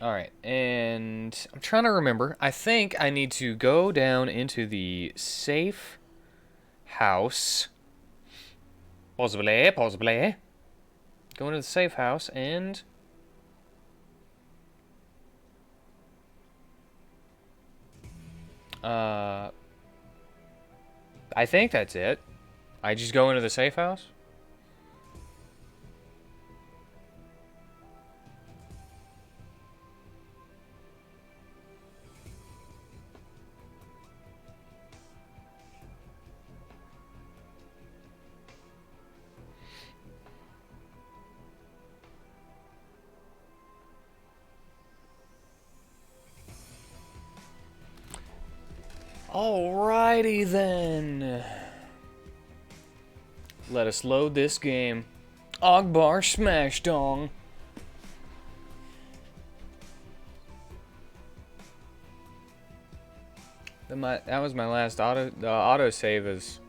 Alright, and I'm trying to remember. I think I need to go down into the safe house. Possibly. Go into the safe house and... I think that's it. I just go into the safe house? Alrighty then. Let us load this game. Ogbar SMashdong. That was my last auto. The auto save is.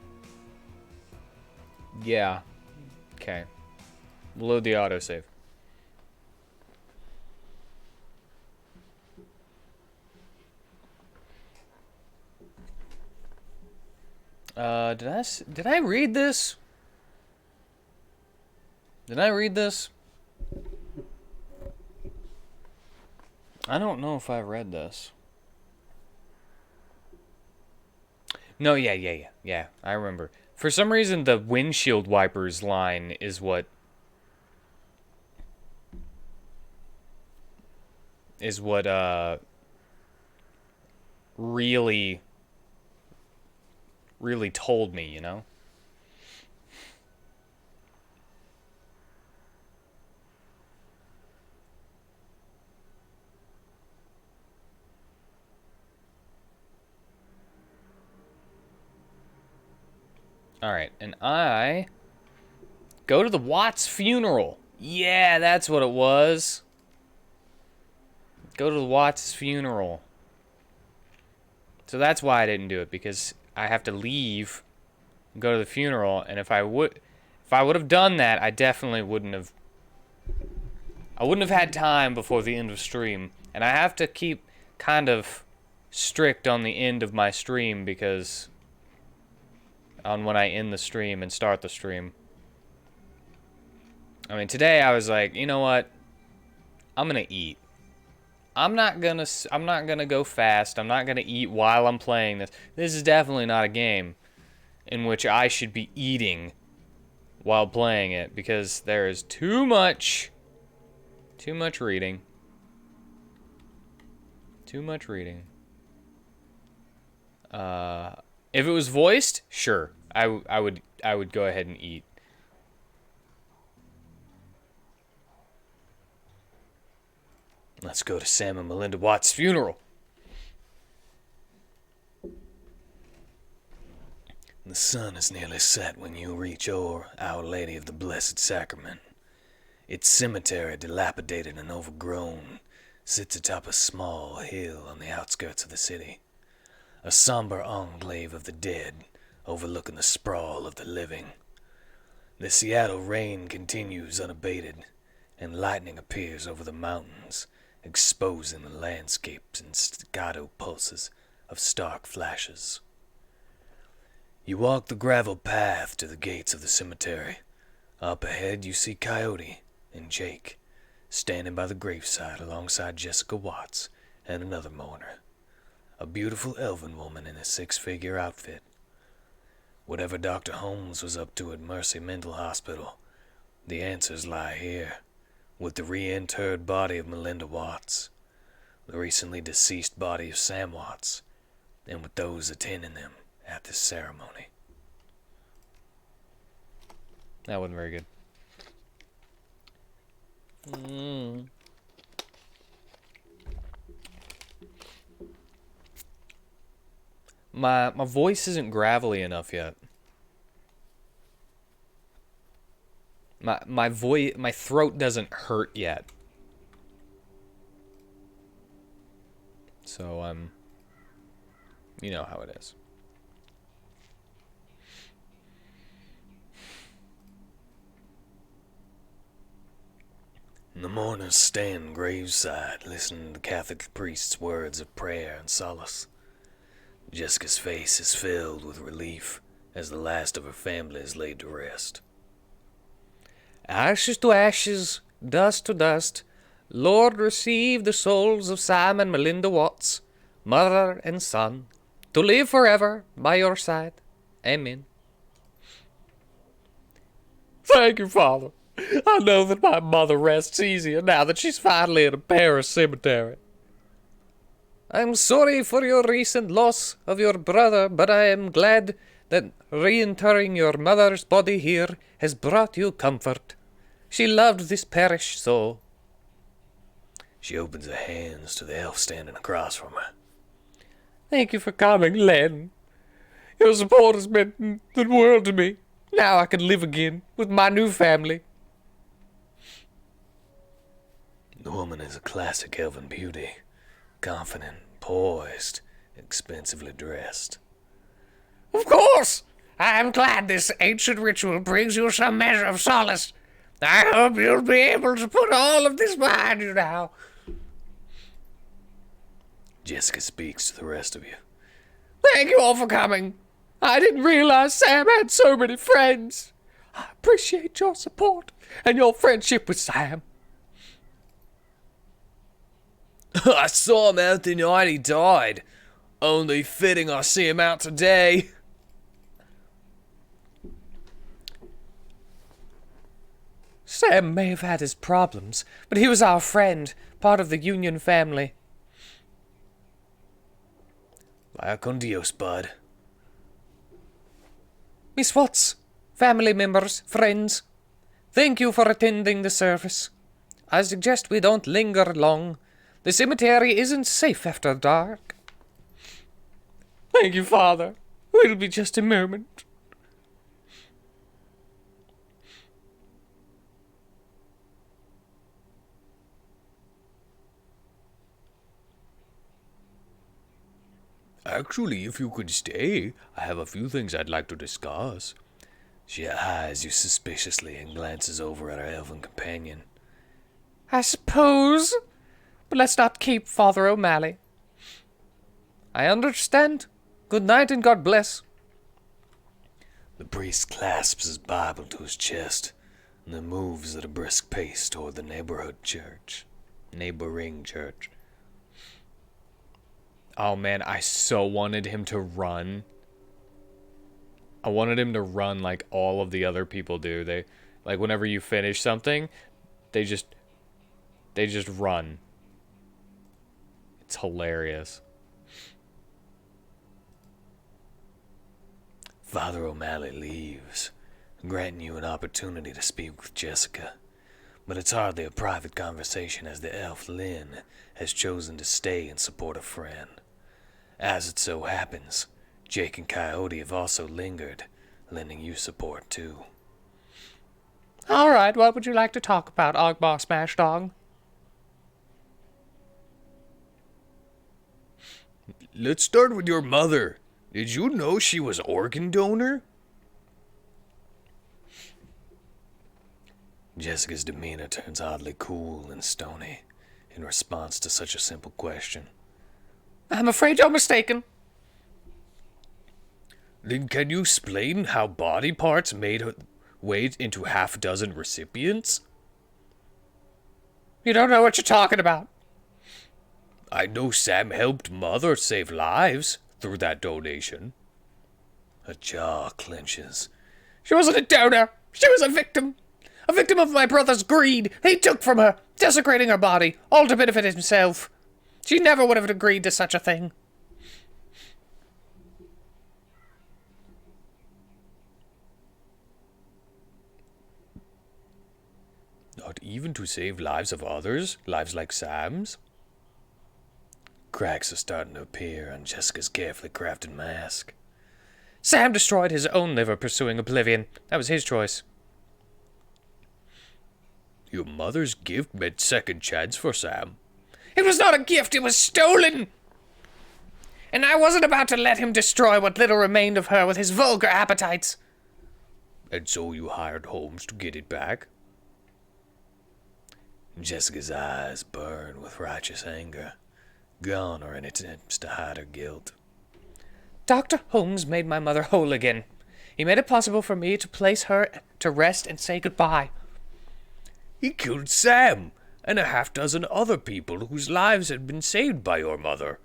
Yeah. Okay. Load the auto save. Did I read this? Did I read this? I don't know if I read this. No, yeah. I remember. For some reason, the windshield wipers line is what really told me, you know? Alright, and I go to the Watts funeral. Yeah, that's what it was. Go to the Watts funeral. So that's why I didn't do it, because I have to leave, go to the funeral, and if I would have done that, I definitely wouldn't have had time before the end of stream. And I have to keep kind of strict on the end of my stream, because on when I end the stream and start the stream. I mean, today I was like, you know what? I'm gonna eat. I'm not gonna go fast. I'm not gonna eat while I'm playing this. This is definitely not a game in which I should be eating while playing it, because there is too much reading. Too much reading. If it was voiced, sure, I would go ahead and eat. Let's go to Sam and Melinda Watts' funeral. The sun is nearly set when you reach Our Lady of the Blessed Sacrament. Its cemetery, dilapidated and overgrown, sits atop a small hill on the outskirts of the city. A somber enclave of the dead, overlooking the sprawl of the living. The Seattle rain continues unabated, and lightning appears over the mountains, exposing the landscapes in staccato pulses of stark flashes. You walk the gravel path to the gates of the cemetery. Up ahead you see Coyote and Jake, standing by the graveside alongside Jessica Watts and another mourner. A beautiful elven woman in a six-figure outfit. Whatever Dr. Holmes was up to at Mercy Mental Hospital, the answers lie here, with the reinterred body of Melinda Watts. the recently deceased body of Sam Watts, and with those attending them at this ceremony. That wasn't very good. My voice isn't gravelly enough yet. My throat doesn't hurt yet. So you know how it is. The mourners stand graveside, listening to the Catholic priest's words of prayer and solace. Jessica's face is filled with relief as the last of her family is laid to rest. Ashes to ashes, dust to dust, Lord, receive the souls of Sam and Melinda Watts, mother and son, to live forever by your side. Amen. Thank you, Father. I know that my mother rests easier now that she's finally in a Paris cemetery. I'm sorry for your recent loss of your brother, but I am glad that reinterring your mother's body here has brought you comfort. She loved this parish so. She opens her hands to the elf standing across from her. Thank you for coming, Len. Your support has meant the world to me. Now I can live again with my new family. The woman is a classic elven beauty, confident, poised, expensively dressed. Of course! I am glad this ancient ritual brings you some measure of solace. I hope you'll be able to put all of this behind you now. Jessica speaks to the rest of you. Thank you all for coming. I didn't realize Sam had so many friends. I appreciate your support and your friendship with Sam. I saw him out the night he died. Only fitting I see him out today. Sam may have had his problems, but he was our friend, part of the Union family. Vaya con Dios, bud. Miss Watts, family members, friends, thank you for attending the service. I suggest we don't linger long. The cemetery isn't safe after dark. Thank you, Father. It'll be just a moment. Actually, if you could stay, I have a few things I'd like to discuss. She eyes you suspiciously and glances over at her elven companion. I suppose, but let's not keep Father O'Malley. I understand. Good night and God bless. The priest clasps his Bible to his chest and then moves at a brisk pace toward the neighboring church. Oh man, I so wanted him to run. I wanted him to run like all of the other people do. They, like, whenever you finish something, they just run. It's hilarious. Father O'Malley leaves, granting you an opportunity to speak with Jessica. But it's hardly a private conversation as the elf Lynn has chosen to stay and support a friend. As it so happens, Jake and Coyote have also lingered, lending you support too. Alright, what would you like to talk about, Ogbar SMashdong? Let's start with your mother. Did you know she was organ donor? Jessica's demeanor turns oddly cool and stony in response to such a simple question. I'm afraid you're mistaken. Then can you explain how body parts made her way into half a dozen recipients? You don't know what you're talking about. I know Sam helped Mother save lives through that donation. Her jaw clenches. She wasn't a donor. She was a victim. A victim of my brother's greed. He took from her, desecrating her body, all to benefit himself. She never would have agreed to such a thing. Not even to save lives of others? Lives like Sam's? Cracks are starting to appear on Jessica's carefully crafted mask. Sam destroyed his own liver pursuing oblivion. That was his choice. Your mother's gift meant second chance for Sam. It was not a gift, it was stolen! And I wasn't about to let him destroy what little remained of her with his vulgar appetites. And so you hired Holmes to get it back? Jessica's eyes burned with righteous anger. Gone are any attempts to hide her guilt. Dr. Holmes made my mother whole again. He made it possible for me to place her to rest and say goodbye. He killed Sam and a half-dozen other people whose lives had been saved by your mother.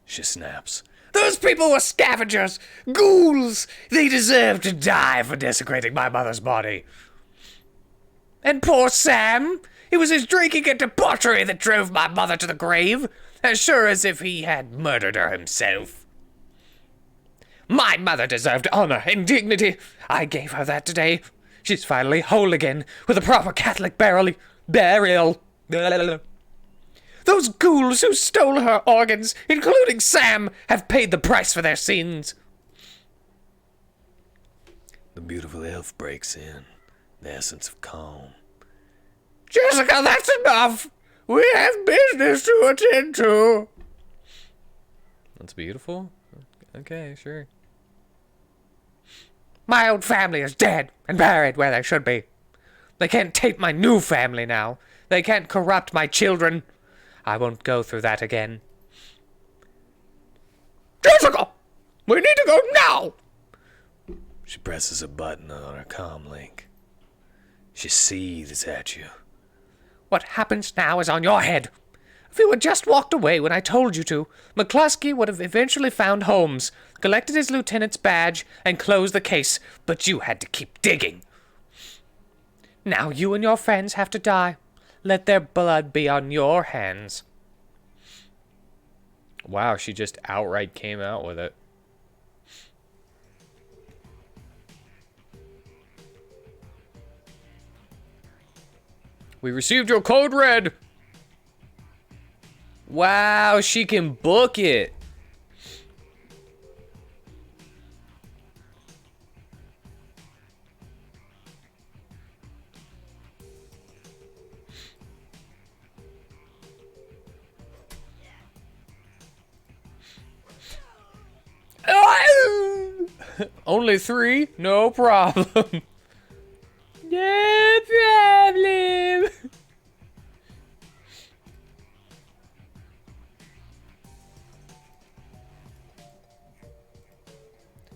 She snaps. Those people were scavengers! Ghouls! They deserved to die for desecrating my mother's body. And poor Sam! It was his drinking and debauchery that drove my mother to the grave, as sure as if he had murdered her himself. My mother deserved honor and dignity. I gave her that today. She's finally whole again, with a proper Catholic burial. Those ghouls who stole her organs, including Sam, have paid the price for their sins. The beautiful elf breaks in, the essence of calm. Jessica, that's enough. We have business to attend to. That's beautiful? Okay, sure. My old family is dead and buried where they should be. They can't taint my new family now. They can't corrupt my children. I won't go through that again. Jessica! We need to go now! She presses a button on her comm link. She seethes at you. What happens now is on your head. If you had just walked away when I told you to, McCluskey would have eventually found Holmes, collected his lieutenant's badge, and closed the case, but you had to keep digging. Now you and your friends have to die. Let their blood be on your hands. Wow, she just outright came out with it. We received your code red! Wow, she can book it! Only 3? No problem. No problem.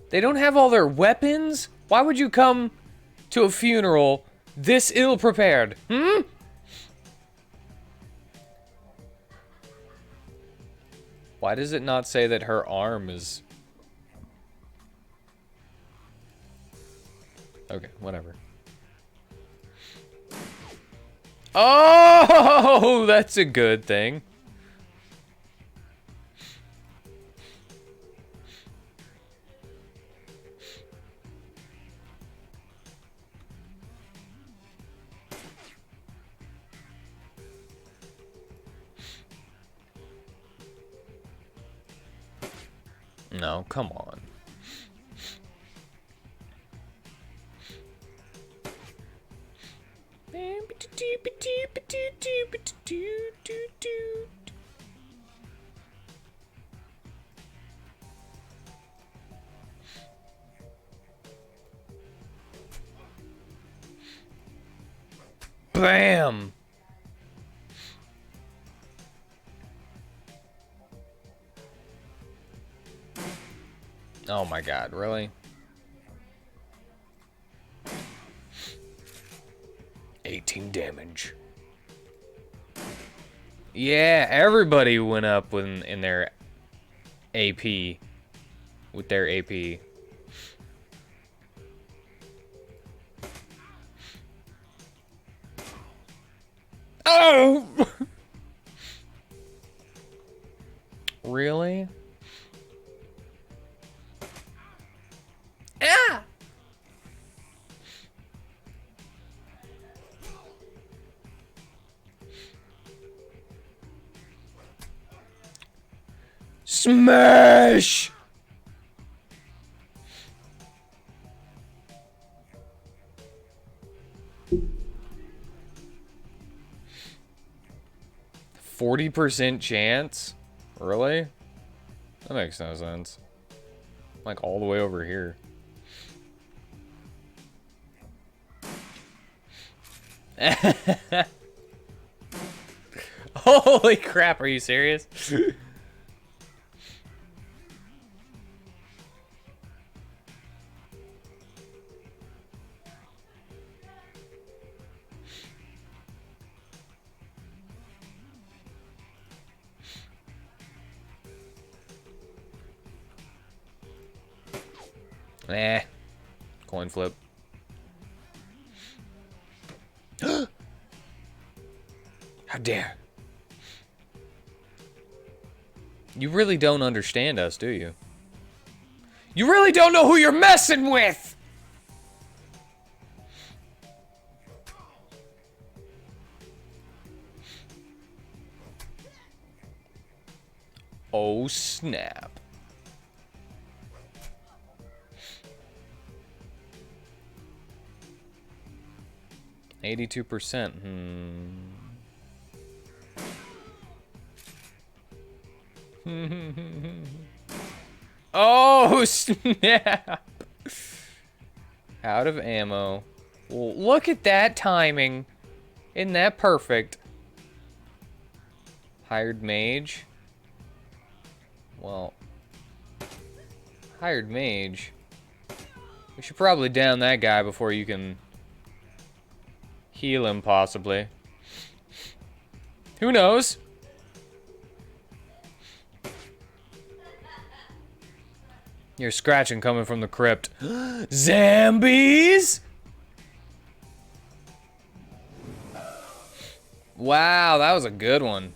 They don't have all their weapons? Why would you come to a funeral this ill-prepared? Why does it not say that her arm is... Okay, whatever. Oh, that's a good thing. No, come on. Bam! Oh my god, really? 18 damage. Yeah, everybody went up in their AP. With their AP. Oh! Really? Ah! Smash! %40 chance? Really? That makes no sense. Like all the way over here. Holy crap, are you serious? Eh. Coin flip. How dare. You really don't understand us, do you? You really don't know who you're messing with! Oh, snap. %82%. Oh, snap. Out of ammo. Well, look at that timing. Isn't that perfect? Hired mage. Well, hired mage. We should probably down that guy before you can heal him, possibly. Who knows? You're scratching coming from the crypt. Zombies! Wow, that was a good one.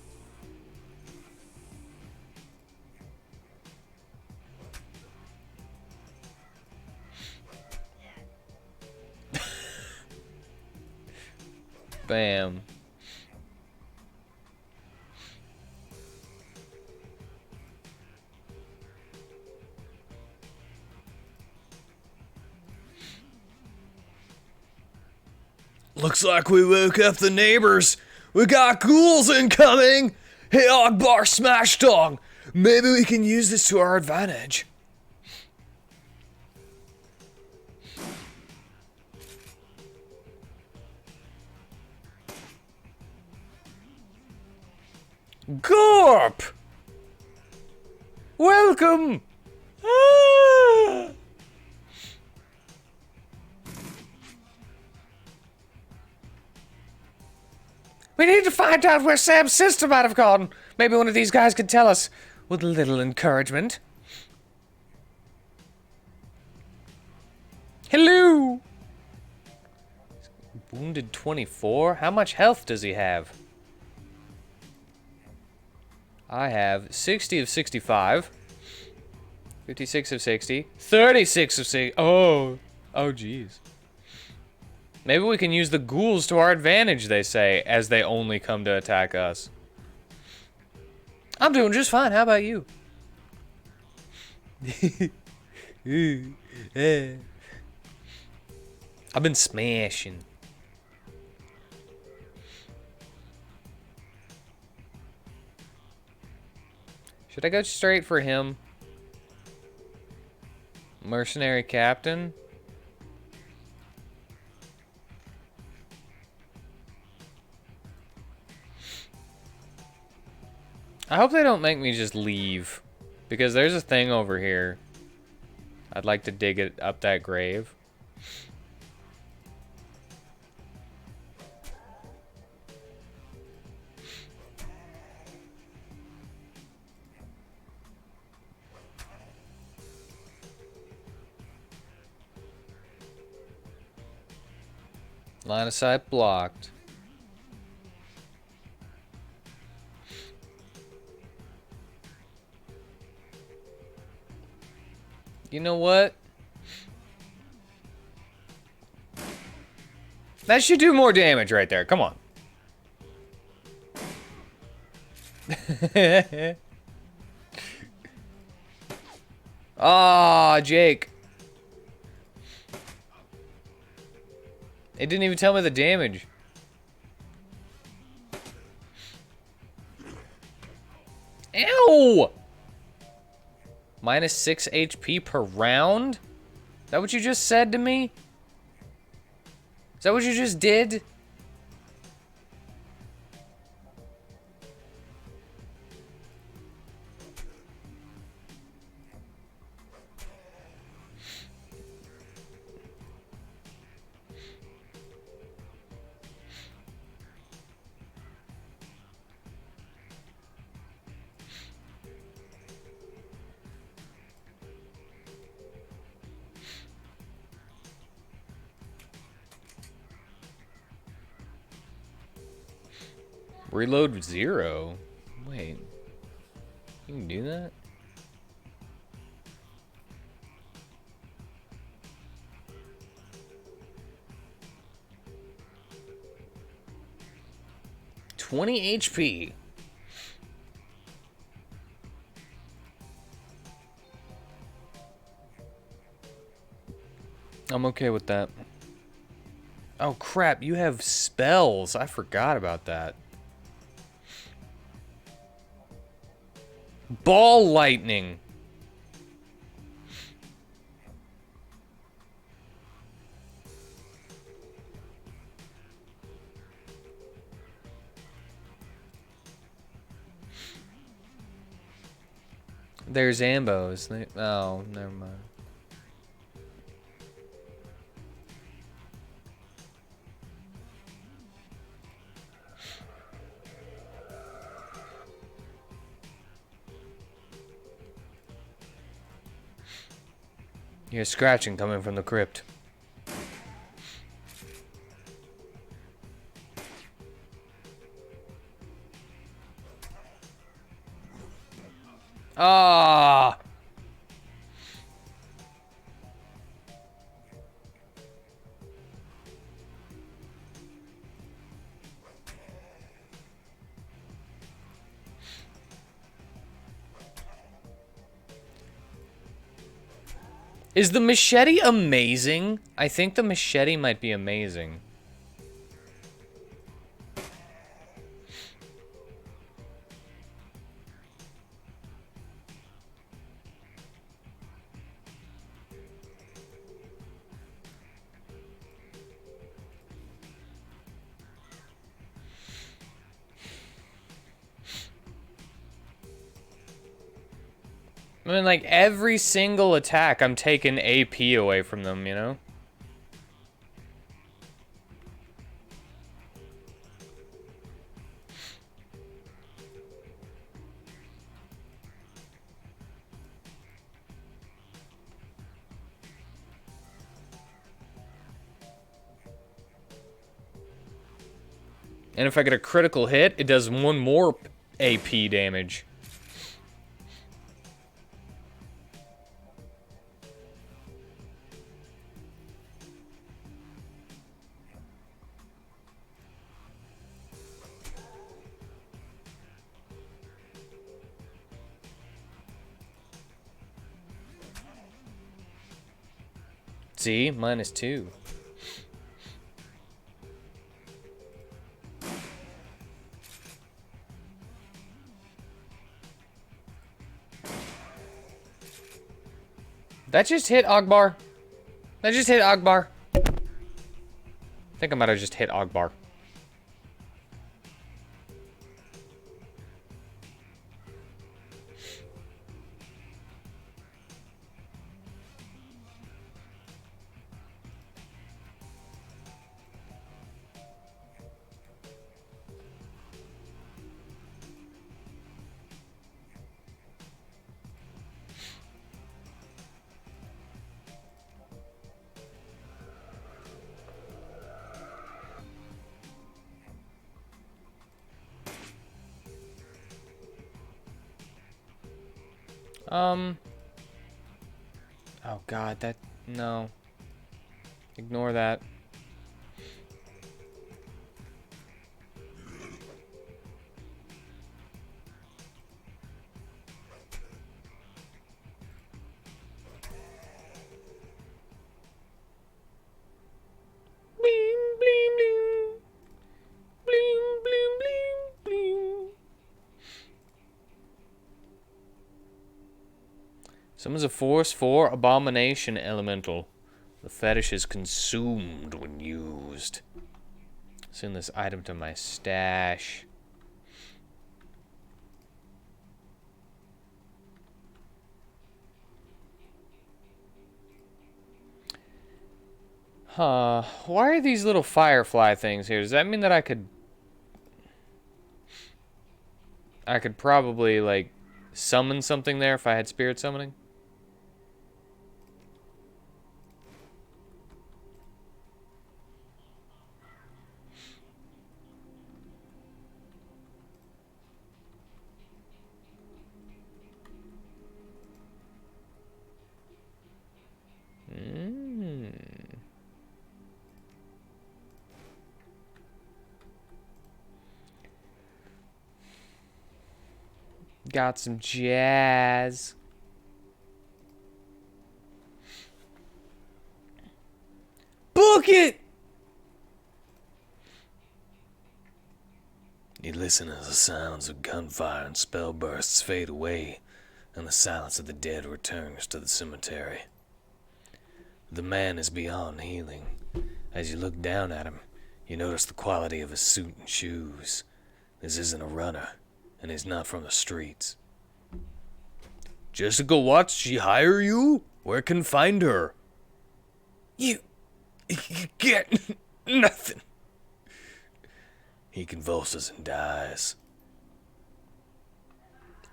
Bam. Looks like we woke up the neighbors. We got ghouls incoming. Hey, Ogbar SMashdong. Maybe we can use this to our advantage. Gorp! Welcome! Ah! We need to find out where Sam's sister might have gone. Maybe one of these guys could tell us with a little encouragement. Hello! Wounded 24? How much health does he have? I have 60 of 65. 56 of 60. 36 of 60. Oh, jeez. Maybe we can use the ghouls to our advantage, they say, as they only come to attack us. I'm doing just fine. How about you? I've been smashing. Should I go straight for him? Mercenary captain? I hope they don't make me just leave. Because there's a thing over here. I'd like to dig it up that grave. Line of sight blocked. You know what? That should do more damage right there. Come on. Ah, Jake. It didn't even tell me the damage. Ow! Minus 6 HP per round? Is that what you just said to me? Is that what you just did? Reload 0? Wait. You can do that? $20 HP. I'm okay with that. Oh crap, you have spells. I forgot about that. Ball lightning. There's Ambos. Oh, never mind. You hear scratching coming from the crypt. Ah! Is the machete amazing? I think the machete might be amazing. I mean, like, every single attack, I'm taking AP away from them, you know? And if I get a critical hit, it does 1 more AP damage. See? -2. That just hit Ogbar. That just hit Ogbar. I think I might have just hit Ogbar. Oh god, that... No. Ignore that. Bling, bling, bling. Bling, bling, bling, bling. Summons a Force 4 Abomination Elemental. The fetish is consumed when used. Send this item to my stash. Huh. Why are these little firefly things here? Does that mean that I could probably, like, summon something there if I had spirit summoning? Got some jazz. Book it! You listen as the sounds of gunfire and spell bursts fade away, and the silence of the dead returns to the cemetery. The man is beyond healing. As you look down at him, you notice the quality of his suit and shoes. This isn't a runner, and he's not from the streets. Jessica Watts, she hire you? Where can find her? You get nothing. He convulses and dies.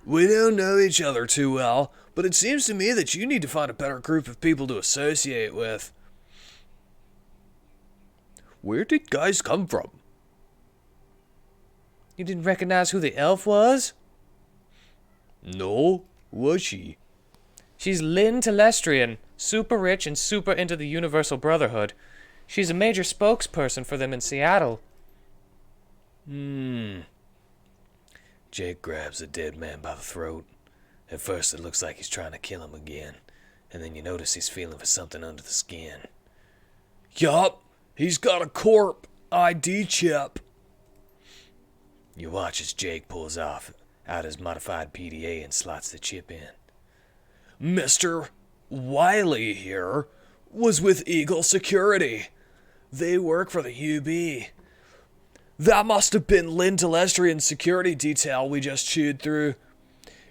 We don't know each other too well, but it seems to me that you need to find a better group of people to associate with. Where did guys come from? You didn't recognize who the elf was? No, who was she? She's Lynn Telestrian, super rich and super into the Universal Brotherhood. She's a major spokesperson for them in Seattle. Jake grabs the dead man by the throat. At first it looks like he's trying to kill him again, and then you notice he's feeling for something under the skin. Yup, he's got a corp ID chip. You watch as Jake pulls out his modified PDA and slots the chip in. Mr. Wiley here was with Eagle Security. They work for the UB. That must have been Lynn Telestrian's security detail we just chewed through.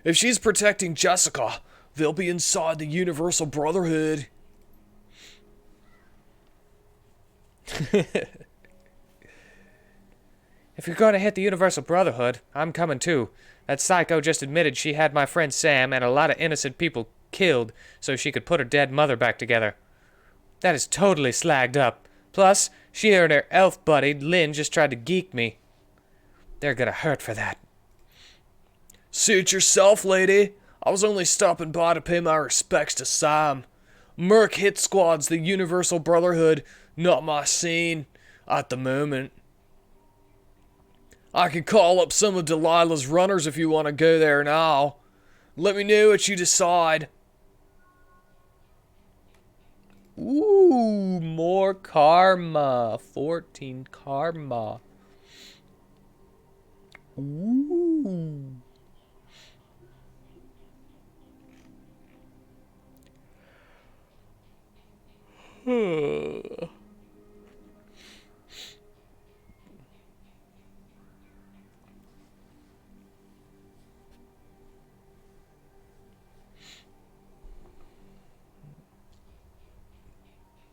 If she's protecting Jessica, they'll be inside the Universal Brotherhood. If you're gonna hit the Universal Brotherhood, I'm coming too. That psycho just admitted she had my friend Sam and a lot of innocent people killed so she could put her dead mother back together. That is totally slagged up. Plus, she and her elf buddy, Lynn, just tried to geek me. They're gonna hurt for that. Suit yourself, lady. I was only stopping by to pay my respects to Sam. Merc Hit Squad's the Universal Brotherhood, not my scene at the moment. I can call up some of Delilah's runners if you want to go there now. Let me know what you decide. Ooh, more karma. 14 karma. Ooh.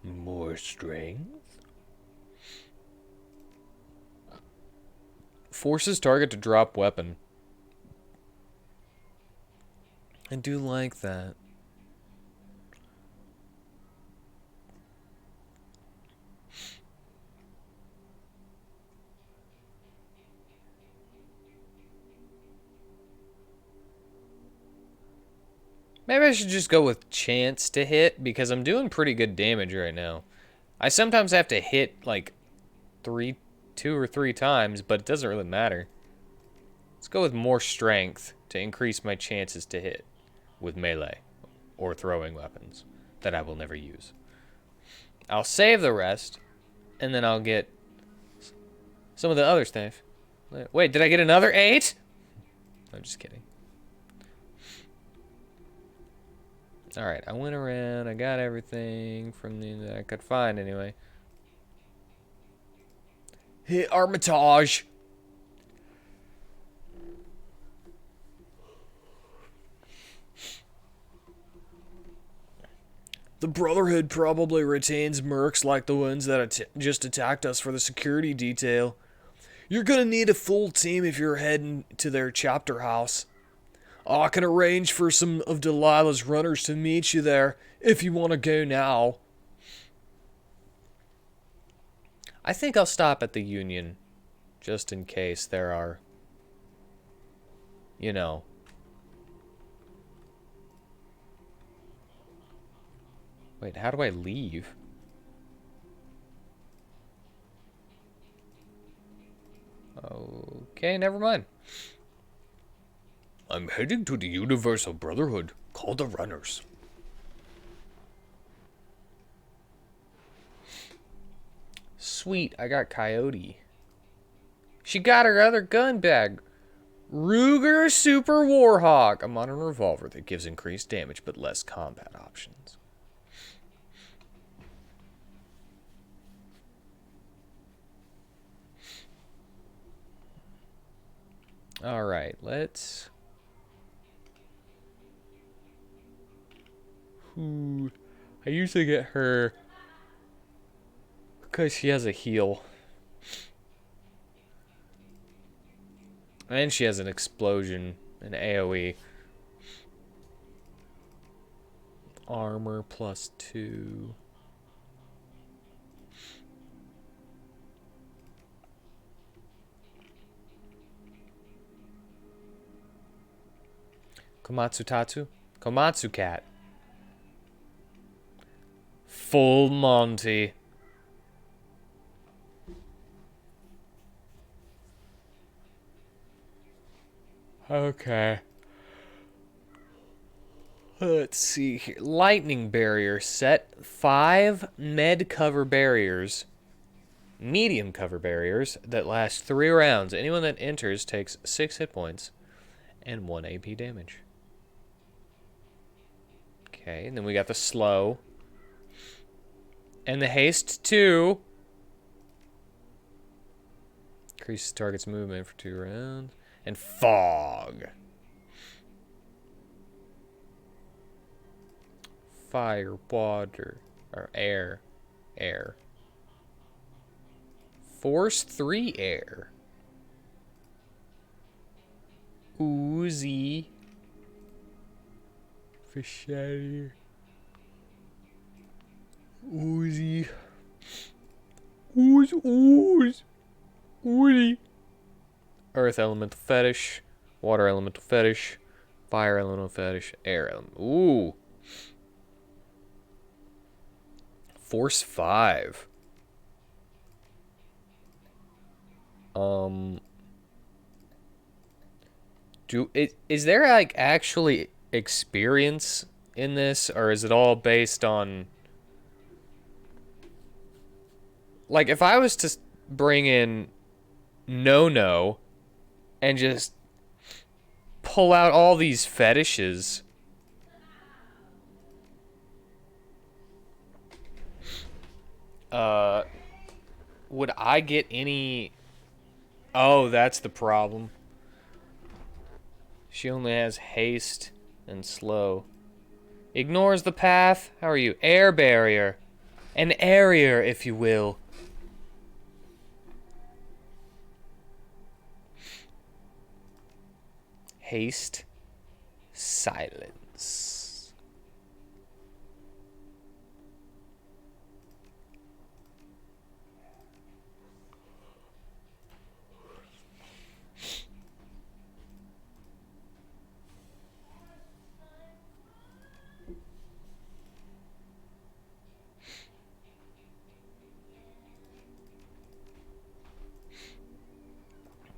More strength? Forces target to drop weapon. I do like that. Maybe I should just go with chance to hit because I'm doing pretty good damage right now. I sometimes have to hit like 2 or 3 times, but it doesn't really matter. Let's go with more strength to increase my chances to hit with melee or throwing weapons that I will never use. I'll save the rest, and then I'll get some of the other stuff. Wait, did I get another 8? I'm just kidding. Alright, I went around. I got everything from that I could find anyway. Hit Armitage! The Brotherhood probably retains mercs like the ones that just attacked us for the security detail. You're gonna need a full team if you're heading to their chapter house. I can arrange for some of Delilah's runners to meet you there if you want to go now. I think I'll stop at the Union, just in case there are, you know. Wait, how do I leave? Okay, never mind. I'm heading to the Universal Brotherhood. Call the runners. Sweet, I got Coyote. She got her other gun bag. Ruger Super Warhawk, a modern revolver that gives increased damage but less combat options. Alright, let's... I usually get her because she has a heal. And she has an explosion, an AoE. Armor +2. Komatsu Tatsu? Komatsu Cat. Full Monty. Okay. Let's see here. Lightning barrier. Set 5 med cover barriers. Medium cover barriers that last 3 rounds. Anyone that enters takes 6 hit points and 1 AP damage. Okay, and then we got the slow. And the haste 2. Increases target's movement for 2 rounds. And fog. Fire, water, or air. Air. Force 3 air. Oozy. Fishy. Oozy. Ooze. Oozy. Earth elemental fetish. Water elemental fetish. Fire elemental fetish. Air elemental. Ooh. Force 5. Is there like actually experience in this, or is it all based on like if I was to bring in No and just pull out all these fetishes, would I get any? Oh, that's the problem. She only has haste and slow. Ignores the path. How are you? Air barrier. An area, if you will. Haste. Silence.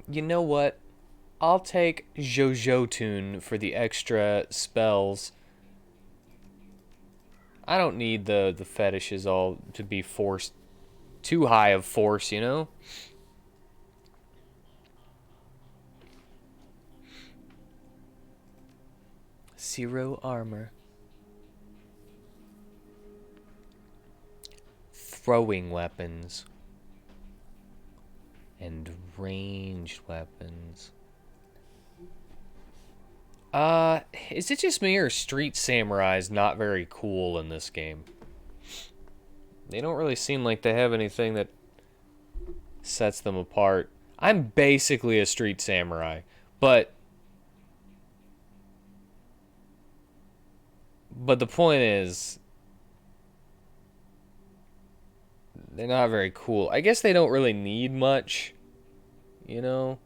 You know what? I'll take Jojotun for the extra spells. I don't need the fetishes all to be forced too high of force, you know? Zero armor. Throwing weapons. And ranged weapons. Is it just me or Street Samurai's not very cool in this game? They don't really seem like they have anything that sets them apart. I'm basically a Street Samurai, but the point is they're not very cool. I guess they don't really need much, you know?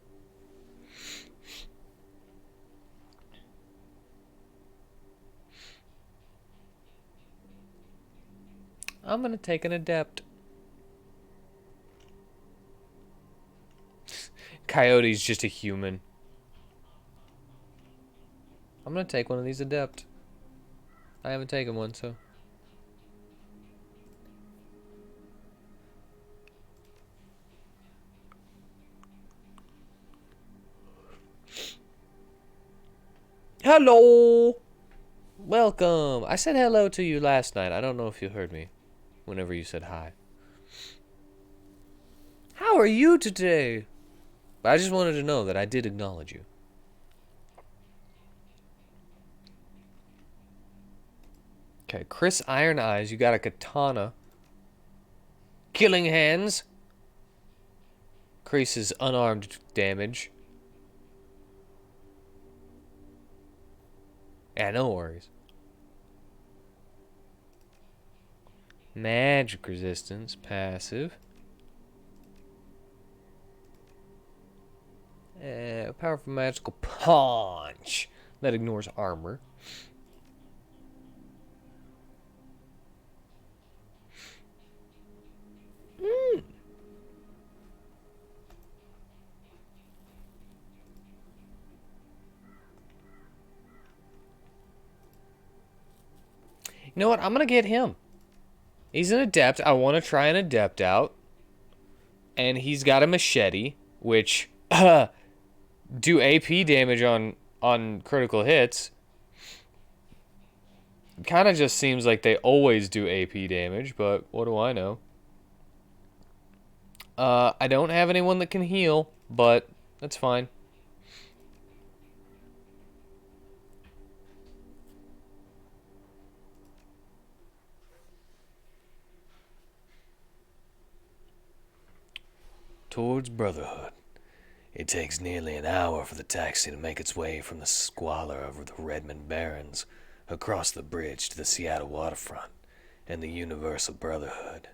I'm gonna take an adept. Coyote's just a human. I'm gonna take one of these adept. I haven't taken one, so. Hello! Welcome! I said hello to you last night. I don't know if you heard me whenever you said hi. How are you today? I just wanted to know that I did acknowledge you. Okay, Chris Iron Eyes, you got a katana. Killing Hands. Increases unarmed damage. Yeah, no worries. Magic resistance, passive. Powerful magical punch. That ignores armor. You know what? I'm going to get him. He's an adept. I want to try an adept out. And he's got a machete, which do AP damage on critical hits. Kind of just seems like they always do AP damage, but what do I know? I don't have anyone that can heal, but that's fine. Towards Brotherhood. It takes nearly an hour for the taxi to make its way from the squalor of the Redmond Barrens across the bridge to the Seattle waterfront and the Universal Brotherhood.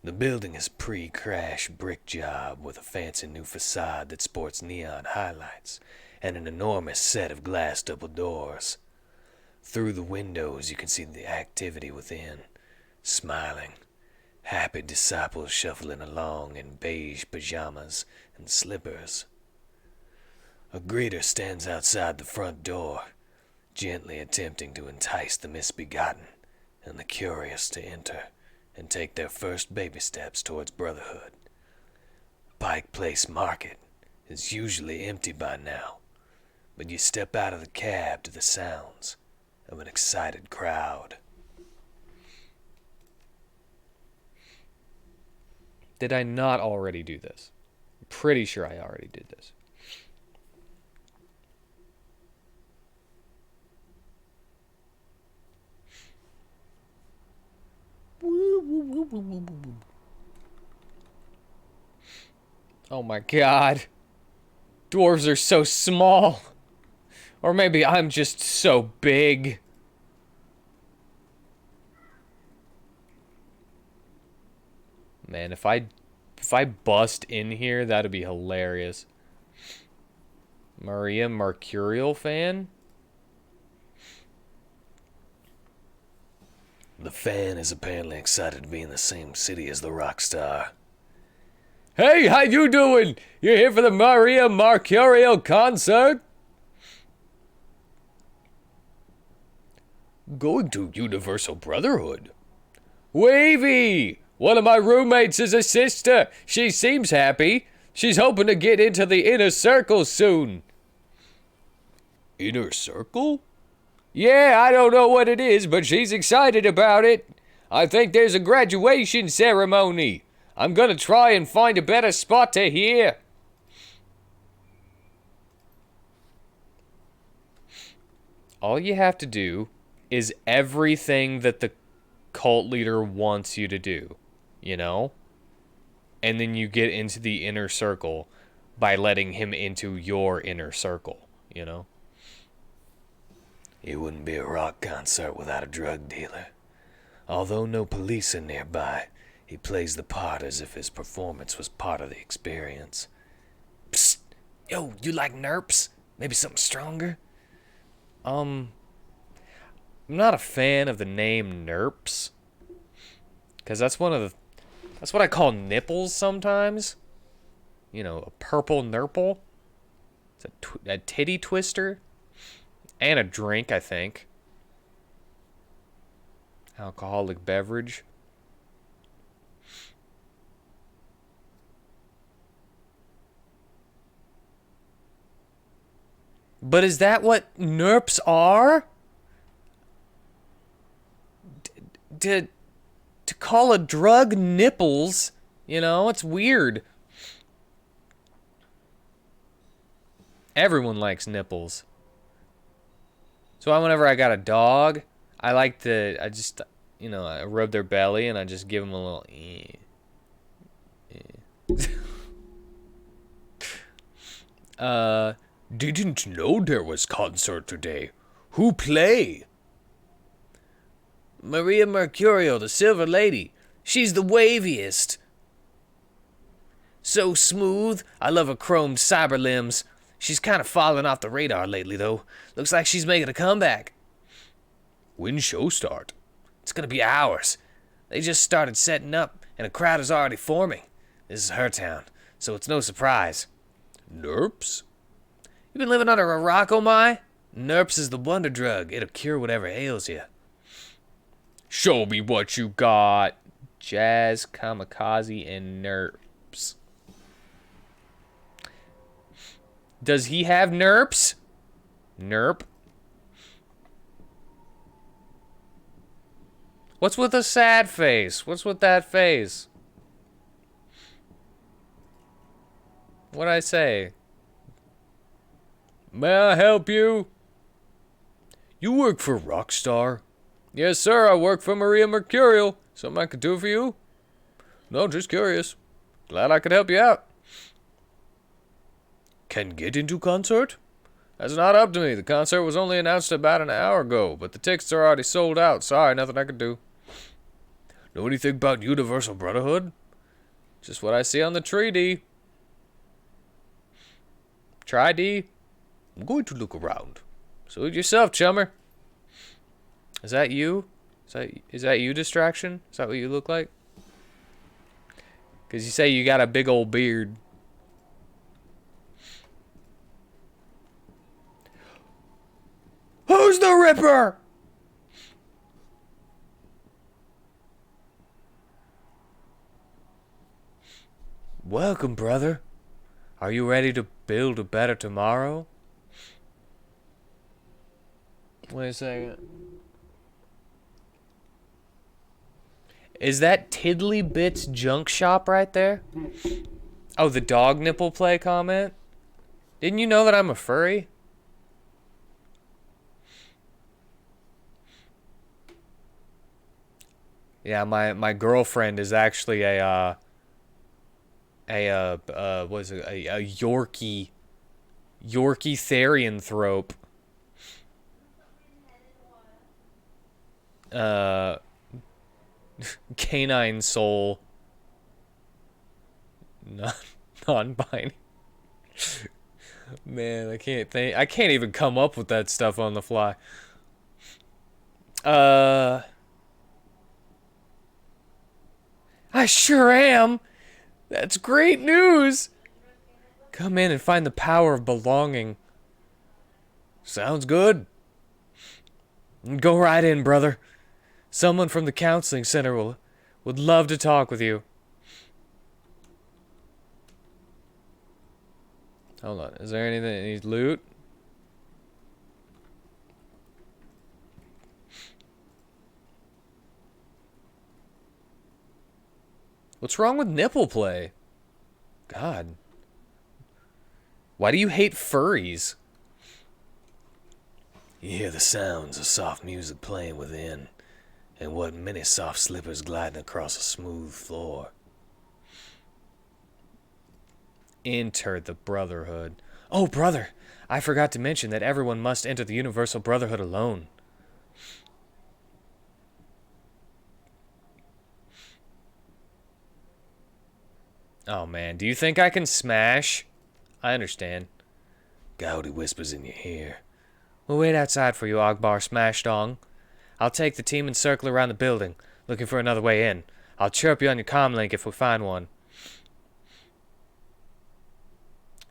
The building is pre-crash brick job with a fancy new facade that sports neon highlights and an enormous set of glass double doors. Through the windows you can see the activity within, smiling, happy disciples shuffling along in beige pajamas and slippers. A greeter stands outside the front door, gently attempting to entice the misbegotten and the curious to enter and take their first baby steps towards Brotherhood. Pike Place Market is usually empty by now, but you step out of the cab to the sounds of an excited crowd. Did I not already do this? I'm pretty sure I already did this. Oh my god. Dwarves are so small. Or maybe I'm just so big. Man, if I bust in here, that'd be hilarious. Maria Mercurial fan? The fan is apparently excited to be in the same city as the rock star. Hey, how you doing? You here for the Maria Mercurial concert? Going to Universal Brotherhood. Wavy! One of my roommates is a sister. She seems happy. She's hoping to get into the inner circle soon. Inner circle? Yeah, I don't know what it is, but she's excited about it. I think there's a graduation ceremony. I'm gonna try and find a better spot to hear. All you have to do is everything that the cult leader wants you to do, you know? And then you get into the inner circle by letting him into your inner circle, you know? It wouldn't be a rock concert without a drug dealer. Although no police are nearby, he plays the part as if his performance was part of the experience. Psst! Yo, you like nerps? Maybe something stronger? I'm not a fan of the name Nerps. Because that's what I call nipples sometimes. You know, a purple nurple. It's a titty twister. And a drink, I think. Alcoholic beverage. But is that what Nerps are? To call a drug nipples, you know, it's weird. Everyone likes nipples. So whenever I got a dog, I rub their belly and I just give them a little Didn't know there was concert today. Who play? Maria Mercurial, the Silver Lady. She's the waviest. So smooth. I love her chromed cyber limbs. She's kind of fallen off the radar lately, though. Looks like she's making a comeback. When show start? It's gonna be hours. They just started setting up, and a crowd is already forming. This is her town, so it's no surprise. Nerps? You been living under a rock, oh my? Nerps is the wonder drug. It'll cure whatever ails you. Show me what you got. Jazz, Kamikaze, and Nerps. Does he have Nerps? Nerp. What's with the sad face? What's with that face? What'd I say? May I help you? You work for Rockstar? Yes, sir, I work for Maria Mercurial. Something I could do for you? No, just curious. Glad I could help you out. Can get into concert? That's not up to me. The concert was only announced about an hour ago, but the tickets are already sold out. Sorry, nothing I could do. Know anything about Universal Brotherhood? Just what I see on the tree, D. Try, D. I'm going to look around. Suit yourself, chummer. Is that you? Is that you, Distraction? Is that what you look like? Because you say you got a big old beard. Who's the Ripper? Welcome, brother. Are you ready to build a better tomorrow? Wait a second. Is that Tiddly Bits Junk Shop right there? Oh, the dog nipple play comment? Didn't you know that I'm a furry? Yeah, my girlfriend is actually a Yorkie Therianthrope. Canine soul. Non-binary. Man, I can't even come up with that stuff on the fly. I sure am. That's great news! Come in and find the power of belonging. Sounds good. Go right in, brother. Someone from the counseling center would love to talk with you. Hold on. Is there anything that needs loot? What's wrong with nipple play? God. Why do you hate furries? You hear the sounds of soft music playing within, and what many soft slippers gliding across a smooth floor. Enter the Brotherhood. Oh, brother! I forgot to mention that everyone must enter the Universal Brotherhood alone. Oh, man. Do you think I can smash? I understand. Gowdy whispers in your ear. We'll wait outside for you, Ogbar SMashdong. I'll take the team and circle around the building, looking for another way in. I'll chirp you on your comm link if we find one.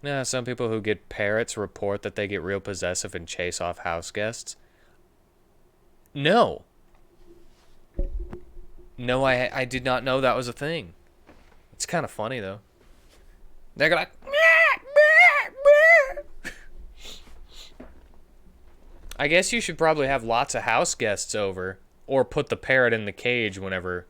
Now, some people who get parrots report that they get real possessive and chase off house guests. No. No, I did not know that was a thing. It's kind of funny, though. They're like... I guess you should probably have lots of house guests over, or put the parrot in the cage whenever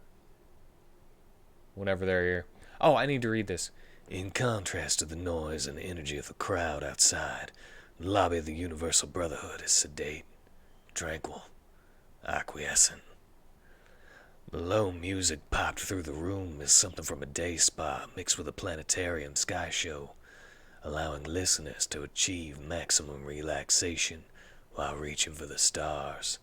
they're here. Oh, I need to read this. In contrast to the noise and energy of the crowd outside, the lobby of the Universal Brotherhood is sedate, tranquil, acquiescent. The low music popped through the room as something from a day spa mixed with a planetarium sky show, allowing listeners to achieve maximum relaxation while reaching for the stars.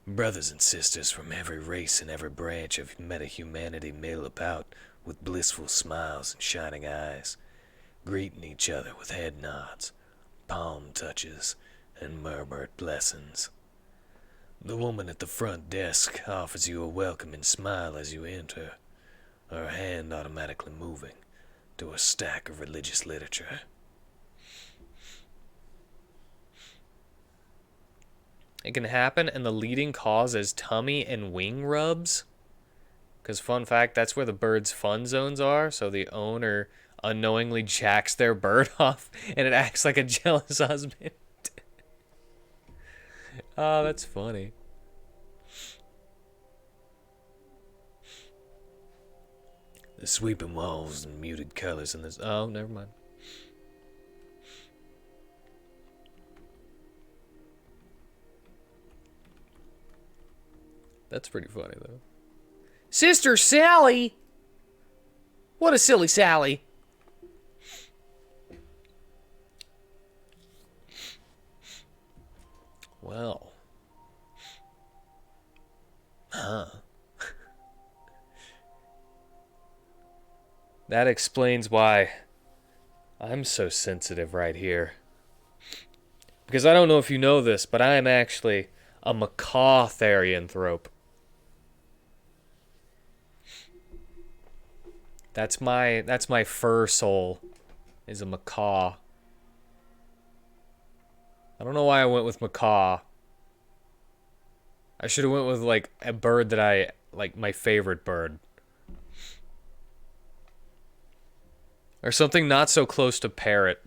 Brothers and sisters from every race and every branch of meta-humanity mill about with blissful smiles and shining eyes, greeting each other with head nods, palm touches, and murmured blessings. The woman at the front desk offers you a welcoming smile as you enter, her hand automatically moving to a stack of religious literature. It can happen, and the leading cause is tummy and wing rubs. Because, fun fact, that's where the bird's fun zones are, so the owner unknowingly jacks their bird off, and it acts like a jealous husband. Oh, that's funny. The sweeping walls and muted colors in this... Oh, never mind. That's pretty funny, though. Sister Sally! What a silly Sally. Well. Huh. That explains why I'm so sensitive right here. Because I don't know if you know this, but I am actually a macaw therianthrope. That's my fur soul, is a macaw. I don't know why I went with macaw. I should have went with like a bird that I like, my favorite bird. Or something not so close to parrot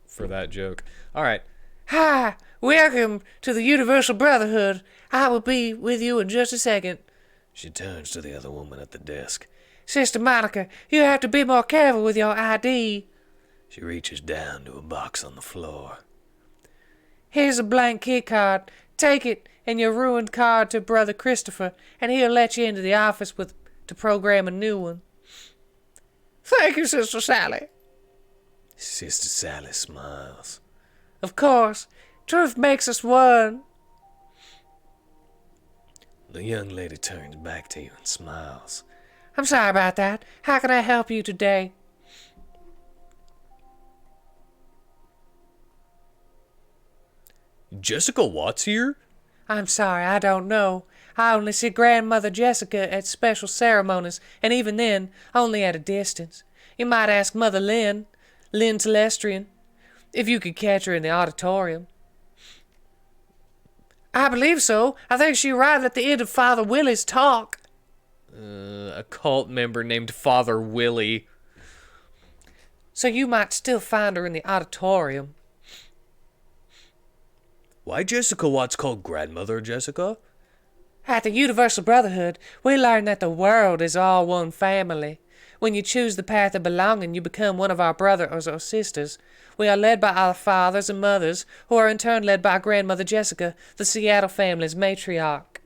for that joke. All right. Hi, welcome to the Universal Brotherhood. I will be with you in just a second. She turns to the other woman at the desk. Sister Monica, you have to be more careful with your ID. She reaches down to a box on the floor. Here's a blank key card. Take it and your ruined card to Brother Christopher, and he'll let you into the office to program a new one. Thank you, Sister Sally. Sister Sally smiles. Of course. Truth makes us one. The young lady turns back to you and smiles. I'm sorry about that. How can I help you today? Jessica Watts here? I'm sorry, I don't know. I only see Grandmother Jessica at special ceremonies, and even then, only at a distance. You might ask Mother Lynn Telestrian, if you could catch her in the auditorium. I believe so. I think she arrived at the end of Father Willie's talk. A cult member named Father Willie. So you might still find her in the auditorium. Why Jessica Watts called Grandmother Jessica? At the Universal Brotherhood, we learn that the world is all one family. When you choose the path of belonging, you become one of our brothers or sisters. We are led by our fathers and mothers, who are in turn led by Grandmother Jessica, the Seattle family's matriarch.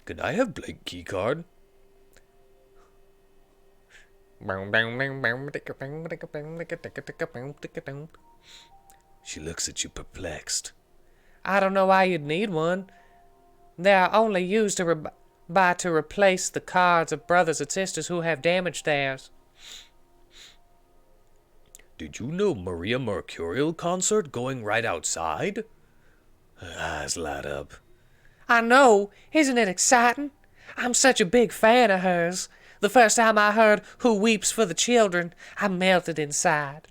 Can I have blank key card? She looks at you perplexed. I don't know why you'd need one. They are only used to replace the cards of brothers and sisters who have damaged theirs. Did you know Maria Mercurial concert going right outside? Her eyes light up. I know. Isn't it exciting? I'm such a big fan of hers. The first time I heard Who Weeps for the Children, I melted inside.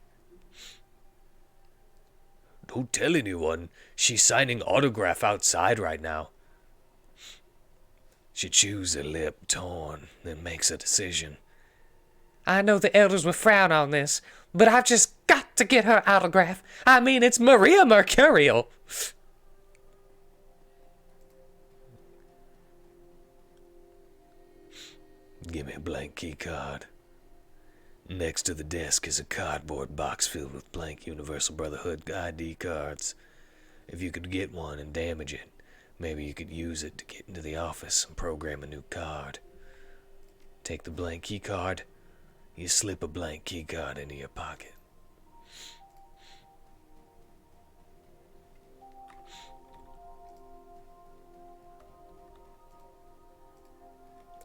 Don't tell anyone. She's signing autograph outside right now. She chews her lip, torn, then makes a decision. I know the elders will frown on this, but I've just got to get her autograph. I mean, it's Maria Mercurial. Give me a blank key card. Next to the desk is a cardboard box filled with blank Universal Brotherhood ID cards. If you could get one and damage it, maybe you could use it to get into the office and program a new card. Take the blank key card. You slip a blank key card into your pocket.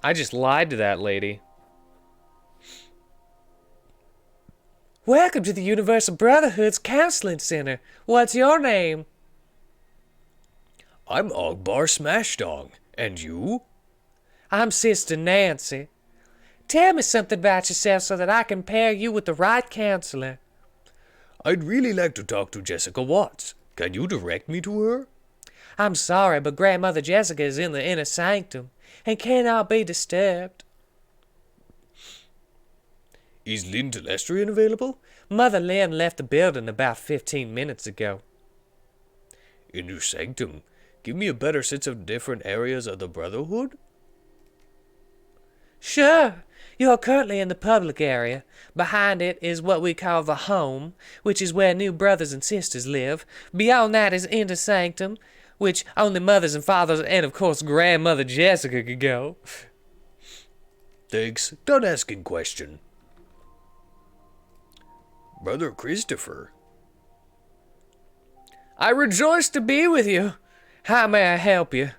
I just lied to that lady. Welcome to the Universal Brotherhood's Counseling Center. What's your name? I'm Ogbar SMashdong. And you? I'm Sister Nancy. Tell me something about yourself so that I can pair you with the right counselor. I'd really like to talk to Jessica Watts. Can you direct me to her? I'm sorry, but Grandmother Jessica is in the inner sanctum and cannot be disturbed. Is Lynn Telestrian available? Mother Lynn left the building about 15 minutes ago. Inner sanctum? Give me a better sense of different areas of the Brotherhood? Sure. You're currently in the public area. Behind it is what we call the home, which is where new brothers and sisters live. Beyond that is inner sanctum, which only mothers and fathers and, of course, Grandmother Jessica could go. Thanks. Done asking question. Brother Christopher. I rejoice to be with you. How may I help you?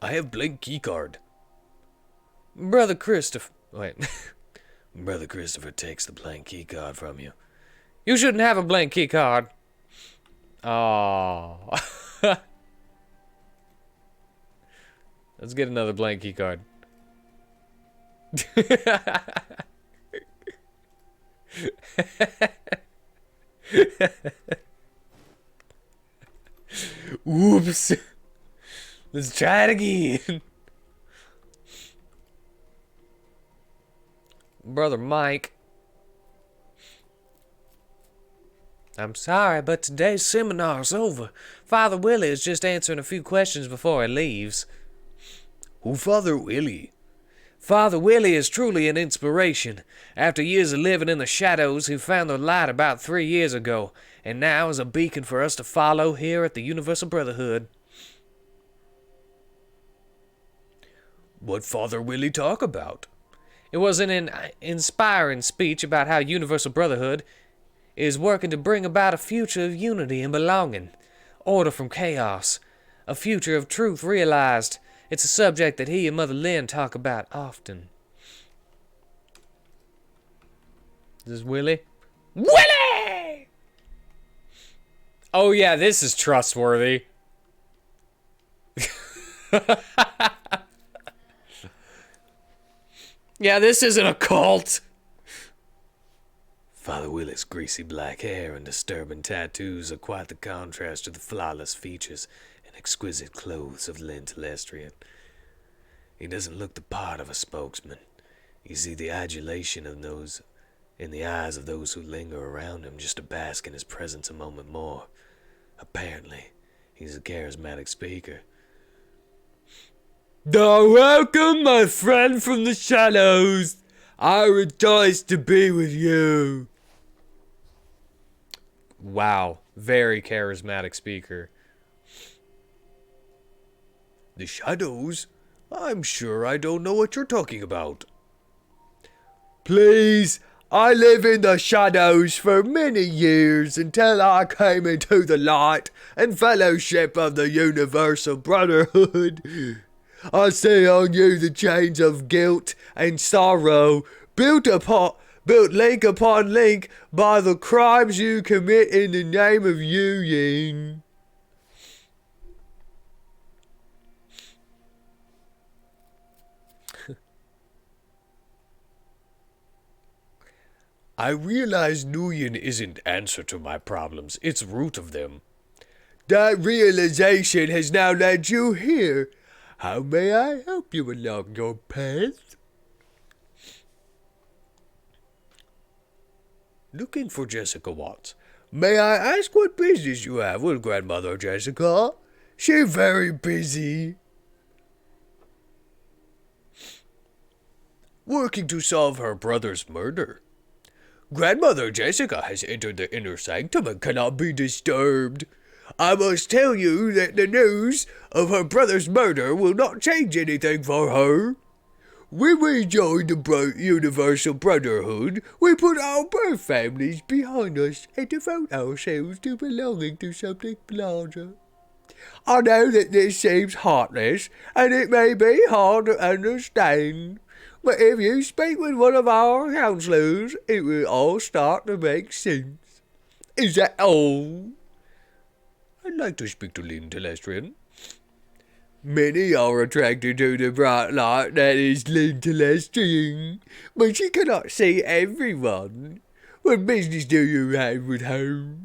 I have blank keycard. Brother Christopher. Wait. Brother Christopher takes the blank keycard from you. You shouldn't have a blank key card. Oh. Let's get another blank key card. Whoops. Let's try it again. Brother Mike. I'm sorry, but today's seminar's over. Father Willie is just answering a few questions before he leaves. Who Father Willie? Father Willie is truly an inspiration. After years of living in the shadows, he found the light about 3 years ago, and now is a beacon for us to follow here at the Universal Brotherhood. What Father Willie talk about? It was an inspiring speech about how Universal Brotherhood is working to bring about a future of unity and belonging, order from chaos, a future of truth realized. It's a subject that he and Mother Lynn talk about often. Is this Willie? Willie! Oh yeah, this is trustworthy. Yeah, this isn't a cult. Father Willet's greasy black hair and disturbing tattoos are quite the contrast to the flawless features and exquisite clothes of Lynn Telestrian. He doesn't look the part of a spokesman. You see the adulation of those in the eyes of those who linger around him just to bask in his presence a moment more. Apparently, he's a charismatic speaker. Welcome, my friend from the shadows. I rejoice to be with you. Wow, very charismatic speaker. The shadows? I'm sure I don't know what you're talking about. Please, I live in the shadows for many years until I came into the light and fellowship of the universal brotherhood. I see on you the chains of guilt and sorrow built link upon link by the crimes you commit in the name of union. I realize Nuyen isn't answer to my problems, it's root of them. That realization has now led you here. How may I help you along your path? Looking for Jessica Watts. May I ask what business you have with Grandmother Jessica? She's very busy. Working to solve her brother's murder. Grandmother Jessica has entered the inner sanctum and cannot be disturbed. I must tell you that the news of her brother's murder will not change anything for her. When we joined the Universal Brotherhood, we put our birth families behind us and devote ourselves to belonging to something larger. I know that this seems heartless, and it may be hard to understand, but if you speak with one of our counselors, it will all start to make sense. Is that all? I'd like to speak to Lynn Telestrian. Many are attracted to the bright light that is Lynn Telestrian, but she cannot see everyone. What business do you have with her?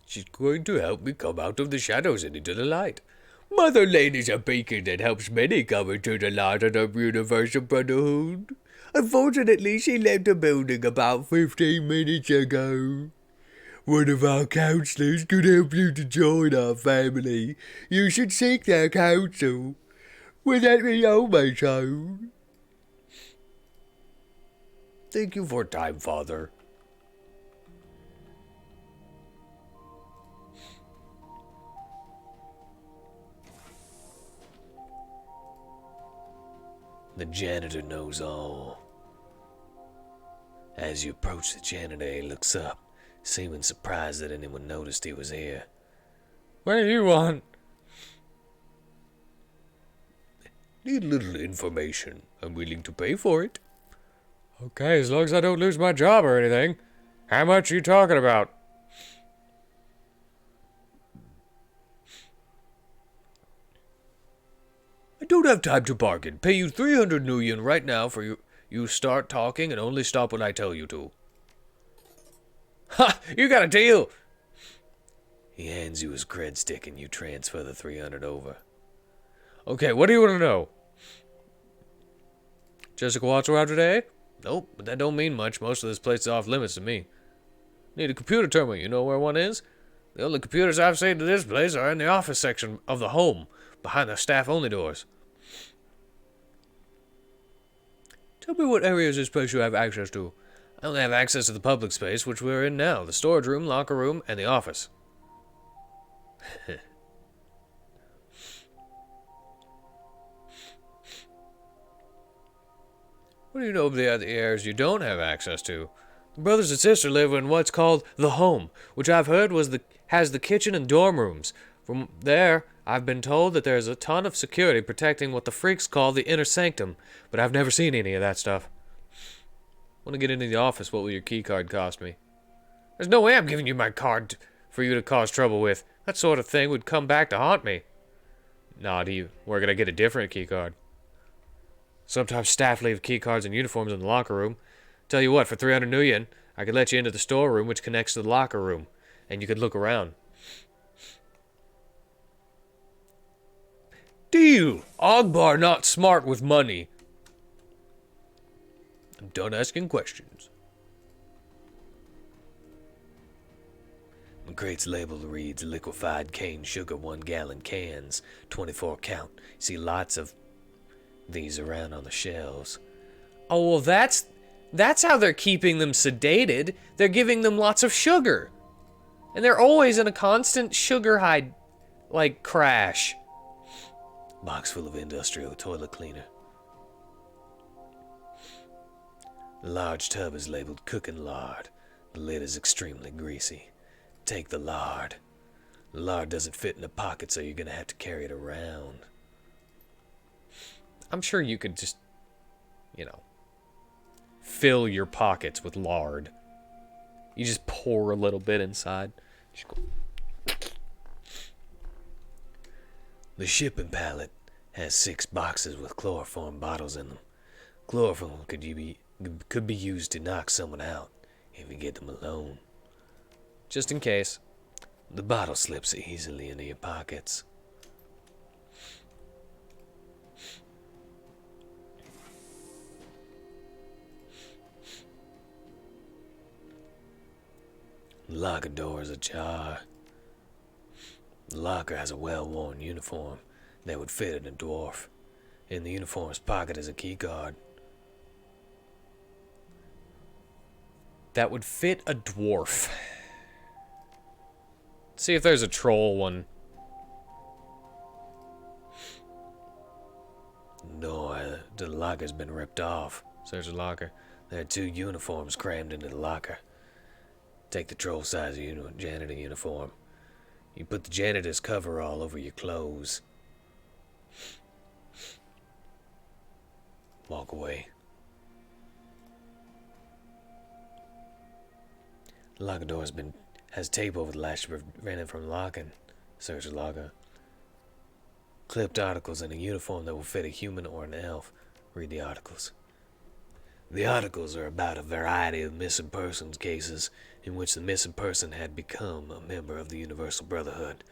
She's going to help me come out of the shadows and into the light. Mother Lane is a beacon that helps many come into the light of the Universal Brotherhood. Unfortunately, she left the building about 15 minutes ago. One of our counselors could help you to join our family. You should seek their counsel. Would that be all, my child? Thank you for your time, Father. The janitor knows all. As you approach the janitor, he looks up, seeming surprised that anyone noticed he was here. What do you want? Need a little information. I'm willing to pay for it. Okay, as long as I don't lose my job or anything. How much are you talking about? I don't have time to bargain. Pay you 300 nuyen right now for you start talking and only stop when I tell you to. Ha! You got a deal! He hands you his cred stick and you transfer the 300 over. Okay, what do you want to know? Jessica Watts around today? Nope, but that don't mean much. Most of this place is off limits to me. Need a computer terminal. You know where one is? The only computers I've seen to this place are in the office section of the home, behind the staff-only doors. Tell me what areas of this place you have access to. I only have access to the public space, which we're in now. The storage room, locker room, and the office. What do you know of the other areas you don't have access to? The brothers and sisters live in what's called the home, which I've heard has the kitchen and dorm rooms. From there, I've been told that there's a ton of security protecting what the freaks call the inner sanctum, but I've never seen any of that stuff. Want to get into the office, what will your key card cost me? There's no way I'm giving you my card for you to cause trouble with. That sort of thing would come back to haunt me. Nah, where could I get a different key card? Sometimes staff leave key cards and uniforms in the locker room. Tell you what, for 300 nuyen, I could let you into the storeroom which connects to the locker room, and you could look around. Deal! Ogbar not smart with money. I'm done asking questions. The crate's label reads liquefied cane sugar 1 gallon cans, 24 count. See lots of these around on the shelves. Oh, well, that's how they're keeping them sedated. They're giving them lots of sugar. And they're always in a constant sugar high, like, crash. Box full of industrial toilet cleaner. The large tub is labeled cooking lard. The lid is extremely greasy. Take the lard. The lard doesn't fit in a pocket, so you're gonna have to carry it around. I'm sure you could just, fill your pockets with lard. You just pour a little bit inside. Just go. The shipping pallet has 6 boxes with chloroform bottles in them. Chloroform could be used to knock someone out if you get them alone. Just in case. The bottle slips easily into your pockets. The locker door is ajar. The locker has a well-worn uniform that would fit in a dwarf. In the uniform's pocket is a key card. That would fit a dwarf. See if there's a troll one. No, the locker's been ripped off. Search the locker. There are 2 uniforms crammed into the locker. Take the troll size janitor uniform. You put the janitor's coverall over your clothes. Walk away. The locker door has tape over the latch to prevent it from locking. Search the locker. Clipped articles in a uniform that will fit a human or an elf. Read the articles. The articles are about a variety of missing persons cases in which the missing person had become a member of the Universal Brotherhood.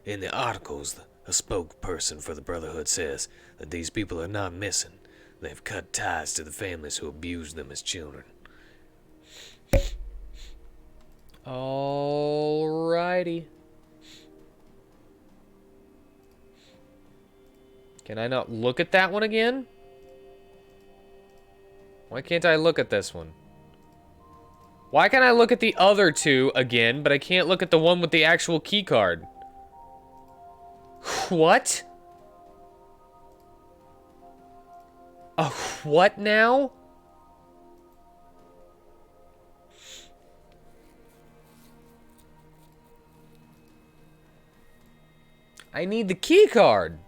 In the articles, a spokesperson for the Brotherhood says that these people are not missing. They've cut ties to the families who abused them as children. Alrighty. Can I not look at that one again? Why can't I look at this one? Why can I look at the other 2 again, but I can't look at the one with the actual key card? What? What now? I need the key card.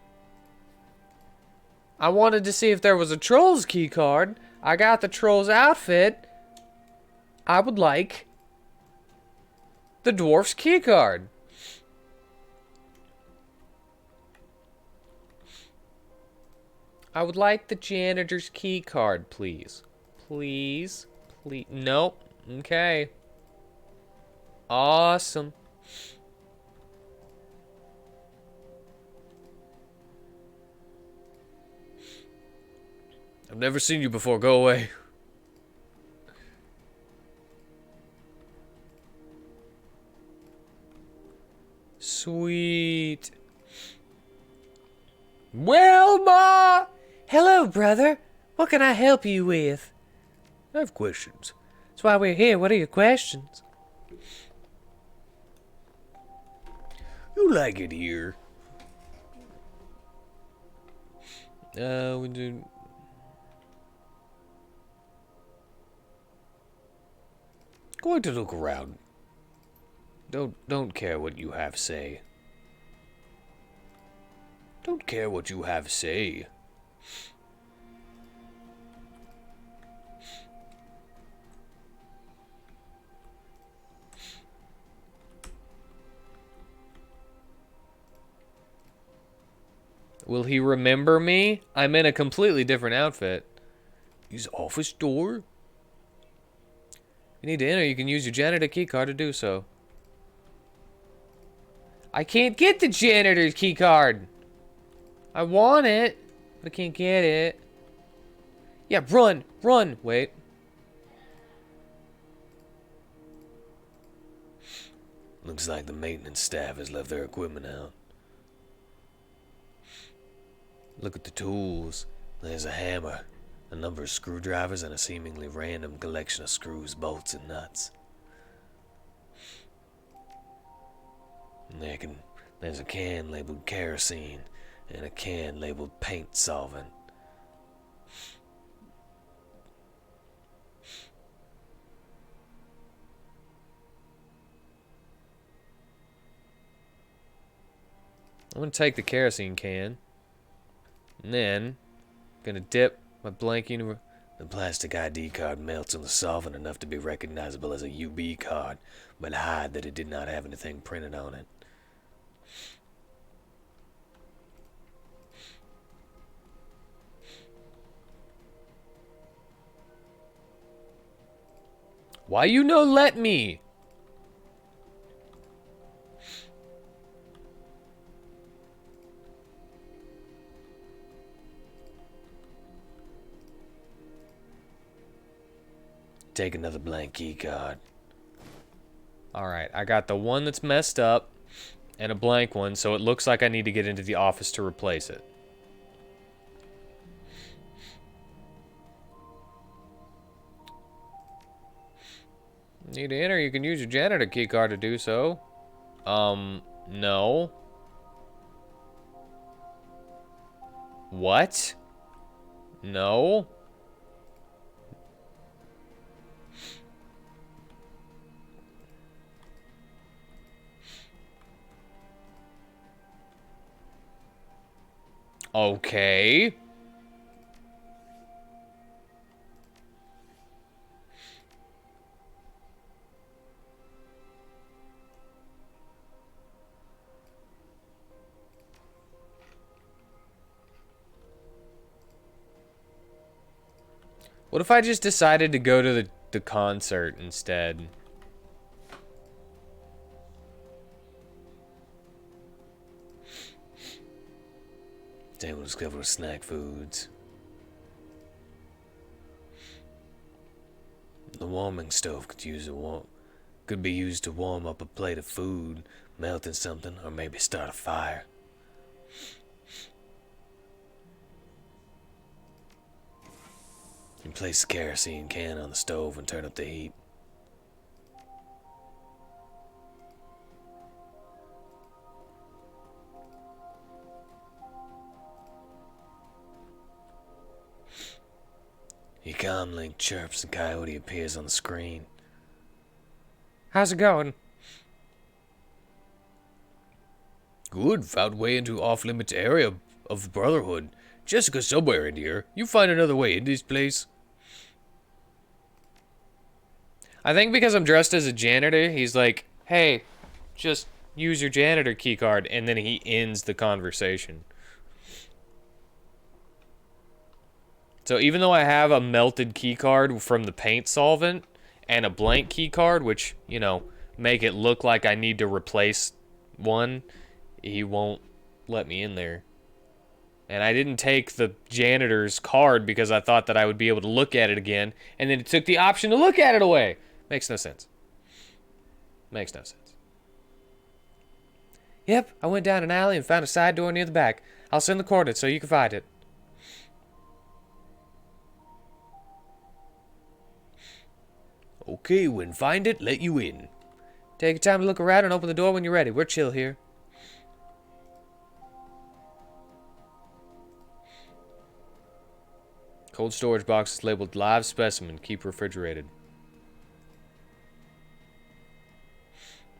I wanted to see if there was a troll's key card. I got the troll's outfit. I would like the dwarf's key card. I would like the janitor's key card, please. Please. Please. Nope. Okay. Awesome. I've never seen you before. Go away. Sweet. Well, Ma! Hello, brother. What can I help you with? I have questions. That's why we're here. What are your questions? You like it here? We do. Going to look around. Don't care what you have say. Don't care what you have say. Will he remember me? I'm in a completely different outfit. His office door? If you need to enter, you can use your janitor keycard to do so. I can't get the janitor's keycard. I want it, but I can't get it. Yeah, run, run. Wait. Looks like the maintenance staff has left their equipment out. Look at the tools. There's a hammer, a number of screwdrivers, and a seemingly random collection of screws, bolts, and nuts. And there's a can labeled kerosene and a can labeled paint solvent. I'm gonna take the kerosene can, and then gonna dip my blanking. The plastic ID card melts on the solvent enough to be recognizable as a UB card, but hide that it did not have anything printed on it. Why you no let me? Take another blank key card. Alright, I got the one that's messed up and a blank one, so it looks like I need to get into the office to replace it. Need to enter, you can use your janitor keycard to do so. No. What? No. Okay. What if I just decided to go to the concert instead? Table is covered with snack foods. The warming stove could be used to warm up a plate of food, melting something, or maybe start a fire. You place the kerosene can on the stove and turn up the heat. Your comm link chirps and Coyote appears on the screen. How's it going? Good, found way into off-limits area of the Brotherhood. Jessica's somewhere in here. You find another way in this place. I think because I'm dressed as a janitor, he's like, hey, just use your janitor keycard, and then he ends the conversation. So even though I have a melted keycard from the paint solvent and a blank keycard, which, you know, make it look like I need to replace one, he won't let me in there. And I didn't take the janitor's card because I thought that I would be able to look at it again, and then it took the option to look at it away. Makes no sense. Makes no sense. Yep, I went down an alley and found a side door near the back. I'll send the coordinates so you can find it. Okay, when find it, let you in. Take your time to look around and open the door when you're ready. We're chill here. Cold storage box is labeled live specimen. Keep refrigerated.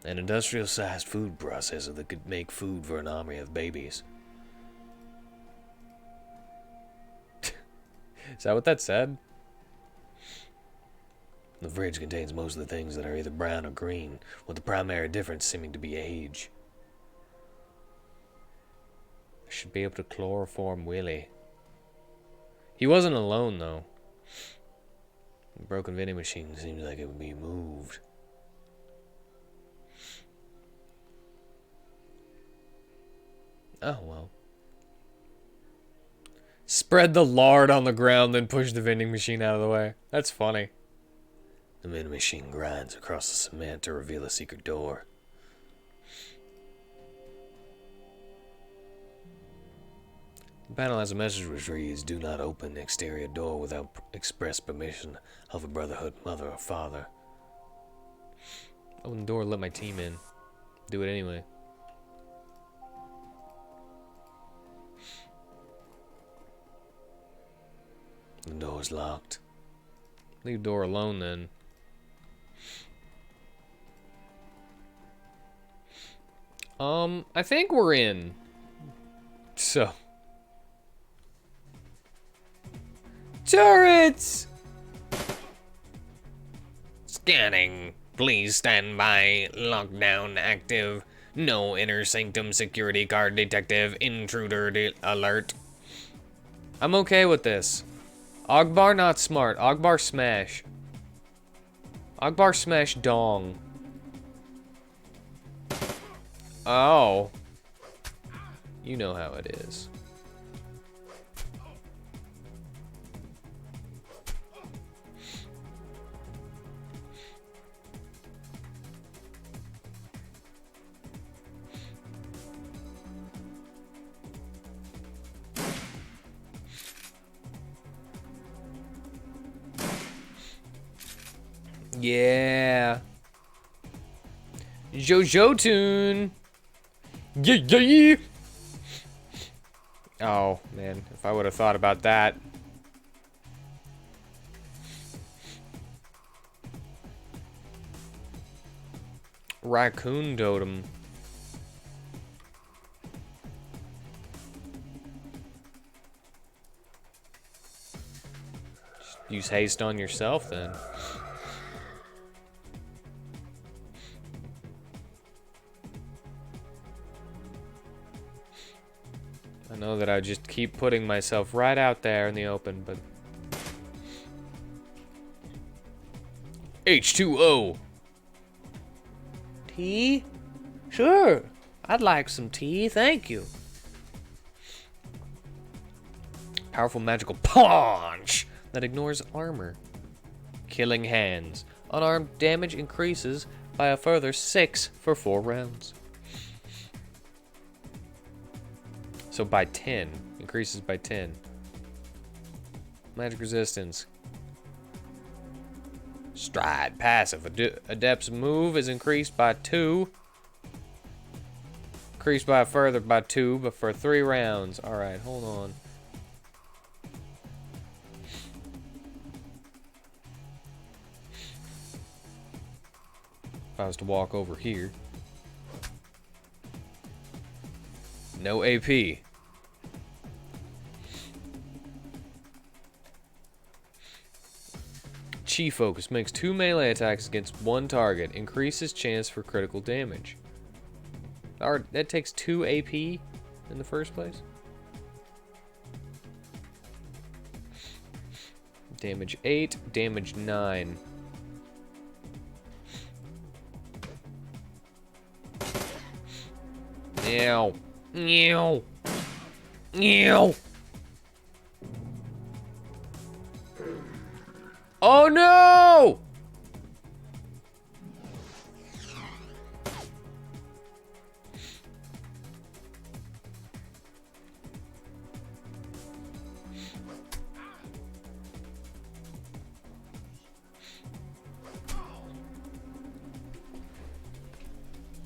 An industrial-sized food processor that could make food for an army of babies. Is that what that said? The fridge contains most of the things that are either brown or green, with the primary difference seeming to be age. should be able to chloroform Willie. He wasn't alone, though. The broken vending machine seems like it would be moved. Oh, well. Spread the lard on the ground, then push the vending machine out of the way. That's funny. The vending machine grinds across the cement to reveal a secret door. The panel has a message which reads, "Do not open the exterior door without express permission of a brotherhood mother or father." Open the door, let my team in. Do it anyway. The door's locked. Leave door alone then. I think we're in. So. Turrets! Scanning. Please stand by. Lockdown active. No inner sanctum security card detective. Intruder alert. I'm okay with this. Ogbar not smart. Ogbar smash. Ogbar SMashdong. Oh. You know how it is. Yeah. JoJo tune. Yeah, yeah. Oh, man. If I would have thought about that. Raccoon totem. Just use haste on yourself then. I know that I just keep putting myself right out there in the open, but... H2O! Tea? Sure. I'd like some tea, thank you. Powerful magical punch that ignores armor. Killing hands. Unarmed damage increases by a further 6 for 4 rounds. So by 10. Increases by 10. Magic resistance. Stride passive. Adept's move is increased by 2. Increased by a further by 2, but for 3 rounds. Alright, hold on. If I was to walk over here. No AP. Chi Focus makes 2 melee attacks against 1 target. Increases chance for critical damage. That takes 2 AP in the first place. Damage 8, damage 9. Meow. Meow. Meow. Oh no!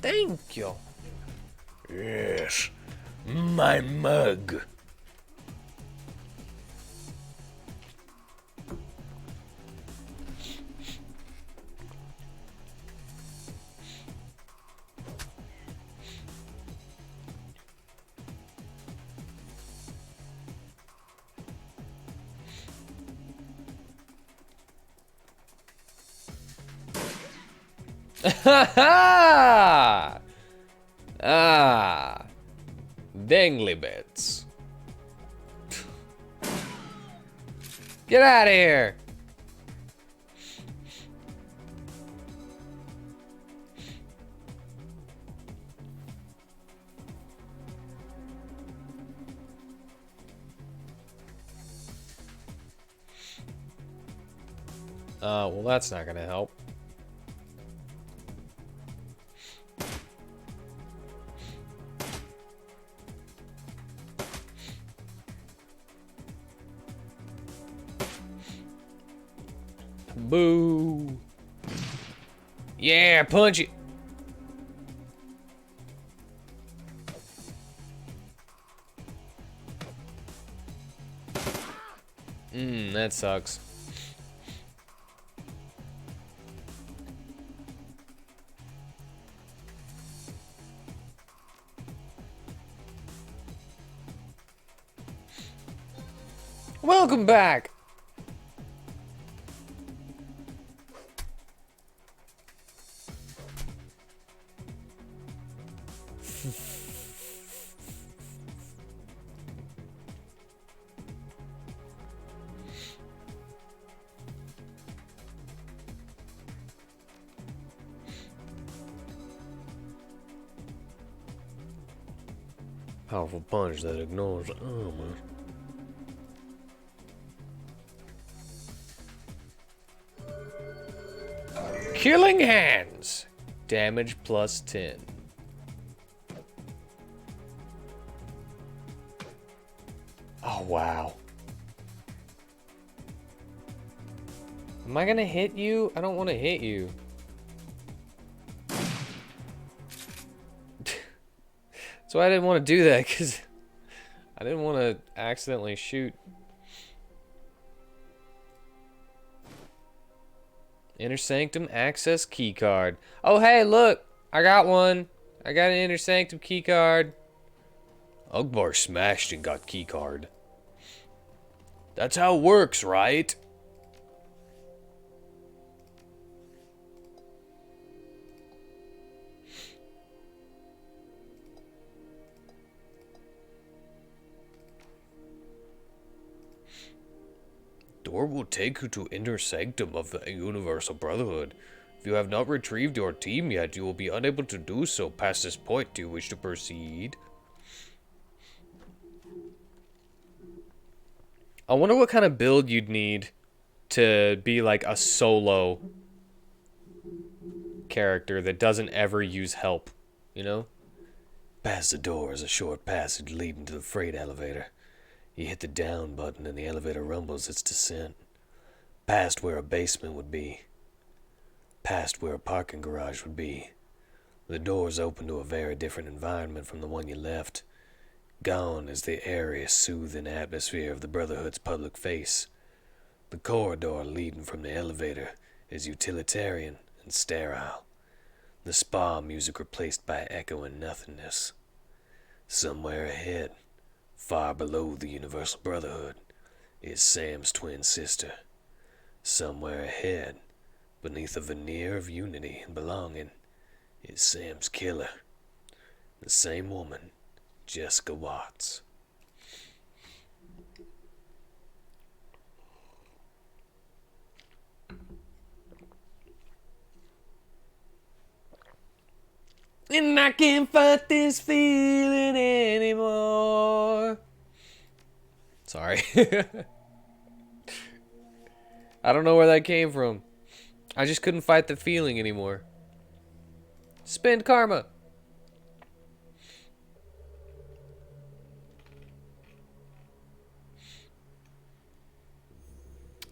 Thank you. Yes, my mug. Ha ha! Ah. dangly bits. Get out of here! Well, that's not gonna help. Boo! Yeah, punch it! That sucks. Welcome back! Powerful punch that ignores armor. Killing Hands. Damage plus 10. Oh, wow. Am I gonna hit you? I don't want to hit you. So I didn't want to do that because I didn't want to accidentally shoot. Inner Sanctum access keycard. Oh, hey, look. I got one. I got an Inner Sanctum keycard. Ogbar SMashdong got keycard. That's how it works, right? Door will take you to Inner Sanctum of the Universal Brotherhood. If you have not retrieved your team yet, you will be unable to do so past this point. Do you wish to proceed? I wonder what kind of build you'd need to be like a solo character that doesn't ever use help, you know? Past the door is a short passage leading to the freight elevator. You hit the down button and the elevator rumbles its descent. Past where a basement would be. Past where a parking garage would be. The doors open to a very different environment from the one you left. Gone is the airy, soothing atmosphere of the Brotherhood's public face. The corridor leading from the elevator is utilitarian and sterile. The spa music replaced by echoing nothingness. Somewhere ahead, far below the Universal Brotherhood, is Sam's twin sister. Somewhere ahead, beneath a veneer of unity and belonging, is Sam's killer. The same woman, Jessica Watts. And I can't fight this feeling anymore. Sorry. I don't know where that came from. I just couldn't fight the feeling anymore. Spend karma.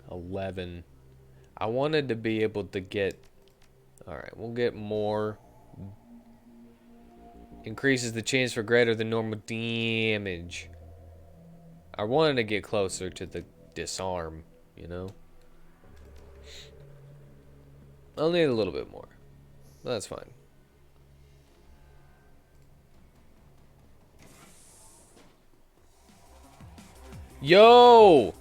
$11. I wanted to be able to get... Alright, we'll get more... Increases the chance for greater than normal damage. I wanted to get closer to the disarm, you know? I'll need a little bit more. That's fine. Yo!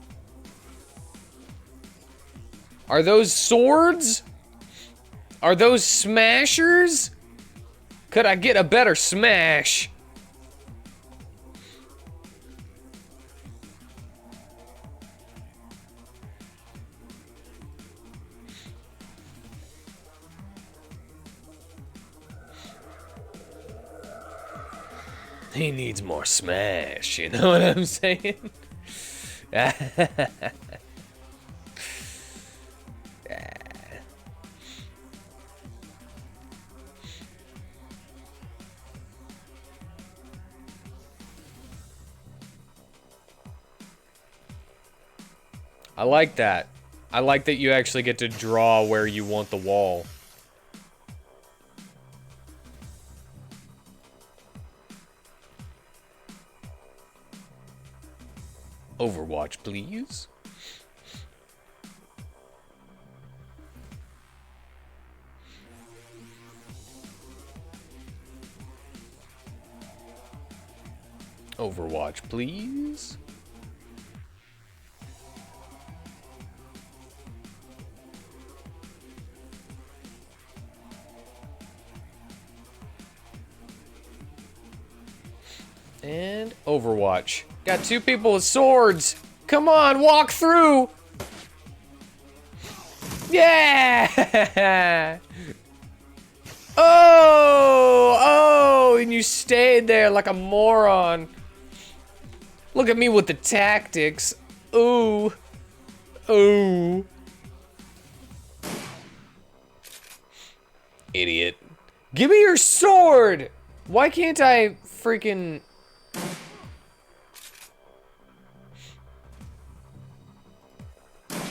Are those swords? Are those smashers? Could I get a better smash? He needs more smash, you know what I'm saying? I like that. I like that you actually get to draw where you want the wall. Overwatch, please. Overwatch, please. And Overwatch. Got two people with swords. Come on, walk through. Yeah! Oh, and you stayed there like a moron. Look at me with the tactics. Ooh. Ooh. Idiot. Give me your sword! Why can't I freaking...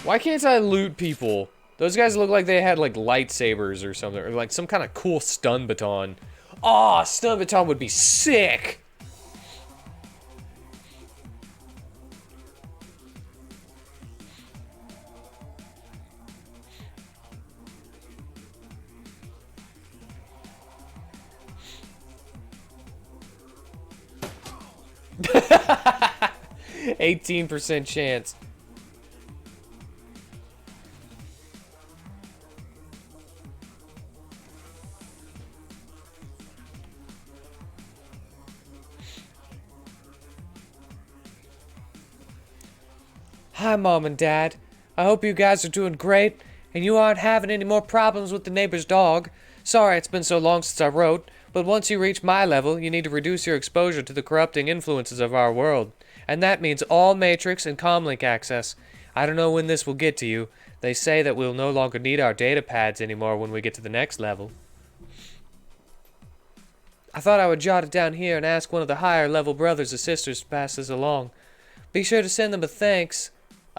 Why can't I loot people? Those guys look like they had like lightsabers or something, or like some kind of cool stun baton. Aw, stun baton would be sick! 18% chance. Hi, Mom and Dad. I hope you guys are doing great, and you aren't having any more problems with the neighbor's dog. Sorry it's been so long since I wrote, but once you reach my level, you need to reduce your exposure to the corrupting influences of our world. And that means all Matrix and Comlink access. I don't know when this will get to you. They say that we'll no longer need our data pads anymore when we get to the next level. I thought I would jot it down here and ask one of the higher level brothers or sisters to pass this along. Be sure to send them a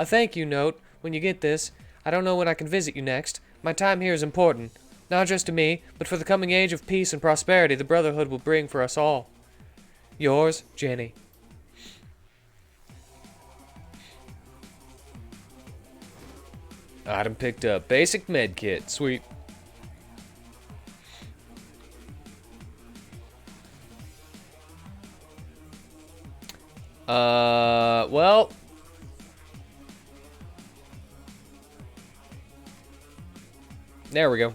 thank you note when you get this. I don't know when I can visit you next. My time here is important. Not just to me, but for the coming age of peace and prosperity the Brotherhood will bring for us all. Yours, Jenny. Item picked up. Basic med kit. Sweet. Well. There we go.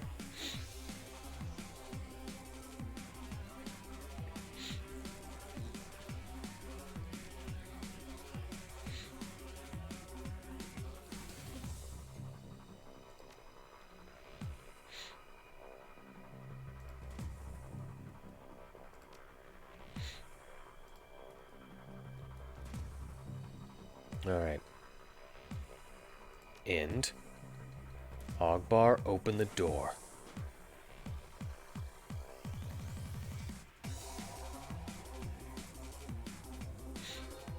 Alright. End. Ogbar, open the door.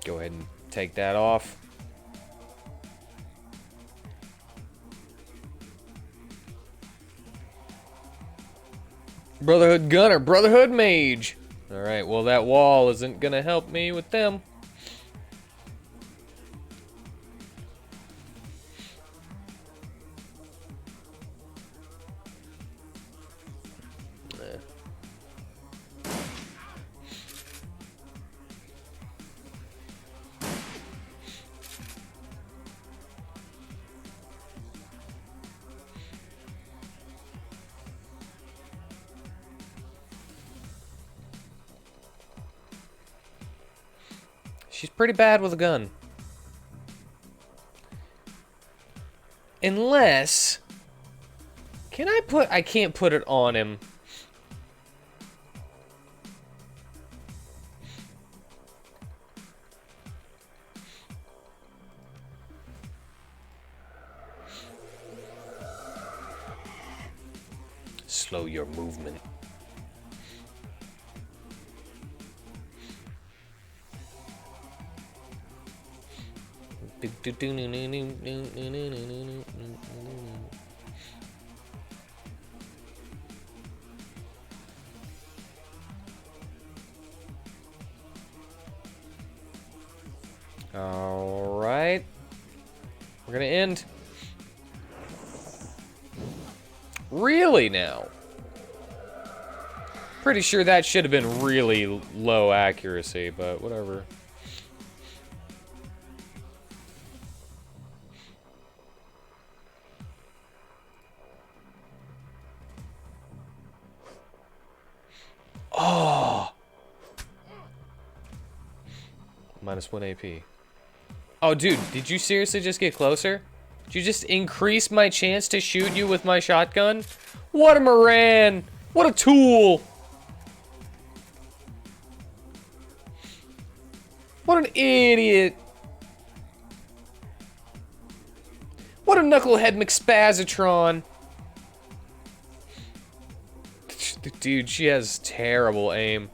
Go ahead and take that off. Brotherhood Gunner, Brotherhood Mage. Alright, well that wall isn't gonna help me with them. She's pretty bad with a gun. Unless... I can't put it on him. Slow your movement. Alright. We're gonna end. Really now? Pretty sure that should have been really low accuracy, but whatever. Oh! -1 AP. Oh, dude, did you seriously just get closer? Did you just increase my chance to shoot you with my shotgun? What a Moran! What a tool! What an idiot! What a knucklehead McSpazatron! Dude, she has terrible aim.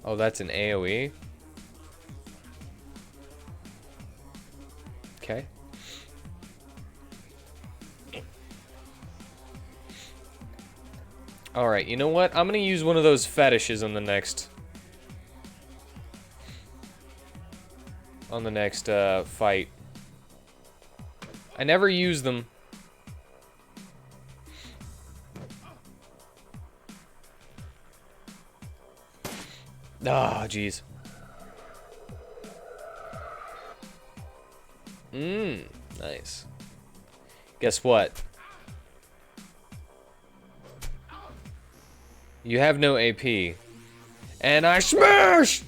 Oh, that's an AoE? Okay. Alright, you know what? I'm gonna use one of those fetishes on the next... fight. I never use them. Ah, jeez. Nice. Guess what? You have no AP. And I smash!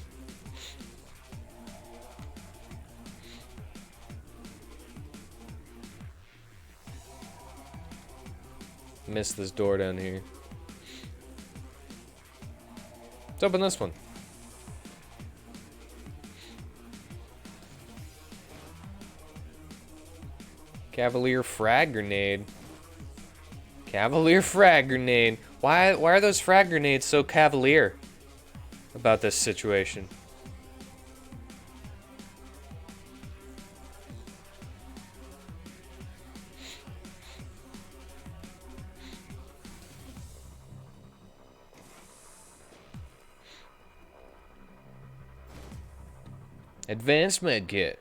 Missed this door down here. Let's open this one. Cavalier frag grenade. Cavalier frag grenade. Why are those frag grenades so cavalier about this situation? Advanced med kit.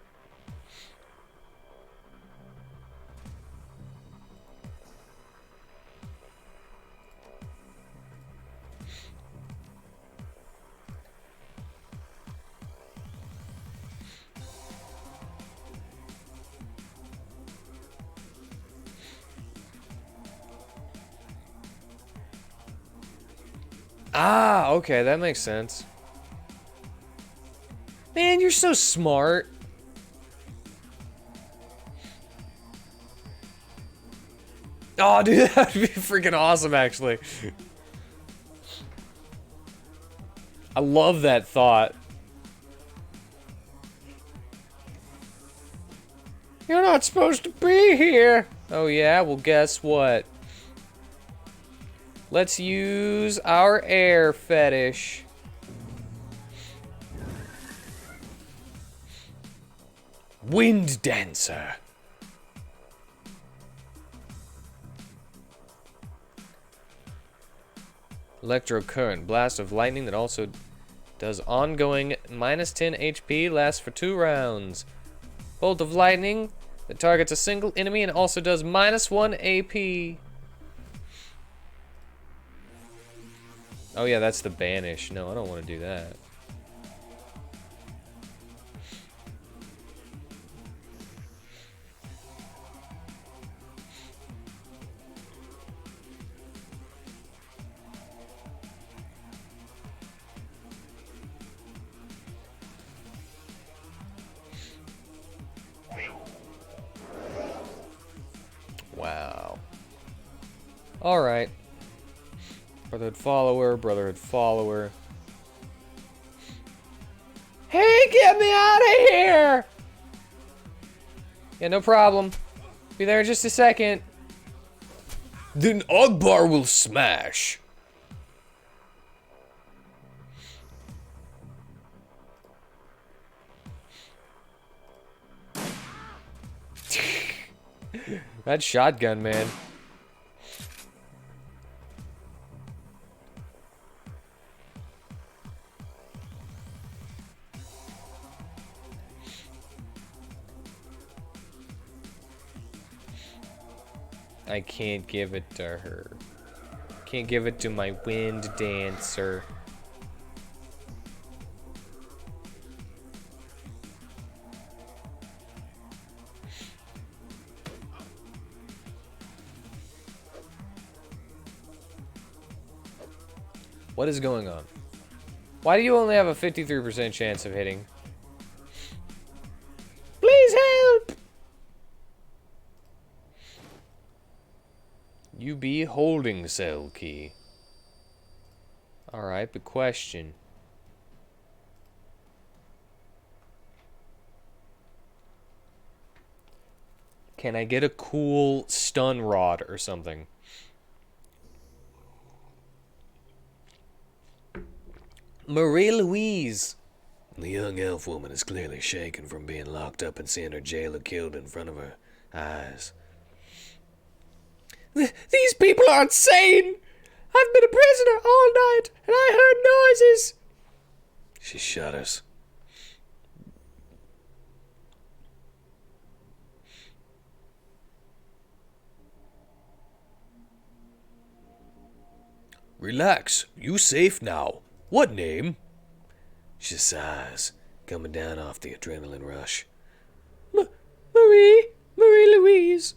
Ah, okay, that makes sense. Man, you're so smart. Oh, dude, that'd be freaking awesome, actually. I love that thought. You're not supposed to be here. Oh, yeah? Well, guess what? Let's use our air fetish. Wind Dancer. Electro current, blast of lightning that also does ongoing -10 HP, lasts for 2 rounds. Bolt of lightning that targets a single enemy and also does -1 AP. Oh yeah, that's the banish. No, I don't want to do that. Wow. Alright. Brotherhood follower, brotherhood follower. Hey, get me out of here! Yeah, no problem. Be there in just a second. Then Ogbar will smash. That shotgun, man. I can't give it to her. Can't give it to my wind dancer. What is going on? Why do you only have a 53% chance of hitting? Please help! You be holding cell key. Alright, but question. Can I get a cool stun rod or something? Marie Louise. The young elf woman is clearly shaken from being locked up and seeing her jailer killed in front of her eyes. These people are insane! I've been a prisoner all night, and I heard noises! She shudders. Relax, you safe now. What name? She sighs, coming down off the adrenaline rush. Marie Louise.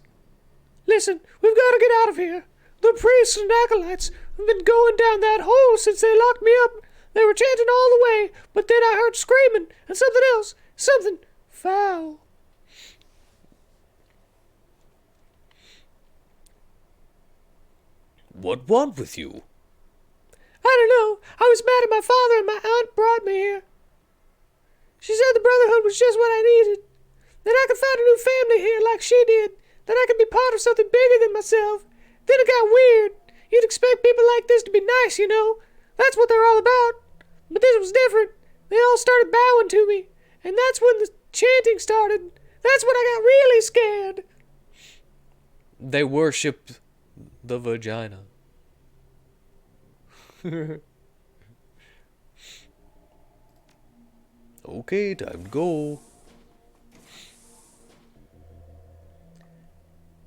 Listen, we've got to get out of here. The priests and acolytes have been going down that hole since they locked me up. They were chanting all the way, but then I heard screaming and something else. Something foul. What want with you? I don't know. I was mad at my father and my aunt brought me here. She said the Brotherhood was just what I needed. That I could find a new family here like she did. That I could be part of something bigger than myself. Then it got weird. You'd expect people like this to be nice, you know. That's what they're all about. But this was different. They all started bowing to me. And that's when the chanting started. That's when I got really scared. They worship the vagina. Okay, time to go.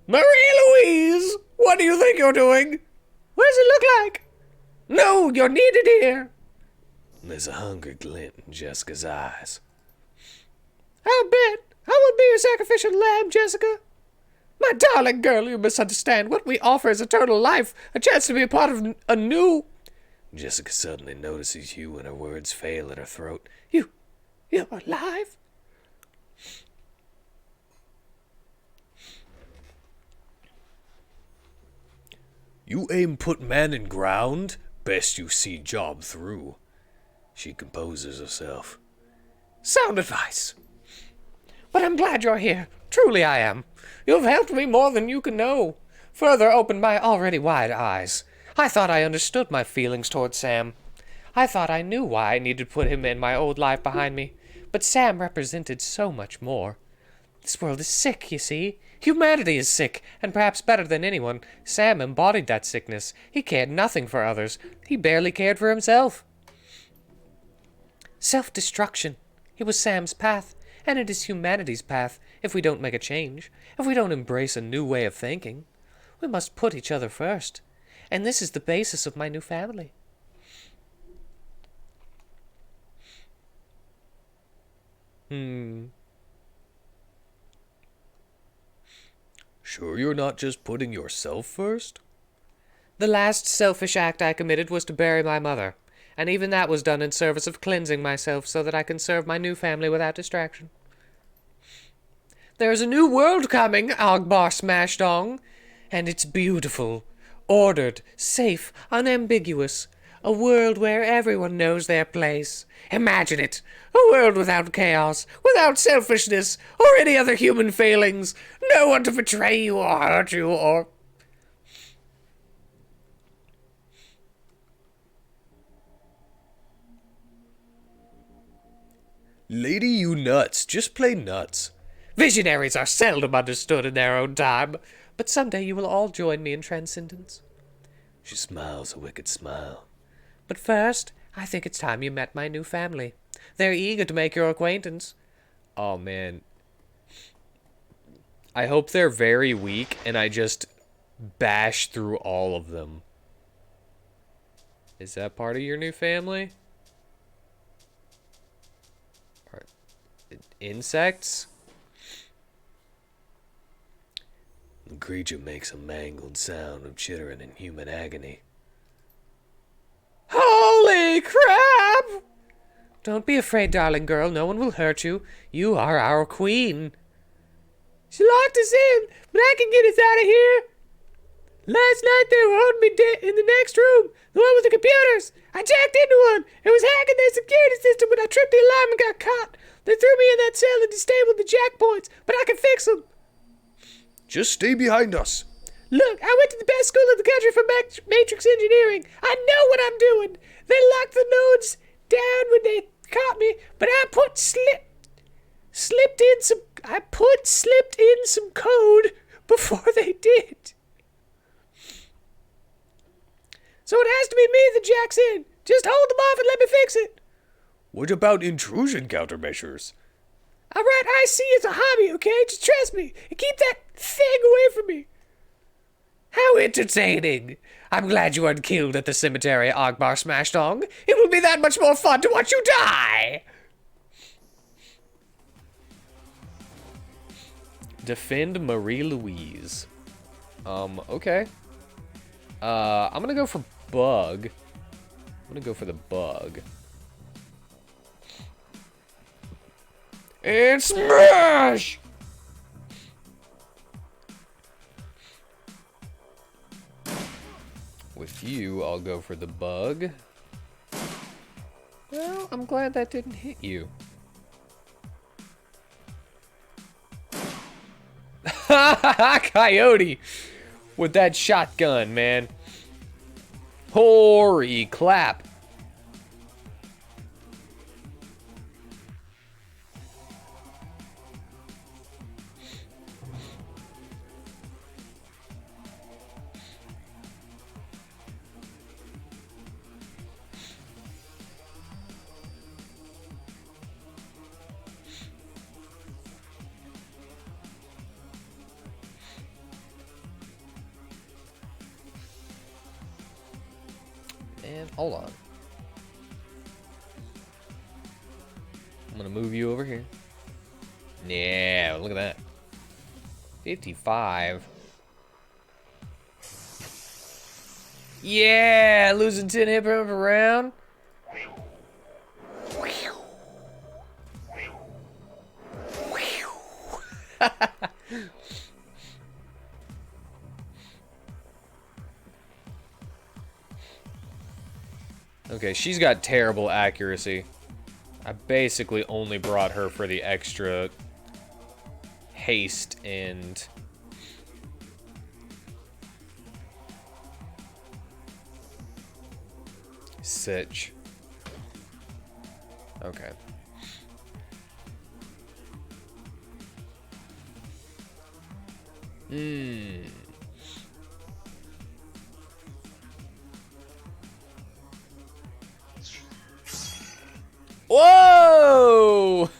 Marie Louise! What do you think you're doing? What does it look like? No, you're needed here. There's a hungry glint in Jessica's eyes. I'll bet. I will be your sacrificial lamb, Jessica. My darling girl, you misunderstand. What we offer is eternal life, a chance to be a part of a new... Jessica suddenly notices you and her words fail at her throat. You're alive? You aim put man in ground? Best you see job through. She composes herself. Sound advice. But I'm glad you're here. Truly I am. You've helped me more than you can know. Further opened my already wide eyes. I thought I understood my feelings toward Sam. I thought I knew why I needed to put him and my old life behind me. But Sam represented so much more. This world is sick, you see. Humanity is sick, and perhaps better than anyone, Sam embodied that sickness. He cared nothing for others. He barely cared for himself. Self-destruction. It was Sam's path, and it is humanity's path if we don't make a change, if we don't embrace a new way of thinking. We must put each other first, and this is the basis of my new family. Sure you're not just putting yourself first? The last selfish act I committed was to bury my mother, and even that was done in service of cleansing myself so that I can serve my new family without distraction. There's a new world coming, Ogbar SMashdong, and it's beautiful, ordered, safe, unambiguous. A world where everyone knows their place. Imagine it. A world without chaos, without selfishness, or any other human failings. No one to betray you or hurt you or... Lady, you nuts. Just play nuts. Visionaries are seldom understood in their own time, but someday you will all join me in transcendence. She smiles a wicked smile. But first, I think it's time you met my new family. They're eager to make your acquaintance. Oh, man. I hope they're very weak and I just bash through all of them. Is that part of your new family? Insects? The creature makes a mangled sound of chittering in human agony. Holy crap! Don't be afraid, darling girl. No one will hurt you. You are our queen. She locked us in, but I can get us out of here. Last night they were holding me in the next room, the one with the computers. I jacked into one and was hacking their security system when I tripped the alarm and got caught. They threw me in that cell and disabled the jack points, but I can fix them. Just stay behind us. Look, I went to the best school in the country for matrix engineering. I know what I'm doing. They locked the nodes down when they caught me, but I slipped in some code before they did. So it has to be me that jacks in. Just hold them off and let me fix it. What about intrusion countermeasures? All right, I see it's a hobby, okay? Just trust me and keep that thing away from me. How entertaining. I'm glad you weren't killed at the cemetery, Ogbar SMashdong. It will be that much more fun to watch you die. Defend Marie Louise. Okay. I'm gonna go for bug. I'm gonna go for the bug. And smash! With you, I'll go for the bug. Well, I'm glad that didn't hit you. Coyote! With that shotgun, man. Holy clap. And hold on. I'm gonna move you over here. Yeah, look at that. 55. Yeah, losing 10 hit per round. Okay, she's got terrible accuracy. I basically only brought her for the extra haste and sitch. Okay. Whoa!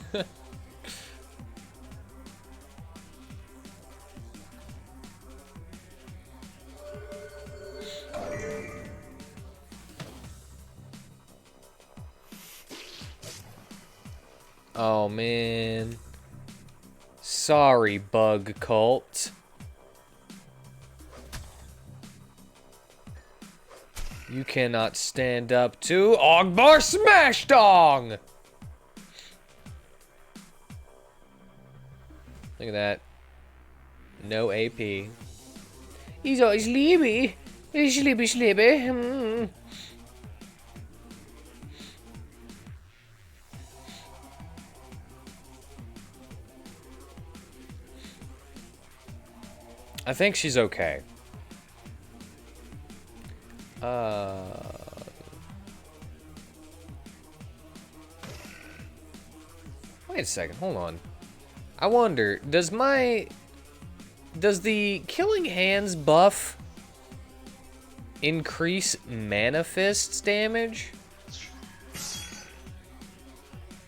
Oh, man. Sorry, bug cult. You cannot stand up to Ogbar SMashdong! Look at that. No AP. He's always sleepy. Sleepy, sleepy. I think she's okay. Wait a second, hold on. I wonder, does the Killing Hands buff increase Mana Fist's damage?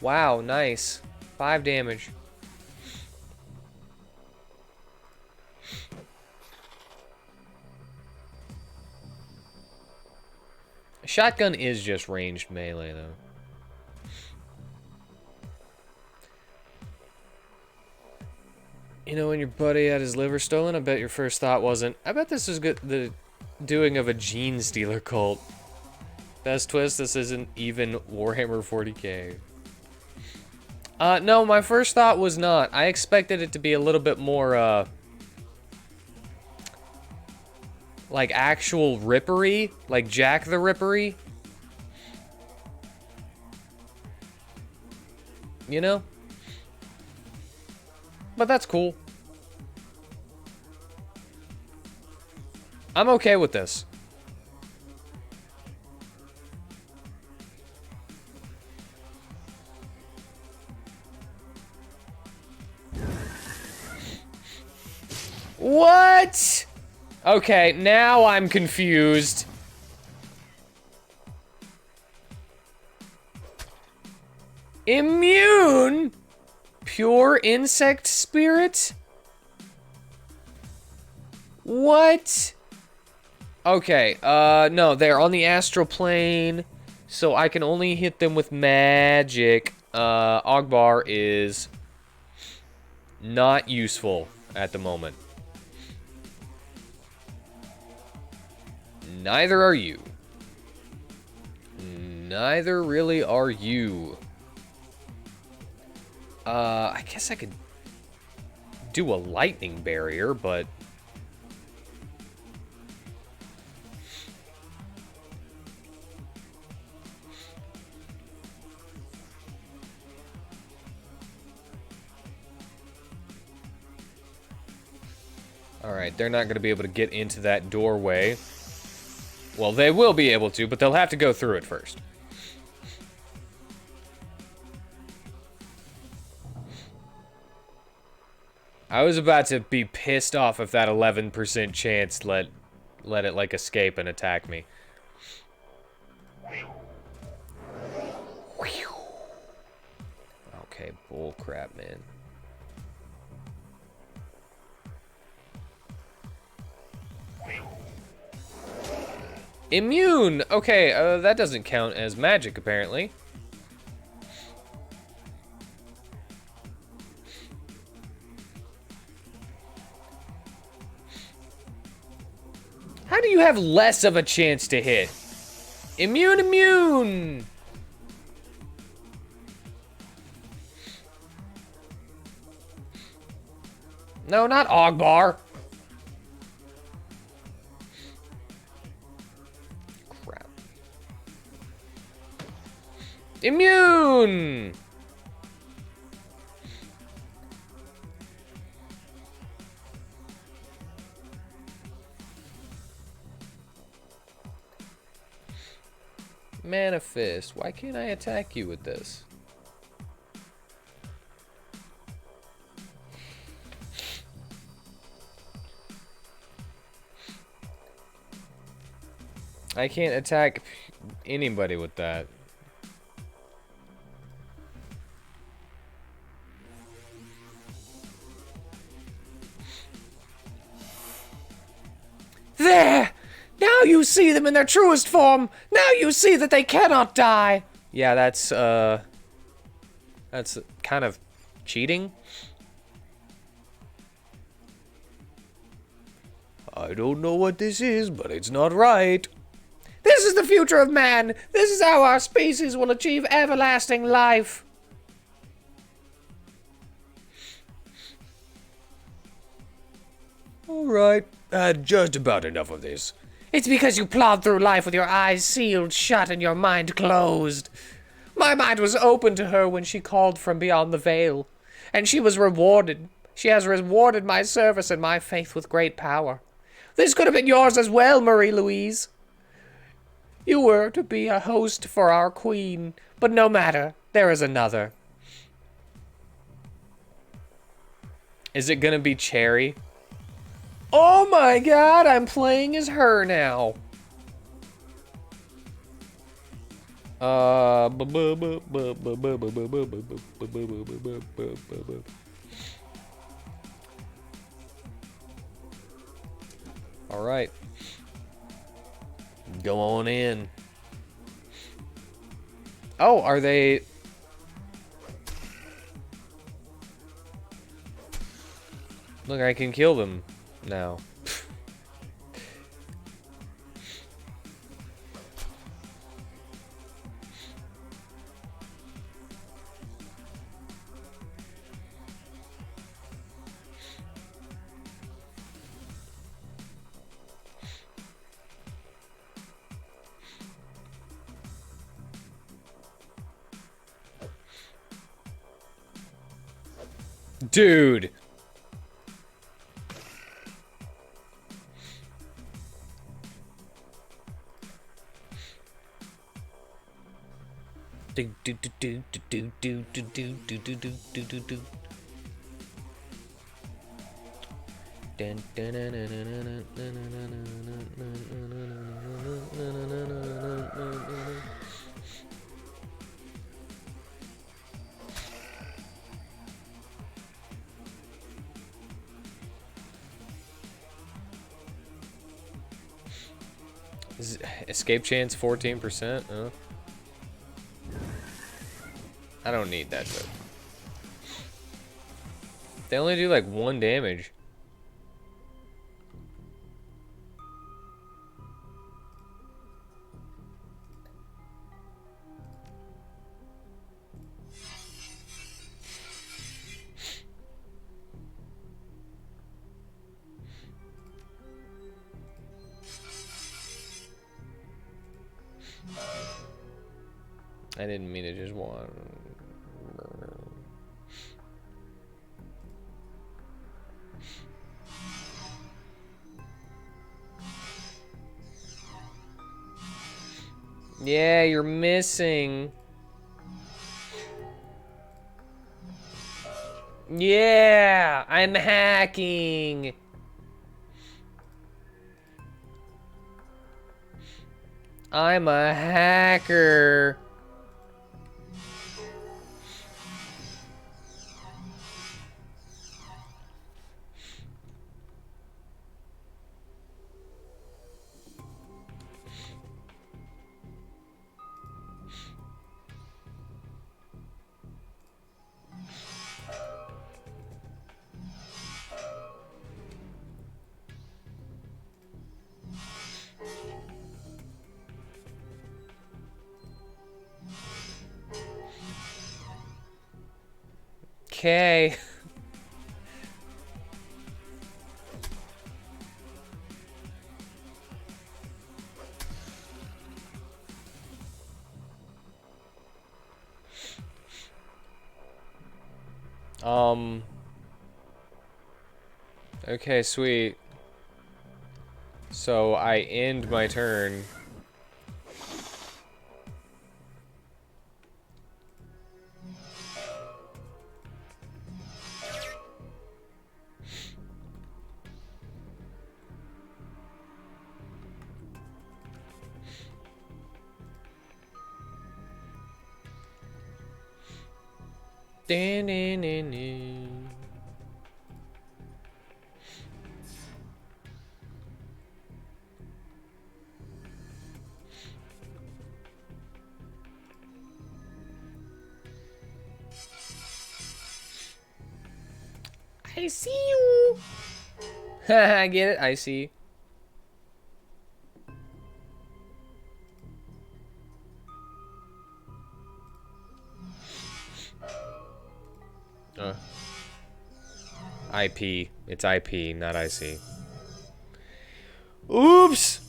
Wow, nice. 5 damage. A shotgun is just ranged melee, though. You know, when your buddy had his liver stolen, I bet your first thought wasn't, I bet this is good, the doing of a gene stealer cult. Best twist, this isn't even Warhammer 40k. No, my first thought was not. I expected it to be a little bit more, like actual Rippery, like Jack the Rippery. You know? But that's cool. I'm okay with this. What? Okay, now I'm confused. Immune? Pure insect spirit? What? Okay, no, they're on the astral plane, so I can only hit them with magic. Ogbar is not useful at the moment. Neither are you. Neither really are you. I guess I could do a lightning barrier, but... Alright, they're not going to be able to get into that doorway. Well, they will be able to, but they'll have to go through it first. I was about to be pissed off if that 11% chance let it, like, escape and attack me. Okay, bullcrap, man. Immune! Okay, that doesn't count as magic, apparently. How do you have less of a chance to hit? Immune, immune! No, not Ogbar. Crap. Immune! Manifest. Why can't I attack you with this? I can't attack anybody with that. There! Now you see them in their truest form! Now you see that they cannot die! Yeah, that's kind of cheating. I don't know what this is, but it's not right. This is the future of man! This is how our species will achieve everlasting life! Alright, just about enough of this. It's because you plod through life with your eyes sealed shut and your mind closed. My mind was open to her when she called from beyond the veil, and she was rewarded She has rewarded my service and my faith with great power. This could have been yours as well, Marie-Louise. You were to be a host for our queen, but no matter. There is another. Is it gonna be Cherry? Oh my god, I'm playing as her now. All right. Go on in. Oh, are they... Look, I can kill them now. Dude. Is escape chance 14%? I don't need that though. They only do like 1 damage. I didn't mean to just one. Yeah, you're missing. Yeah, I'm hacking. I'm a hacker. Okay. Okay, sweet. So I end my turn. I see you. I get it. I see. IP. It's IP, not IC. Oops!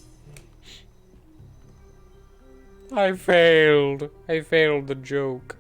I failed. I failed the joke.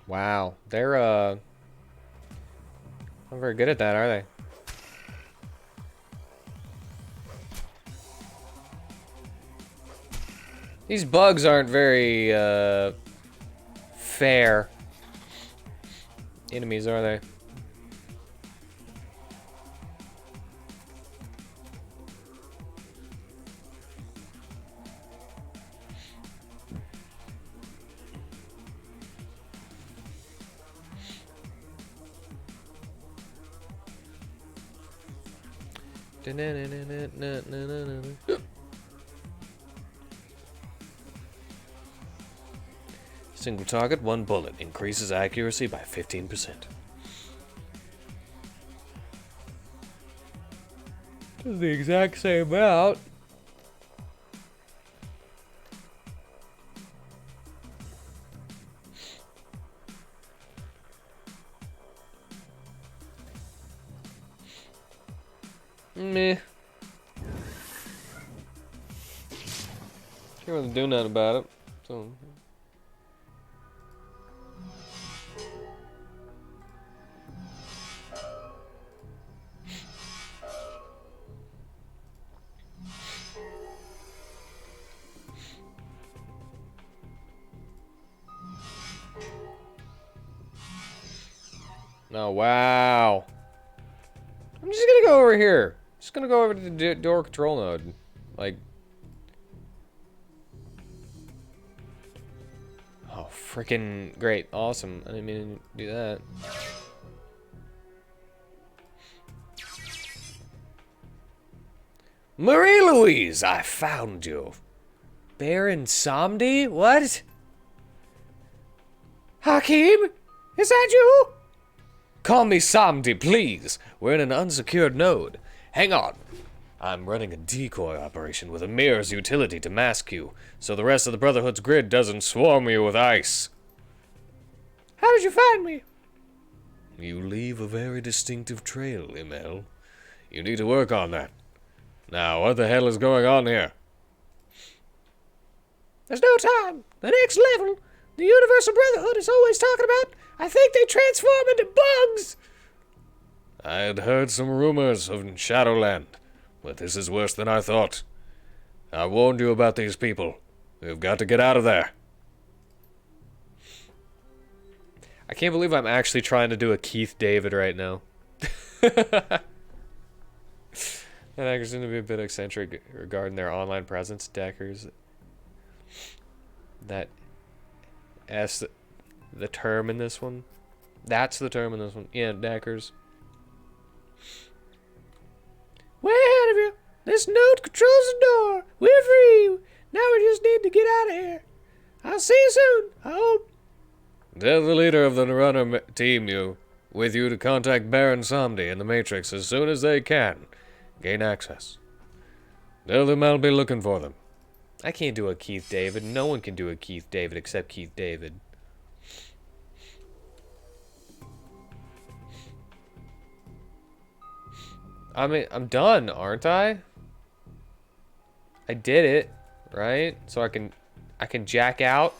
Wow, they're not very good at that, are they? These bugs aren't very fair enemies, are they? Single target, one bullet. Increases accuracy by 15%. It's the exact same amount. Meh. Can't really do nothing about it. So. Oh, wow. I'm just gonna go over here. Just gonna go over to the door control node. Like. Oh, freaking great. Awesome. I didn't mean to do that. Marie-Louise, I found you. Baron Samdi? What? Hakim? Is that you? Call me Samdi, please. We're in an unsecured node. Hang on. I'm running a decoy operation with a mirror's utility to mask you, so the rest of the Brotherhood's grid doesn't swarm you with ice. How did you find me? You leave a very distinctive trail, Imel. You need to work on that. Now, what the hell is going on here? There's no time. The next level, the Universal Brotherhood is always talking about. I think they transform into bugs. I had heard some rumors of Shadowland, but this is worse than I thought. I warned you about these people. We've got to get out of there. I can't believe I'm actually trying to do a Keith David right now. That actor's going to be a bit eccentric regarding their online presence. Deckers. That S, the term in this one. That's the term in this one. Yeah, Deckers. Way ahead of you. This node controls the door. We're free. Now we just need to get out of here. I'll see you soon. I hope. Tell the leader of the runner team with you to contact Baron Samdi in the Matrix as soon as they can. Gain access. Tell them I'll be looking for them. I can't do a Keith David. No one can do a Keith David except Keith David. I mean, I'm done, aren't I? I did it, right? So I can jack out.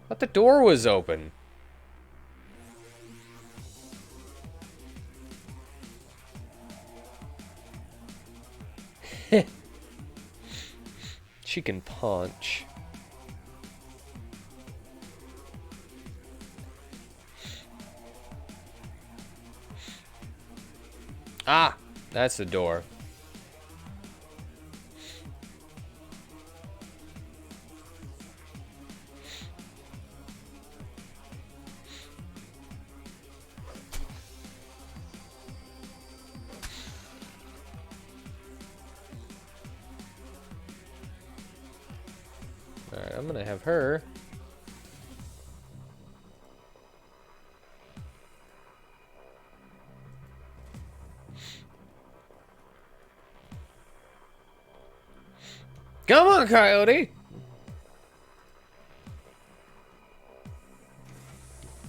But the door was open. She can punch. Ah, that's the door. Alright, I'm gonna have her. Come on, Coyote!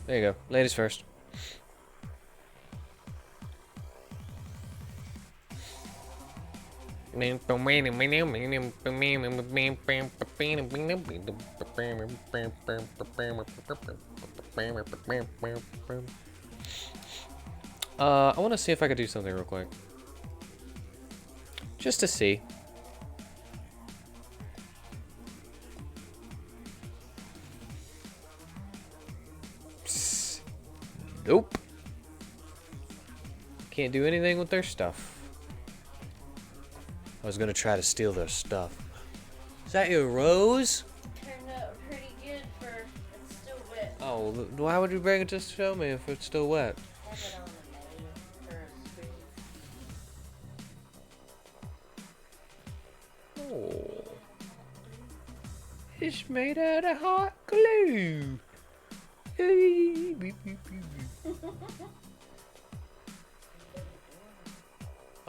There you go. Ladies first. I want to see if I could do something real quick. Just to see. Psst. Nope. Can't do anything with their stuff. I was gonna try to steal their stuff. Is that your rose? Turned out pretty good for it's still wet. Oh, why would you bring it to show me if it's still wet? Have it on the menu for a screen. Oh. It's made out of hot glue.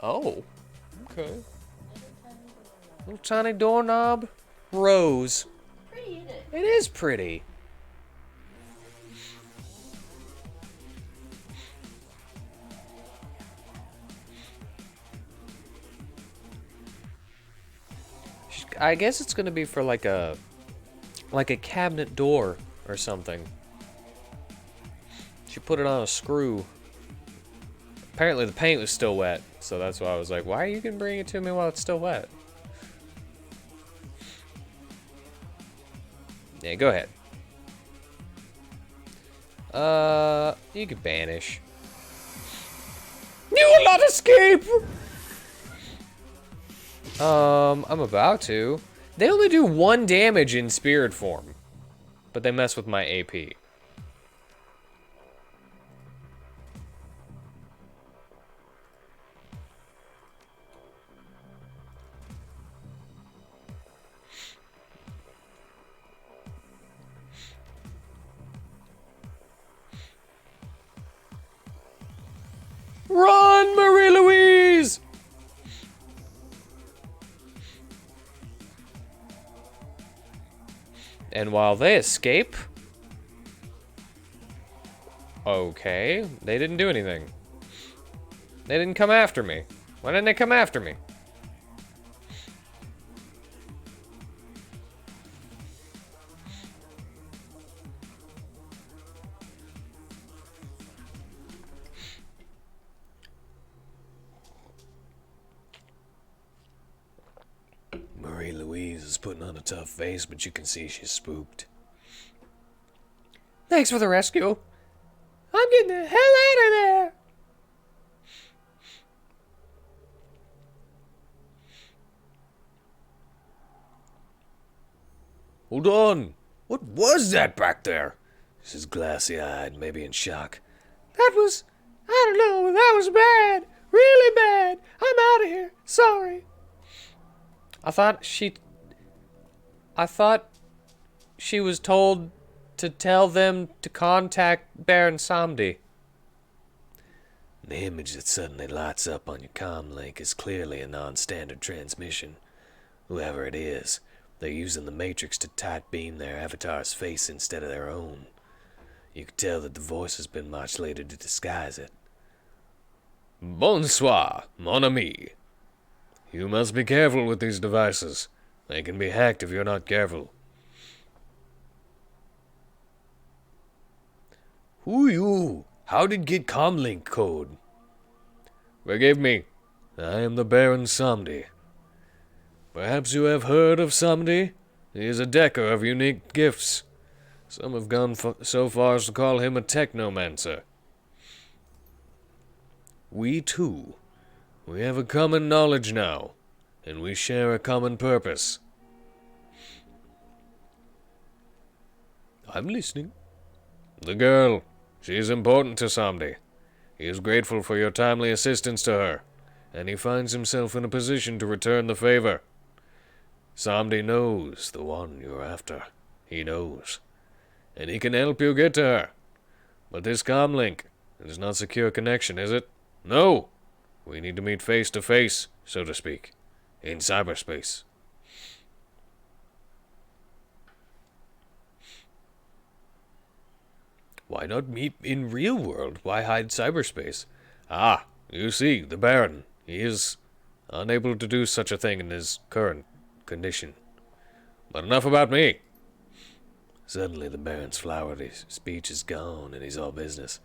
Oh, okay. Little tiny doorknob. Rose. Pretty, isn't it? It is pretty. I guess it's gonna be for like a cabinet door or something. She put it on a screw. Apparently the paint was still wet, so that's why I was like, why are you gonna bring it to me while it's still wet? Yeah, go ahead. You can banish. You will not escape! I'm about to. They only do 1 damage in spirit form, but they mess with my AP. Run, Marie-Louise! And while they escape... Okay, they didn't do anything. They didn't come after me. Why didn't they come after me? Marie-Louise is putting on a tough face, but you can see she's spooked. Thanks for the rescue. I'm getting the hell out of there. Hold on! What was that back there? She's glassy-eyed, maybe in shock. That was... I don't know, that was bad. Really bad. I'm out of here. Sorry. I thought she was told to tell them to contact Baron Samdi. The image that suddenly lights up on your comm link is clearly a non-standard transmission. Whoever it is, they're using the Matrix to tight beam their avatar's face instead of their own. You can tell that the voice has been modulated to disguise it. Bonsoir, mon ami. You must be careful with these devices. They can be hacked if you're not careful. Who you? How did get comlink code? Forgive me. I am the Baron Samdi. Perhaps you have heard of Samdi? He is a decker of unique gifts. Some have gone so far as to call him a technomancer. We two. We have a common knowledge now, and we share a common purpose. I'm listening. The girl. She is important to Samdi. He is grateful for your timely assistance to her, and he finds himself in a position to return the favor. Samdi knows the one you're after. He knows. And he can help you get to her. But this comlink is not secure connection, is it? No! We need to meet face to face, so to speak, in cyberspace. Why not meet in real world? Why hide cyberspace? Ah, you see, the Baron. He is unable to do such a thing in his current condition. But enough about me. Suddenly the Baron's flowery speech is gone, and he's all business.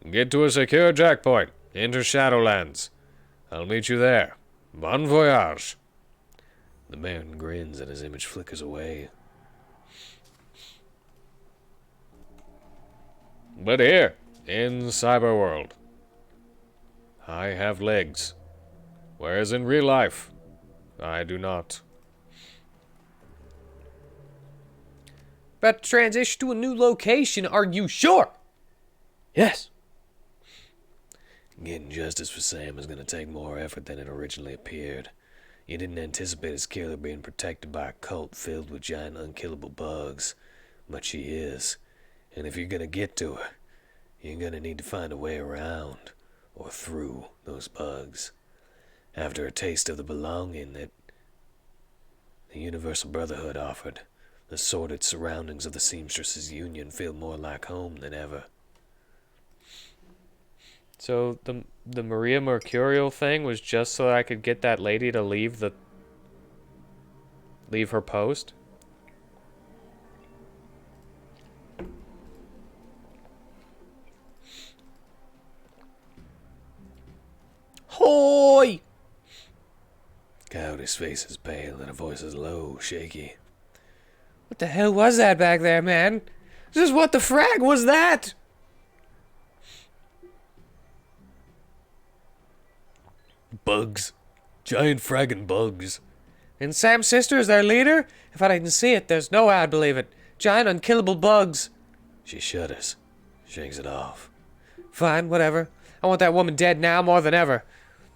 Get to a secure jackpoint. Enter Shadowlands. I'll meet you there. Bon voyage. The Baron grins, and his image flickers away. But here, in Cyberworld, I have legs, whereas in real life, I do not. About to transition to a new location, are you sure? Yes. Getting justice for Sam is going to take more effort than it originally appeared. You didn't anticipate his killer being protected by a cult filled with giant unkillable bugs, but she is. And if you're going to get to her, you're going to need to find a way around, or through, those bugs. After a taste of the belonging that the Universal Brotherhood offered, the sordid surroundings of the Seamstresses' Union feel more like home than ever. So the Maria Mercurial thing was just so that I could get that lady to leave her post? Hoy! Coyote's face is pale and her voice is low, shaky. What the hell was that back there, man? Just what the frag was that? Bugs. Giant fragging bugs. And Sam's sister is their leader? If I didn't see it, there's no way I'd believe it. Giant unkillable bugs. She shudders, shakes it off. Fine, whatever. I want that woman dead now more than ever.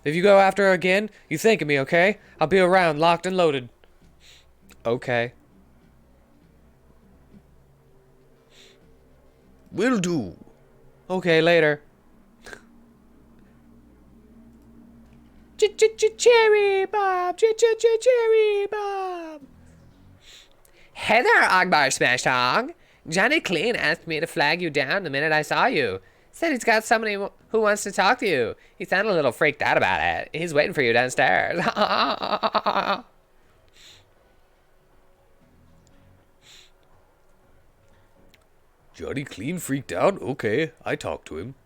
If you go after her again, you think of me, okay? I'll be around, locked and loaded. Okay. Will do. Okay, later. Cherry Bob! Cherry Bob! Hey there, Ogbar SMashdong. Johnny Clean asked me to flag you down the minute I saw you. Said he's got somebody who wants to talk to you. He sounded a little freaked out about it. He's waiting for you downstairs. Johnny Clean freaked out? Okay, I talked to him.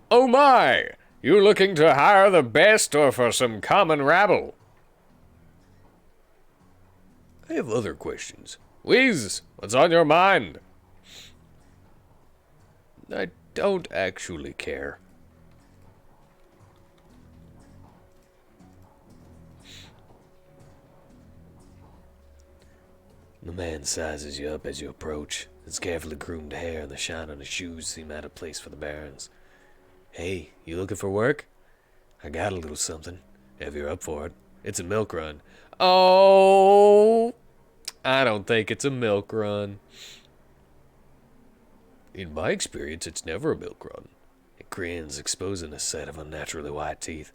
Oh my! You looking to hire the best or for some common rabble? I have other questions. Wheeze, what's on your mind? I don't actually care. The man sizes you up as you approach. His carefully groomed hair and the shine on his shoes seem out of place for the Barons. Hey, you looking for work? I got a little something, if you're up for it. It's a milk run. Oh, I don't think it's a milk run. In my experience, it's never a milk run. It grins, exposing a set of unnaturally white teeth.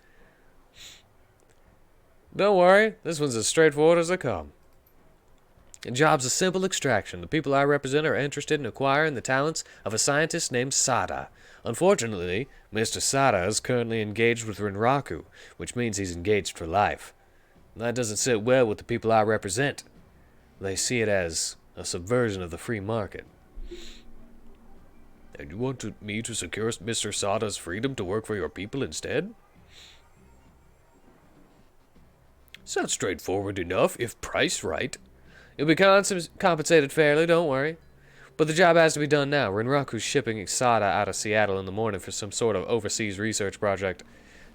Don't worry, this one's as straightforward as they come. The job's a simple extraction. The people I represent are interested in acquiring the talents of a scientist named Sada. Unfortunately, Mr. Sada is currently engaged with Rinraku, which means he's engaged for life. That doesn't sit well with the people I represent. They see it as a subversion of the free market. And you want me to secure Mr. Sada's freedom to work for your people instead? Sounds straightforward enough, if priced right. You'll be compensated fairly, don't worry. But the job has to be done now. Rinraku's shipping Sada out of Seattle in the morning for some sort of overseas research project.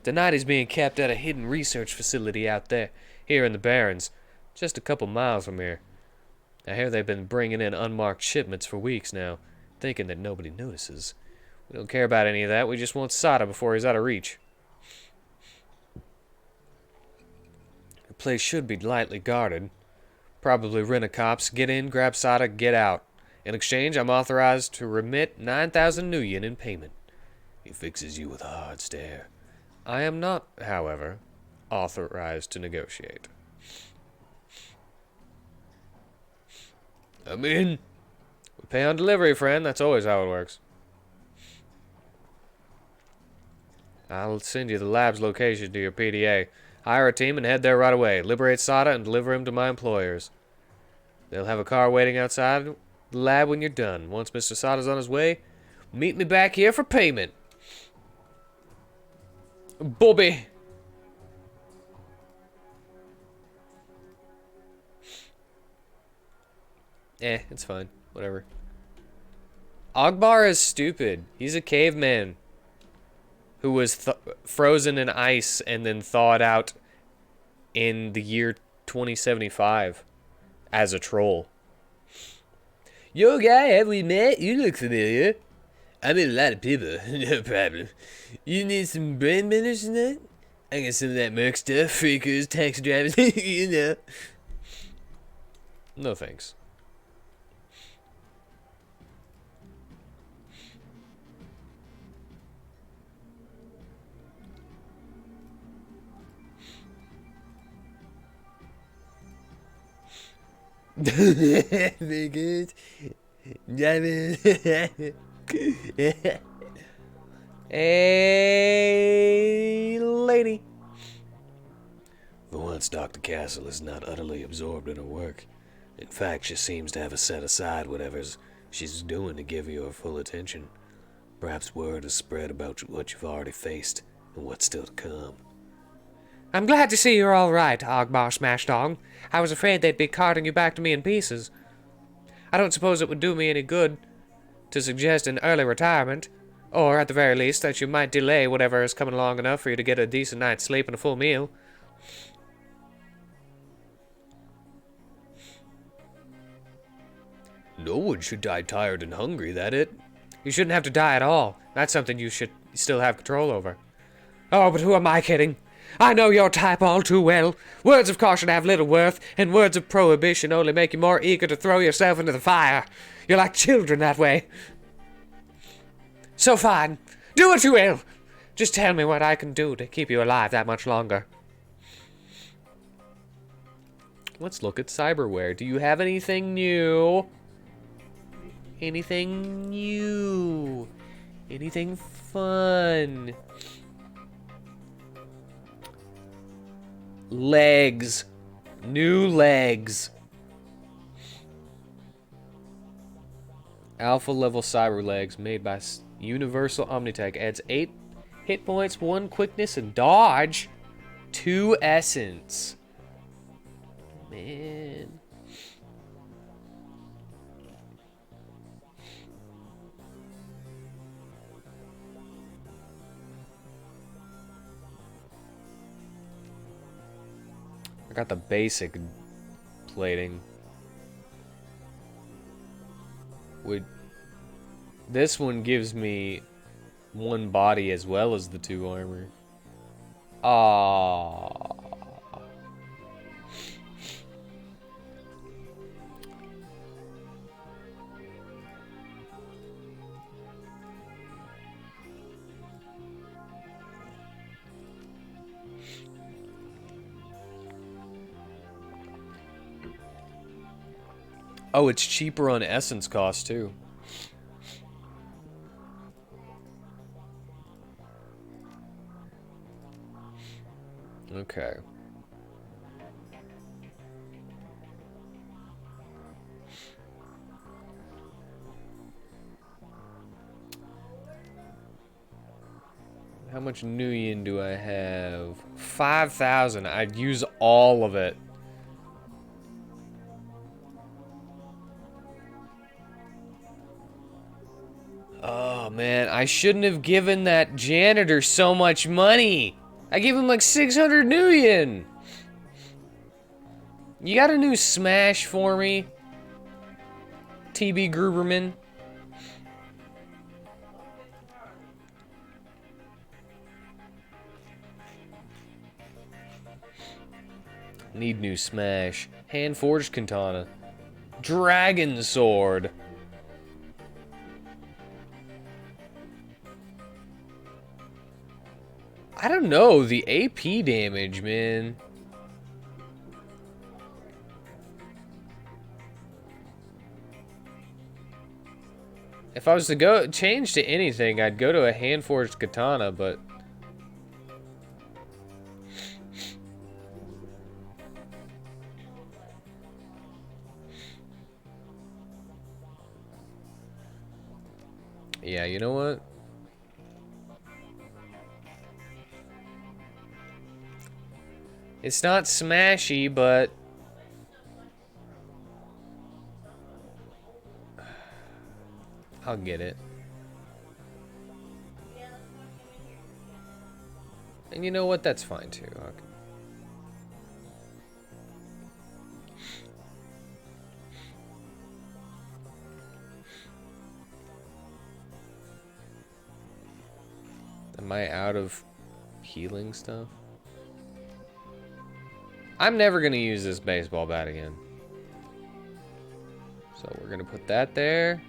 Tonight he's being kept at a hidden research facility out there, here in the Barrens, just a couple miles from here. I hear they've been bringing in unmarked shipments for weeks now, thinking that nobody notices. We don't care about any of that. We just want Sada before he's out of reach. The place should be lightly guarded. Probably rent-a-cops. Get in, grab Sada, get out. In exchange, I'm authorized to remit 9,000 nuyen in payment. He fixes you with a hard stare. I am not, however, authorized to negotiate. I'm in. We pay on delivery, friend. That's always how it works. I'll send you the lab's location to your PDA. Hire a team and head there right away. Liberate Sada and deliver him to my employers. They'll have a car waiting outside the lab when you're done. Once Mr. Sada's on his way, meet me back here for payment. Bobby. It's fine. Whatever. Ogbar is stupid. He's a caveman who was frozen in ice and then thawed out in the year 2075 as a troll. Yo, guy, have we met? You look familiar. I met a lot of people. No problem. You need some brain benders tonight? I got some of that Merc stuff. Freakers, taxi drivers, you know. No thanks. Very good. Hey, lady. For once, Dr. Castle is not utterly absorbed in her work. In fact, she seems to have set aside whatever she's doing to give you her full attention. Perhaps word has spread about what you've already faced and what's still to come. I'm glad to see you're all right, Ogbar SMashdong. I was afraid they'd be carting you back to me in pieces. I don't suppose it would do me any good to suggest an early retirement, or at the very least that you might delay whatever is coming long enough for you to get a decent night's sleep and a full meal. No one should die tired and hungry, that it? You shouldn't have to die at all. That's something you should still have control over. Oh, but who am I kidding? I know your type all too well. Words of caution have little worth, and words of prohibition only make you more eager to throw yourself into the fire. You're like children that way. So fine. Do what you will. Just tell me what I can do to keep you alive that much longer. Let's look at cyberware. Do you have anything new? Anything new? Anything fun? Legs. New legs. Alpha level cyber legs made by Universal Omnitech. Adds 8 hit points, 1 quickness, and dodge. 2 essence. Man. I got the basic plating. This one gives me 1 body as well as the 2 armor. Ah. Oh, it's cheaper on essence cost too. Okay. How much Nuyen do I have? 5,000. I'd use all of it. Oh, man. I shouldn't have given that janitor so much money. I gave him like 600 Nuyen. You got a new Smash for me? TB Gruberman? Need new Smash. Hand-forged katana. Dragon sword. I don't know, the AP damage, man. If I was to change to anything, I'd go to a hand-forged katana, but Yeah, you know what? It's not smashy, but I'll get it. And you know what? That's fine too. Okay. Am I out of healing stuff? I'm never gonna use this baseball bat again. So we're gonna put that there.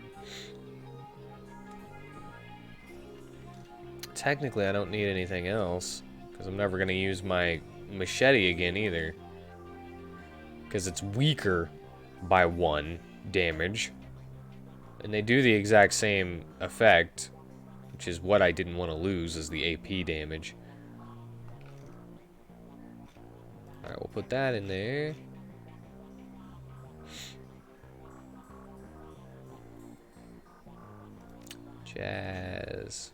Technically, I don't need anything else, because I'm never gonna use my machete again either. Because it's weaker by 1 damage. And they do the exact same effect, which is what I didn't want to lose, is the AP damage. Alright, we'll put that in there. Jazz.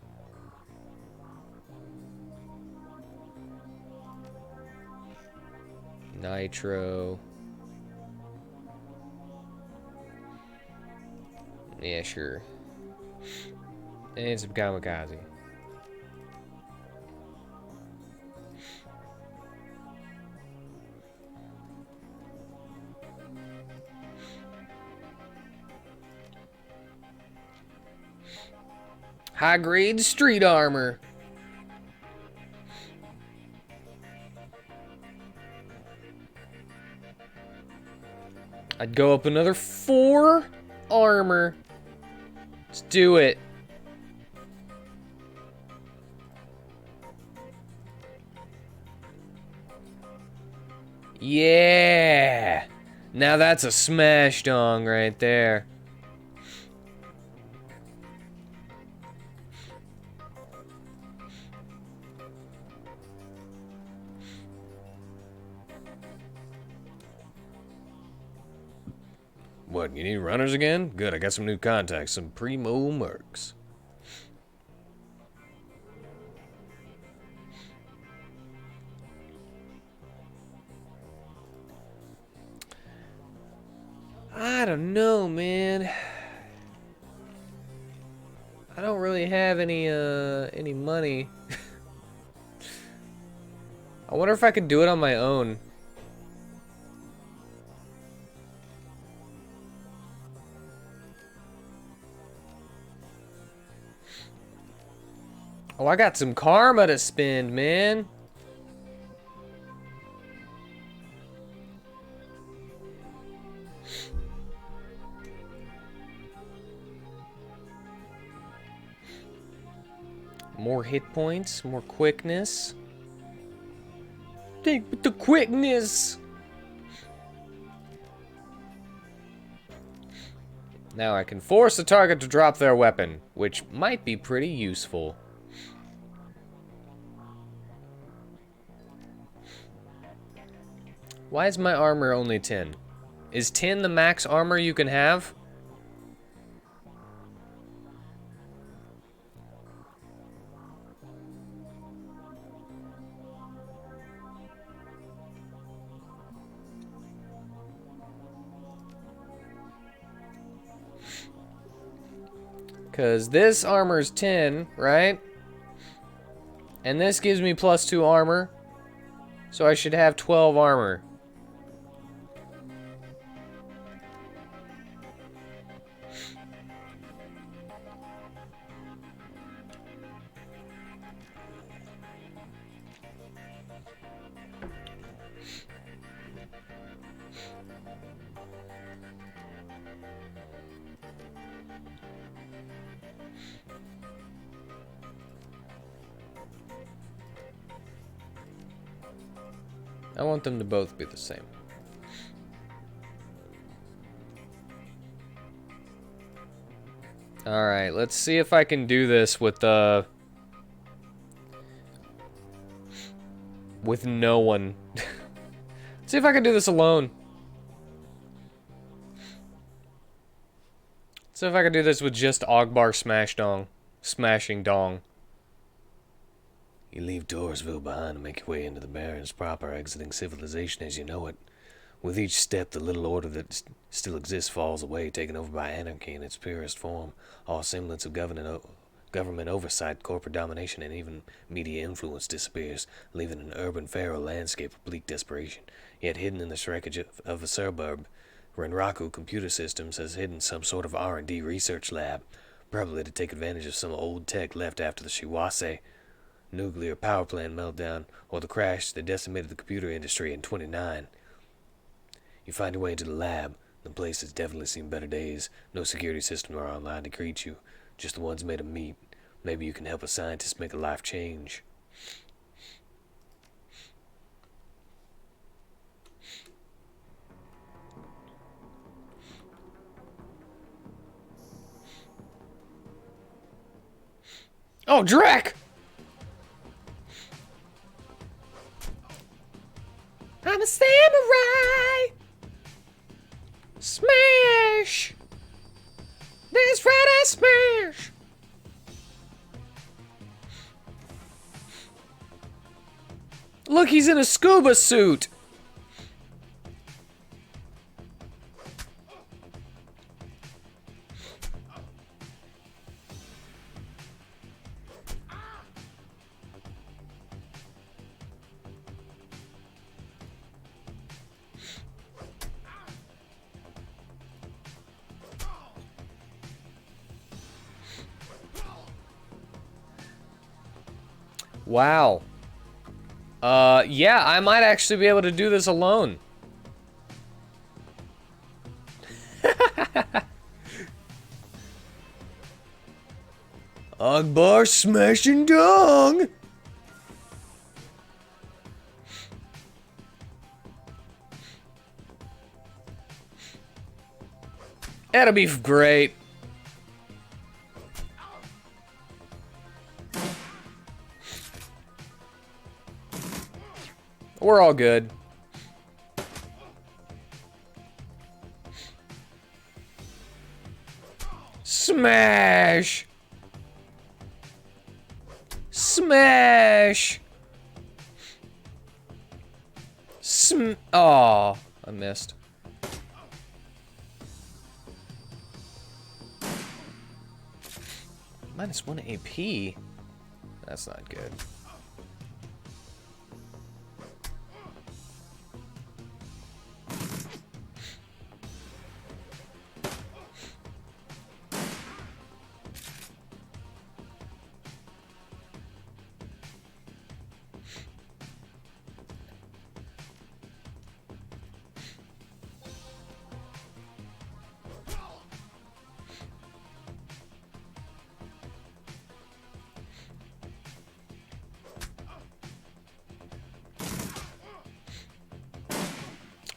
Nitro. Yeah, sure. And some kamikaze. High-grade street armor. I'd go up another 4 armor. Let's do it. Yeah. Now that's a SMashdong right there. What, you need runners again? Good, I got some new contacts, some primo mercs. I don't know, man. I don't really have any money. I wonder if I could do it on my own. Oh, I got some karma to spend, man. More hit points, more quickness. Take with the quickness. Now I can force the target to drop their weapon, which might be pretty useful. Why is my armor only 10? Is 10 the max armor you can have? Because this armor's 10, right? And this gives me +2 armor. So I should have 12 armor. I want them to both be the same. Alright, let's see if I can do this with no one. Let's see if I can do this alone. So if I could do this with just Ogbar SMashdong. Smashing dong. You leave Dorsville behind and make your way into the Barrens proper, exiting civilization as you know it. With each step, the little order that still exists falls away, taken over by anarchy in its purest form. All semblance of government oversight, corporate domination, and even media influence disappears, leaving an urban feral landscape of bleak desperation. Yet hidden in the wreckage of a suburb, Renraku Computer Systems has hidden some sort of R&D research lab, probably to take advantage of some old tech left after the Shiwase nuclear power plant meltdown or the crash that decimated the computer industry in '29. You find your way into the lab. The place has definitely seen better days. No security system are online to greet you, just the ones made of meat. Maybe you can help a scientist make a life change. Oh, Drek! I'm a samurai! Smash! That's right, I smash! Look, he's in a scuba suit! Wow. Yeah, I might actually be able to do this alone. Ogbar SMashdong! That'll be great. We're all good. Smash! Smash! Aw, I missed. -1 AP? That's not good.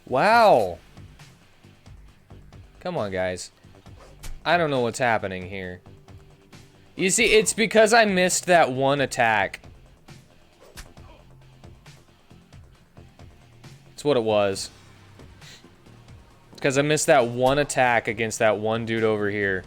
Wow. Come on, guys. I don't know what's happening here. You see, it's because I missed that one attack. That's what it was. Because I missed that one attack against that one dude over here.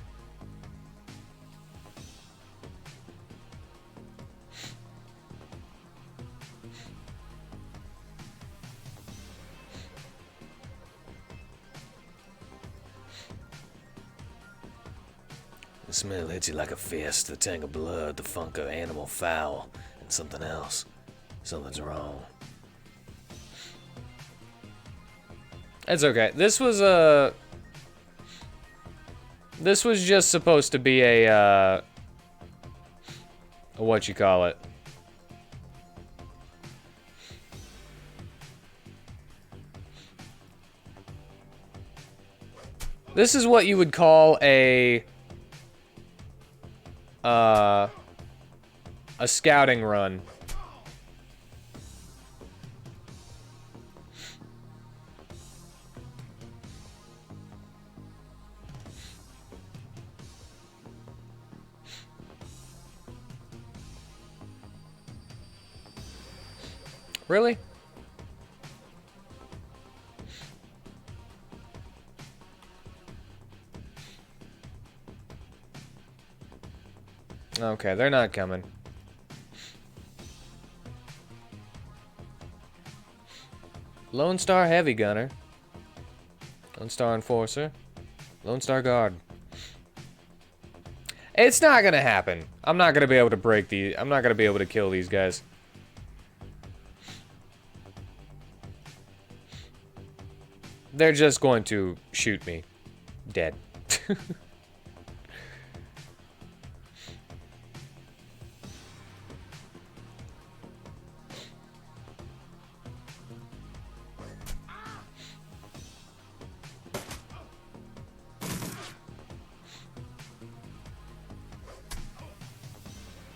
The smell hits you like a fist, the tang of blood, the funk of animal foul, and something else. Something's wrong. It's okay. This was just supposed to be a what you call it. This is what you would call a scouting run. Really? Okay, they're not coming. Lone Star Heavy Gunner. Lone Star Enforcer. Lone Star Guard. It's not gonna happen. I'm not gonna be able to break the... I'm not gonna be able to kill these guys. They're just going to shoot me. Dead.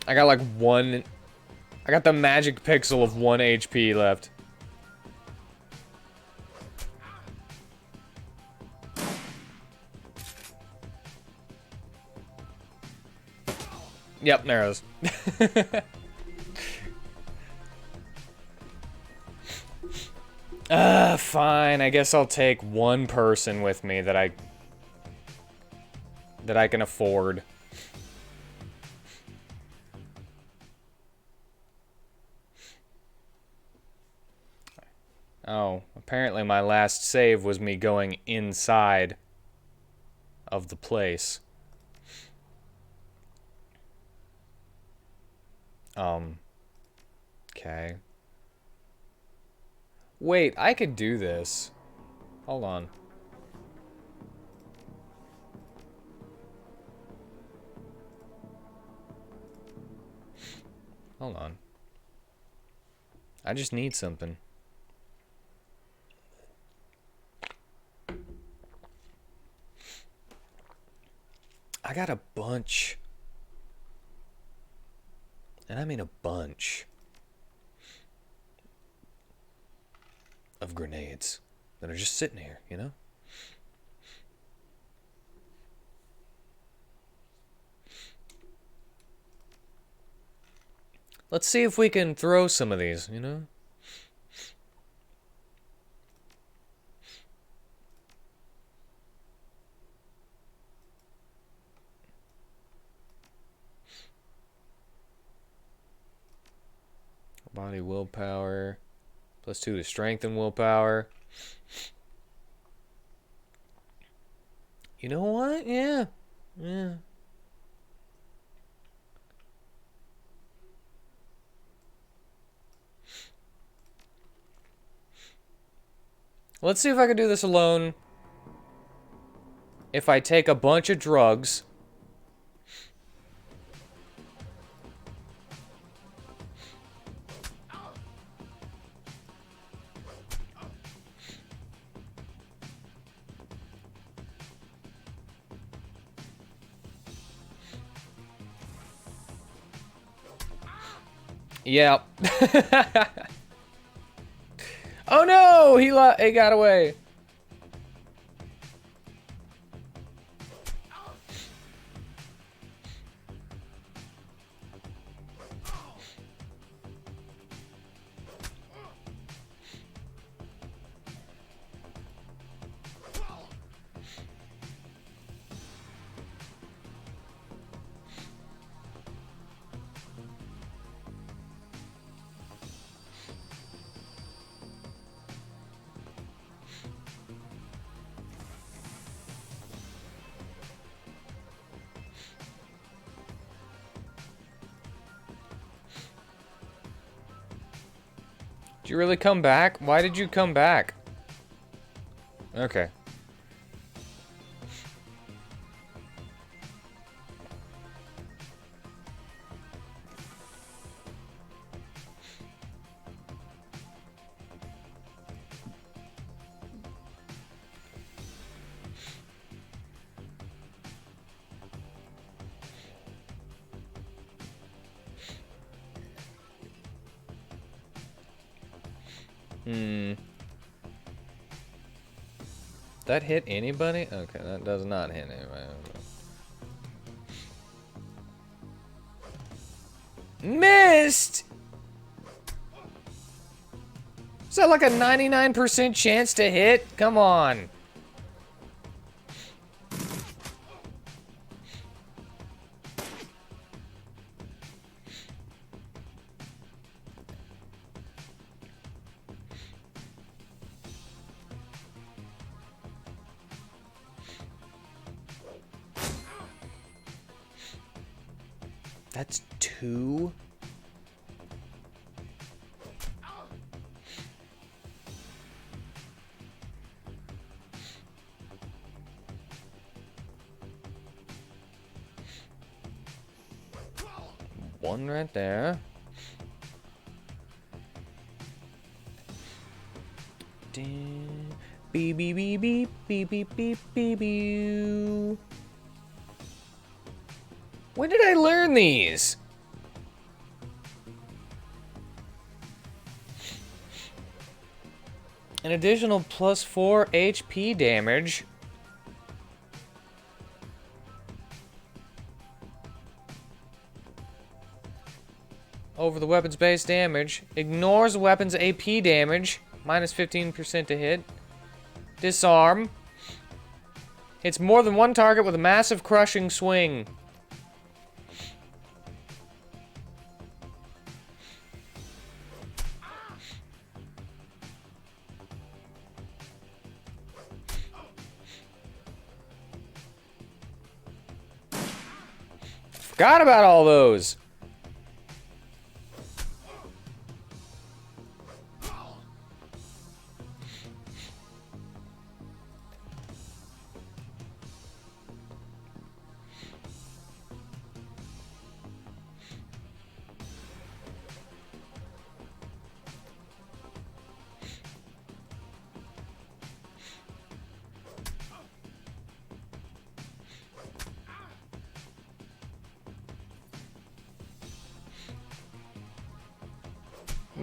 I got like one... I got the magic pixel of 1 HP left. Yep, there it is. Fine. I guess I'll take one person with me that I can afford. Oh, apparently my last save was me going inside of the place. Okay. Wait, I could do this. Hold on. Hold on. I just need something. I got a bunch. And I mean a bunch. Of grenades that are just sitting here, you know? Let's see if we can throw some of these, you know? Body willpower. +2 to strength and willpower. You know what? Yeah. Yeah. Let's see if I can do this alone. If I take a bunch of drugs. Yep. Oh no! He got away. Did you really come back? Why did you come back? Okay. That hit anybody? Okay, that does not hit anybody. Missed! Is that like a 99% chance to hit? Come on. That's 2? One right there. Beep, beep, beep, beep, beep, beep, beep, beep, beep. When did I learn these? An additional +4 HP damage. Over the weapon's base damage. Ignores weapon's AP damage. -15% to hit. Disarm. Hits more than one target with a massive crushing swing. Forgot about all those.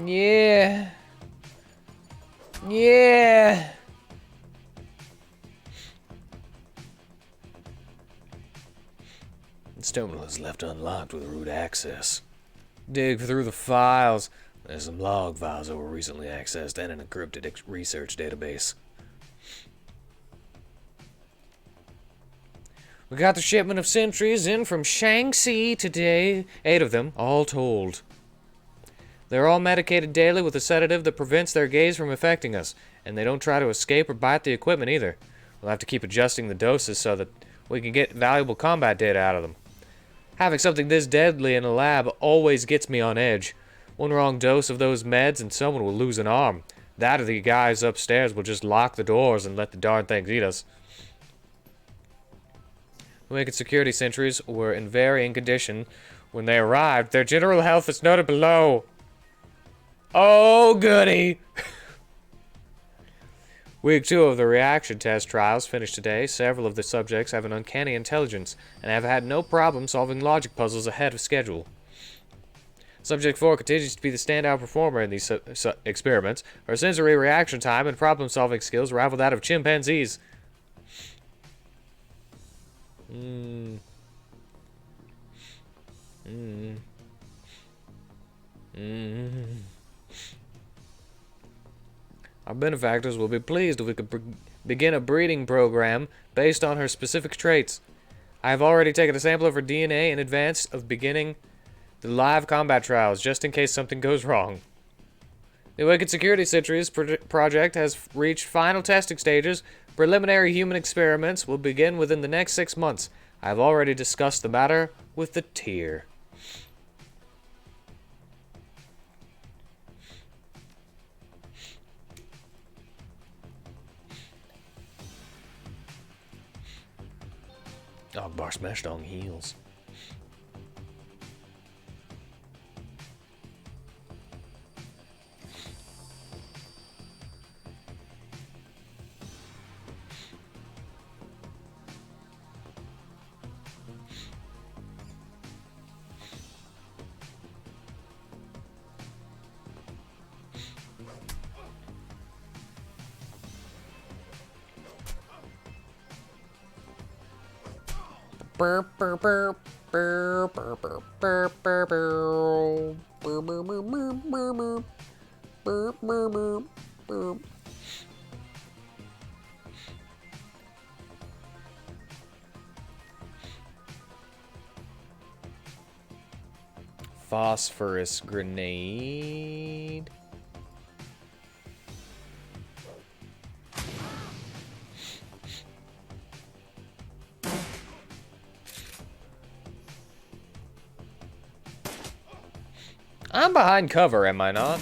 Yeah. Yeah. This terminal is left unlocked with root access. Dig through the files. There's some log files that were recently accessed and an encrypted research database. We got the shipment of sentries in from Shaanxi today. 8 of them, all told. They're all medicated daily with a sedative that prevents their gaze from affecting us, and they don't try to escape or bite the equipment either. We'll have to keep adjusting the doses so that we can get valuable combat data out of them. Having something this deadly in a lab always gets me on edge. One wrong dose of those meds and someone will lose an arm. That or the guys upstairs will just lock the doors and let the darn things eat us. The wicked security sentries were in varying condition when they arrived. Their general health is noted below. Oh, goody! Week 2 of the reaction test trials finished today. Several of the subjects have an uncanny intelligence and have had no problem solving logic puzzles ahead of schedule. Subject 4 continues to be the standout performer in these experiments. Her sensory reaction time and problem-solving skills rival that of chimpanzees. Our benefactors will be pleased if we could begin a breeding program based on her specific traits. I have already taken a sample of her DNA in advance of beginning the live combat trials, just in case something goes wrong. The Wicked Security Sentries project has reached final testing stages. Preliminary human experiments will begin within the next 6 months. I have already discussed the matter with the tier. Ogbar SMashdong heals. Phosphorus grenade. I'm behind cover, am I not?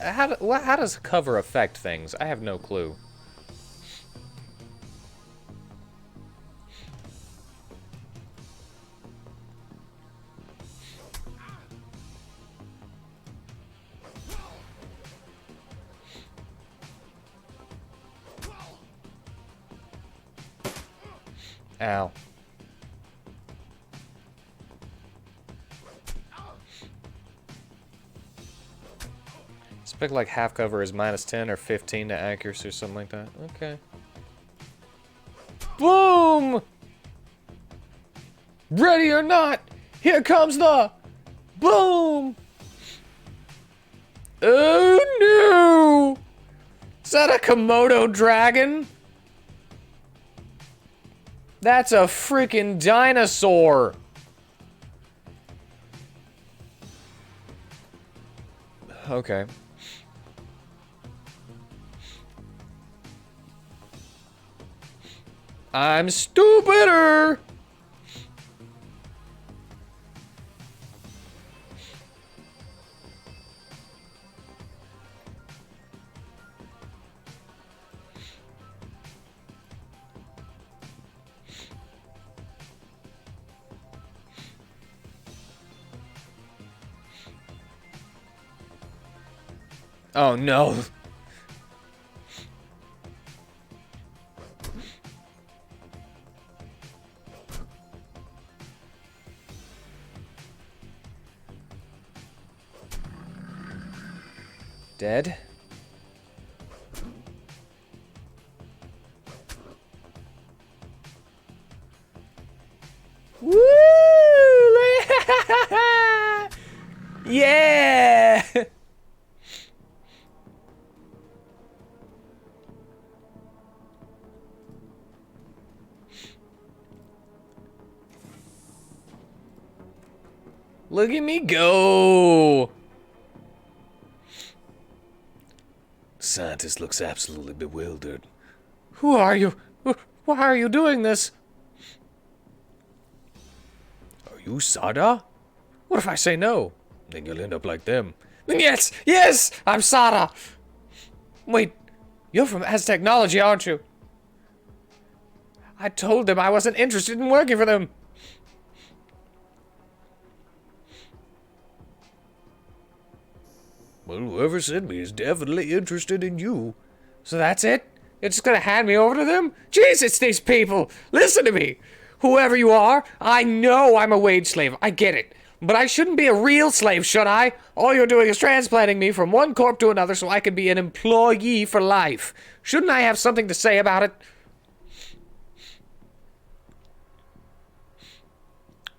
How does cover affect things? I have no clue. Ow. Expect like half cover is -10 or 15 to accuracy or something like that. Okay. Boom! Ready or not, here comes the boom! Oh no! Is that a Komodo dragon? That's a freaking dinosaur! Okay. I'm stupider! Oh no. Dead? Woo! Yeah! Look at me go! The scientist looks absolutely bewildered. Who are you? Why are you doing this? Are you Sada? What if I say no? Then you'll end up like them. Yes! Yes! I'm Sada! Wait, you're from Aztechnology, aren't you? I told them I wasn't interested in working for them. Well, whoever sent me is definitely interested in you. So that's it? You're just gonna hand me over to them? Jesus, these people! Listen to me! Whoever you are, I know I'm a wage slave. I get it. But I shouldn't be a real slave, should I? All you're doing is transplanting me from one corp to another so I can be an employee for life. Shouldn't I have something to say about it?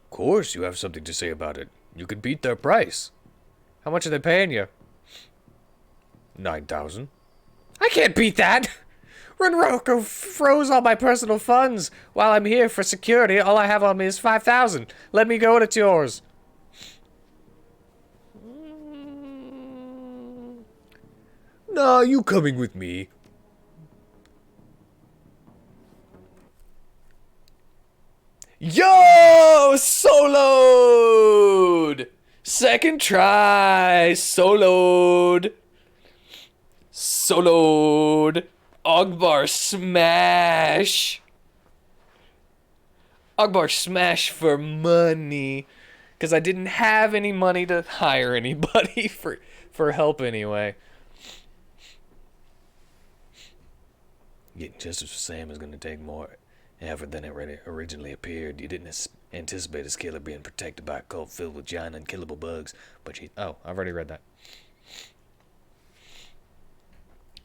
Of course you have something to say about it. You can beat their price. How much are they paying you? 9,000. I can't beat that! Renroko froze all my personal funds. While I'm here for security, all I have on me is 5,000. Let me go and it's yours. Nah, you coming with me. Yo! Soloed! Second try! Soloed! Soloed! Ogbar Smash! Ogbar Smash for money. Because I didn't have any money to hire anybody for help anyway. Getting justice for Sam is going to take more effort than it originally appeared. You didn't anticipate his killer being protected by a cult filled with giant unkillable bugs, but you... Oh, I've already read that.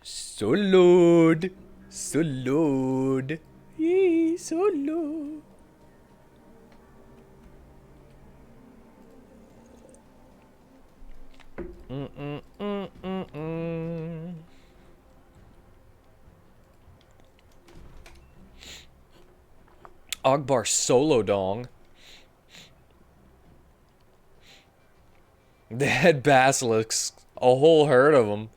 Soloed. Soloed. Yee, solo. Ogbar SMashdong. They had basilisks. A whole herd of them.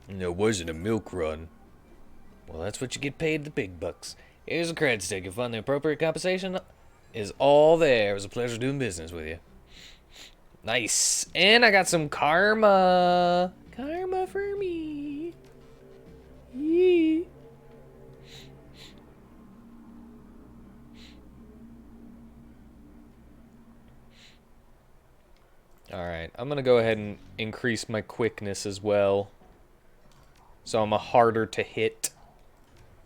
And there wasn't a milk run. Well, that's what you get paid the big bucks. Here's a credit stick. You fund the appropriate compensation is all there. It was a pleasure doing business with you. Nice. And I got some karma. Karma for me. Yee. Alright, I'm gonna go ahead and increase my quickness as well. So I'm a harder to hit.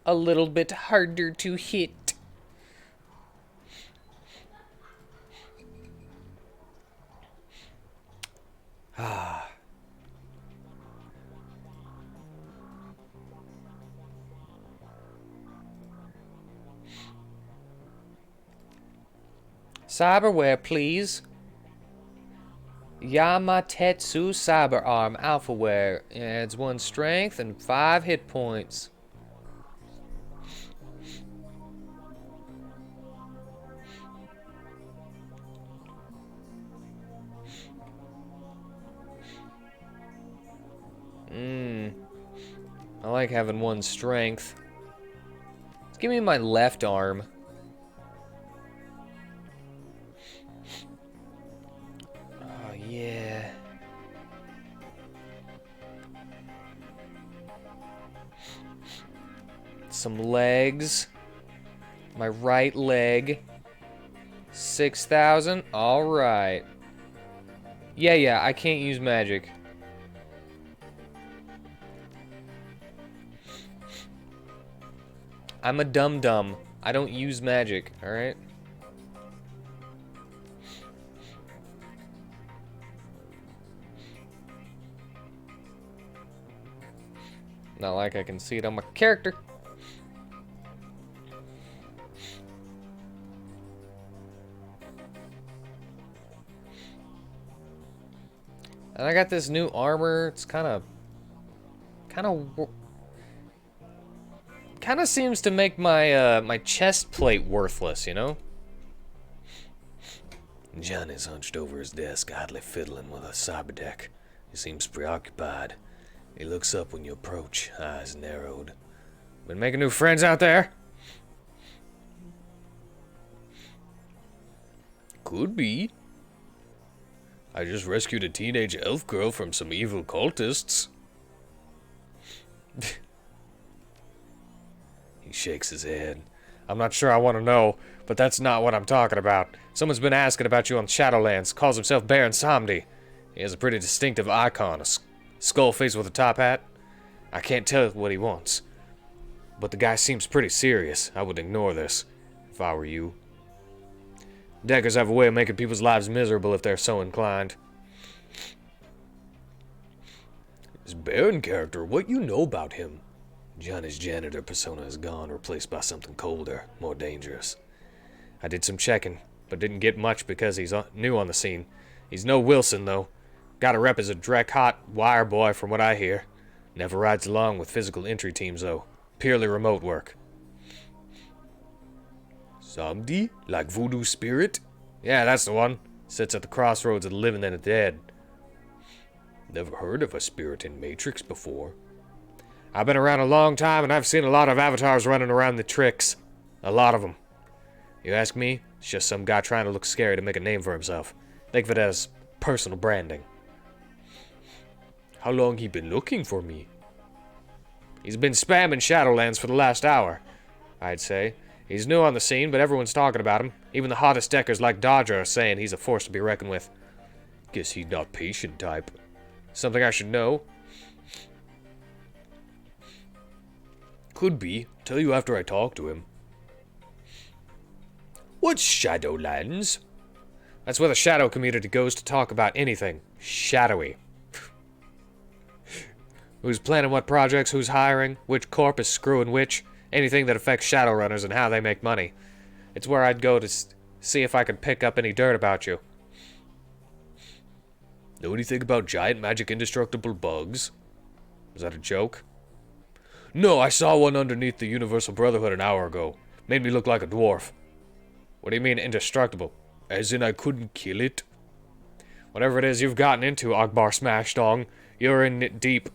A little bit harder to hit. Ah. Cyberware, please. Yamatetsu Cyberarm Alphaware adds 1 strength and 5 hit points. I like having 1 strength. Let's give me my left arm. Oh, yeah. Some legs. My right leg. 6,000. Alright. Yeah, I can't use magic. I'm a dum-dum. I don't use magic, alright? Not like I can see it on my character. And I got this new armor. It's kind of seems to make my my chest plate worthless, you know? John is hunched over his desk, idly fiddling with a cyberdeck. He seems preoccupied. He looks up when you approach, eyes narrowed. Been making new friends out there? Could be. I just rescued a teenage elf girl from some evil cultists. He shakes his head. I'm not sure I want to know, but that's not what I'm talking about. Someone's been asking about you on Shadowlands. Calls himself Baron Samdi. He has a pretty distinctive icon, a skull face with a top hat. I can't tell what he wants. But the guy seems pretty serious. I would ignore this, if I were you. Deckers have a way of making people's lives miserable if they're so inclined. This Baron character, what you know about him? Johnny's janitor persona is gone, replaced by something colder, more dangerous. I did some checking, but didn't get much because he's new on the scene. He's no Wilson, though. Got a rep as a direct hot wire boy from what I hear. Never rides along with physical entry teams, though. Purely remote work. Samdi? Like voodoo spirit? Yeah, that's the one. Sits at the crossroads of the living and the dead. Never heard of a spirit in Matrix before. I've been around a long time, and I've seen a lot of avatars running around the tricks. A lot of them. You ask me, it's just some guy trying to look scary to make a name for himself. Think of it as personal branding. How long he been looking for me? He's been spamming Shadowlands for the last hour, I'd say. He's new on the scene, but everyone's talking about him. Even the hottest deckers like Dodger are saying he's a force to be reckoned with. Guess he's not patient type. Something I should know. Could be. Tell you after I talk to him. What's Shadowlands? That's where the shadow community goes to talk about anything shadowy. Who's planning what projects, who's hiring, which corp is screwing which, anything that affects Shadowrunners and how they make money. It's where I'd go to see if I could pick up any dirt about you. Know anything about giant magic indestructible bugs? Was that a joke? No, I saw one underneath the Universal Brotherhood an hour ago. Made me look like a dwarf. What do you mean indestructible? As in I couldn't kill it? Whatever it is you've gotten into, Ogbar SMashdong, you're in it deep.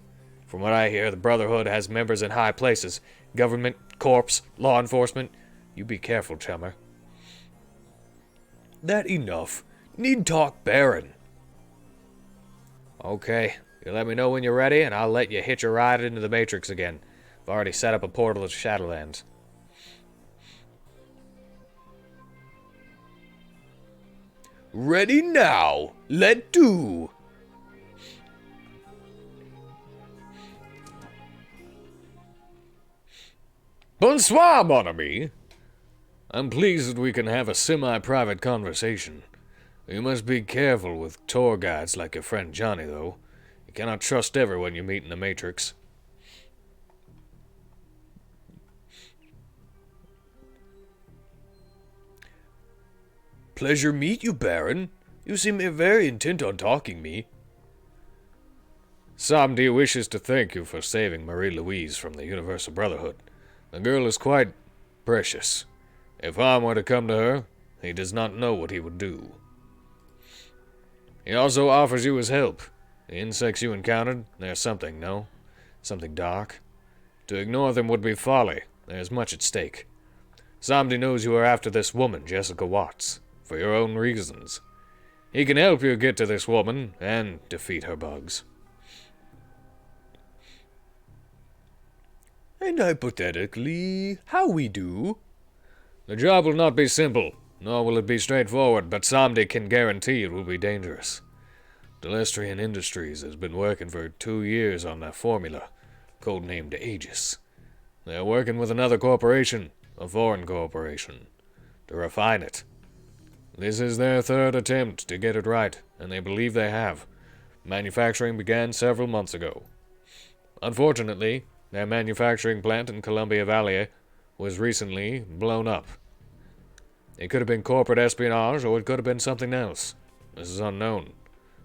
From what I hear, the Brotherhood has members in high places. Government, corps, law enforcement. You be careful, chummer. That enough. Need talk Baron. Okay, you let me know when you're ready, and I'll let you hitch a ride into the Matrix again. I've already set up a portal to Shadowlands. Ready now. Let do. Bonsoir, mon ami. I'm pleased that we can have a semi-private conversation. You must be careful with tour guides like your friend Johnny, though. You cannot trust everyone you meet in the Matrix. Pleasure meet you, Baron. You seem very intent on talking me. Samdi wishes to thank you for saving Marie-Louise from the Universal Brotherhood. The girl is quite precious. If harm were to come to her, he does not know what he would do. He also offers you his help. The insects you encountered, they're something, no? Something dark. To ignore them would be folly. There's much at stake. Samdi knows you are after this woman, Jessica Watts, for your own reasons. He can help you get to this woman and defeat her bugs. And hypothetically, how we do? The job will not be simple, nor will it be straightforward, but Samdi can guarantee it will be dangerous. Telestrian Industries has been working for 2 years on their formula, codenamed Aegis. They are working with another corporation, a foreign corporation, to refine it. This is their third attempt to get it right, and they believe they have. Manufacturing began several months ago. Unfortunately, their manufacturing plant in Columbia Valley was recently blown up. It could have been corporate espionage, or it could have been something else. This is unknown.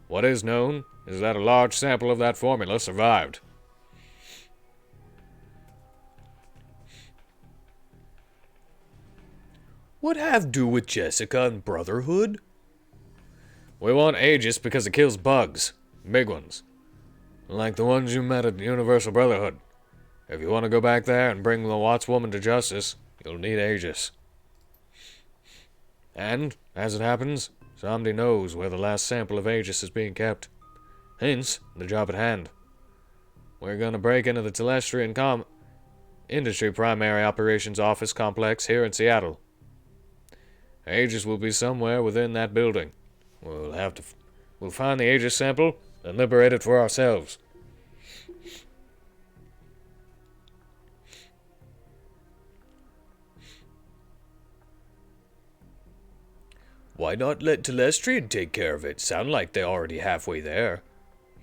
What is known is that a large sample of that formula survived. What have do with Jessica and Brotherhood? We want Aegis because it kills bugs. Big ones. Like the ones you met at the Universal Brotherhood. If you want to go back there and bring the Watts woman to justice, you'll need Aegis. And, as it happens, Samdi knows where the last sample of Aegis is being kept. Hence, the job at hand. We're gonna break into the Telestrian Industry Primary Operations Office Complex here in Seattle. Aegis will be somewhere within that building. We'll find the Aegis sample and liberate it for ourselves. Why not let Telestrian take care of it? Sound like they're already halfway there.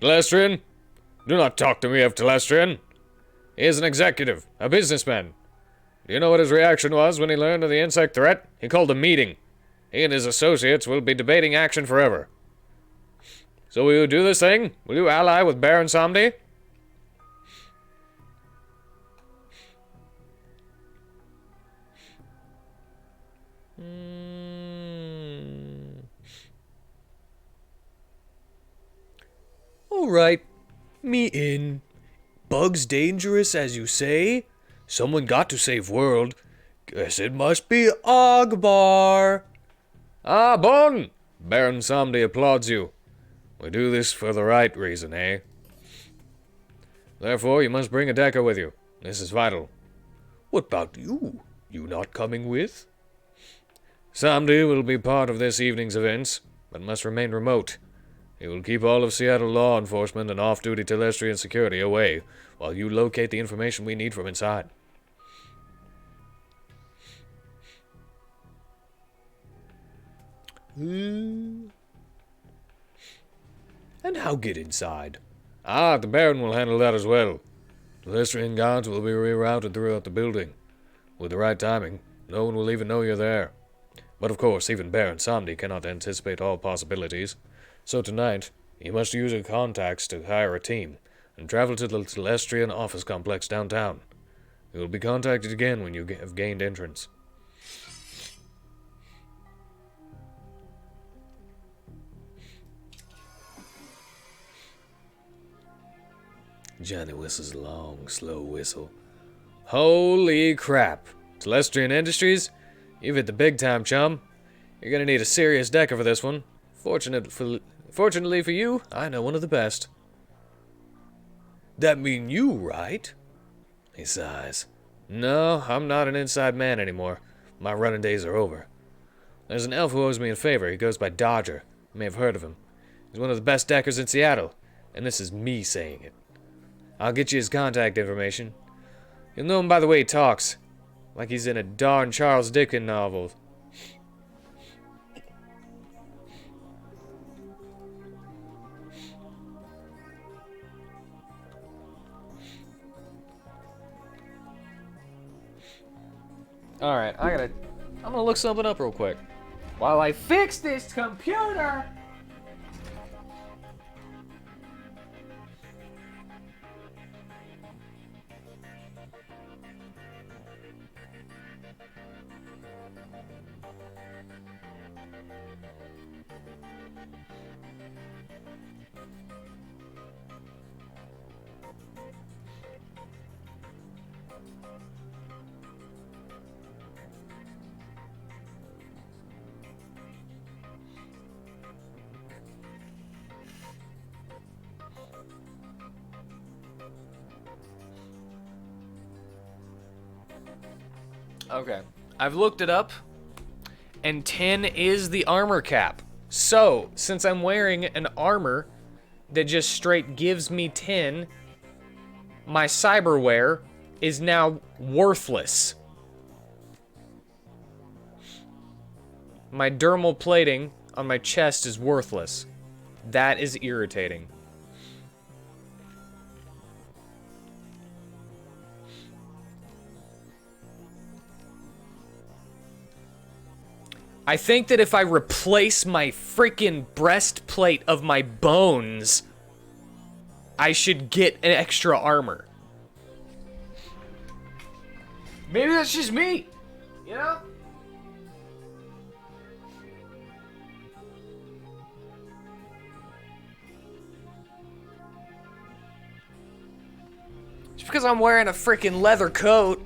Telestrian? Do not talk to me of Telestrian. He is an executive, a businessman. Do you know what his reaction was when he learned of the insect threat? He called a meeting. He and his associates will be debating action forever. So will you do this thing? Will you ally with Baron Samdi? Alright, me in. Bugs dangerous, as you say? Someone got to save world. Guess it must be Ogbar. Ah, bon! Baron Samdi applauds you. We do this for the right reason, eh? Therefore, you must bring a Decker with you. This is vital. What about you? You not coming with? Samdi will be part of this evening's events, but must remain remote. He will keep all of Seattle law enforcement and off-duty Telestrian security away, while you locate the information we need from inside. And how get inside? Ah, the Baron will handle that as well. Telestrian guards will be rerouted throughout the building. With the right timing, no one will even know you're there. But of course, even Baron Samdi cannot anticipate all possibilities. So tonight, you must use your contacts to hire a team, and travel to the Telestrian office complex downtown. You will be contacted again when you have gained entrance. Johnny whistles a long, slow whistle. Holy crap. Telestrian Industries? You've hit the big time, chum. You're gonna need a serious decker for this one. Fortunately for you, I know one of the best. That mean you, right? He sighs. No, I'm not an inside man anymore. My running days are over. There's an elf who owes me a favor. He goes by Dodger. You may have heard of him. He's one of the best deckers in Seattle. And this is me saying it. I'll get you his contact information. You'll know him by the way he talks. Like he's in a darn Charles Dickens novel. Alright, I'm gonna look something up real quick. While I fix this computer! Okay, I've looked it up, and 10 is the armor cap. So, since I'm wearing an armor that just straight gives me 10, my cyberware is now worthless. My dermal plating on my chest is worthless. That is irritating. I think that if I replace my freaking breastplate of my bones, I should get an extra armor. Maybe that's just me, you know? Just because I'm wearing a freaking leather coat.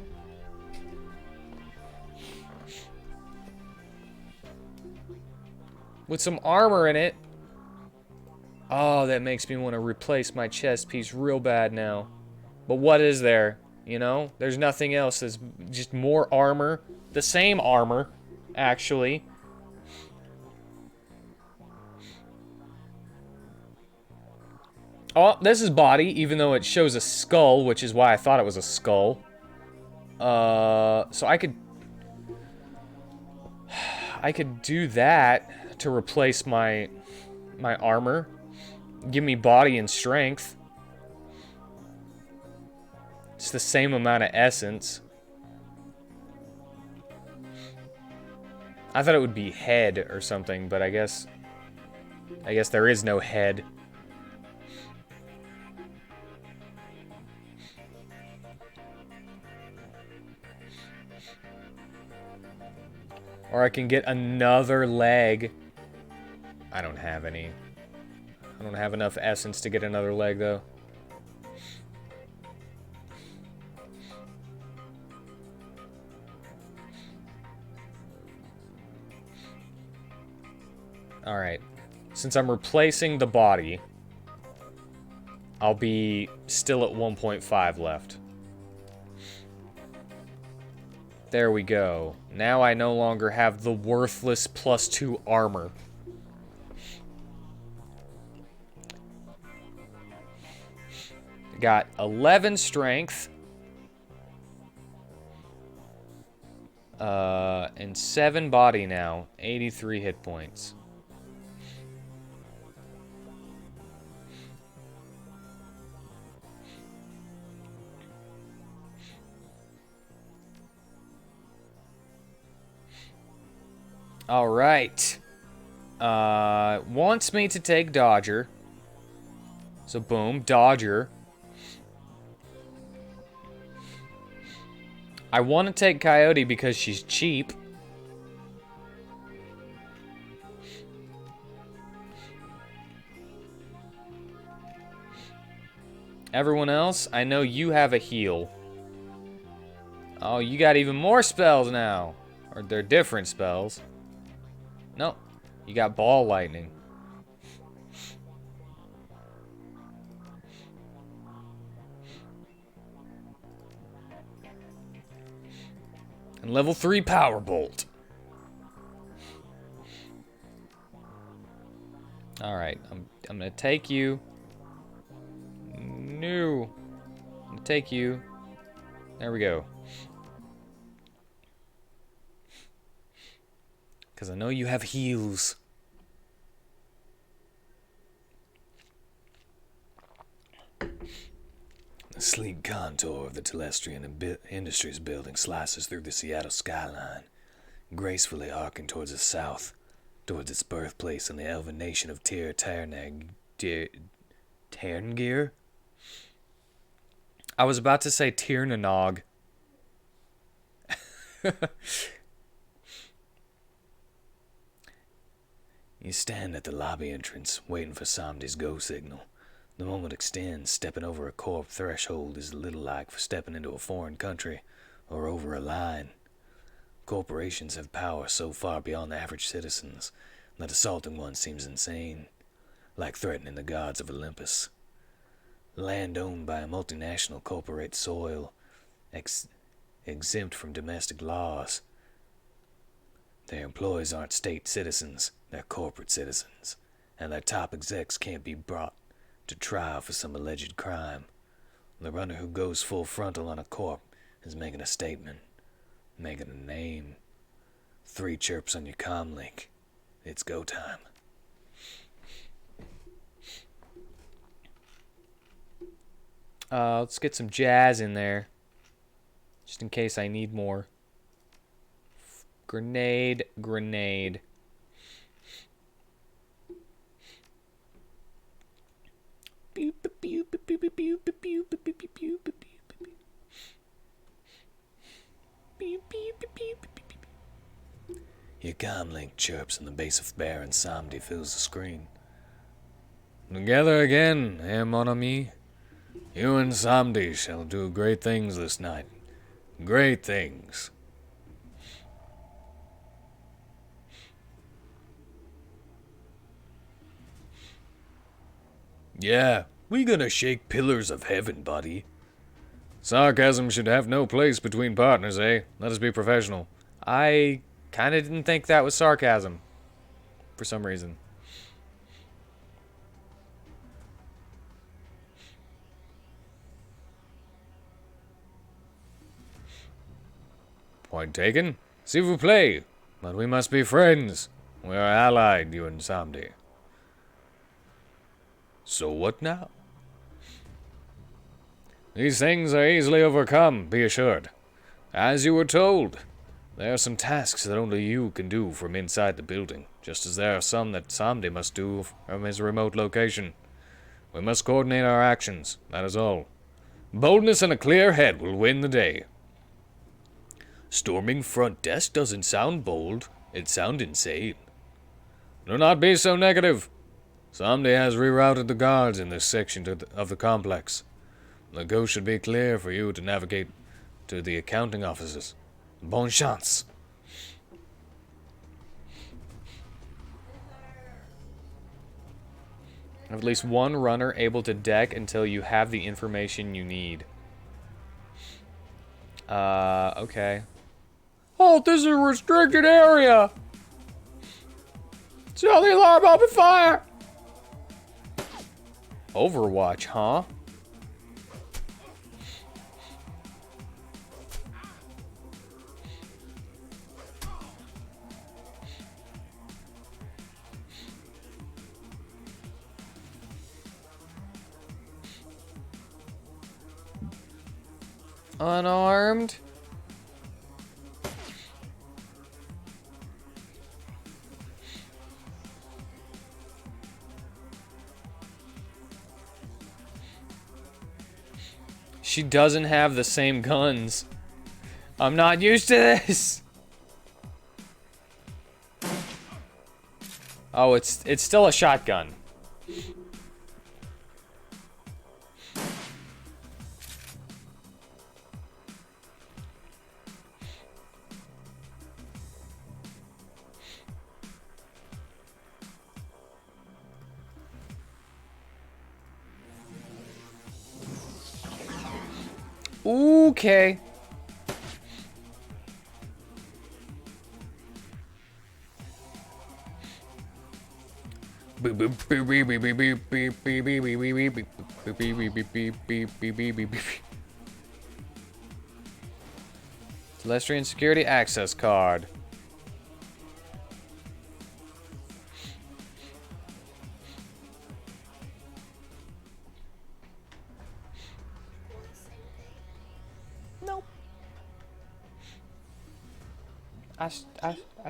With some armor in it. Oh, that makes me want to replace my chest piece real bad now. But what is there? You know? There's nothing else. There's just more armor. The same armor, actually. Oh, this is body, even though it shows a skull, which is why I thought it was a skull. So I could do that to replace my armor. Give me body and strength. It's the same amount of essence. I thought it would be head or something, but I guess there is no head. Or I can get another leg. I don't have any. I don't have enough essence to get another leg, though. Alright. Since I'm replacing the body, I'll be still at 1.5 left. There we go. Now I no longer have the worthless +2 armor. Got 11 strength. And 7 body now. 83 hit points. All right. Wants me to take Dodger. So boom, Dodger. I want to take Coyote because she's cheap. Everyone else, I know you have a heal. Oh, you got even more spells now. Or they're different spells. No, you got ball lightning. And level 3 power bolt. Alright, I'm gonna take you. No. I'm gonna take you. There we go. Because I know you have heals. The sleek contour of the Telestrian Industries building slices through the Seattle skyline, gracefully arcing towards the south, towards its birthplace in the elven nation of Terngir? I was about to say Tirnanog. You stand at the lobby entrance, waiting for Samdi's go signal. The moment extends, stepping over a corp threshold is little like for stepping into a foreign country or over a line. Corporations have power so far beyond the average citizens that assaulting one seems insane, like threatening the gods of Olympus. Land owned by a multinational corporate soil, exempt from domestic laws. Their employees aren't state citizens, they're corporate citizens, and their top execs can't be brought to trial for some alleged crime. The runner who goes full frontal on a corp is making a statement, making a name. 3 chirps on your comlink. It's go time. Let's get some jazz in there. Just in case I need more. Grenade, grenade. Your comlink chirps and the bass of Baron Samdi fills the screen. Together again, mon ami. You and Samdi shall do great things this night. Great things. Yeah, we gonna shake pillars of heaven, buddy. Sarcasm should have no place between partners, eh? Let us be professional. I kind of didn't think that was sarcasm. For some reason. Point taken. S'il vous plaît. But we must be friends. We are allied, you and Samdi. So what now? These things are easily overcome, be assured. As you were told, there are some tasks that only you can do from inside the building, just as there are some that Samdi must do from his remote location. We must coordinate our actions, that is all. Boldness and a clear head will win the day. Storming front desk doesn't sound bold, it sounds insane. Do not be so negative. Samdi has rerouted the guards in this section of the complex. The coast should be clear for you to navigate to the accounting offices. Bonne chance. Have at least one runner able to deck until you have the information you need. Okay. Oh, this is a restricted area! Sound the alarm, open fire! Overwatch, huh? Unarmed. She doesn't have the same guns. I'm not used to this. Oh, it's still a shotgun. Okay. Celestian security access card. Nope. I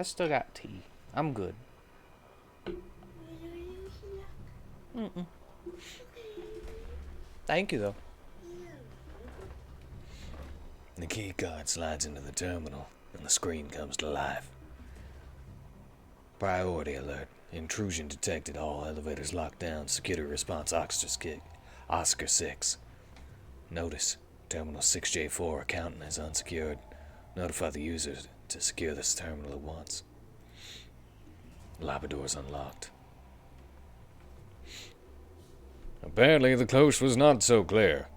still got tea. I'm good. Thank you, though. The key card slides into the terminal, and the screen comes to life. Priority alert. Intrusion detected. All elevators locked down. Security response Oscar 6. Notice. Terminal 6J4 accountant is unsecured. Notify the user to secure this terminal at once. Lobby doors unlocked. Apparently the coast was not so clear.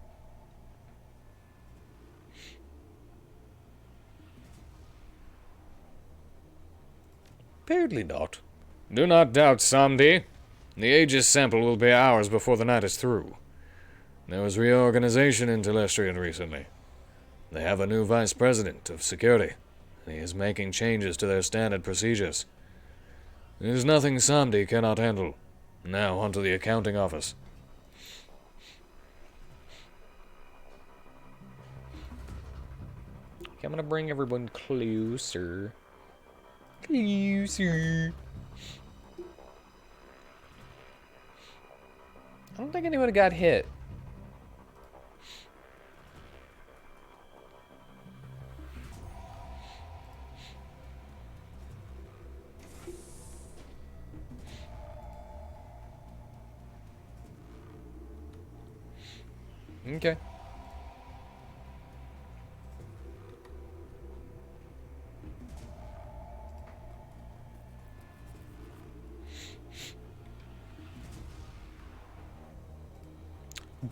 Apparently not. Do not doubt, Samdi. The Aegis sample will be ours before the night is through. There was reorganization in Telestrian recently. They have a new vice president of security, and he is making changes to their standard procedures. There is nothing Samdi cannot handle. Now onto the accounting office. Okay, I'm gonna bring everyone closer. Closer. I don't think anyone got hit. Okay.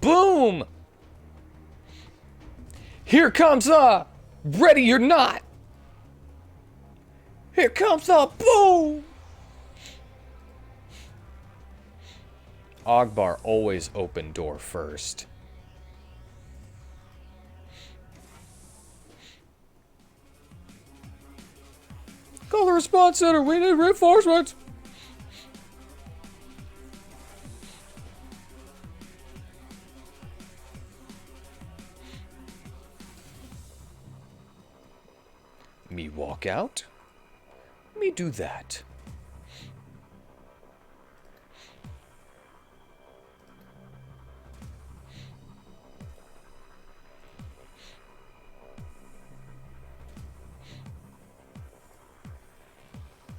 Boom! Here comes ready or not. Here comes the boom! Ogbar always open door first. Call the response center, we need reinforcements! Me walk out. Me do that.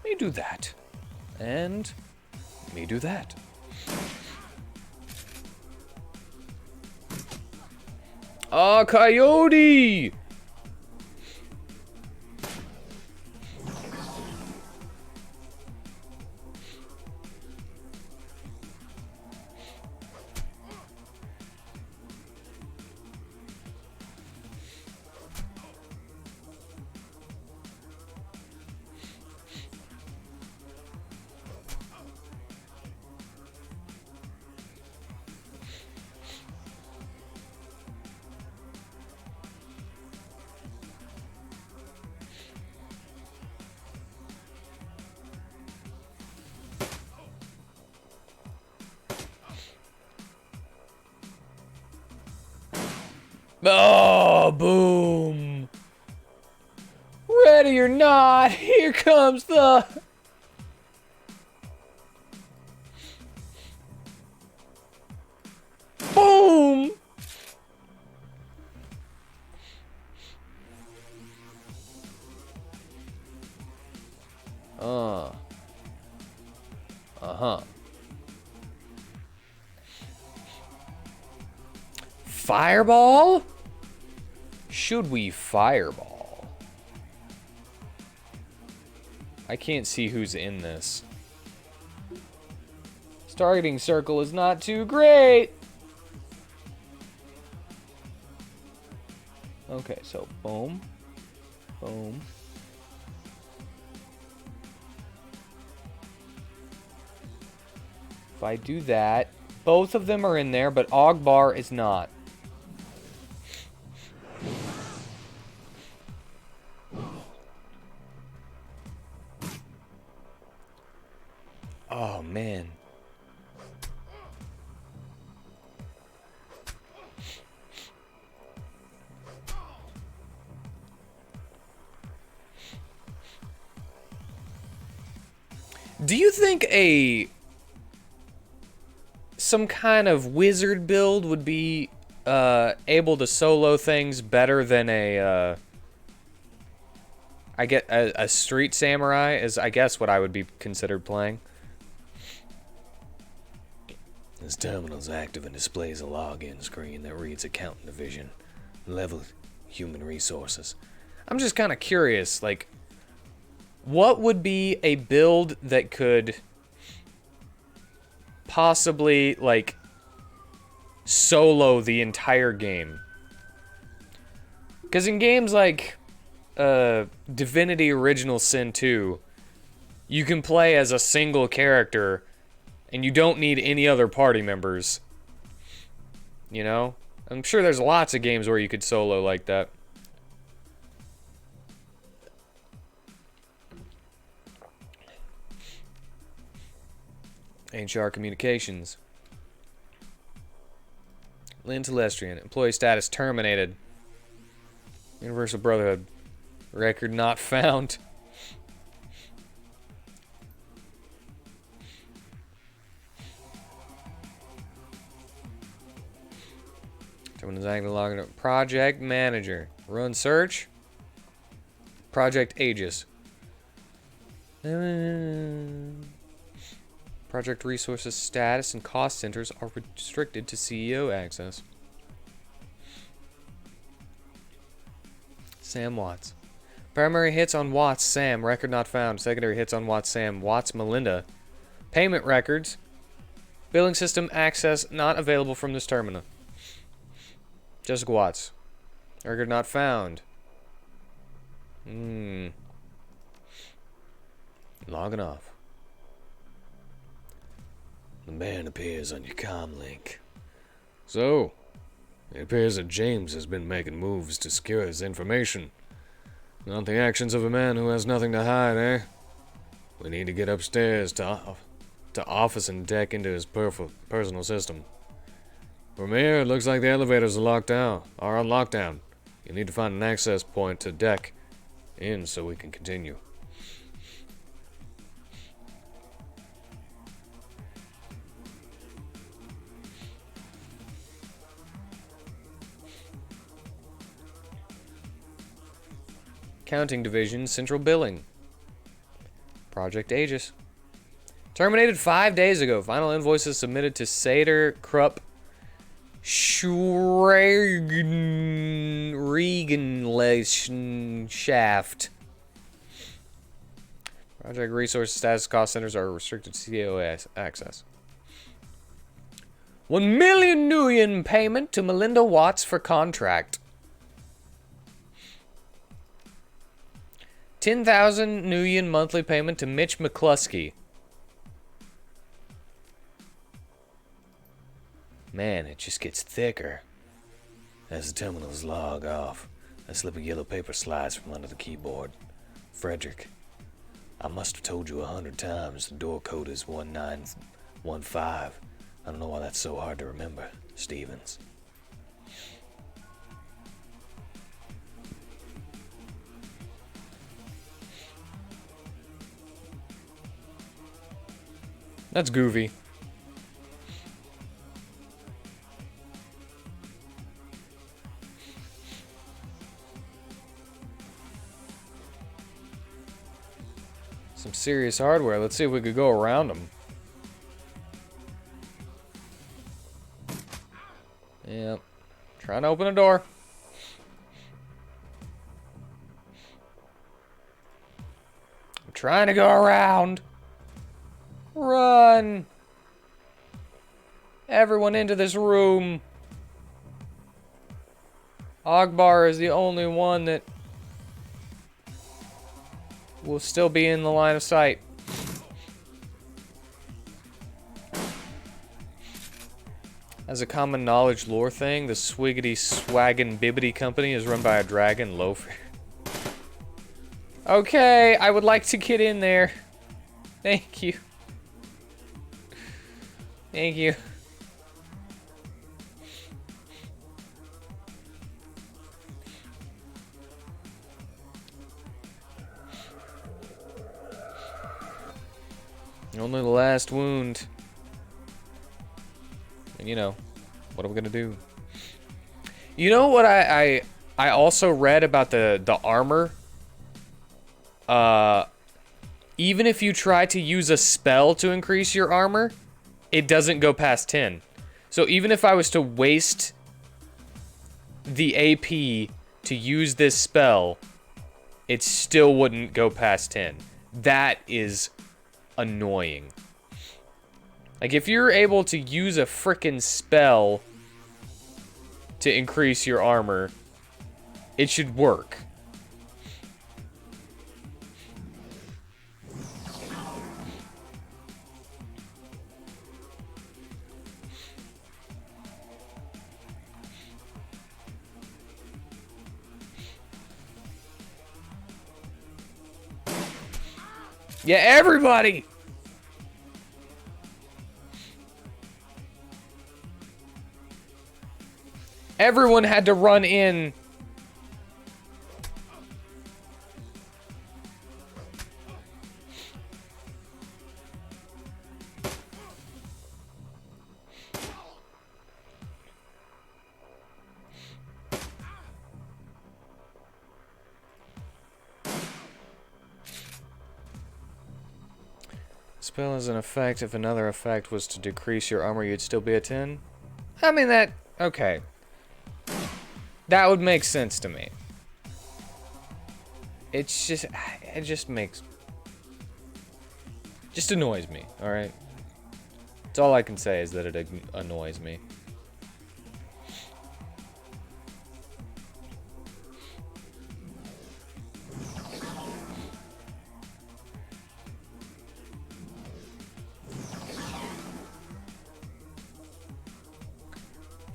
Me do that. And me do that. Ah, coyote! Oh, boom! Ready or not, here comes the... Boom! Uh-huh. Fireball? Should we fireball? I can't see who's in this. Targeting circle is not too great. Okay, so boom. Boom. If I do that, both of them are in there, but Ogbar is not. Oh, man. Do you think some kind of wizard build would be able to solo things better than a street samurai is, I guess, what I would be considered playing. This terminal's active and displays a login screen that reads Account Division, level human resources. I'm just kind of curious, like, what would be a build that could possibly, like, solo the entire game? Because in games like Divinity Original Sin 2, you can play as a single character and you don't need any other party members. You know? I'm sure there's lots of games where you could solo like that. HR Communications. Lynn Telestrian. Employee status terminated. Universal Brotherhood. Record not found. Someone is acting logging up. Project Manager. Run search. Project Aegis. Project resources status and cost centers are restricted to CEO access. Sam Watts. Primary hits on Watts, Sam, record not found. Secondary hits on Watts, Sam, Watts, Melinda. Payment records. Billing system access not available from this terminal. Jessica Watts. Record not found. Logging off. The man appears on your comm link. So, it appears that James has been making moves to secure his information. Not the actions of a man who has nothing to hide, eh? We need to get upstairs to office and deck into his personal system. From here, it looks like the elevators are on lockdown. You need to find an access point to deck in so we can continue. Accounting Division, Central Billing. Project Aegis. Terminated 5 days ago. Final invoices submitted to Sater Krupp Regenlechenschaft. Project resource status cost centers are restricted to CEO access. 1 million Nguyen payment to Melinda Watts for contract. 10,000 Nguyen monthly payment to Mitch McCluskey. Man, it just gets thicker. As the terminals log off, a slip of yellow paper slides from under the keyboard. Frederick, I must have told you 100 times the door code is 1915. I don't know why that's so hard to remember, Stevens. That's goofy. Some serious hardware. Let's see if we could go around them. Yep. Trying to open a door. I'm trying to go around. Run! Everyone into this room. Ogbar is the only one that will still be in the line of sight. As a common knowledge lore thing, the Swiggity Swaggin' Bibbity Company is run by a dragon, Loafer. Okay, I would like to get in there. Thank you. Thank you. Only the last wound. And you know, what are we gonna do? You know what I also read about the armor? Even if you try to use a spell to increase your armor, it doesn't go past 10. So even if I was to waste the AP to use this spell, it still wouldn't go past 10. That is annoying. Like, if you're able to use a frickin' spell to increase your armor, it should work. Yeah, everybody! Everyone had to run in. Spell has an effect. If another effect was to decrease your armor, you'd still be at 10? I mean, that... okay. That would make sense to me. It's just... it just makes... just annoys me, alright? That's all I can say, is that it annoys me.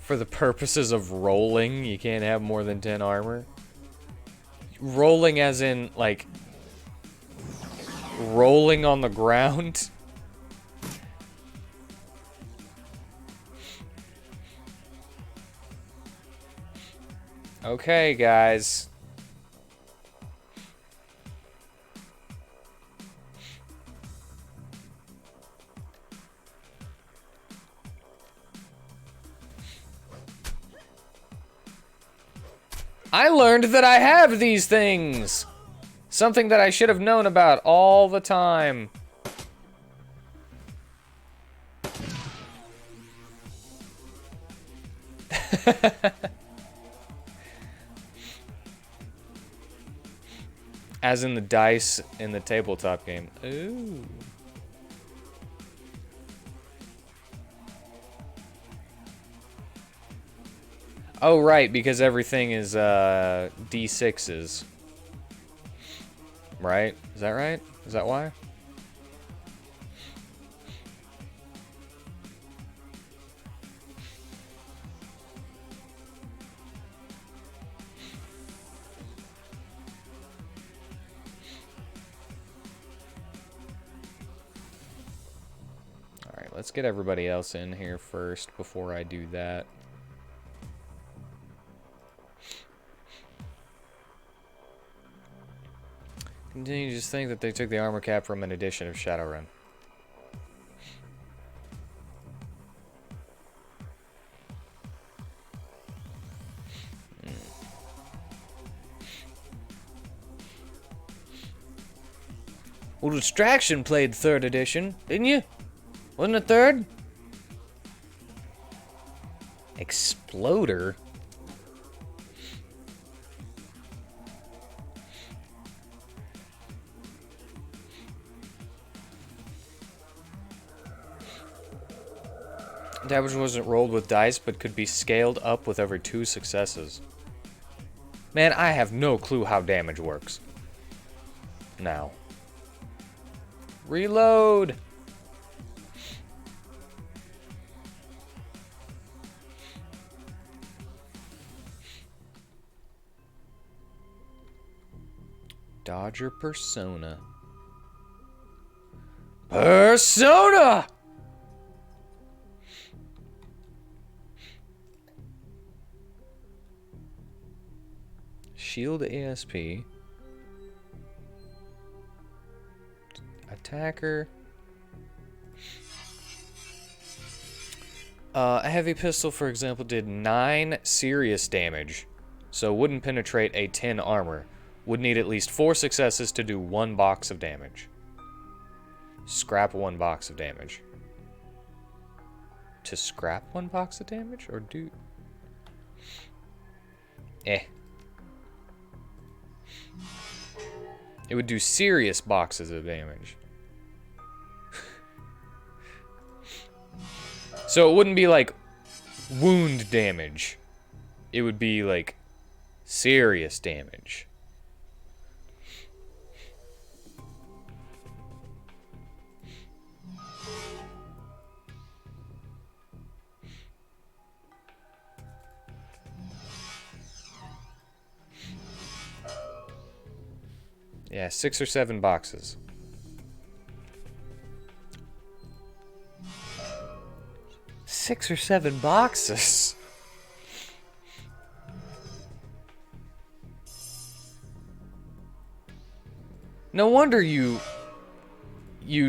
For the purposes of rolling, you can't have more than 10 armor. Rolling as in, like, rolling on the ground. Okay, guys. I learned that I have these things! Something that I should have known about all the time. As in the dice in the tabletop game. Ooh. Oh, right, because everything is D6s. Right? Is that right? Is that why? Alright, let's get everybody else in here first before I do that. Continue to just think that they took the armor cap from an edition of Shadowrun. Well, Distraction played 3rd edition, didn't you? Wasn't it 3rd? Exploder? Damage wasn't rolled with dice, but could be scaled up with every 2 successes. Man, I have no clue how damage works. Now. Reload! Dodger Persona. Persona! Shield ASP. Attacker. A heavy pistol, for example, did 9 serious damage, so wouldn't penetrate a 10 armor. Would need at least 4 successes to do 1 box of damage. Scrap 1 box of damage. To scrap 1 box of damage? Or do... It would do serious boxes of damage. So it wouldn't be like wound damage. It would be like serious damage. Yeah, 6 or 7 boxes. Six or 7 boxes? No wonder you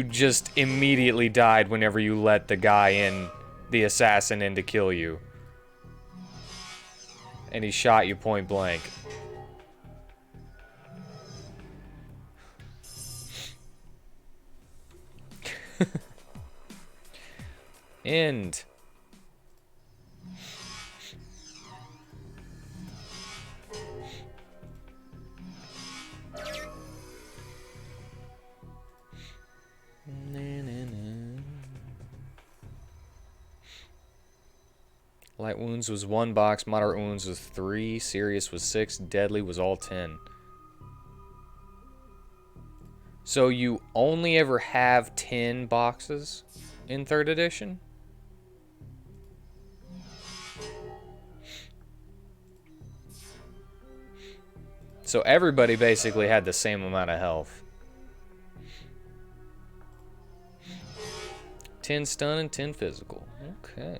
just immediately died whenever you let the guy in, the assassin in to kill you. And he shot you point blank. End. Light wounds was 1 box, moderate wounds was 3, serious was 6, deadly was all 10. So you only ever have 10 boxes in 3rd edition? So everybody basically had the same amount of health. 10 stun and 10 physical. Okay.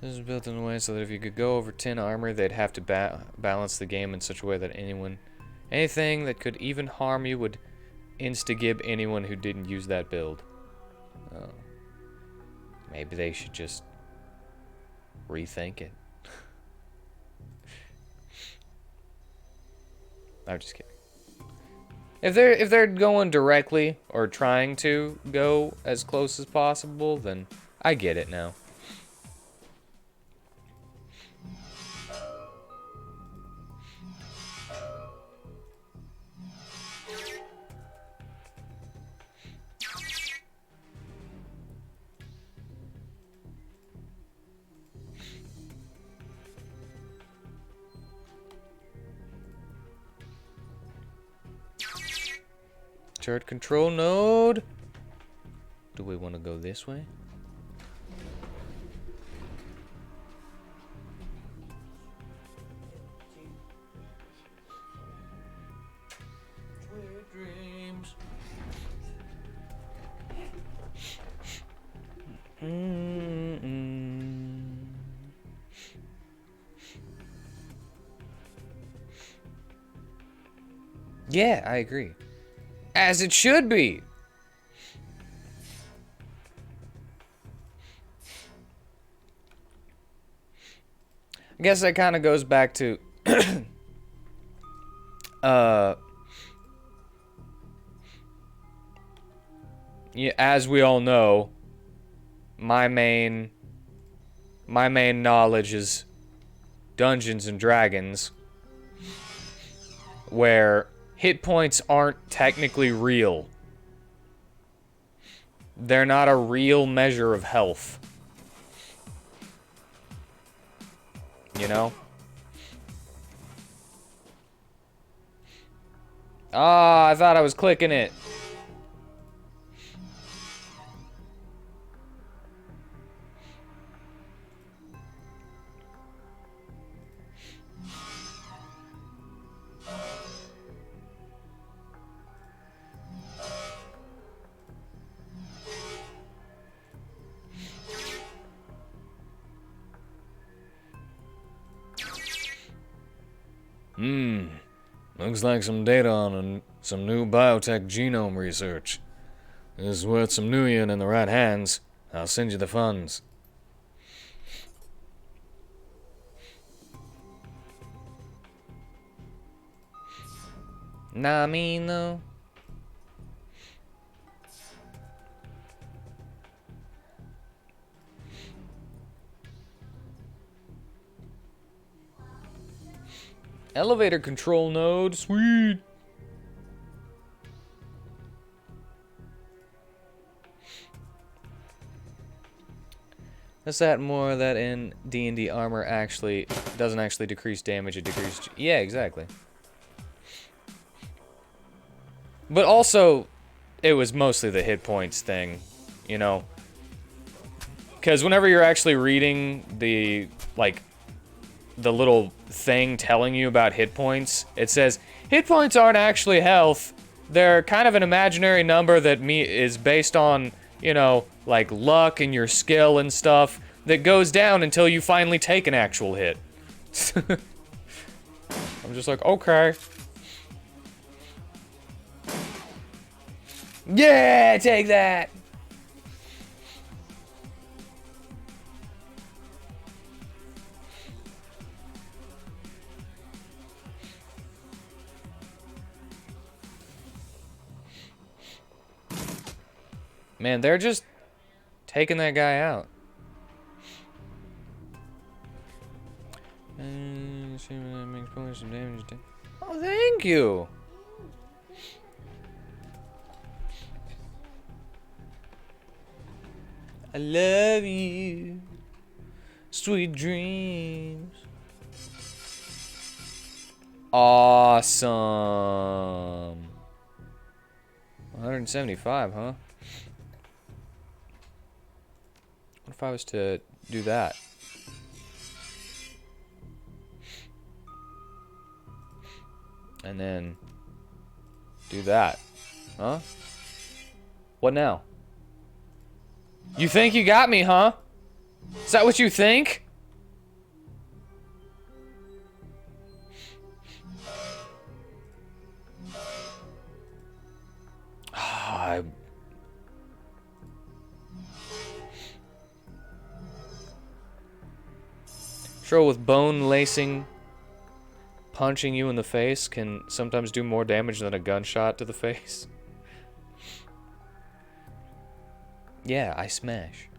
This is built in a way so that if you could go over 10 armor, they'd have to balance the game in such a way that anything that could even harm you would insta-gib anyone who didn't use that build. Oh. Maybe they should just rethink it. I'm just kidding. If they're going directly or trying to go as close as possible, then I get it now. Turret control node. Do we want to go this way? Sweet dreams. Yeah, I agree. As it should be. I guess that kind of goes back to yeah, as we all know, my main knowledge is Dungeons and Dragons. where hit points aren't technically real. They're not a real measure of health. You know? Ah, I thought I was clicking it. Looks like some data on some new biotech genome research. This is worth some new yen in the right hands. I'll send you the funds. Nah, I mean, though. Elevator control node, sweet. Is that more that in D&D armor actually doesn't actually decrease damage, it decreases... Yeah, exactly. But also, it was mostly the hit points thing, you know? Because whenever you're actually reading the, like, the little thing telling you about hit points, it says, hit points aren't actually health. They're kind of an imaginary number that is based on, you know, like luck and your skill and stuff that goes down until you finally take an actual hit. I'm just like, okay. Yeah, take that. Man, they're just taking that guy out. Oh, thank you. I love you. Sweet dreams. Awesome. 175, huh? What if I was to do that? And then do that. Huh? What now? You think you got me, huh? Is that what you think? Sure, with bone lacing, punching you in the face can sometimes do more damage than a gunshot to the face. Yeah, I smash.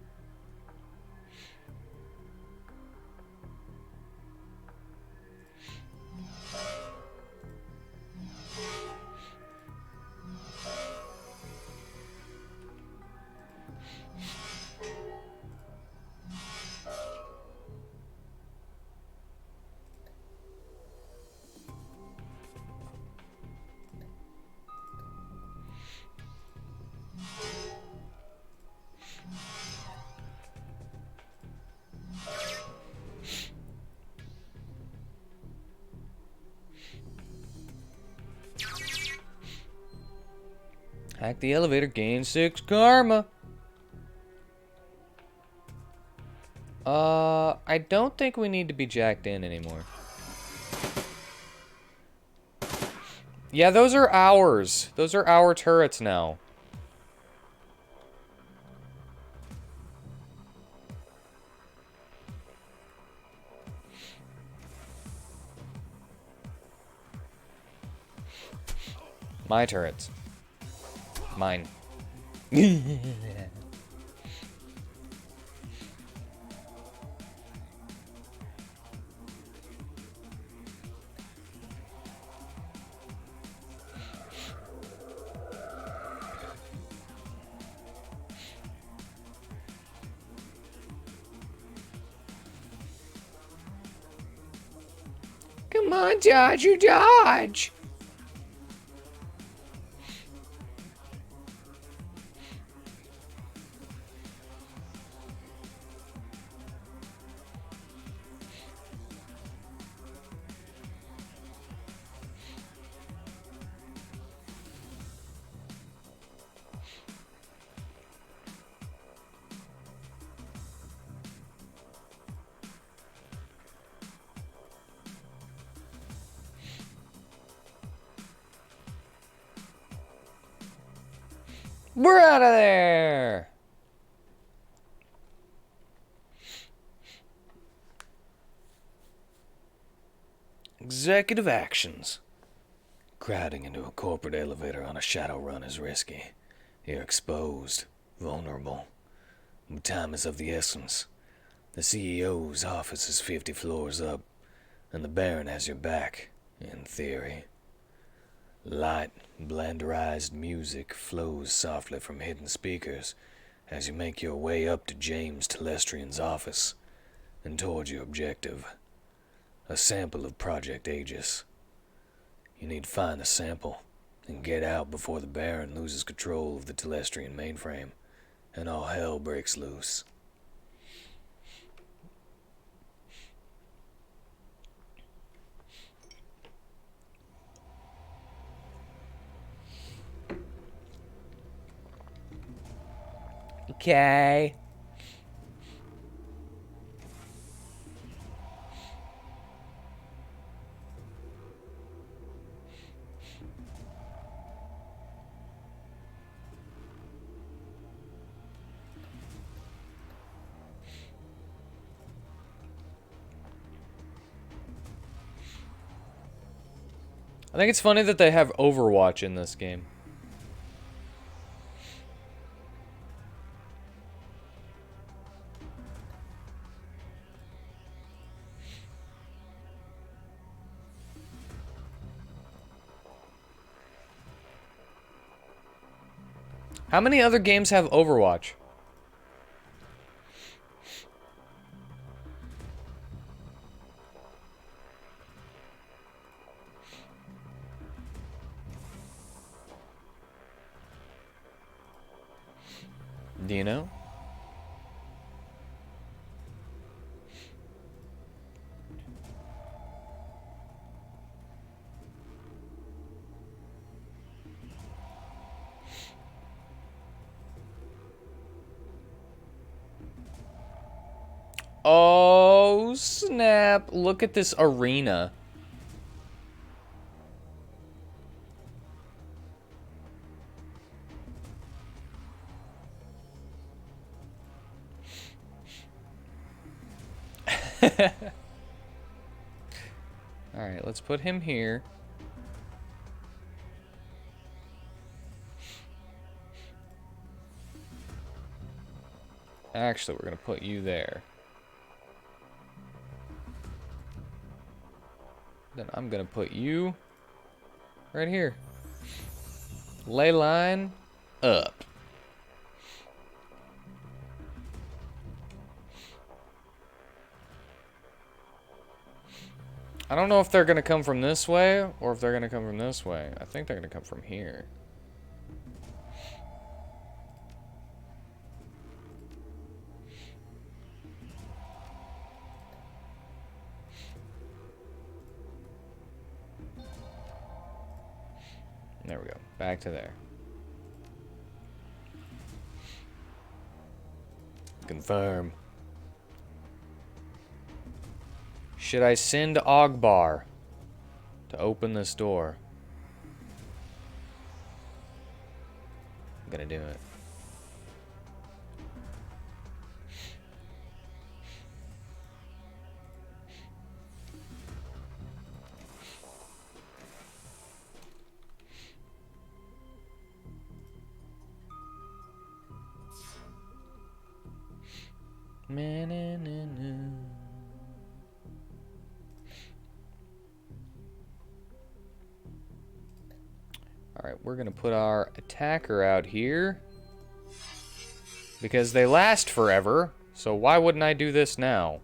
Hack the elevator, gain 6 karma. I don't think we need to be jacked in anymore. Yeah, those are ours. Those are our turrets now. My turrets. Mine. on, Dodger, dodge! We're out of there! Executive actions. Crowding into a corporate elevator on a Shadowrun is risky. You're exposed, vulnerable. But time is of the essence. The CEO's office is 50 floors up, and the Baron has your back, in theory. Light, blenderized music flows softly from hidden speakers as you make your way up to James Telestrian's office and towards your objective. A sample of Project Aegis. You need to find the sample and get out before the Baron loses control of the Telestrian mainframe and all hell breaks loose. Okay. I think it's funny that they have Overwatch in this game. How many other games have Overwatch? Do you know? Oh, snap. Look at this arena. Alright, let's put him here. Actually, we're going to put you there. Then I'm going to put you right here. Ley line up. I don't know if they're going to come from this way or if they're going to come from this way. I think they're going to come from here. There we go. Back to there. Confirm. Should I send Ogbar to open this door? I'm gonna do it. Alright, we're gonna put our attacker out here. Because they last forever, so why wouldn't I do this now?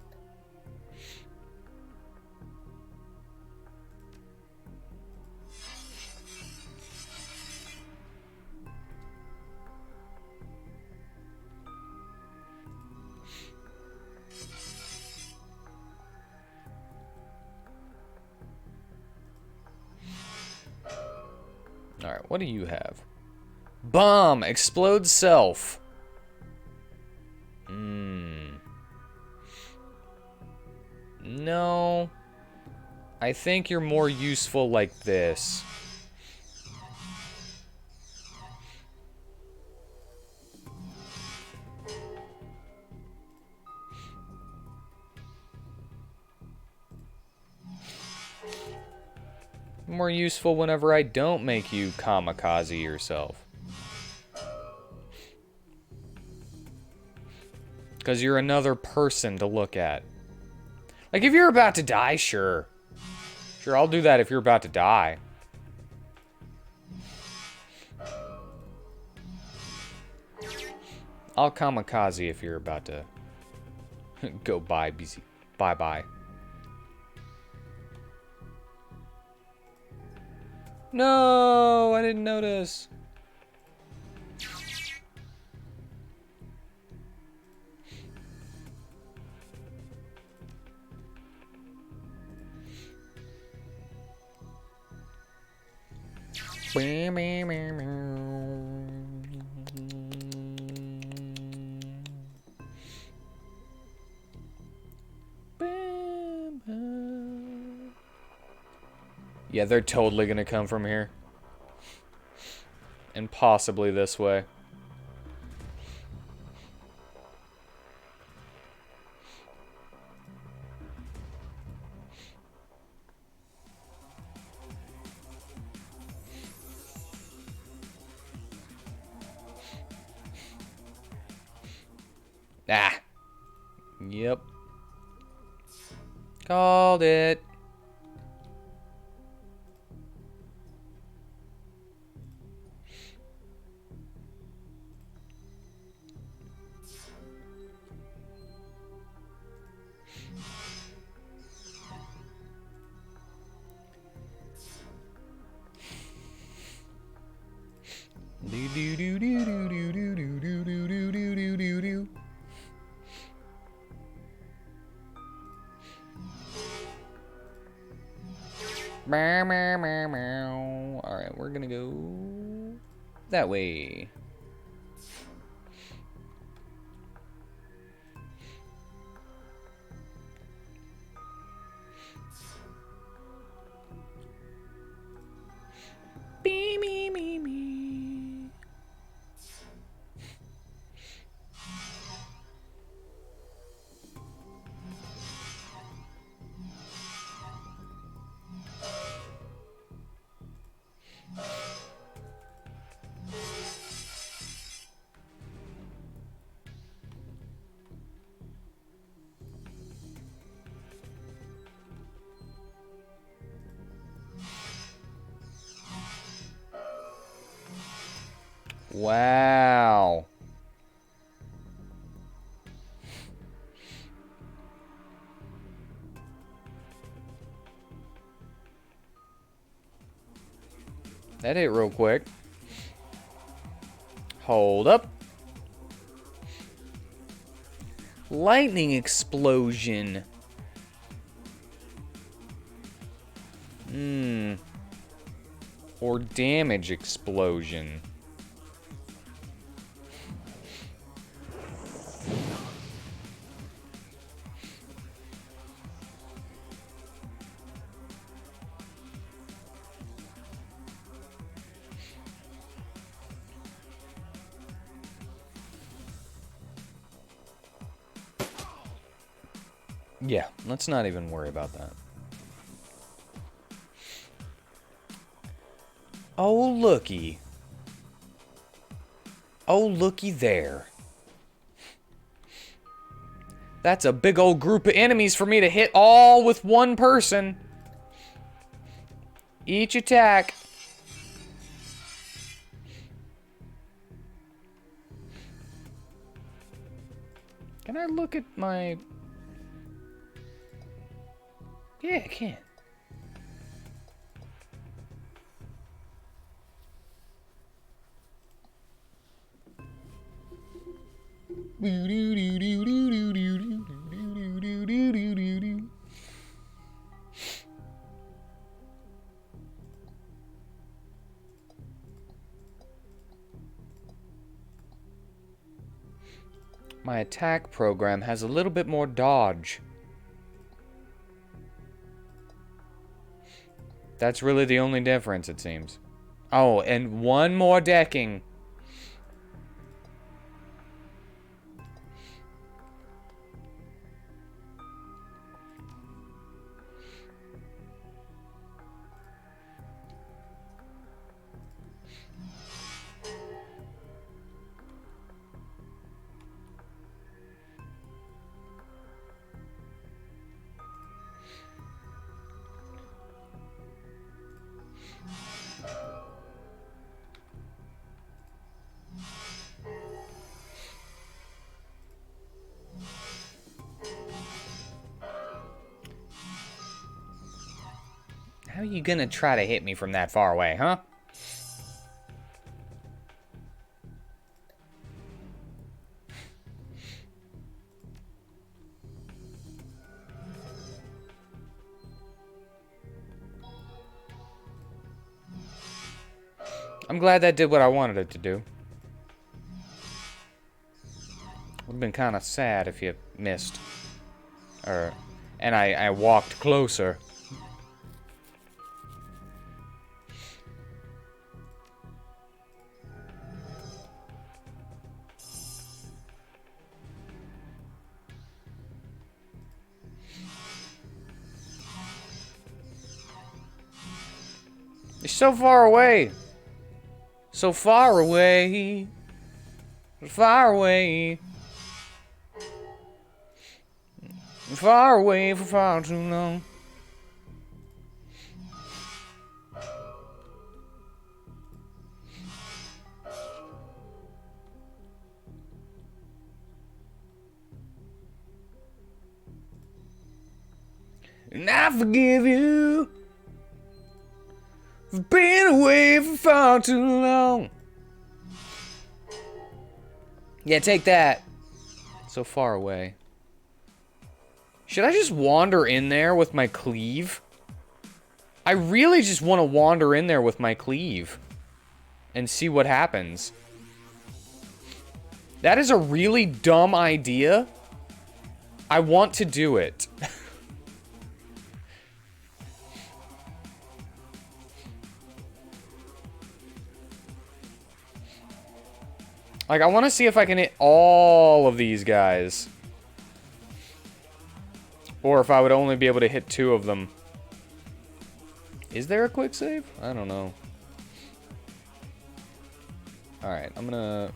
What do you have? Bomb! Explode self. No. I think you're more useful like this. More useful whenever I don't make you kamikaze yourself. Because you're another person to look at. Like, if you're about to die, sure. Sure, I'll do that if you're about to die. I'll kamikaze if you're about to go bye, BC. Bye-bye. No, I didn't notice. Yeah, they're totally gonna come from here. And possibly this way. Ah. Yep. Called it. Do do do do do do do do do do do do do do. Meow, meow, meow, meow. All right, we're gonna go that way. Me, me, me, me. Wow. That hit real quick. Hold up. Lightning explosion. Or damage explosion. Yeah, let's not even worry about that. Oh, looky. Oh, looky there. That's a big old group of enemies for me to hit all with one person. Each attack. Can I look at my... Yeah, I can. my attack program has a little bit more dodge. That's really the only difference, it seems. Oh, and one more decking. How are you gonna try to hit me from that far away, huh? I'm glad that did what I wanted it to do. Would have been kind of sad if you missed. And I walked closer. You're so far away. So far away. Far away. Far away for far too long. And I forgive you for being away for far too long. Yeah, take that. So far away. Should I just wander in there with my cleave? I really just want to wander in there with my cleave and see what happens. That is a really dumb idea. I want to do it. Like, I want to see if I can hit all of these guys. Or if I would only be able to hit 2 of them. Is there a quick save? I don't know. Alright, I'm gonna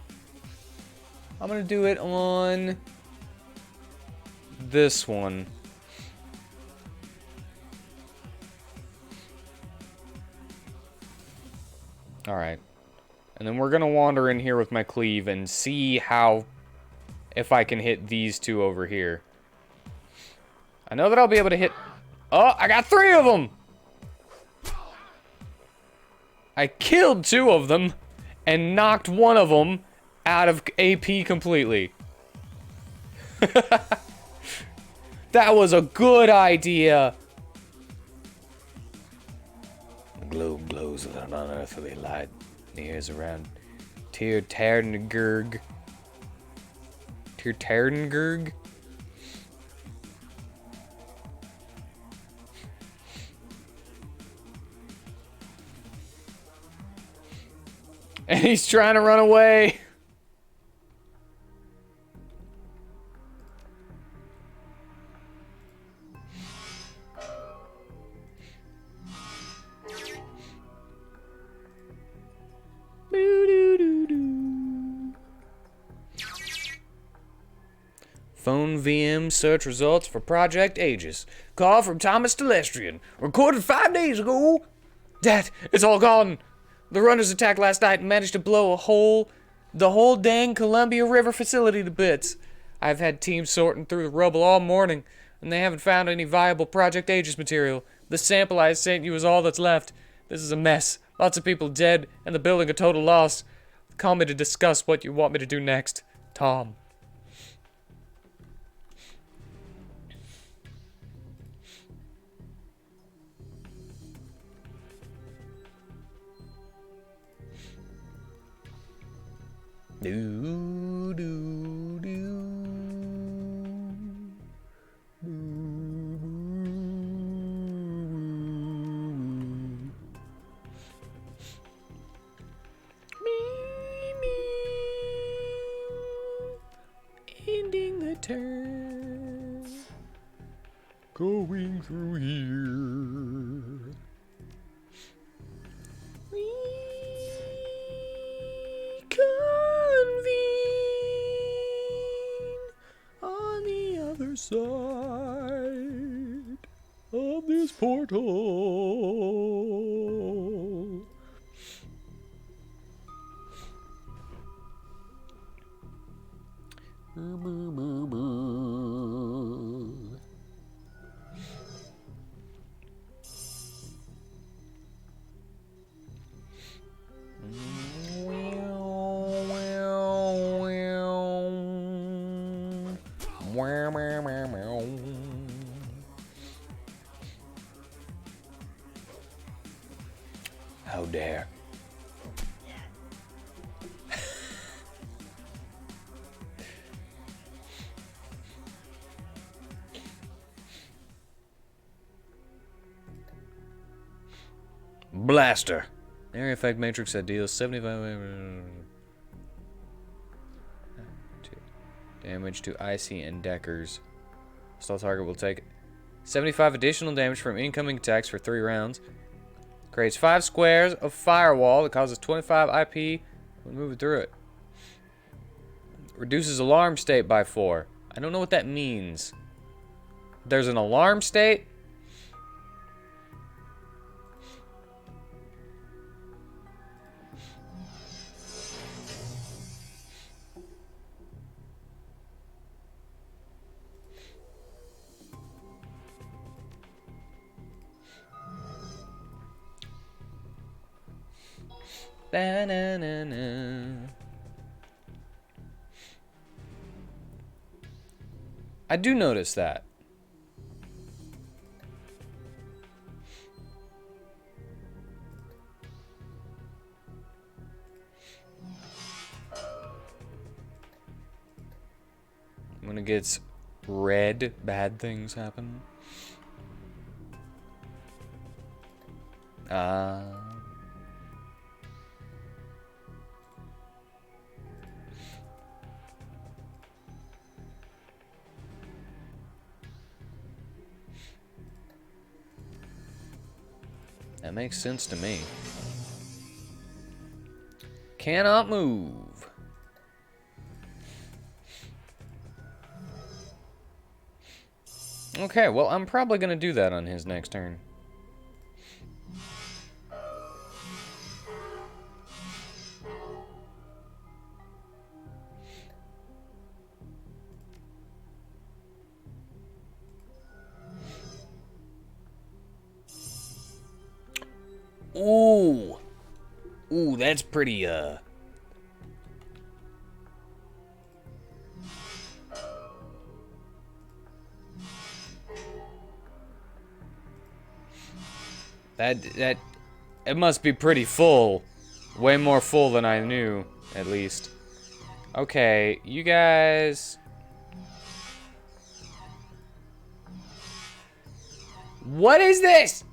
do it on this one. Alright. And then we're gonna wander in here with my cleave and see if I can hit these 2 over here. I know that I'll be able to hit... Oh, I got 3 of them! I killed 2 of them and knocked 1 of them out of AP completely. That was a good idea. The globe glows with an unearthly light. Nears around Tirtarngurg. Tirtarngurg? And he's trying to run away. Phone VM search results for Project Aegis. Call from Thomas Telestrian. Recorded 5 days ago. Dad, it's all gone. The runners attacked last night and managed to blow the whole dang Columbia River facility to bits. I've had teams sorting through the rubble all morning, and they haven't found any viable Project Aegis material. The sample I sent you is all that's left. This is a mess. Lots of people dead, and the building a total loss. Call me to discuss what you want me to do next. Tom. Do, do, do. Going through here. Reconvene on the other side of this portal. How dare. Blaster. Area effect matrix that deals 75 damage to icy and deckers. Hostile target will take 75 additional damage from incoming attacks for 3 rounds. Creates 5 squares of firewall that causes 25 IP when moving through it. Reduces alarm state by 4. I don't know what that means. There's an alarm state? Ba-na-na-na. I do notice that. When it gets red, bad things happen. That makes sense to me. Cannot move. Okay, well, I'm probably going to do that on his next turn. Ooh. Ooh, that's pretty, That it must be pretty full. Way more full than I knew, at least. Okay, you guys. What is this?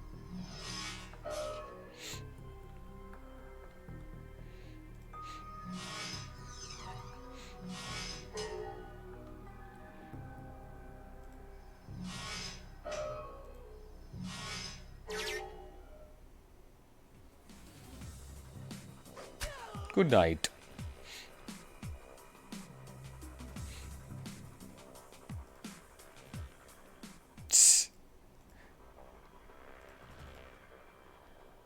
Good night. Tss.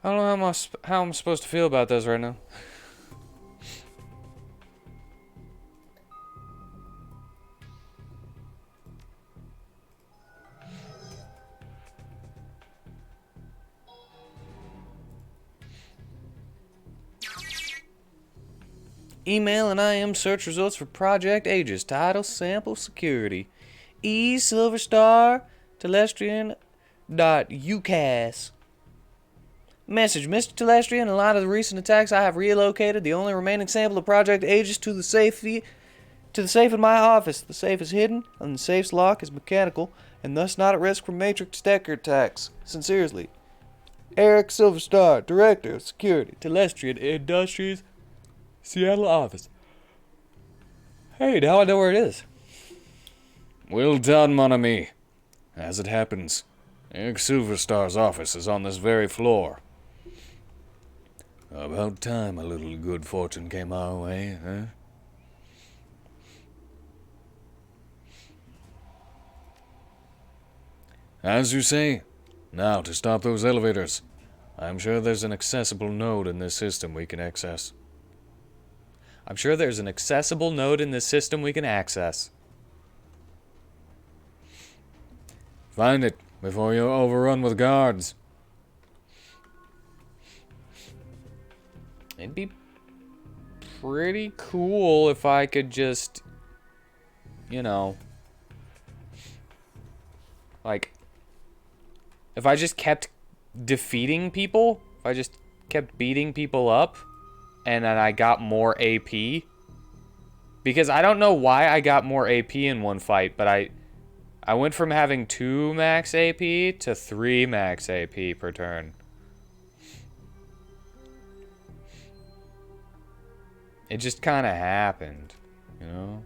I don't know how I'm supposed to feel about this right now. Email and IM search results for Project Aegis. Title, sample, security. E Silverstar Telestrian .ucas. Message, Mr. Telestrian, in light of the recent attacks, I have relocated the only remaining sample of Project Aegis to the safe in my office. The safe is hidden, and the safe's lock is mechanical, and thus not at risk from Matrix Decker attacks. Sincerely, Eric Silverstar, Director of Security, Telestrian Industries, Seattle office. Hey, now I know where it is. Well done, mon ami. As it happens, Eric Silverstar's office is on this very floor. About time a little good fortune came our way, huh? As you say, now to stop those elevators. I'm sure there's an accessible node in this system we can access. I'm sure there's an accessible node in this system we can access. Find it before you're overrun with guards. It'd be pretty cool if I could just, you know, like, if I just kept defeating people, if I just kept beating people up, and then I got more AP. Because I don't know why I got more AP in one fight, but I went from having 2 max AP to 3 max AP per turn. It just kind of happened, you know?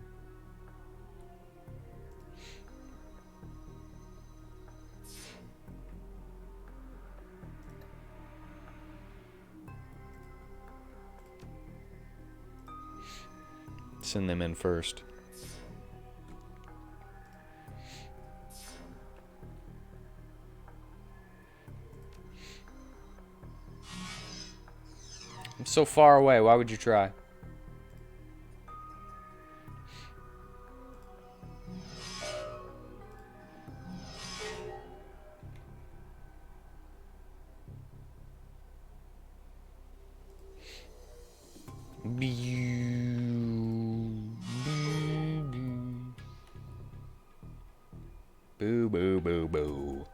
Send them in first. I'm so far away, why would you try? Boo, boo, boo, boo.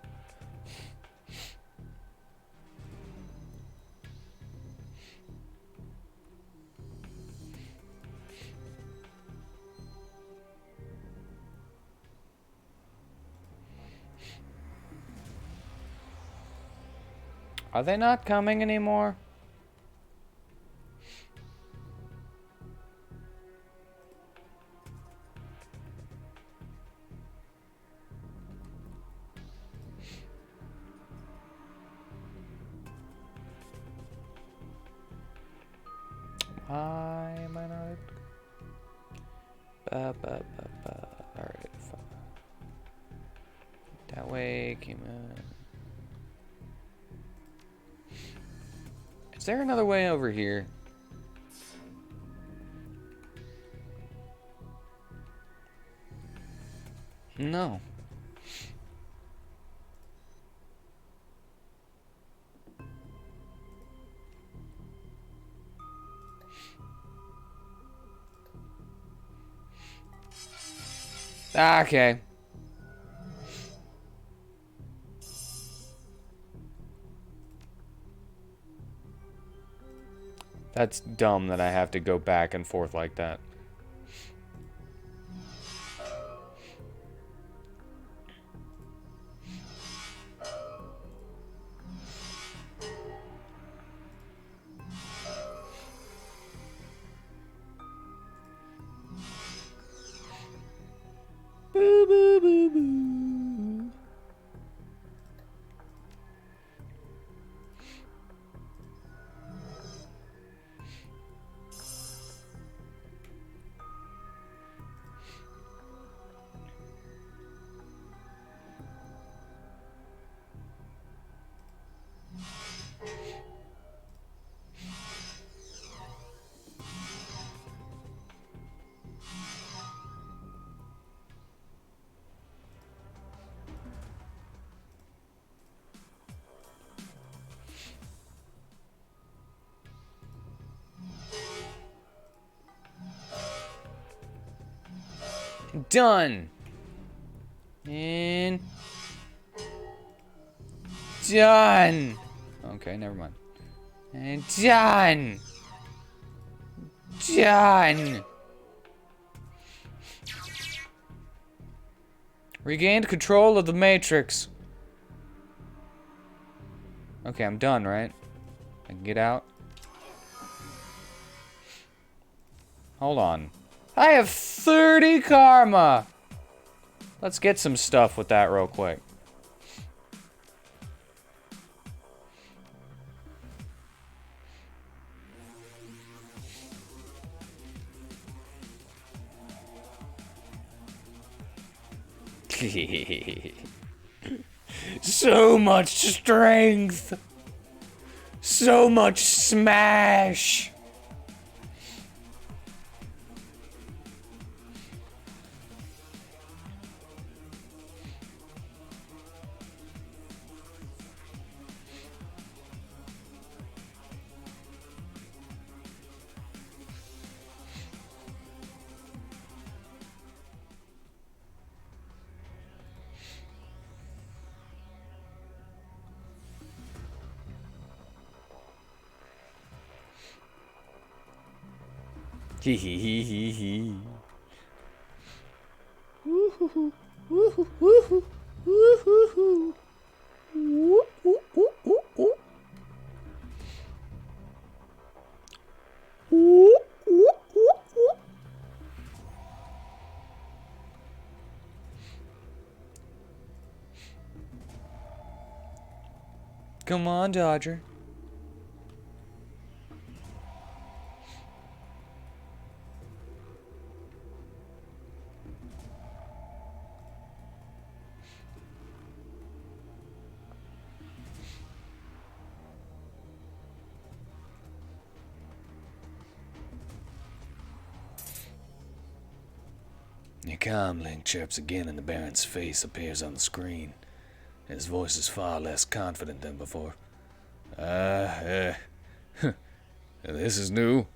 Are they not coming anymore? Why am I not? Alright, fine. That way came in. Is there another way over here? No. Okay. That's dumb that I have to go back and forth like that. Boo, boo, boo, boo. Done. And done. Okay, never mind. And done. Done. Regained control of the Matrix. Okay, I'm done, right? I can get out. Hold on. I have 30 karma. Let's get some stuff with that real quick. So much strength. So much smash. Hee hee hee hee hee. Woo-hoo-hoo. Woo-hoo-hoo. Woo-hoo-hoo. Woo-hoo-hoo-hoo. Woo-hoo-hoo-hoo. Come on, Dodger. Your comlink chirps again and the Baron's face appears on the screen. His voice is far less confident than before. This is new.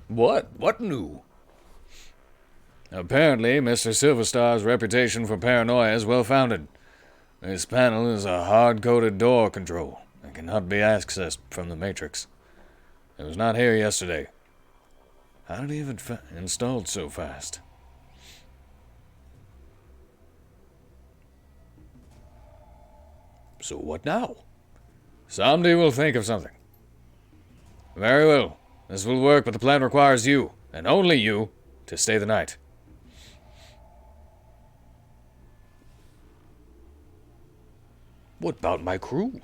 What? What new? Apparently, Mr. Silverstar's reputation for paranoia is well founded. This panel is a hard-coded door control and cannot be accessed from the Matrix. It was not here yesterday. How did he have it installed so fast? So what now? Somebody will think of something. Very well. This will work, but the plan requires you, and only you, to stay the night. What about my crew?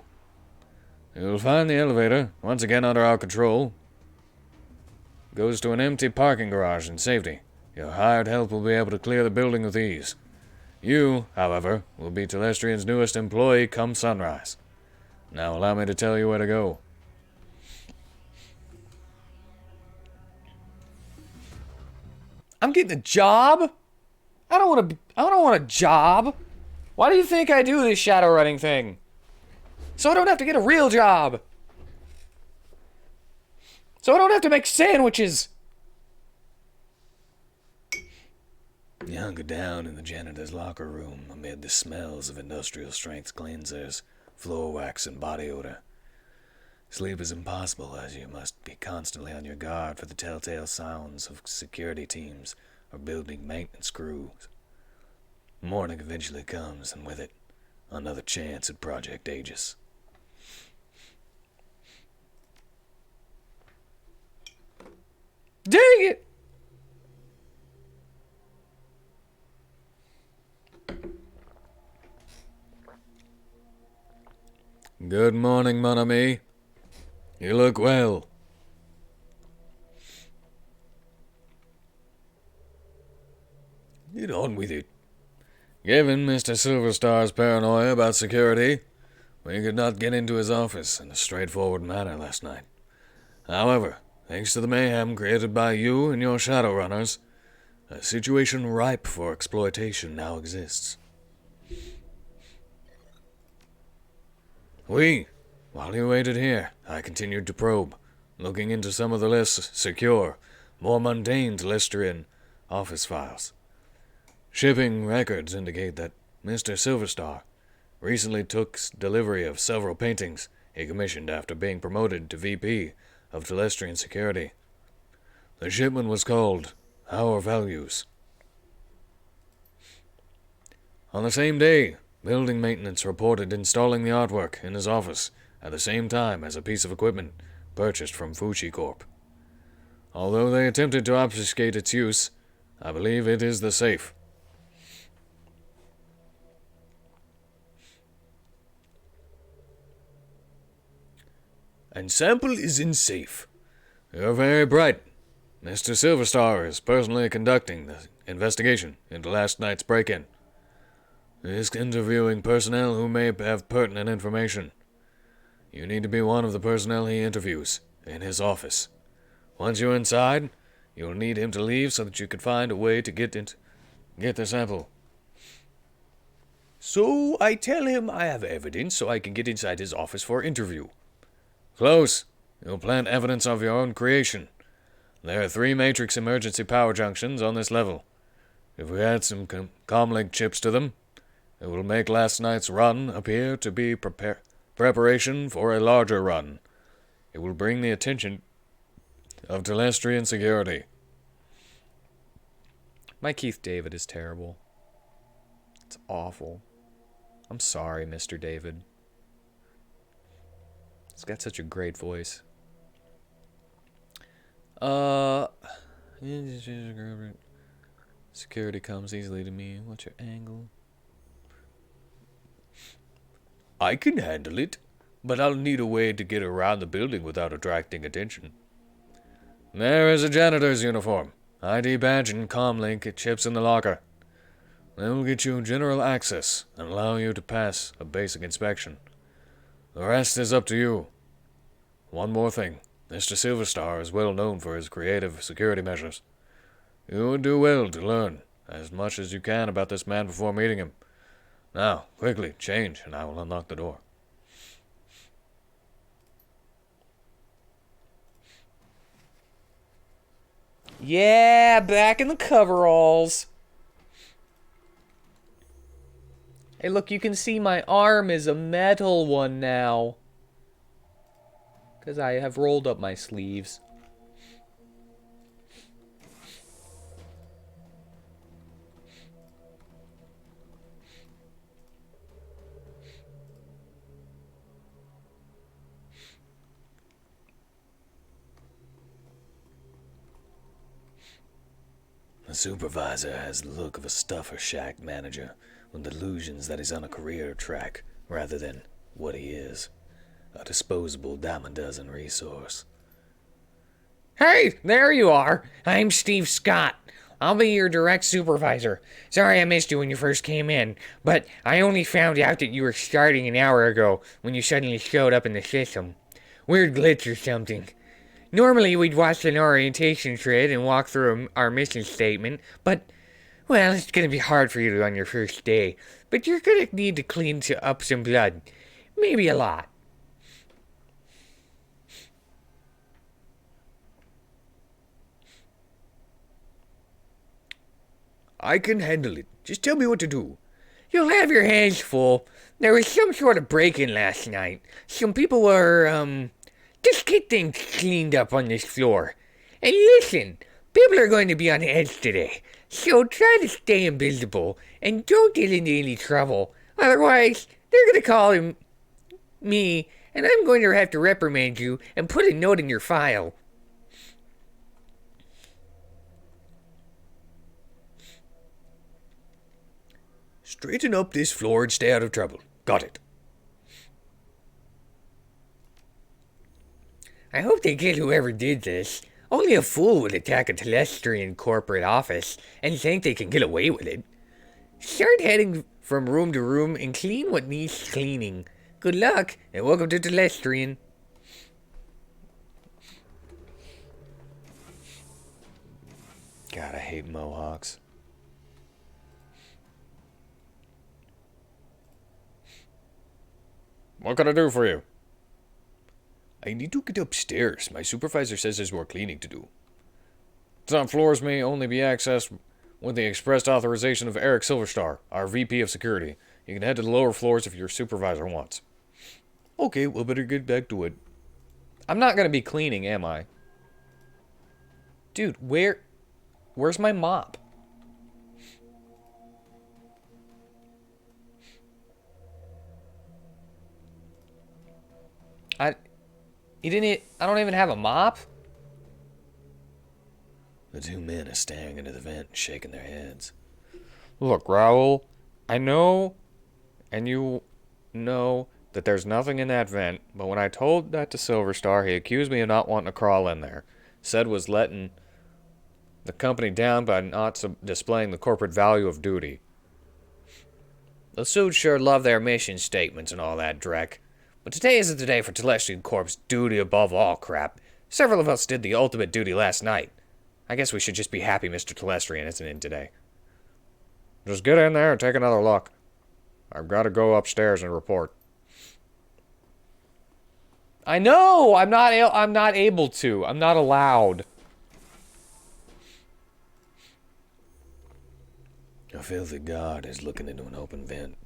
You'll find the elevator, once again under our control. Goes to an empty parking garage in safety. Your hired help will be able to clear the building with ease. You, however, will be Telestrian's newest employee come sunrise. Now allow me to tell you where to go. I'm getting a job? I don't want a job. Why do you think I do this shadow running thing? So I don't have to get a real job. So I don't have to make sandwiches. You hunker down in the janitor's locker room amid the smells of industrial strength cleansers, floor wax, and body odor. Sleep is impossible as you must be constantly on your guard for the telltale sounds of security teams or building maintenance crews. Morning eventually comes, and with it, another chance at Project Aegis. Dang it! Good morning, mon ami. You look well. Get on with it. Given Mr. Silverstar's paranoia about security, we could not get into his office in a straightforward manner last night. However, thanks to the mayhem created by you and your Shadowrunners, a situation ripe for exploitation now exists. While you waited here, I continued to probe, looking into some of the less secure, more mundane Telestrian office files. Shipping records indicate that Mr. Silverstar recently took delivery of several paintings he commissioned after being promoted to VP of Telestrian Security. The shipment was called Our Values. On the same day, building maintenance reported installing the artwork in his office at the same time as a piece of equipment purchased from Fuji Corp. Although they attempted to obfuscate its use, I believe it is the safe. And sample is in safe. You're very bright. Mr. Silverstar is personally conducting the investigation into last night's break-in. He is interviewing personnel who may have pertinent information. You need to be one of the personnel he interviews in his office. Once you're inside, you'll need him to leave so that you can find a way to get the sample. So I tell him I have evidence so I can get inside his office for interview. Close. You'll plant evidence of your own creation. There are 3 matrix emergency power junctions on this level. If we add some comlink chips to them, it will make last night's run appear to be preparation for a larger run. It will bring the attention of Telestrian security. My Keith David is terrible. It's awful. I'm sorry, Mr. David. He's got such a great voice. Security comes easily to me. What's your angle? I can handle it, but I'll need a way to get around the building without attracting attention. There is a janitor's uniform, ID badge, and comlink chips in the locker. They will get you general access and allow you to pass a basic inspection. The rest is up to you. One more thing. Mr. Silverstar is well known for his creative security measures. You would do well to learn as much as you can about this man before meeting him. Now, quickly, change, and I will unlock the door. Yeah, back in the coveralls. Hey, look, you can see my arm is a metal one now. Because I have rolled up my sleeves. The supervisor has the look of a stuffer shack manager with delusions that he's on a career track rather than what he is, a disposable dime-a-dozen resource. Hey, there you are. I'm Steve Scott. I'll be your direct supervisor. Sorry I missed you when you first came in, but I only found out that you were starting an hour ago when you suddenly showed up in the system. Weird glitch or something. Normally we'd watch an orientation thread and walk through our mission statement, but, well, it's gonna be hard for you on your first day. But you're gonna need to clean up some blood. Maybe a lot. I can handle it. Just tell me what to do. You'll have your hands full. There was some sort of break-in last night. Some people were, just get things cleaned up on this floor. And listen, people are going to be on edge today. So try to stay invisible and don't get into any trouble. Otherwise, they're going to call me, and I'm going to have to reprimand you and put a note in your file. Straighten up this floor and stay out of trouble. Got it. I hope they get whoever did this. Only a fool would attack a Telestrian corporate office and think they can get away with it. Start heading from room to room and clean what needs cleaning. Good luck, and welcome to Telestrian. God, I hate mohawks. What can I do for you? I need to get upstairs. My supervisor says there's more cleaning to do. Top floors may only be accessed with the expressed authorization of Eric Silverstar, our VP of Security. You can head to the lower floors if your supervisor wants. Okay, well, better get back to it. I'm not gonna be cleaning, am I? Dude, where's my mop? You didn't. I don't even have a mop. The two men are staring into the vent and shaking their heads. Look, Raoul, I know, and you know that there's nothing in that vent, but when I told that to Silver Star, he accused me of not wanting to crawl in there. Said was letting the company down by not displaying the corporate value of duty. The suits sure love their mission statements and all that dreck, but today isn't the day for Telestian Corp's duty above all crap. Several of us did the ultimate duty last night. I guess we should just be happy Mr. Telestrian isn't in today. Just get in there and take another look. I've got to go upstairs and report. I know! I'm not able to. I'm not allowed. A filthy guard is looking into an open vent.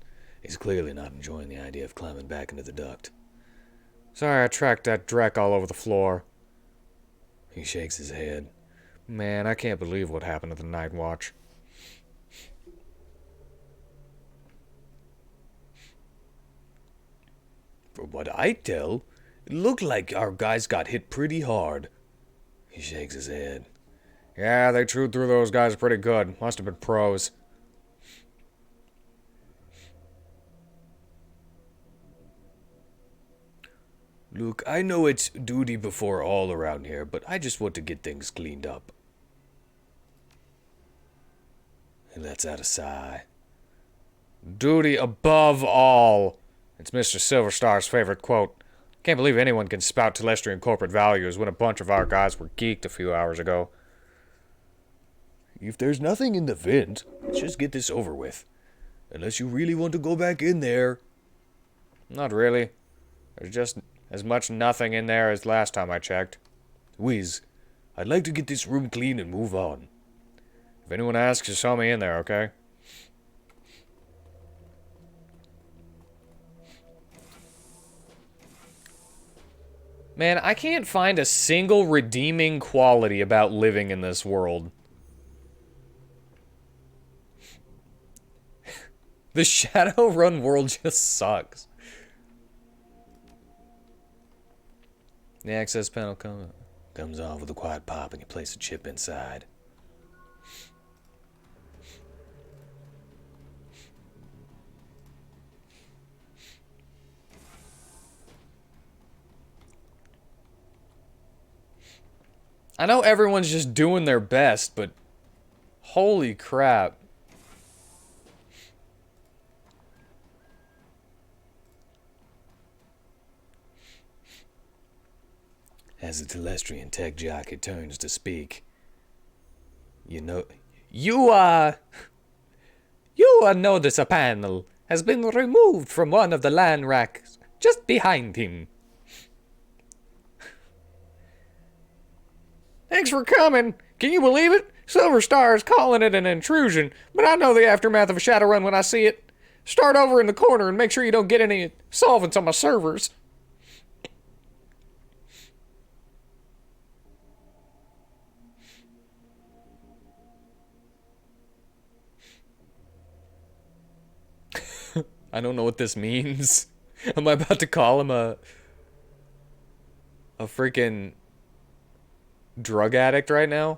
He's clearly not enjoying the idea of climbing back into the duct. Sorry I tracked that dreck all over the floor. He shakes his head. Man, I can't believe what happened to the Night Watch. From what I tell, it looked like our guys got hit pretty hard. He shakes his head. Yeah, they chewed through those guys pretty good. Must have been pros. Look, I know it's duty before all around here, but I just want to get things cleaned up. He lets out a sigh. Duty above all. It's Mr. Silverstar's favorite quote. Can't believe anyone can spout Telestrian corporate values when a bunch of our guys were geeked a few hours ago. If there's nothing in the vent, let's just get this over with. Unless you really want to go back in there. Not really. There's just as much nothing in there as last time I checked. Whiz, I'd like to get this room clean and move on. If anyone asks, you saw me in there, okay? Man, I can't find a single redeeming quality about living in this world. The Shadowrun world just sucks. The access panel comes off with a quiet pop and you place a chip inside. I know everyone's just doing their best, but holy crap. As the Telestrian tech jockey turns to speak, you know notice a panel has been removed from one of the LAN racks just behind him. Thanks for coming. Can you believe it? Silver Star is calling it an intrusion, but I know the aftermath of a Shadowrun when I see it. Start over in the corner and make sure you don't get any solvents on my servers. I don't know what this means. Am I about to call him a freaking drug addict right now?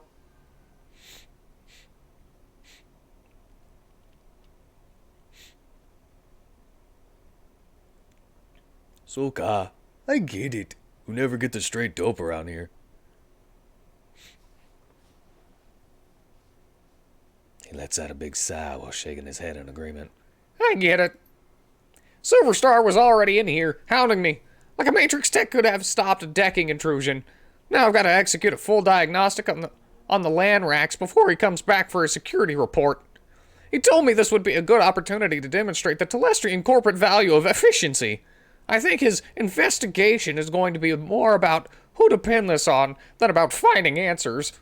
Soka, I get it. We never get the straight dope around here. He lets out a big sigh while shaking his head in agreement. I get it. Silver Star was already in here, hounding me. Like a Matrix tech could have stopped a decking intrusion. Now I've got to execute a full diagnostic on the LAN racks before he comes back for a security report. He told me this would be a good opportunity to demonstrate the Telestrian corporate value of efficiency. I think his investigation is going to be more about who to pin this on than about finding answers.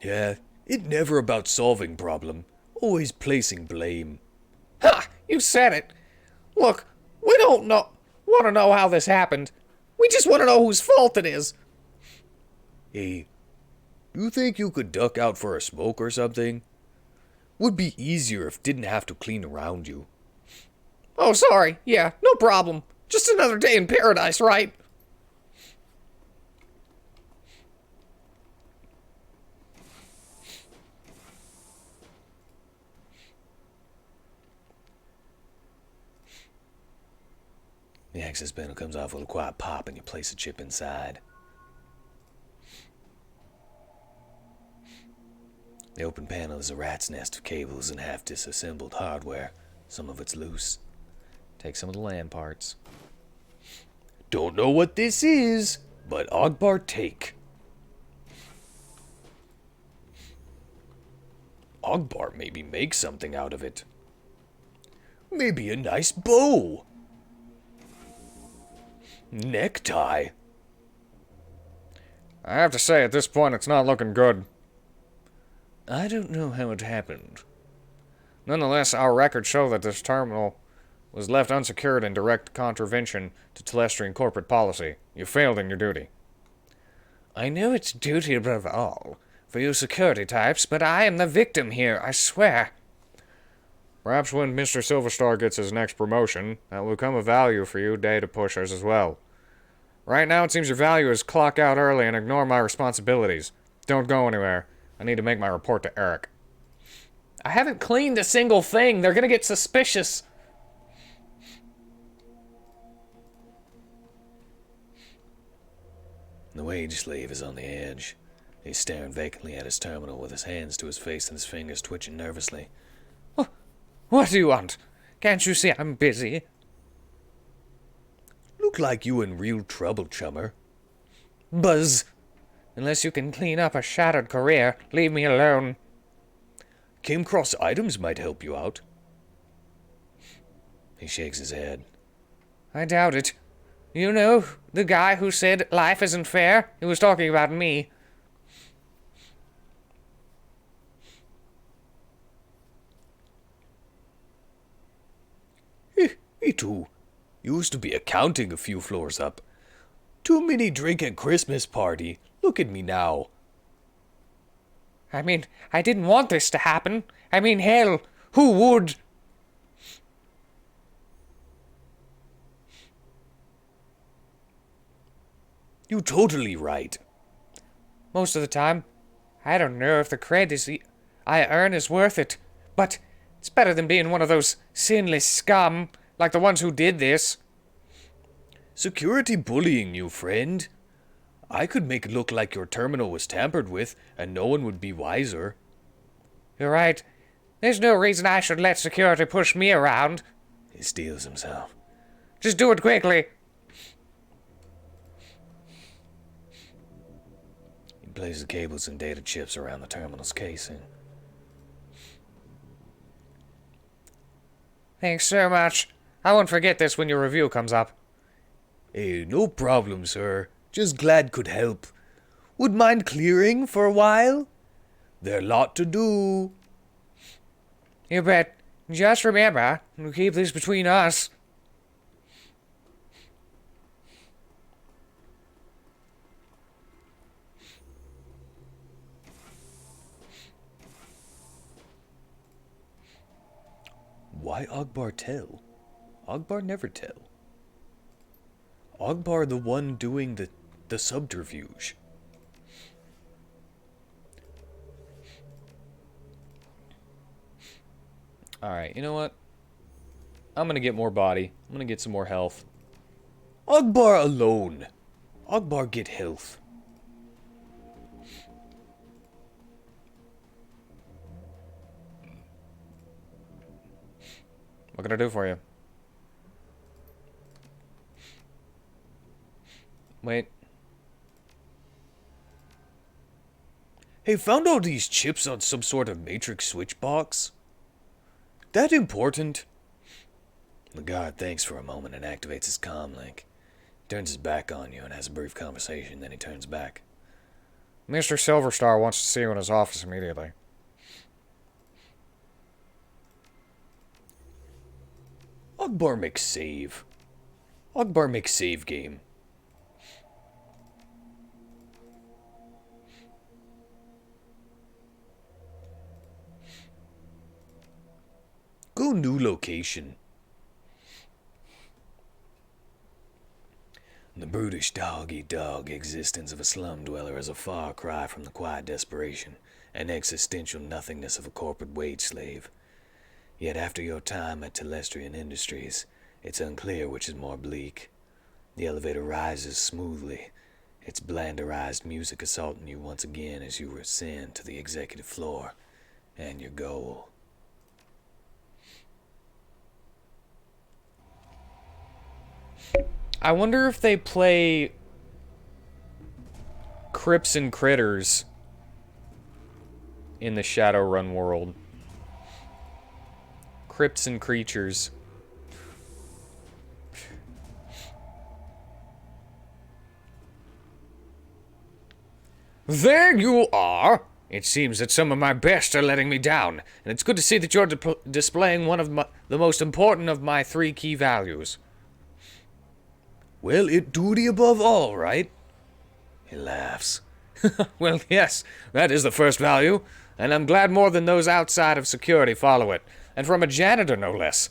Yeah, it never about solving problem. Always placing blame. Ha! You said it. Look, we don't want to know how this happened. We just want to know whose fault it is. Hey, you think you could duck out for a smoke or something? Would be easier if didn't have to clean around you. Oh, sorry. Yeah, no problem. Just another day in paradise, right? The access panel comes off with a quiet pop and you place a chip inside. The open panel is a rat's nest of cables and half disassembled hardware. Some of it's loose. Take some of the land parts. Don't know what this is, but Ogbar take. Ogbar maybe make something out of it. Maybe a nice bow. Necktie. I have to say, at this point, it's not looking good. I don't know how it happened. Nonetheless, our records show that this terminal was left unsecured in direct contravention to Telestrian corporate policy. You failed in your duty. I know it's duty above all for you security types, but I am the victim here, I swear. Perhaps when Mr. Silverstar gets his next promotion, that will become a value for you data pushers as well. Right now, it seems your value is clock out early and ignore my responsibilities. Don't go anywhere. I need to make my report to Eric. I haven't cleaned a single thing. They're gonna get suspicious. The wage slave is on the edge. He's staring vacantly at his terminal with his hands to his face and his fingers twitching nervously. What do you want? Can't you see I'm busy? Look like you in real trouble, chummer. Buzz. Unless you can clean up a shattered career, leave me alone. Came across items might help you out. He shakes his head. I doubt it. You know, the guy who said life isn't fair? He was talking about me. Me too. Used to be accounting a few floors up. Too many drink at Christmas party. Look at me now. I mean, I didn't want this to happen. I mean, hell, who would? You totally right. Most of the time, I don't know if the credit I earn is worth it, but it's better than being one of those sinless scum like the ones who did this. Security bullying you, friend. I could make it look like your terminal was tampered with, and no one would be wiser. You're right. There's no reason I should let security push me around. He steels himself. Just do it quickly. He places the cables and data chips around the terminal's casing. Thanks so much. I won't forget this when your review comes up. Hey, no problem, sir. Just glad could help. Would mind clearing for a while? There lot to do. You bet. Just remember, we'll keep this between us. Why Ogbar tell? Ogbar never tell. Ogbar the one doing the subterfuge. Alright, you know what? I'm gonna get more body. I'm gonna get some more health. Ogbar alone. Ogbar get health. What can I do for you? Wait. Hey, found all these chips on some sort of matrix switch box? That important? The guard thinks for a moment and activates his comm link. Turns his back on you and has a brief conversation, then he turns back. Mr. Silverstar wants to see you in his office immediately. Ogbar makes save. Ogbar makes save game. Go new location. The brutish dog-eat-dog existence of a slum dweller is a far cry from the quiet desperation and existential nothingness of a corporate wage slave. Yet after your time at Telestrian Industries, it's unclear which is more bleak. The elevator rises smoothly, its blanderized music assaulting you once again as you ascend to the executive floor and your goal. I wonder if they play Crips and Critters in the Shadowrun world. Crips and Creatures. There you are! It seems that some of my best are letting me down, and it's good to see that you're displaying one of the most important of my 3 key values. Well, it duty above all, right? He laughs. Well, yes, that is the first value, and I'm glad more than those outside of security follow it, and from a janitor no less.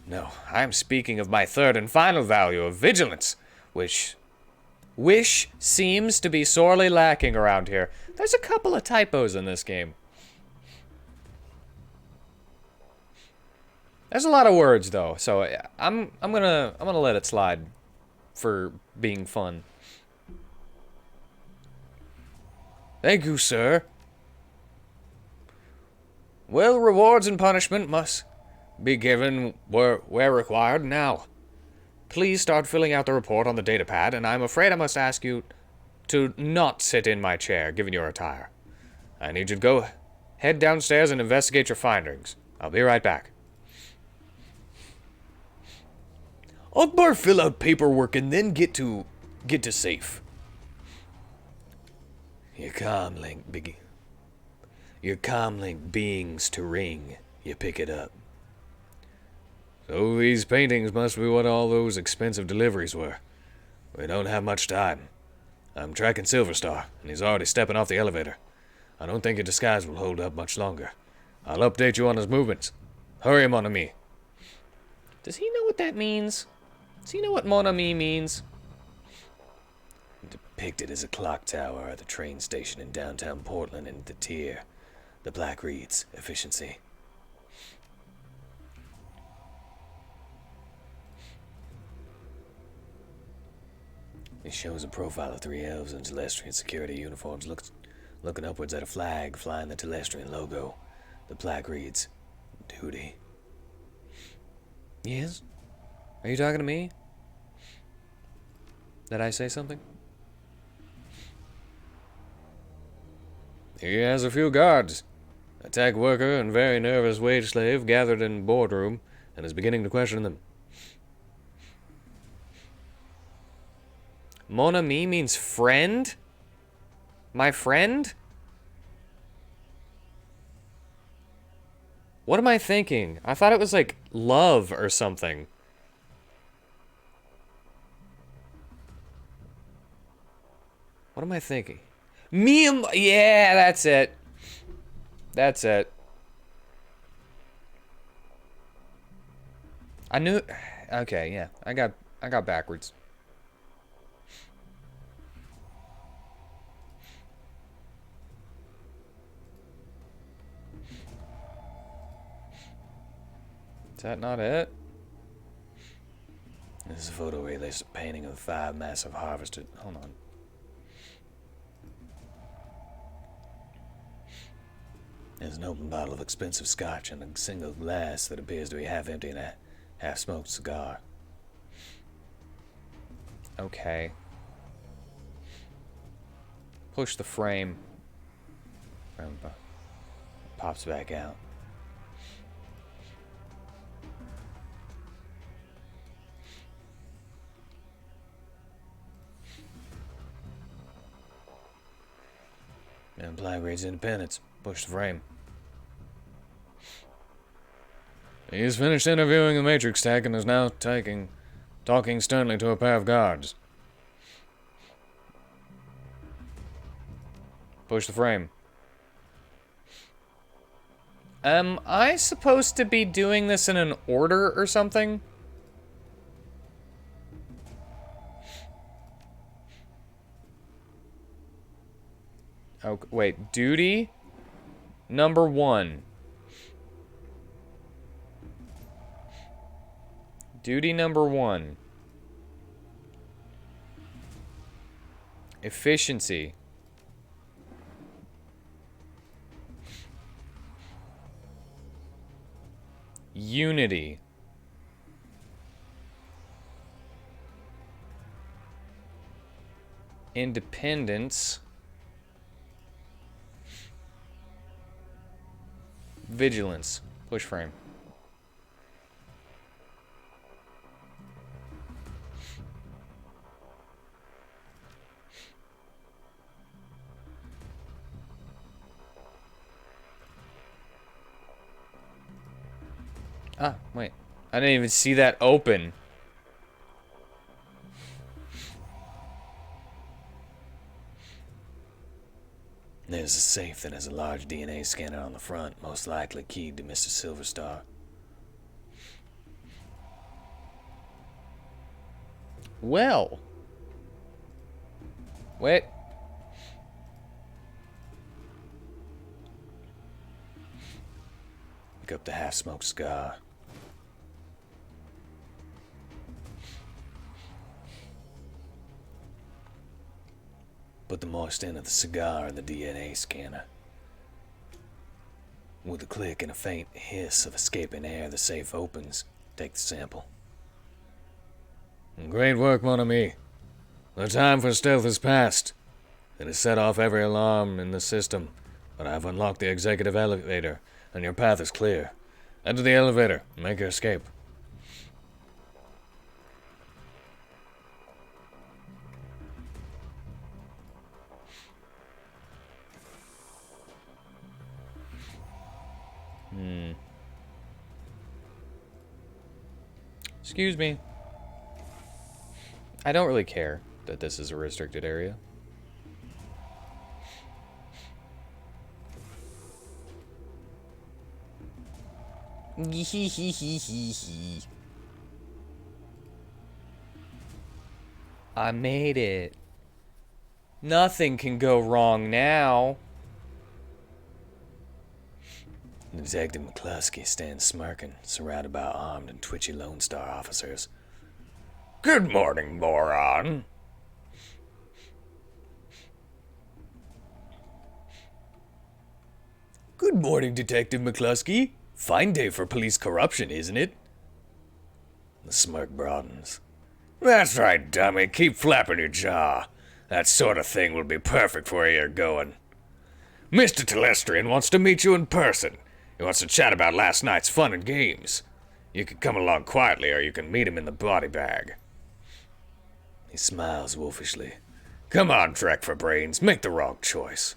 No, I'm speaking of my 3rd and final value of vigilance, which seems to be sorely lacking around here. There's a couple of typos in this game. There's a lot of words though, so I'm gonna let it slide for being fun. Thank you, sir. Well, rewards and punishment must Be given where required now. Please start filling out the report on the datapad, and I'm afraid I must ask you to not sit in my chair, given your attire. I need you to go head downstairs and investigate your findings. I'll be right back. Ogbar fill out paperwork and then get to safe. Your comlink beings to ring. You pick it up. So these paintings must be what all those expensive deliveries were. We don't have much time. I'm tracking Silverstar, and he's already stepping off the elevator. I don't think your disguise will hold up much longer. I'll update you on his movements. Hurry, mon ami. Does he know what that means? Does he know what mon ami means? Depicted as a clock tower at the train station in downtown Portland in the tier. The black reads, efficiency. It shows a profile of 3 elves in Telestrian security uniforms looking upwards at a flag flying the Telestrian logo. The plaque reads, duty. Yes? Are you talking to me? Did I say something? He has a few guards. A tech worker and very nervous wage slave gathered in boardroom and is beginning to question them. Mon ami means friend? My friend? What am I thinking? I thought it was like love or something. What am I thinking? Yeah, that's it. That's it. I knew. Okay, yeah. I got backwards. Is that not it? This is a photo where he lays a painting of 5 massive harvested. Hold on. There's an open bottle of expensive scotch and a single glass that appears to be half empty and a half-smoked cigar. Okay. Push the frame. Pops back out. And Black reads independence. Push the frame. He's finished interviewing the Matrix tech and is now talking sternly to a pair of guards. Push the frame. Am I supposed to be doing this in an order or something? Oh, wait. Duty number 1. Duty number 1. Efficiency. Unity. Independence. Vigilance. Push frame. Ah, wait. I didn't even see that open. There's a safe that has a large DNA scanner on the front, most likely keyed to Mr. Silverstar. Well. Wait. Pick up the half-smoked cigar. Put the moist end of the cigar in the DNA scanner. With a click and a faint hiss of escaping air, the safe opens. Take the sample. Great work, mon ami. The time for stealth is past. It has set off every alarm in the system, but I have unlocked the executive elevator, and your path is clear. Enter the elevator and make your escape. Excuse me. I don't really care that this is a restricted area. I made it. Nothing can go wrong now. Detective McCluskey stands smirking, surrounded by armed and twitchy Lone Star officers. Good morning, moron. Good morning, Detective McCluskey. Fine day for police corruption, isn't it? The smirk broadens. That's right, dummy. Keep flapping your jaw. That sort of thing will be perfect for where you're going. Mr. Telestrian wants to meet you in person. He wants to chat about last night's fun and games. You can come along quietly, or you can meet him in the body bag. He smiles wolfishly. Come on, Trek for brains. Make the wrong choice.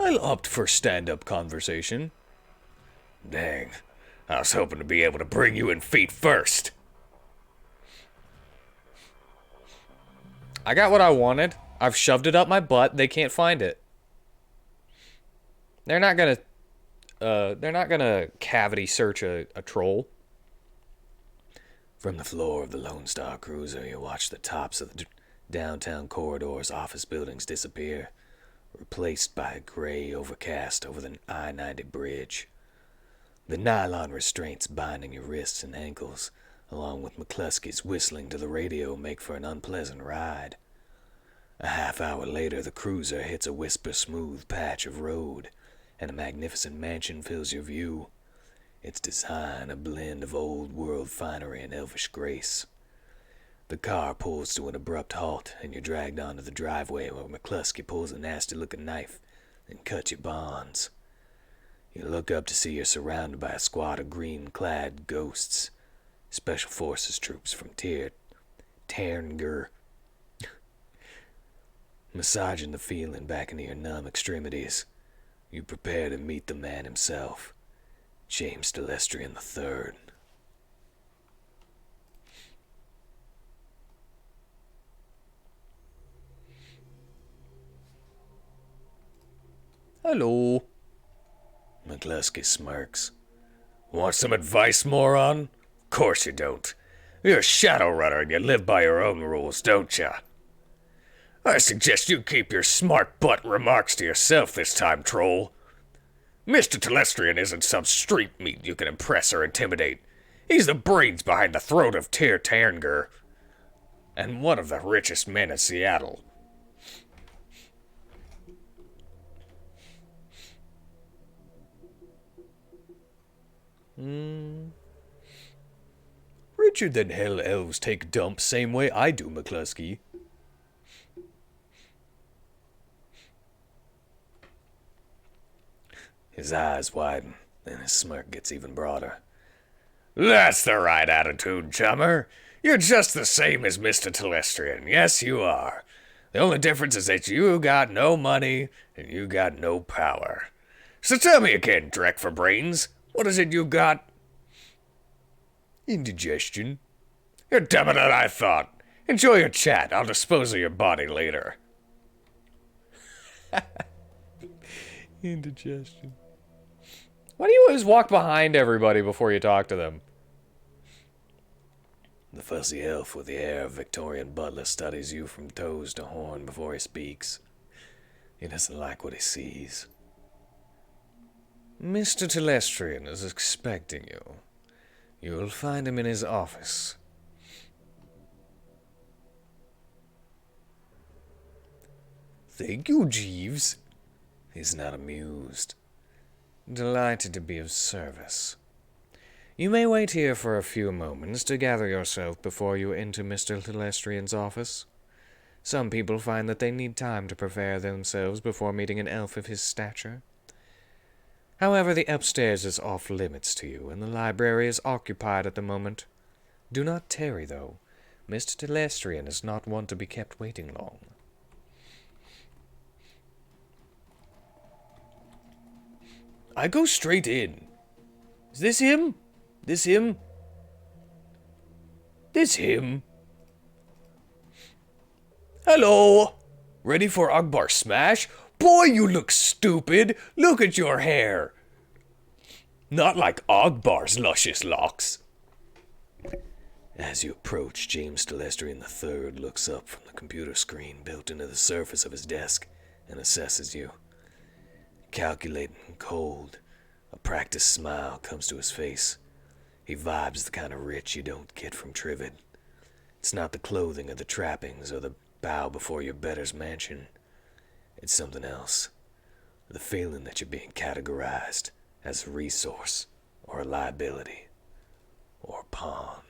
I'll opt for stand-up conversation. Dang. I was hoping to be able to bring you in feet first. I got what I wanted. I've shoved it up my butt. They can't find it. They're not gonna cavity search a troll. From the floor of the Lone Star cruiser, you watch the tops of the downtown corridor's office buildings disappear, replaced by a gray overcast over the I-90 bridge. The nylon restraints binding your wrists and ankles, along with McCluskey's whistling to the radio, make for an unpleasant ride. A half hour later, the cruiser hits a whisper-smooth patch of road, and a magnificent mansion fills your view. Its design a blend of old-world finery and elvish grace. The car pulls to an abrupt halt, and you're dragged onto the driveway where McCluskey pulls a nasty-looking knife and cuts your bonds. You look up to see you're surrounded by a squad of green-clad ghosts, Special Forces troops from Ternger. Massaging the feeling back into your numb extremities, you prepare to meet the man himself, James Telestrian III. Hello. McCluskey smirks. Want some advice, moron? Course you don't. You're a Shadowrunner and you live by your own rules, don't ya? I suggest you keep your smart butt remarks to yourself this time, troll. Mr. Telestrian isn't some street meat you can impress or intimidate. He's the brains behind the throat of Tyr Tanger, and one of the richest men in Seattle. Richer than hell elves take dumps same way I do, McCluskey. His eyes widen, and his smirk gets even broader. That's the right attitude, chummer. You're just the same as Mr. Telestrian. Yes, you are. The only difference is that you got no money and you got no power. So tell me again, Drek for brains, what is it you got? Indigestion. You're dumber than I thought. Enjoy your chat. I'll dispose of your body later. Indigestion. Why do you always walk behind everybody before you talk to them? The fussy elf with the air of Victorian butler studies you from toes to horn before he speaks. He doesn't like what he sees. Mr. Telestrian is expecting you. You'll find him in his office. Thank you, Jeeves. He's not amused. Delighted to be of service. You may wait here for a few moments to gather yourself before you enter Mr. Telestrian's office. Some people find that they need time to prepare themselves before meeting an elf of his stature. However, the upstairs is off limits to you, and the library is occupied at the moment. Do not tarry, though. Mr. Telestrian is not one to be kept waiting long. I go straight in. Is this him? This him? This him? Hello! Ready for Ogbar Smash? Boy, you look stupid! Look at your hair! Not like Ogbar's luscious locks. As you approach, James Telestrian III looks up from the computer screen built into the surface of his desk and assesses you. Calculating and cold, a practiced smile comes to his face. He vibes the kind of rich you don't get from Trivet. It's not the clothing or the trappings or the bow before your betters mansion. It's something else. The feeling that you're being categorized as a resource or a liability or a pawn.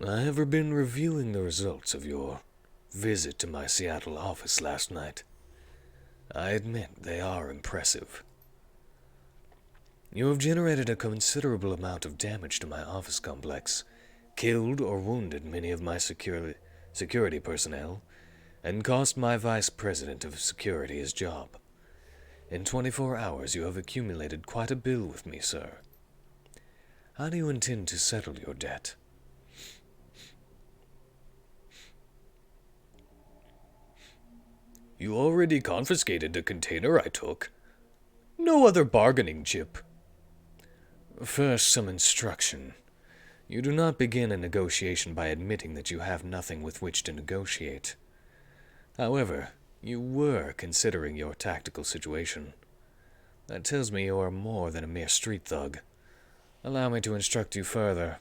I have been reviewing the results of your visit to my Seattle office last night. I admit they are impressive. You have generated a considerable amount of damage to my office complex, killed or wounded many of my security personnel, and cost my vice president of security his job. In 24 hours you have accumulated quite a bill with me, sir. How do you intend to settle your debt? You already confiscated the container I took. No other bargaining chip. First, some instruction. You do not begin a negotiation by admitting that you have nothing with which to negotiate. However, you were considering your tactical situation. That tells me you are more than a mere street thug. Allow me to instruct you further.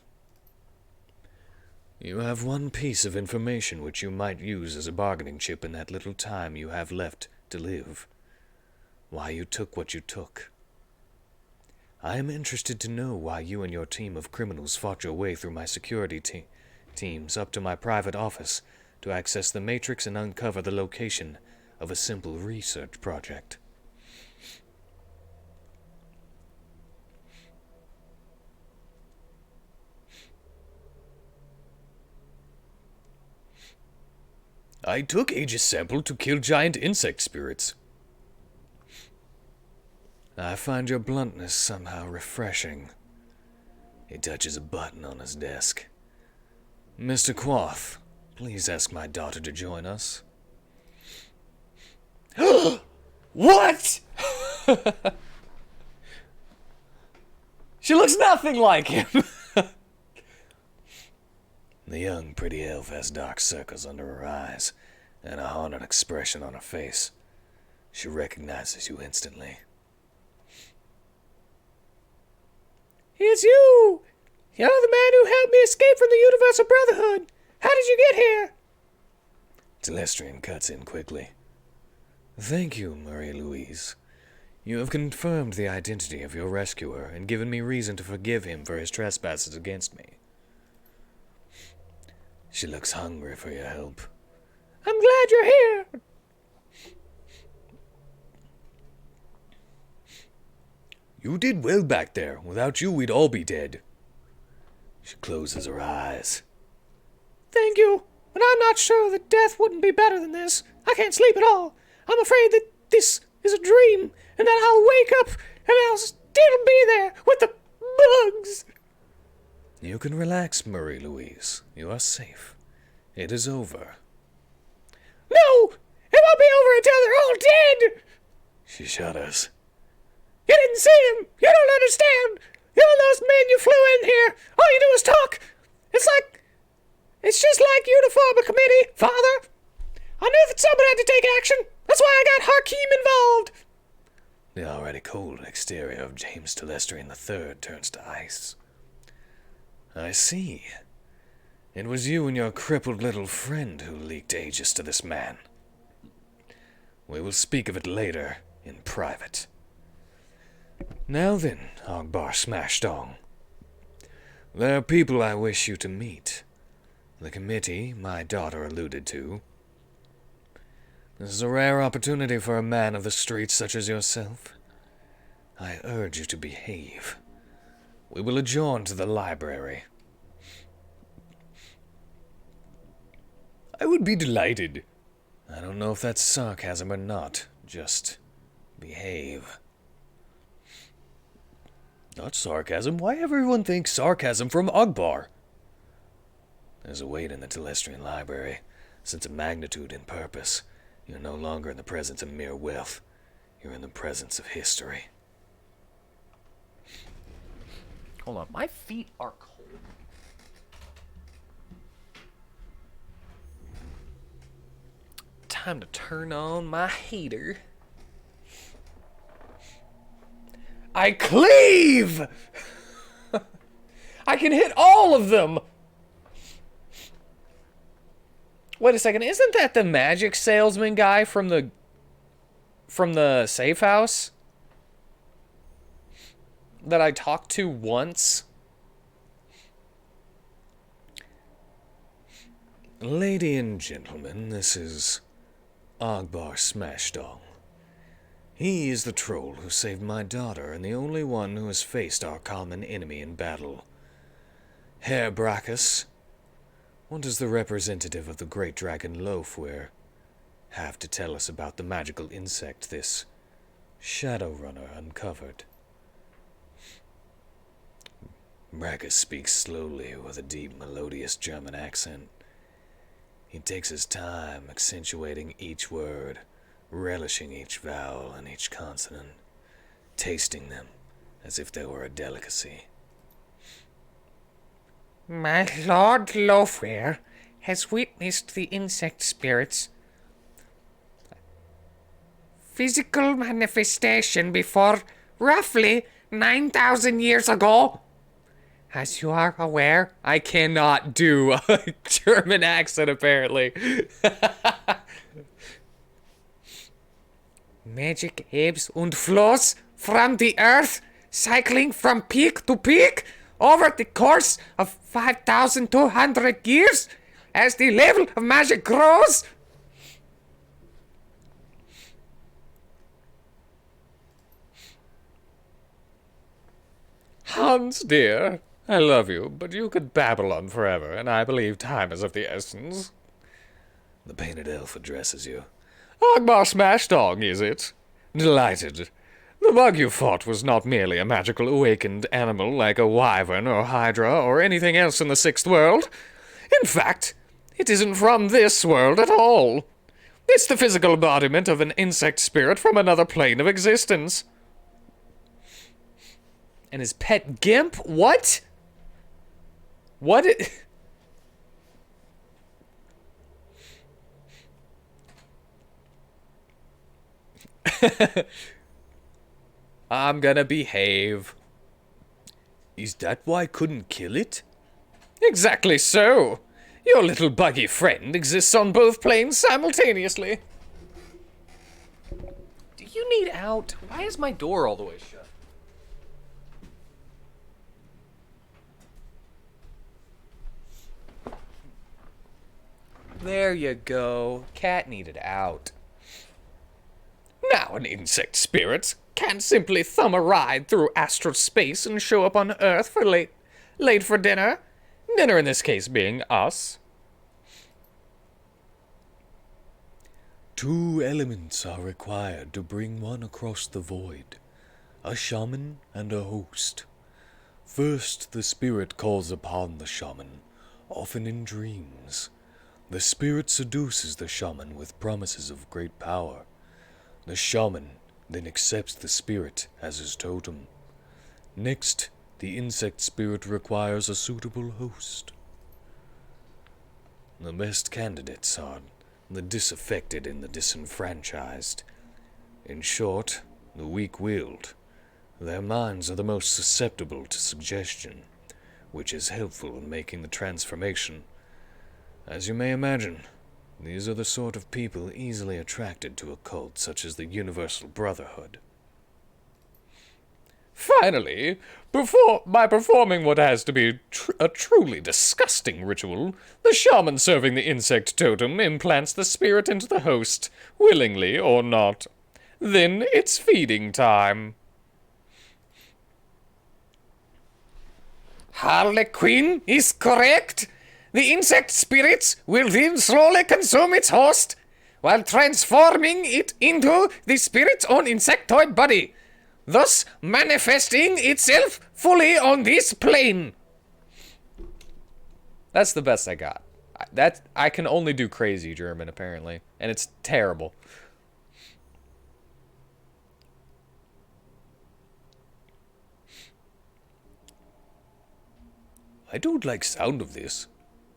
You have one piece of information which you might use as a bargaining chip in that little time you have left to live. Why you took what you took. I am interested to know why you and your team of criminals fought your way through my security teams up to my private office to access the Matrix and uncover the location of a simple research project. I took Aegis sample to kill giant insect spirits. I find your bluntness somehow refreshing. He touches a button on his desk. Mr. Quoth, please ask my daughter to join us. What? She looks nothing like him. The young, pretty elf has dark circles under her eyes and a haunted expression on her face. She recognizes you instantly. It's you! You're the man who helped me escape from the Universal Brotherhood. How did you get here? Telestrian cuts in quickly. Thank you, Marie-Louise. You have confirmed the identity of your rescuer and given me reason to forgive him for his trespasses against me. She looks hungry for your help. I'm glad you're here. You did well back there. Without you, we'd all be dead. She closes her eyes. Thank you, but I'm not sure that death wouldn't be better than this. I can't sleep at all. I'm afraid that this is a dream, and that I'll wake up and I'll still be there with the bugs. You can relax, Marie-Louise. You are safe. It is over. No! It won't be over until they're all dead! She shudders. You didn't see him! You don't understand! You're those men you flew in here! All you do is talk! It's just like you to form a committee, Father! I knew that someone had to take action! That's why I got Hakeem involved! The already cold exterior of James Telestrian III turns to ice. I see. It was you and your crippled little friend who leaked Aegis to this man. We will speak of it later, in private. Now then, Ogbar SMashdong. There are people I wish you to meet. The committee my daughter alluded to. This is a rare opportunity for a man of the streets such as yourself. I urge you to behave. We will adjourn to the library. I would be delighted. I don't know if that's sarcasm or not. Just behave. Not sarcasm. Why everyone thinks sarcasm from Ogbar? There's a weight in the Telestrian library, sense of magnitude and purpose. You're no longer in the presence of mere wealth. You're in the presence of history. Hold on, my feet are cold. Time to turn on my heater. I cleave! I can hit all of them! Wait a second, isn't that the magic salesman guy from the safe house? That I talked to once? Lady and gentlemen, this is Ogbar SMashdong. He is the troll who saved my daughter and the only one who has faced our common enemy in battle. Herr Brachus, what does the representative of the great dragon Loafware have to tell us about the magical insect this Shadowrunner uncovered? Brachus speaks slowly with a deep, melodious German accent. He takes his time accentuating each word, relishing each vowel and each consonant, tasting them as if they were a delicacy. My Lord Loafware has witnessed the insect spirits' physical manifestation before roughly 9,000 years ago. As you are aware, I cannot do a German accent, apparently. magic ebbs and flows from the earth, cycling from peak to peak over the course of 5,200 years as the level of magic grows. Hans, dear, I love you, but you could babble on forever, and I believe time is of the essence. The painted elf addresses you. Ogbar SMashdong, is it? Delighted. The bug you fought was not merely a magical awakened animal like a wyvern or hydra or anything else in the sixth world. In fact, it isn't from this world at all. It's the physical embodiment of an insect spirit from another plane of existence. And his pet gimp? What? What? I'm gonna behave. Is that why I couldn't kill it? Exactly so. Your little buggy friend exists on both planes simultaneously. Do you need out? Why is my door all the way shut? There you go. Cat needed out. Now an insect spirit can't simply thumb a ride through astral space and show up on Earth for late for dinner. Dinner in this case being us. 2 elements are required to bring one across the void. A shaman and a host. First, the spirit calls upon the shaman, often in dreams. The spirit seduces the shaman with promises of great power. The shaman then accepts the spirit as his totem. Next, the insect spirit requires a suitable host. The best candidates are the disaffected and the disenfranchised. In short, the weak-willed. Their minds are the most susceptible to suggestion, which is helpful in making the transformation. As you may imagine, these are the sort of people easily attracted to a cult such as the Universal Brotherhood. Finally, by performing what has to be a truly disgusting ritual, the shaman serving the insect totem implants the spirit into the host, willingly or not. Then it's feeding time. Harley Quinn is correct. The insect spirits will then slowly consume its host, while transforming it into the spirit's own insectoid body, thus manifesting itself fully on this plane. That's the best I got. I can only do crazy German, apparently, and it's terrible. I don't like sound of this.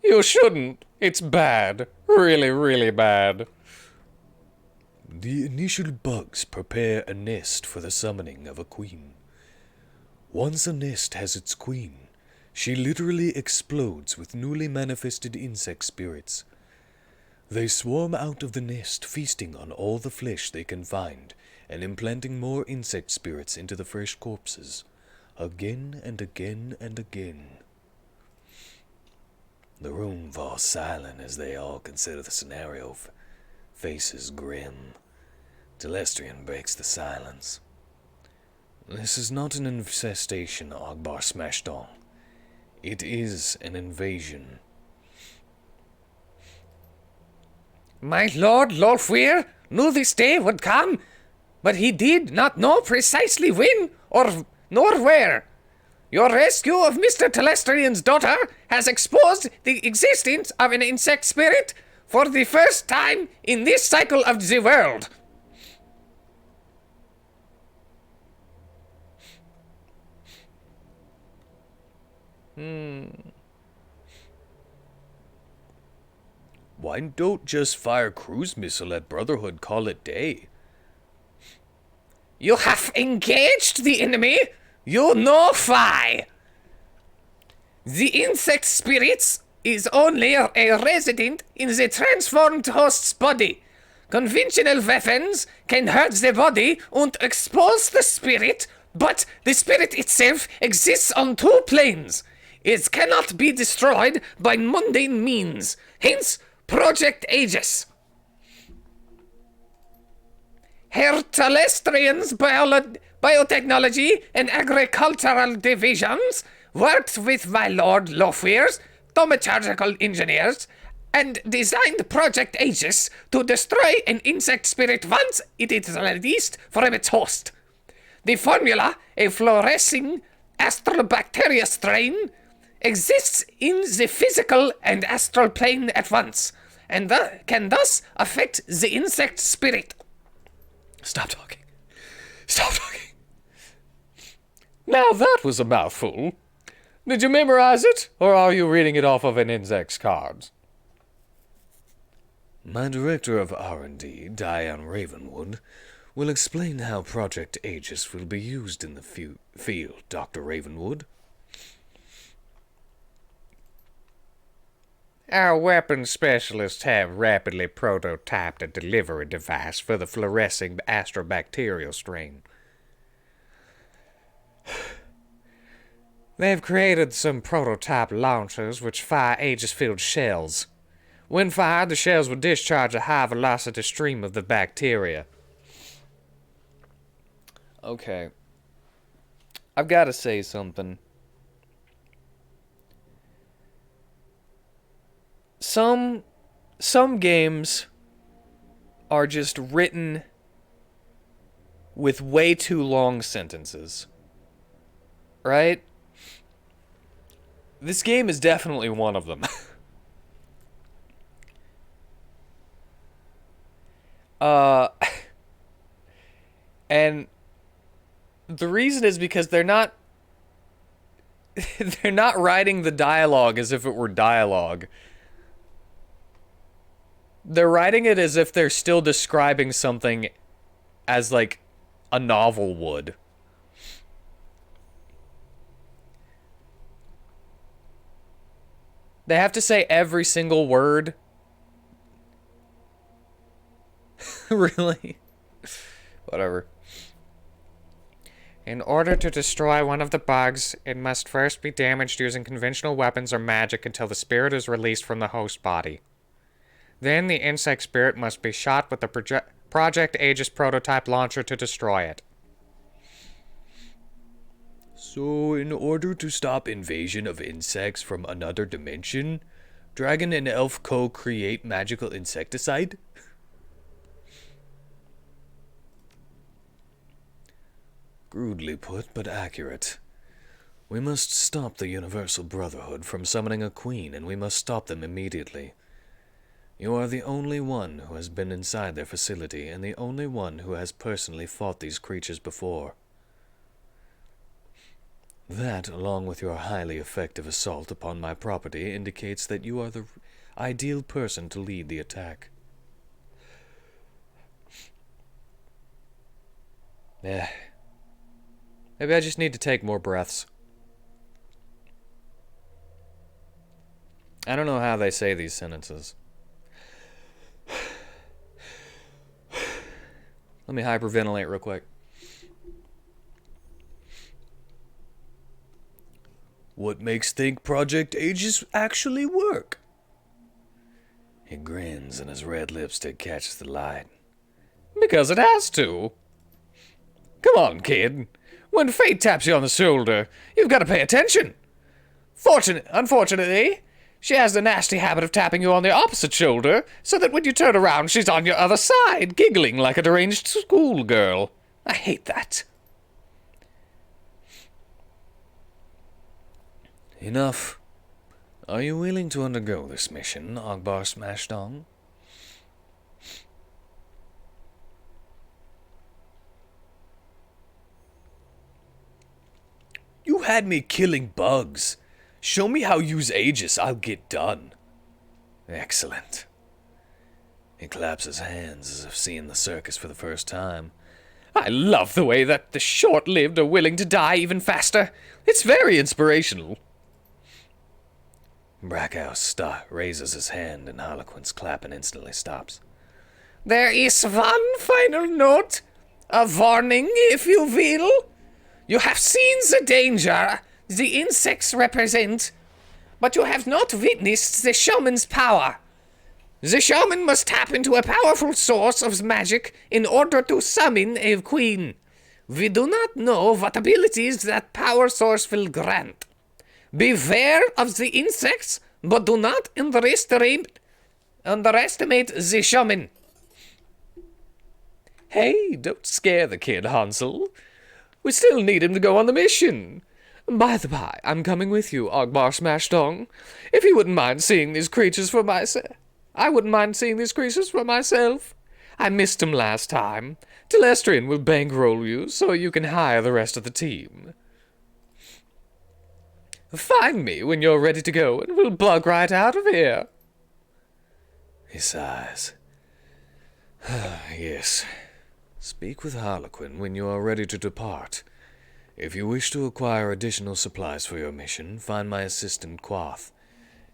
You shouldn't. It's bad. Really, really bad. The initial bugs prepare a nest for the summoning of a queen. Once a nest has its queen, she literally explodes with newly manifested insect spirits. They swarm out of the nest, feasting on all the flesh they can find, and implanting more insect spirits into the fresh corpses, again and again and again. The room falls silent as they all consider the scenario. Faces grim. Telestrian breaks the silence. This is not an infestation, Ogbar SMashdong. It is an invasion. My lord Lolfweir knew this day would come, but he did not know precisely when nor where. Your rescue of Mr. Telestrian's daughter has exposed the existence of an insect spirit for the first time in this cycle of the world. Why don't just fire cruise missile at Brotherhood, call it day? You have engaged the enemy. You know why. The insect spirit is only a resident in the transformed host's body. Conventional weapons can hurt the body and expose the spirit, but the spirit itself exists on 2 planes. It cannot be destroyed by mundane means, hence Project Aegis. Herr Telestrian's biotechnology and agricultural divisions worked with my lord Lolfweir's thaumaturgical engineers and designed Project Aegis to destroy an insect spirit once it is released from its host. The formula, a fluorescing astral bacteria strain, exists in the physical and astral plane at once, and can thus affect the insect spirit. Stop talking. Stop talking. Now that was a mouthful. Did you memorize it, or are you reading it off of an index card? My director of R&D, Diane Ravenwood, will explain how Project Aegis will be used in the field, Dr. Ravenwood. Our weapons specialists have rapidly prototyped a delivery device for the fluorescing astrobacterial strain. They've created some prototype launchers which fire Aegis-filled shells. When fired, the shells will discharge a high-velocity stream of the bacteria. Okay. I've got to say something. Some games are just written with way too long sentences. Right? This game is definitely one of them. And the reason is because they're not writing the dialogue as if it were dialogue. They're writing it as if they're still describing something as like a novel would. They have to say every single word. Really? Whatever. In order to destroy one of the bugs, it must first be damaged using conventional weapons or magic until the spirit is released from the host body. Then the insect spirit must be shot with the Project Aegis prototype launcher to destroy it. So, in order to stop invasion of insects from another dimension, Dragon and Elf co-create magical insecticide? Crudely put, but accurate. We must stop the Universal Brotherhood from summoning a queen, and we must stop them immediately. You are the only one who has been inside their facility, and the only one who has personally fought these creatures before. That, along with your highly effective assault upon my property, indicates that you are the ideal person to lead the attack. Yeah. Maybe I just need to take more breaths. I don't know how they say these sentences. Let me hyperventilate real quick. What makes think Project Aegis actually work? He grins and his red lipstick catches the light. Because it has to. Come on, kid. When fate taps you on the shoulder, you've got to pay attention. Unfortunately, she has the nasty habit of tapping you on the opposite shoulder, so that when you turn around, she's on your other side, giggling like a deranged schoolgirl. I hate that. Enough. Are you willing to undergo this mission, Ogbar SMashdong? You had me killing bugs. Show me how use Aegis, I'll get done. Excellent. He claps his hands as if seeing the circus for the first time. I love the way that the short-lived are willing to die even faster. It's very inspirational. Brackhouse raises his hand and Harlequin's clap and instantly stops. There is one final note. A warning, if you will. You have seen the danger the insects represent, but you have not witnessed the shaman's power. The shaman must tap into a powerful source of magic in order to summon a queen. We do not know what abilities that power source will grant. Beware of the insects, but do not underestimate the shaman. Hey, don't scare the kid, Hansel. We still need him to go on the mission. By the by, I'm coming with you, Ogbar SMashdong. If you wouldn't mind seeing these creatures for myself. I wouldn't mind seeing these creatures for myself. I missed them last time. Telestrian will bankroll you so you can hire the rest of the team. Find me when you're ready to go, and we'll bug right out of here. He sighs. Yes. Speak with Harlequin when you are ready to depart. If you wish to acquire additional supplies for your mission, find my assistant Quoth.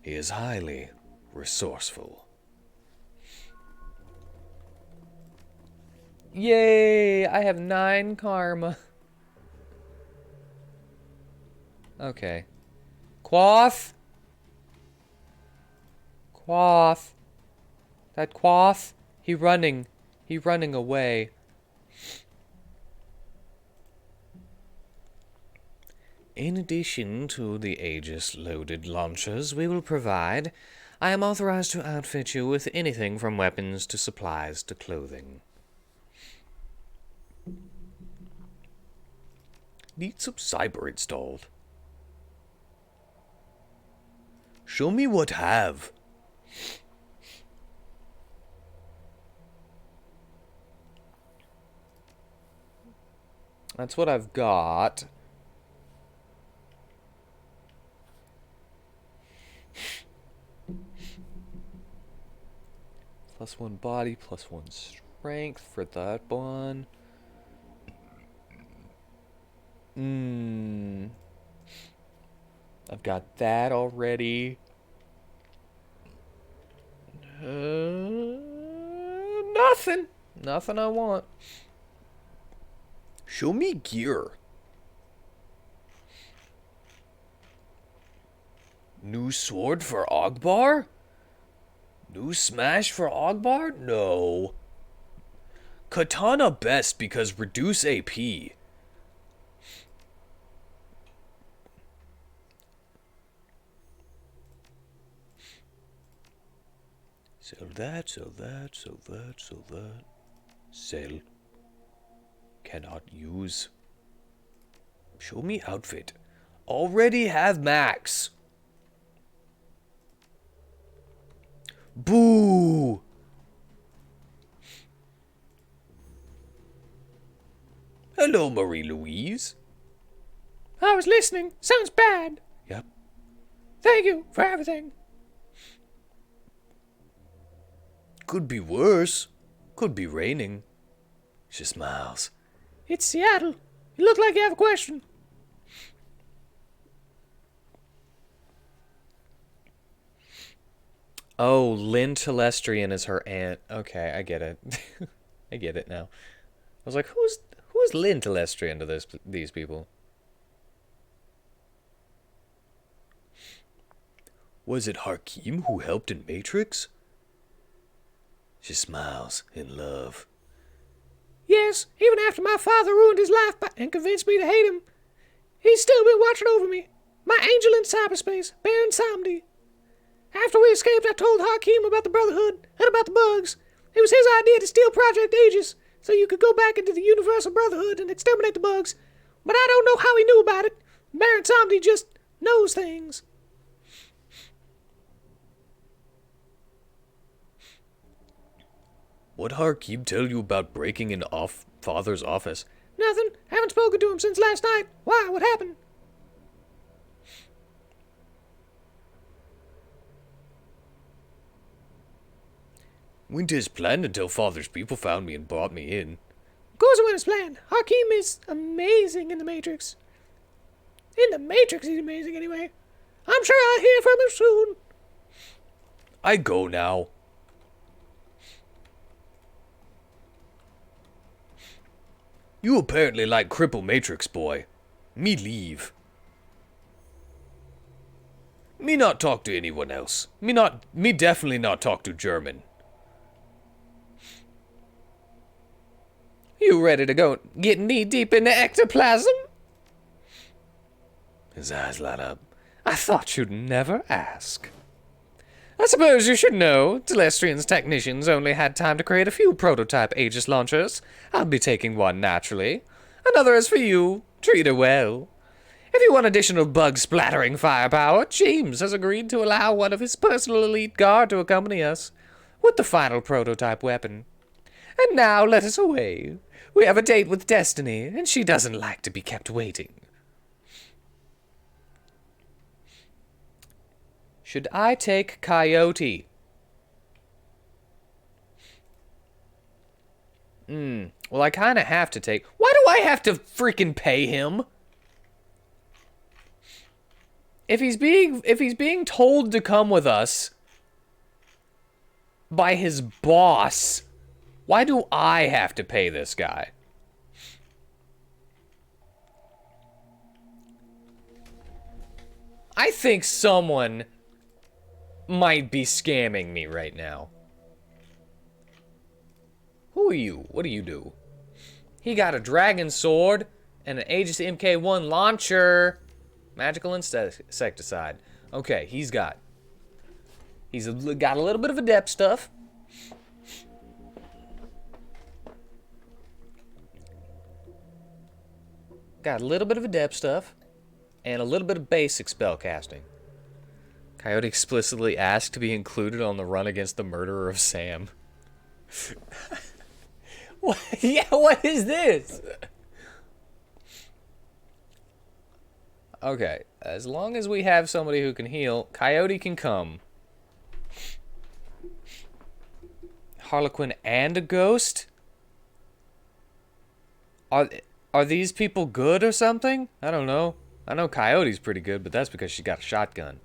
He is highly resourceful. Yay! I have 9 karma. Okay. Quoth? Quoth. That Quoth? He running away. In addition to the Aegis-loaded launchers we will provide, I am authorized to outfit you with anything from weapons to supplies to clothing. Need some cyber installed. Show me what have. That's what I've got. +1 body, +1 strength for that one. I've got that already. Nothing. Nothing I want. Show me gear. New sword for Ogbar? New smash for Ogbar? No. Katana best because reduce AP. Sell that, sell that, sell that, sell that. Sell. Cannot use. Show me outfit. Already have max. Boo! Hello, Marie-Louise. I was listening. Sounds bad. Yep. Thank you for everything. Could be worse. Could be raining. She smiles. It's Seattle. You look like you have a question. Oh, Lynn Telestrian is her aunt. Okay, I get it. I get it now. I was like, who's Lynn Telestrian to these people? Was it Hakim who helped in Matrix? She smiles in love. Yes, even after my father ruined his life and convinced me to hate him, he's still been watching over me. My angel in cyberspace, Baron Samdi. After we escaped, I told Hakim about the Brotherhood and about the bugs. It was his idea to steal Project Aegis so you could go back into the Universal Brotherhood and exterminate the bugs. But I don't know how he knew about it. Baron Samdi just knows things. What Hakim tell you about breaking in father's office? Nothing. Haven't spoken to him since last night. Why? What happened? Went his plan until father's people found me and brought me in. Goes went as planned. Hakim is amazing in the Matrix. In the Matrix, he's amazing anyway. I'm sure I'll hear from him soon. I go now. You apparently like Cripple Matrix, boy. Me leave. Me not talk to anyone else. Me definitely not talk to German. You ready to go get knee deep in the ectoplasm? His eyes light up. I thought you'd never ask. I suppose you should know, Telestrian's technicians only had time to create a few prototype Aegis launchers. I'll be taking one naturally. Another is for you. Treat her well. If you want additional bug-splattering firepower, James has agreed to allow one of his personal elite guard to accompany us with the final prototype weapon. And now let us away. We have a date with Destiny, and she doesn't like to be kept waiting. Should I take Coyote? Well, I kind of have to take... Why do I have to freaking pay him? If he's being told to come with us by his boss, why do I have to pay this guy? I think someone might be scamming me right now. Who are you? What do you do? He got a dragon sword and an Aegis MK1 launcher. Magical insecticide. Okay, he's got a little bit of adept stuff. Got a little bit of adept stuff. And a little bit of basic spell casting. Coyote explicitly asked to be included on the run against the murderer of Sam. What? Yeah, what is this? Okay, as long as we have somebody who can heal, Coyote can come. Harlequin and a ghost? Are these people good or something? I don't know. I know Coyote's pretty good, but that's because she got a shotgun.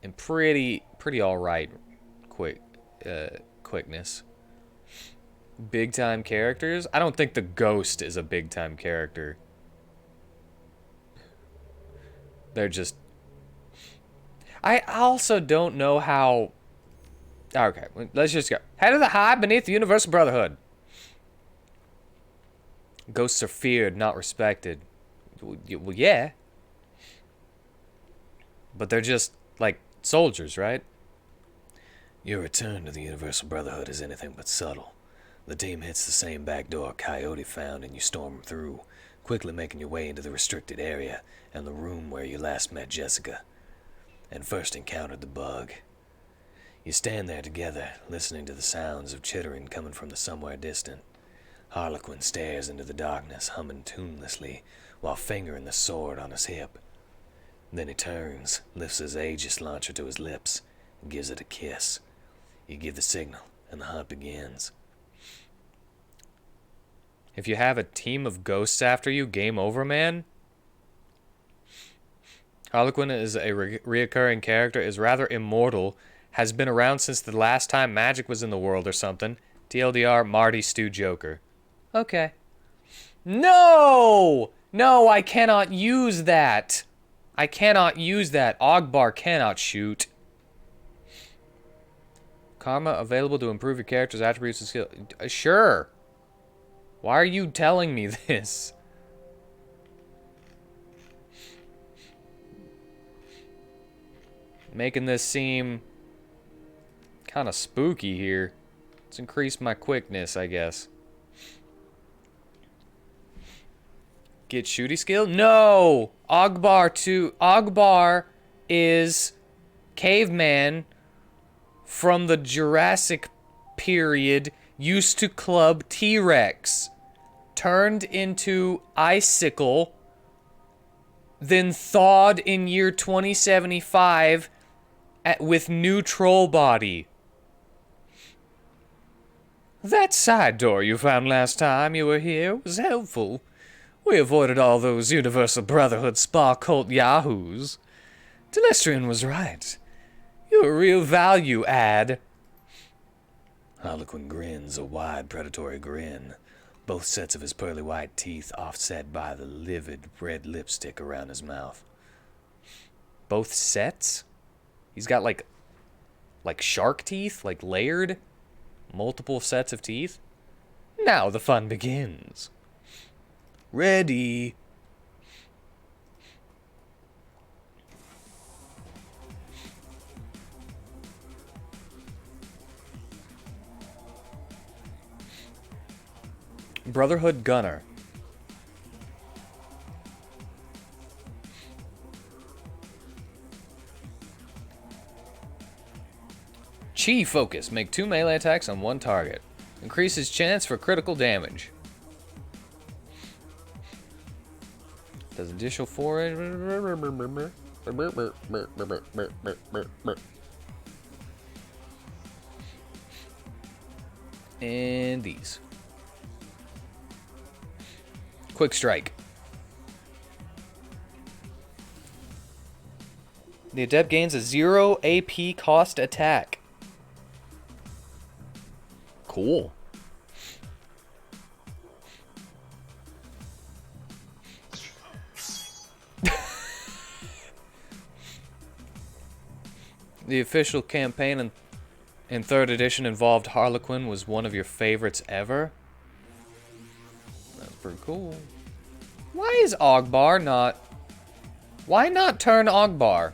And pretty alright quickness. Big time characters? I don't think the ghost is a big time character. They're just... I also don't know how... Okay, let's just go. Head of the Hive beneath the Universal Brotherhood. Ghosts are feared, not respected. Well, yeah. But they're just, like, soldiers, right? Your return to the Universal Brotherhood is anything but subtle. The team hits the same back door Coyote found and you storm through, quickly making your way into the restricted area and the room where you last met Jessica and first encountered the bug. You stand there together, listening to the sounds of chittering coming from the somewhere distant. Harlequin stares into the darkness, humming tunelessly, while fingering the sword on his hip. Then he turns, lifts his Aegis launcher to his lips, and gives it a kiss. You give the signal, and the hunt begins. If you have a team of ghosts after you, game over, man. Harlequin is a reoccurring character, is rather immortal, has been around since the last time magic was in the world or something. TLDR, Marty Stu Joker. Okay. No! No, I cannot use that. I cannot use that. Ogbar cannot shoot. Karma available to improve your character's attributes and skill. Sure. Why are you telling me this? Making this seem kind of spooky here. Let's increase my quickness, I guess. Get shooty skill? No! Ogbar is caveman from the Jurassic period, used to club T-Rex, turned into icicle, then thawed in year 2075 with new troll body. That side door you found last time you were here was helpful. We avoided all those Universal Brotherhood spa cult yahoos. Telestrian was right. You're a real value add. Harlequin grins a wide predatory grin, both sets of his pearly white teeth offset by the livid red lipstick around his mouth. Both sets? He's got like shark teeth, like layered, multiple sets of teeth. Now the fun begins. Ready. Brotherhood Gunner. Chi Focus. Make 2 melee attacks on 1 target. Increases chance for critical damage. Does additional 4... And these. Quick strike. The adept gains a 0 AP cost attack. Cool. The official campaign in 3rd edition involved Harlequin was one of your favorites ever. That's pretty cool. Why is Ogbar not... Why not turn Ogbar?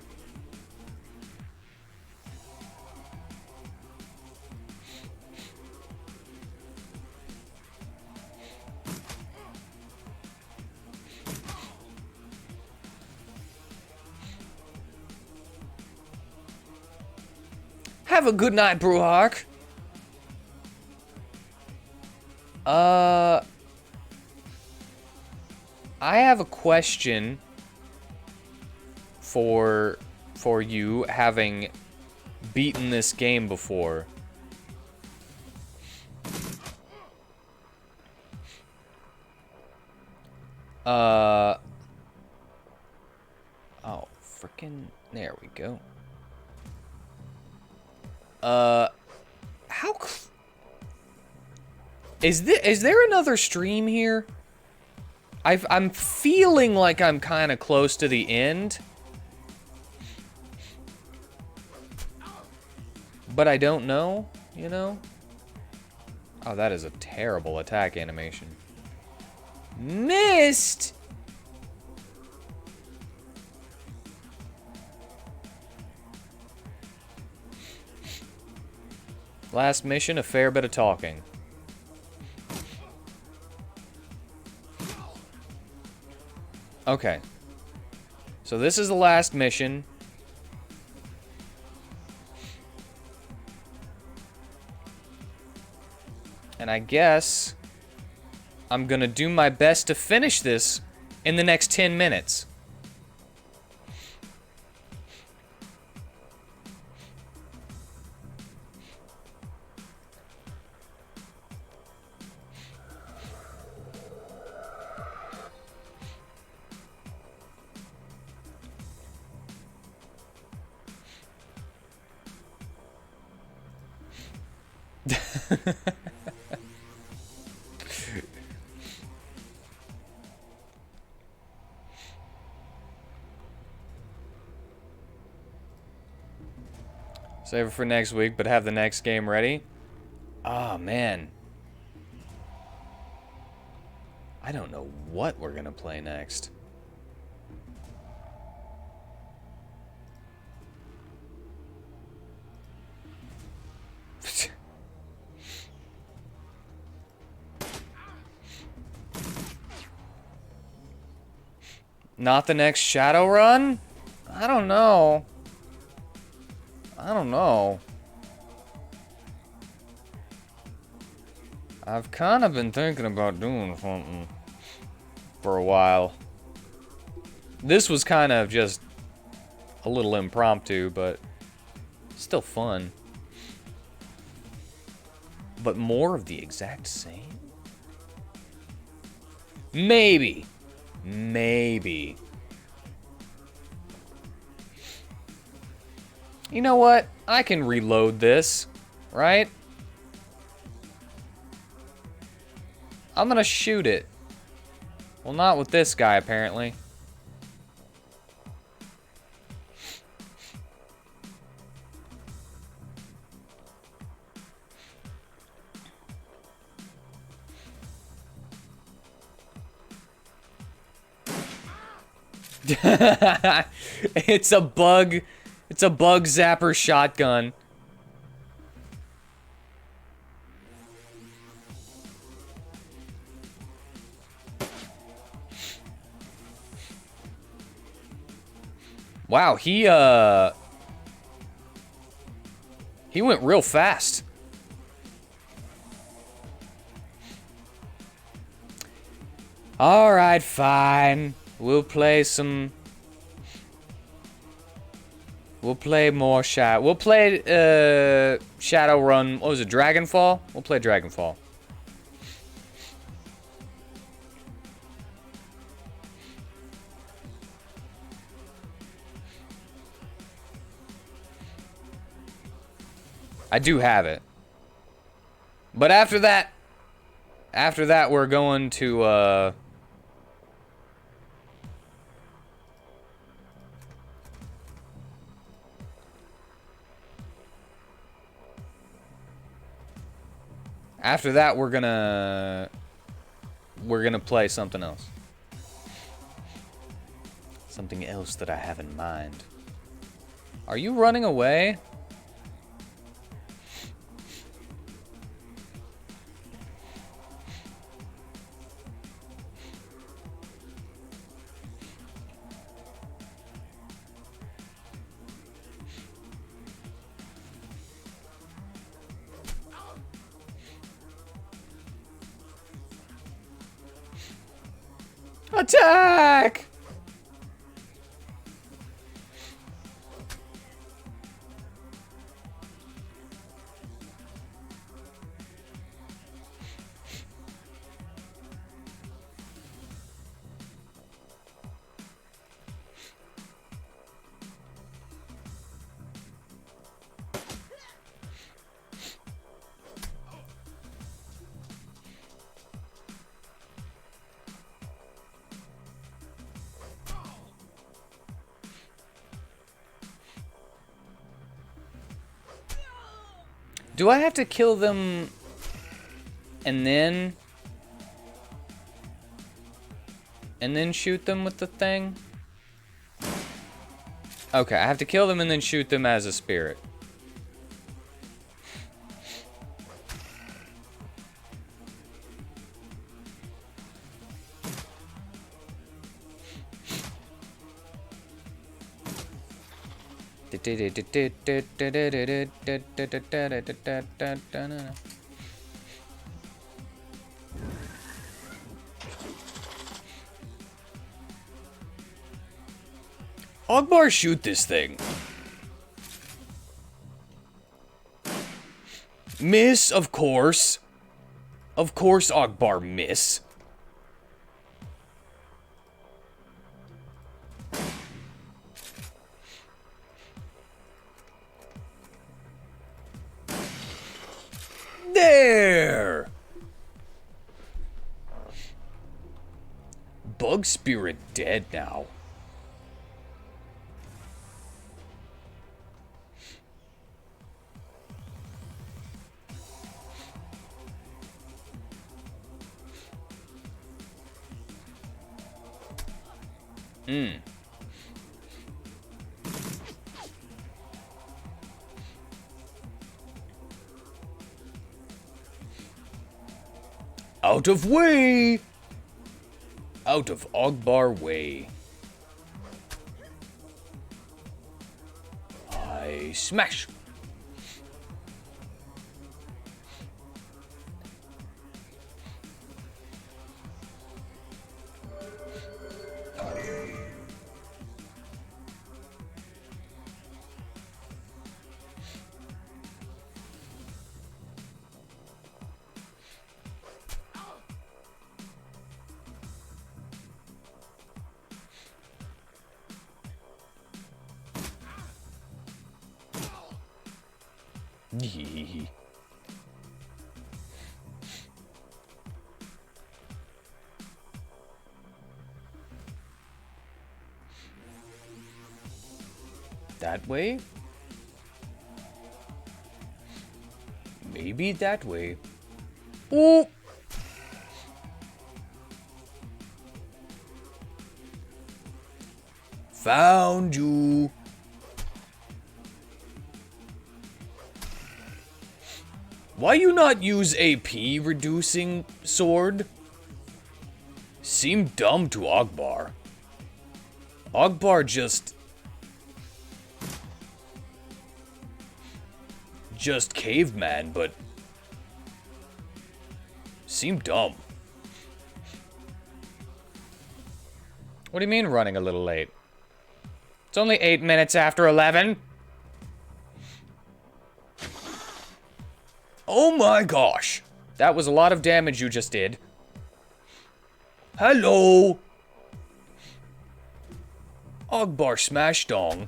Have a good night, Brewhawk. I have a question for you, having beaten this game before. Oh, frickin', there we go. How is there another stream here? I'm feeling like I'm kind of close to the end, but I don't know, you know? Oh, that is a terrible attack animation. Missed! Last mission, a fair bit of talking. Okay. So this is the last mission. And I guess I'm gonna do my best to finish this in the next 10 minutes. Save it for next week, but have the next game ready. Ah, man. I don't know what we're gonna play next. Not the next Shadowrun? I don't know. I don't know. I've kind of been thinking about doing something for a while. This was kind of just a little impromptu, but still fun. But more of the exact same? Maybe. Maybe. You know what? I can reload this, right? I'm gonna shoot it. Well, not with this guy, apparently. It's a bug. It's a bug zapper shotgun. Wow, he went real fast. All right, fine. We'll play some We'll play more We'll play Shadowrun. What was it? Dragonfall? We'll play Dragonfall. I do have it. But after that we're going to after that we're gonna play something else. Something else that I have in mind. Are you running away? Attack! Do I have to kill them and then shoot them with the thing? Okay, I have to kill them and then shoot them as a spirit. Ogbar, shoot this thing. Miss, of course. Of course Ogbar miss. There! Bug spirit dead now. Out of way! Out of Ogbar way. I smash. That way? Maybe that way. Oh! Found you. Why you not use AP reducing sword? Seemed dumb to Ogbar. Ogbar just caveman, but seemed dumb. What do you mean running a little late? It's only 8 minutes after 11. Oh my gosh. That was a lot of damage you just did. Hello! Ogbar SMashdong.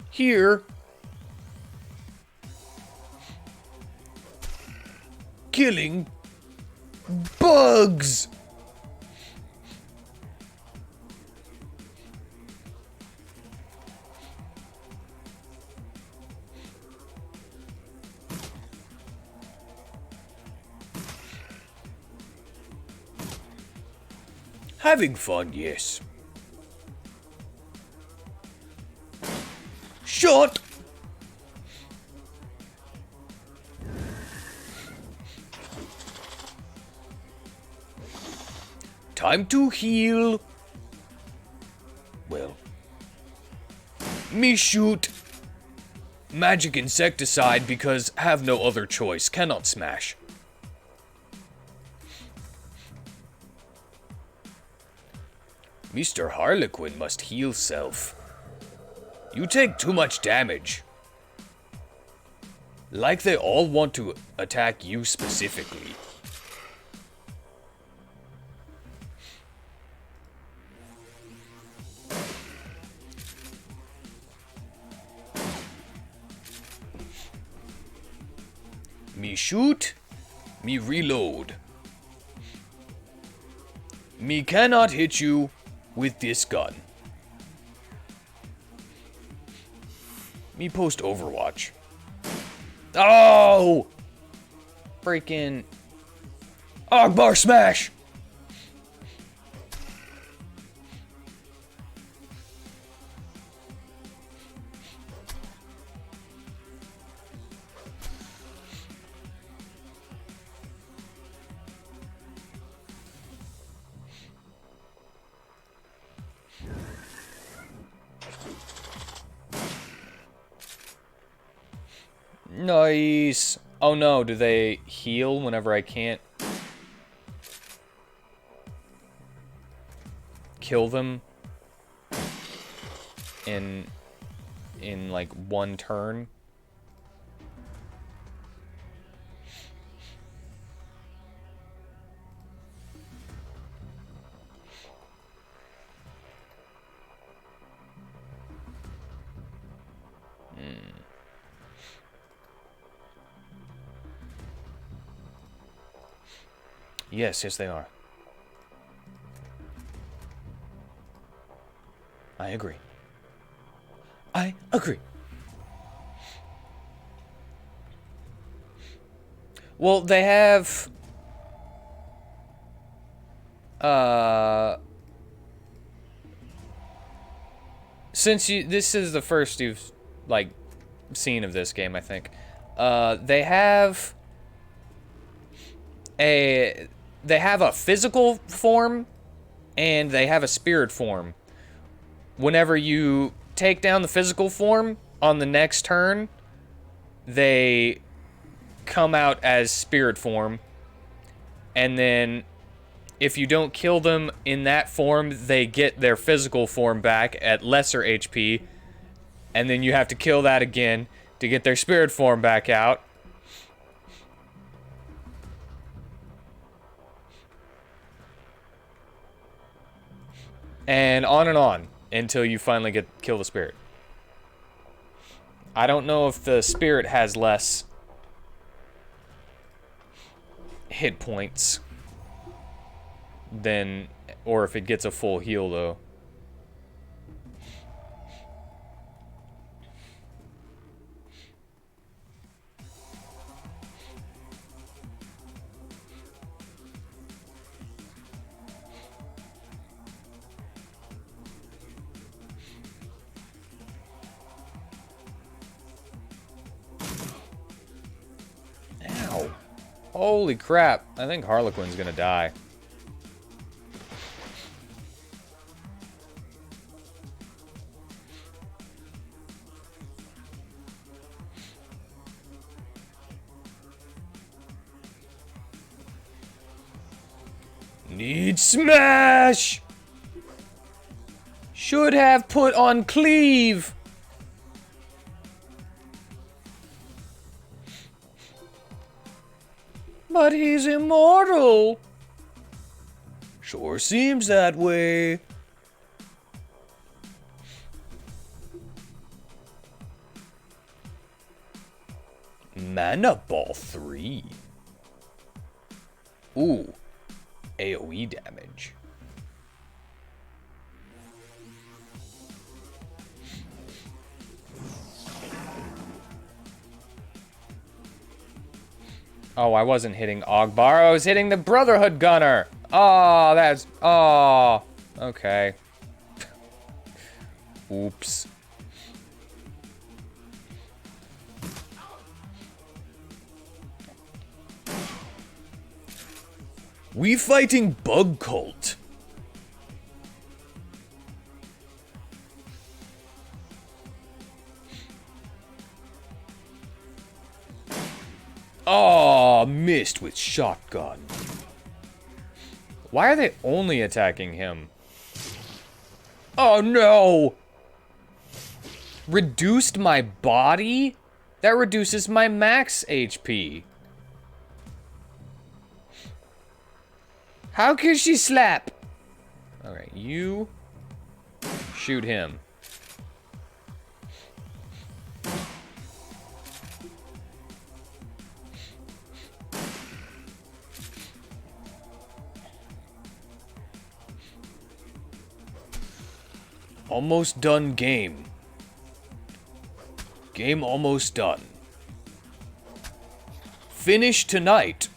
Here. Killing bugs. Having fun, yes. Shot. Time to heal. Well, Me shoot. Magic insecticide because have no other choice. Cannot smash. Mr. Harlequin must heal self. You take too much damage. Like they all want to attack you specifically. Me shoot, me reload. Me cannot hit you with this gun. Me post Overwatch. Oh! Freaking Ogbar smash! nice. Oh no, do they heal whenever I can't kill them in like one turn? Yes, yes they are. I agree. I agree. Well, they have since this is the first you've like seen of this game, I think. They have a physical form and they have a spirit form. Whenever you take down the physical form on the next turn, they come out as spirit form. And then if you don't kill them in that form, they get their physical form back at lesser HP. And then you have to kill that again to get their spirit form back out. And on until you finally kill the spirit. I don't know if the spirit has less hit points than, or if it gets a full heal though. Ow. Holy crap. I think Harlequin's gonna die. Need smash! Should have put on cleave! But he's immortal. Sure seems that way. Mana Ball 3. Ooh, AoE damage. Oh, I wasn't hitting Ogbar. I was hitting the Brotherhood Gunner. Oh, that's... Oh, okay. Oops. We fighting Bug Cult. Aw, missed with shotgun. Why are they only attacking him? Oh no! Reduced my body? That reduces my max HP. How can she slap? Alright, you shoot him. Almost done game. Game almost done. Finish tonight.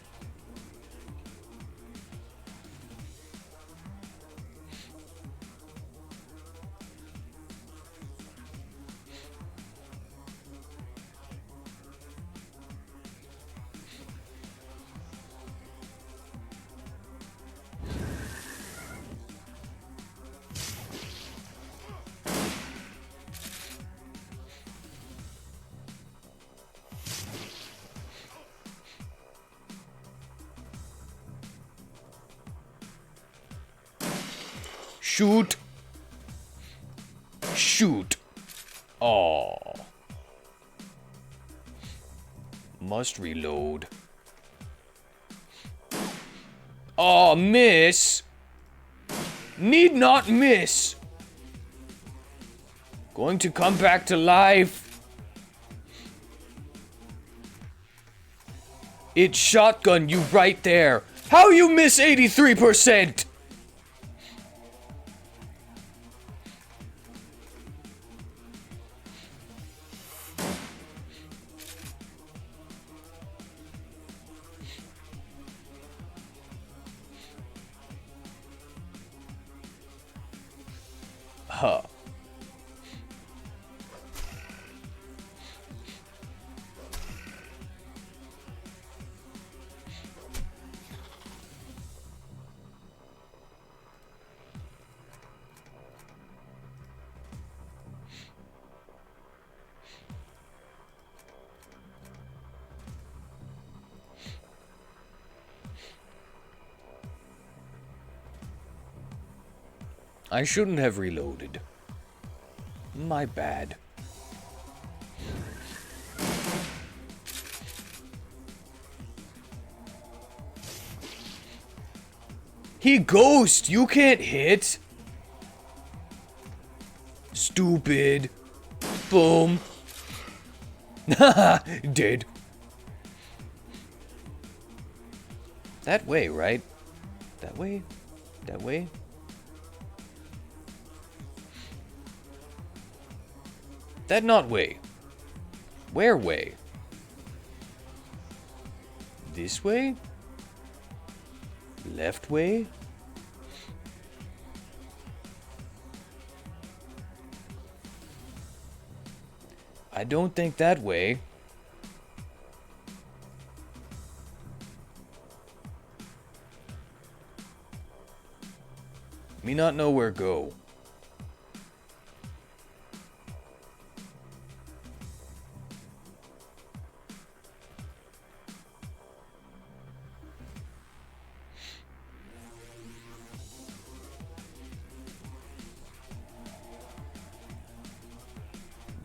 Shoot. Shoot. Aw. Must reload. Aw, miss. Need not miss. Going to come back to life. It shotgun you right there. How you miss 83%? Huh. I shouldn't have reloaded. My bad. He ghost! You can't hit! Stupid. Boom. Haha, dead. That way, right? That way? That way? That not way. Where way? This way? Left way? I don't think that way. Me not know where go.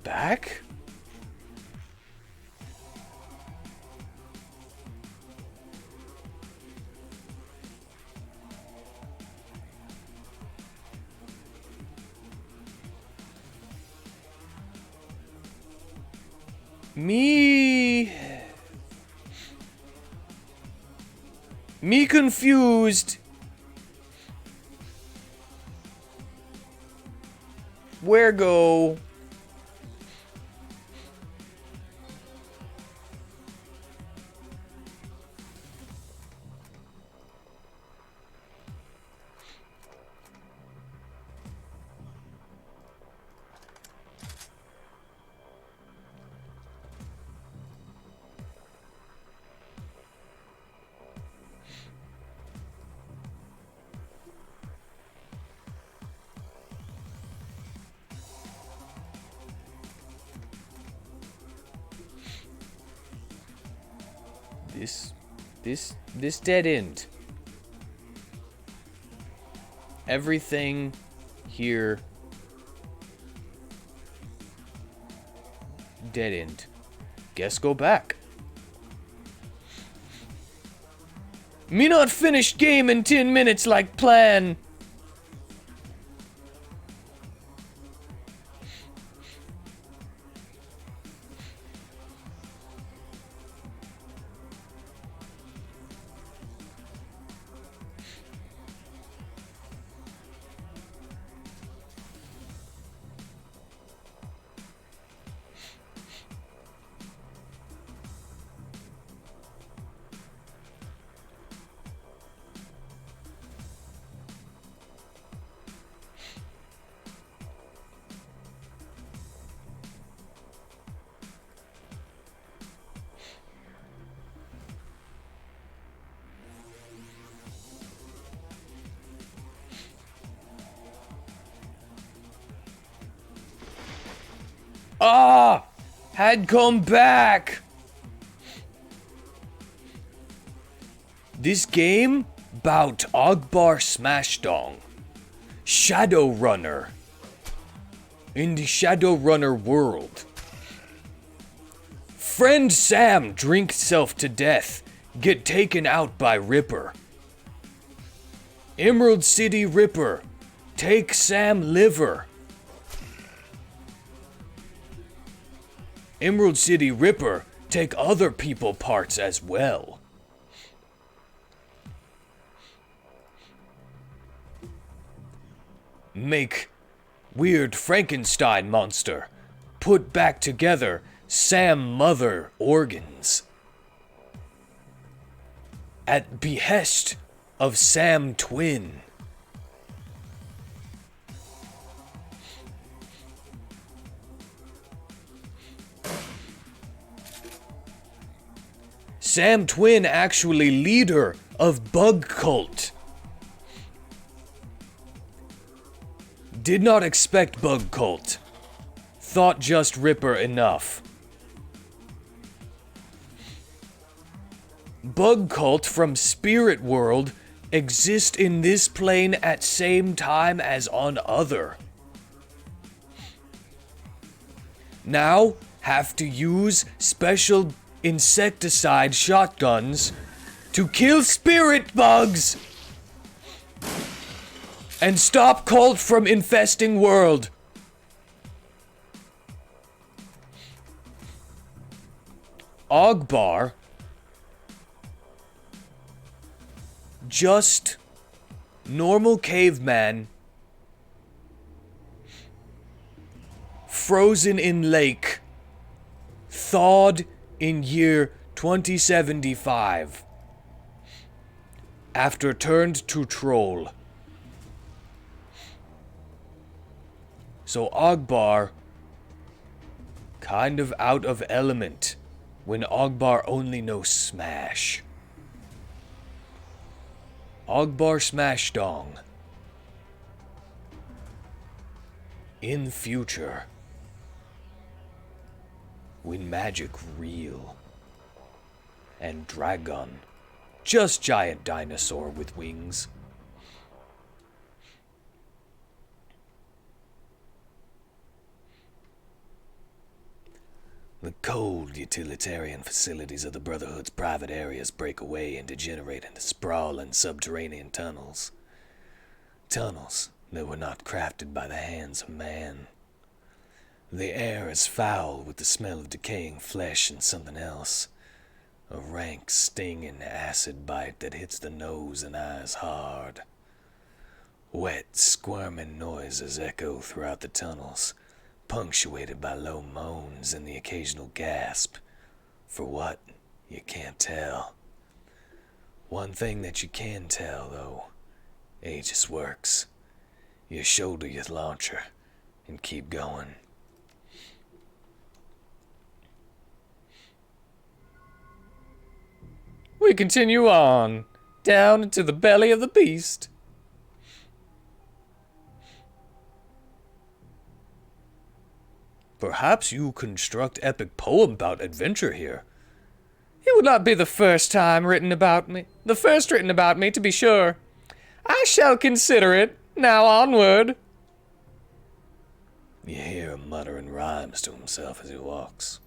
Back? Me confused. Where go? This dead end. Everything here dead end. Guess go back. Me not finish game in 10 minutes like plan. Ah! Had come back! This game bout Ogbar SMashdong. Shadowrunner. In the Shadowrunner world. Friend Sam drink self to death. Get taken out by Ripper. Emerald City Ripper. Take Sam liver. Emerald City Ripper take other people parts as well. Make weird Frankenstein monster. Put back together Sam mother organs. At behest of Sam twin. Sam Twin actually leader of Bug Cult. Did not expect Bug Cult. Thought just Ripper enough. Bug Cult from Spirit World exist in this plane at same time as on other. Now have to use special insecticide shotguns to kill spirit bugs and stop cult from infesting world. Ogbar just normal caveman frozen in lake, thawed in year 2075, after turned to troll. So Ogbar kind of out of element when Ogbar only knows smash. Ogbar SMashdong. In future, when magic real, and dragon, just giant dinosaur with wings. The cold utilitarian facilities of the Brotherhood's private areas break away and degenerate into sprawling subterranean tunnels. Tunnels that were not crafted by the hands of man. The air is foul with the smell of decaying flesh and something else. A rank, stinging acid bite that hits the nose and eyes hard. Wet, squirming noises echo throughout the tunnels, punctuated by low moans and the occasional gasp. For what, you can't tell. One thing that you can tell, though, Aegis works. You shoulder your launcher and keep going. We continue on, down into the belly of the beast. Perhaps you construct epic poem about adventure here. It would not be the first time written about me. The first written about me, to be sure. I shall consider it. Now onward. You hear him muttering rhymes to himself as he walks.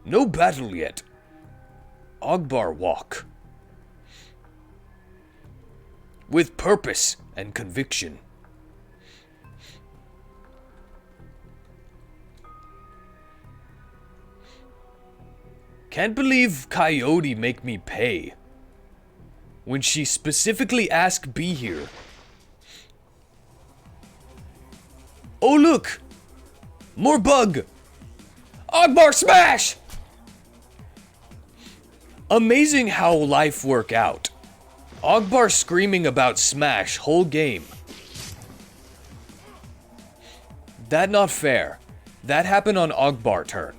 No battle yet. Ogbar walk. With purpose and conviction. Can't believe Coyote make me pay. When she specifically asked be here. Oh look! More bug! Ogbar smash! Amazing how life work out. Ogbar screaming about smash whole game. That not fair. That happened on Ogbar turn.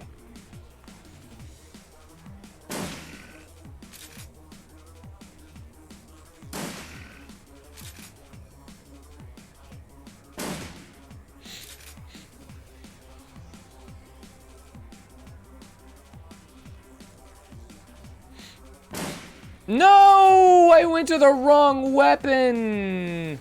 No! I went to the wrong weapon!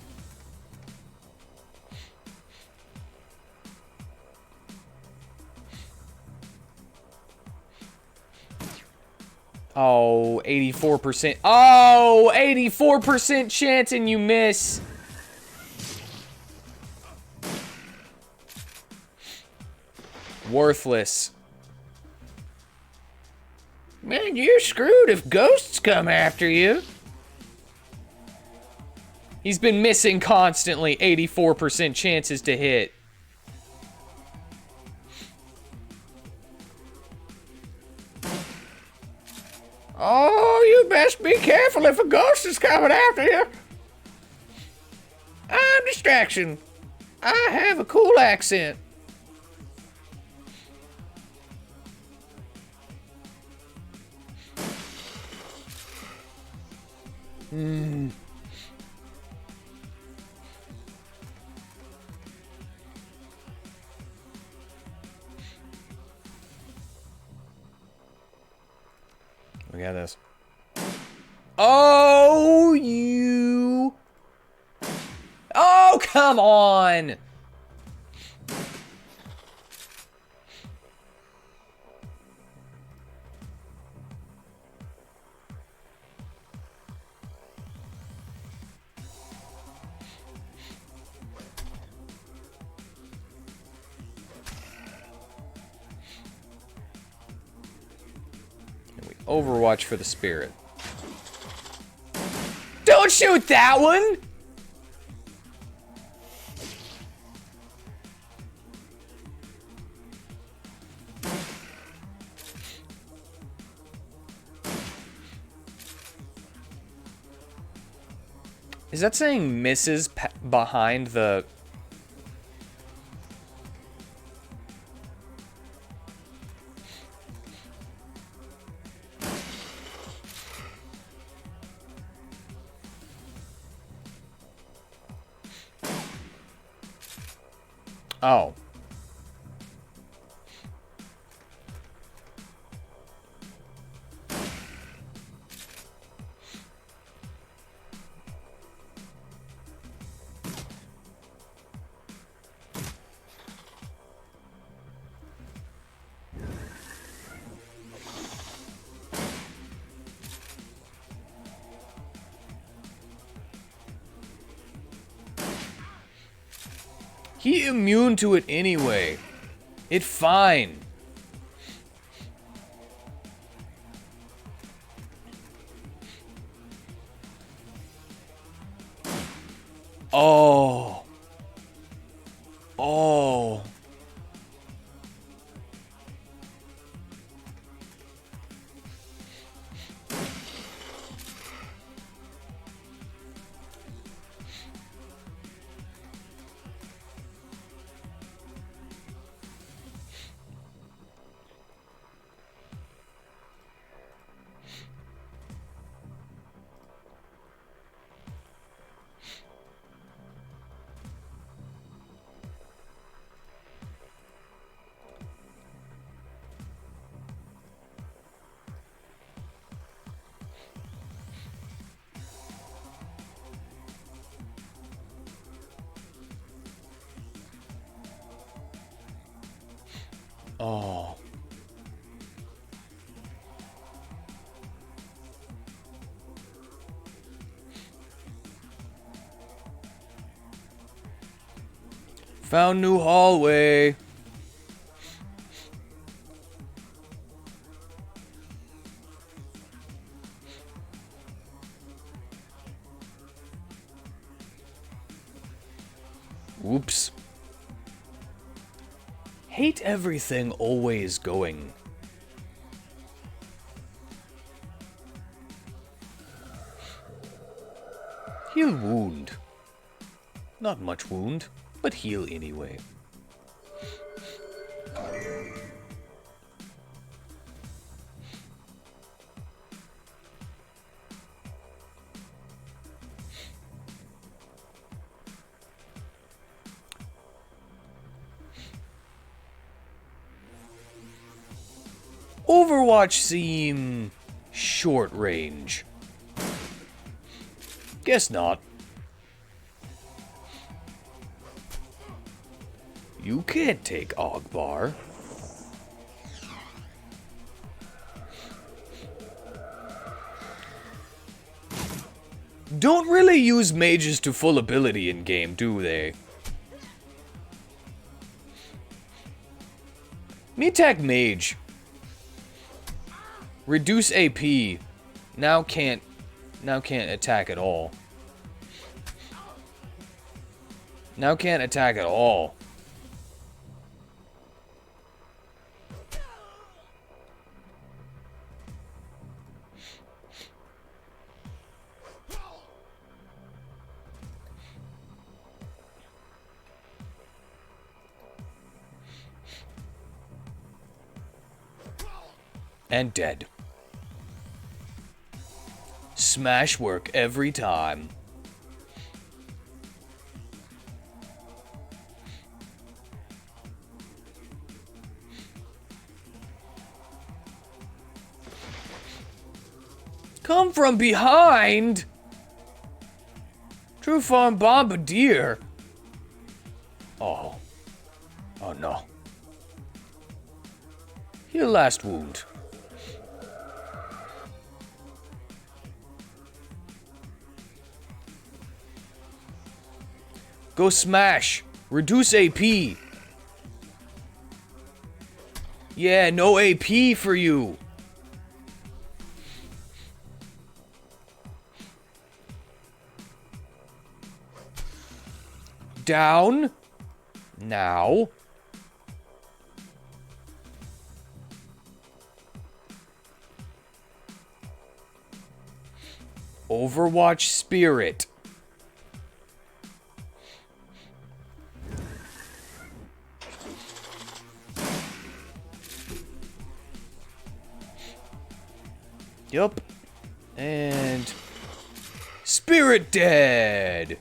Oh, 84%. Oh, 84% chance and you miss. Worthless. Man, you're screwed if ghosts come after you. He's been missing constantly. 84% chances to hit. Oh, you best be careful if a ghost is coming after you. I'm distraction. I have a cool accent. We got this. Oh, you. Oh, come on. Overwatch for the spirit. Don't shoot that one! Is that saying misses behind the... Oh. He immune to it anyway. It fine. Oh. Oh. Oh. Found new hallway. Whoops. Hate everything always going. Heal wound. Not much wound, but heal anyway. Overwatch seem short range. Guess not. You can't take Ogbar. Don't really use mages to full ability in game, do they? Me attack mage. Reduce AP. Now can't attack at all. Now can't attack at all. And dead. Smash work every time. Come from behind? True Farm Bombardier. Oh. Oh no. Heal last wound. Go smash. Reduce AP. Yeah, no AP for you. Down. Now. Overwatch Spirit. Yup. And Spirit dead.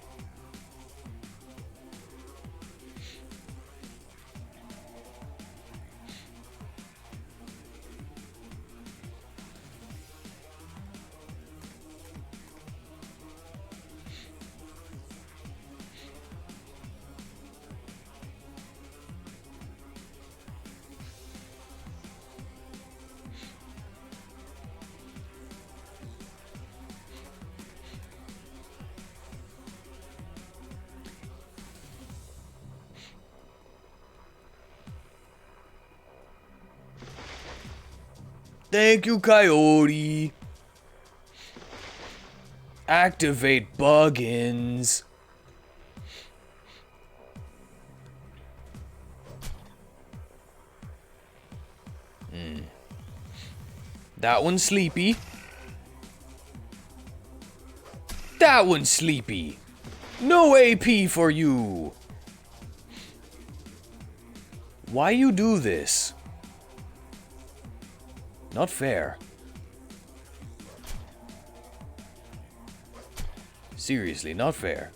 Thank you, Coyote. Activate Buggins. That one's sleepy. That one's sleepy. No AP for you. Why you do this? Not fair. Seriously, not fair.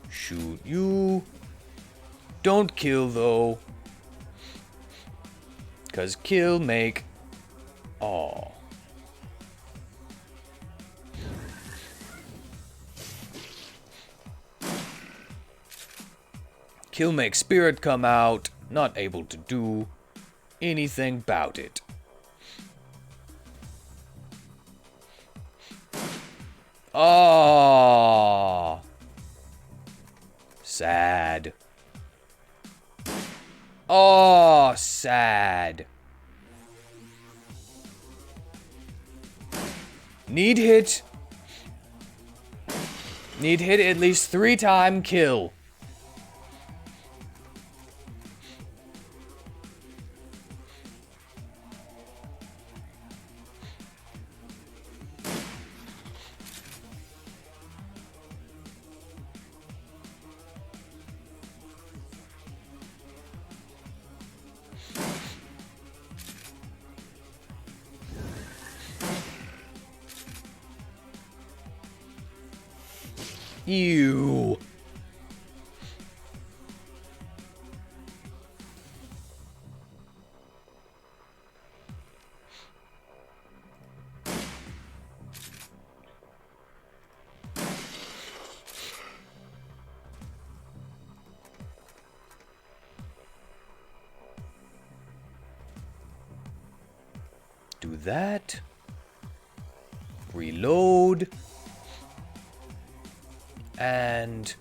Shoot you. Don't kill though. 'Cause kill make. Aw. Kill make spirit come out. Not able to do anything about it. Ah. Sad. Oh, sad. Need hit. Need hit at least 3 times kill. Ew. Do that. Reload. And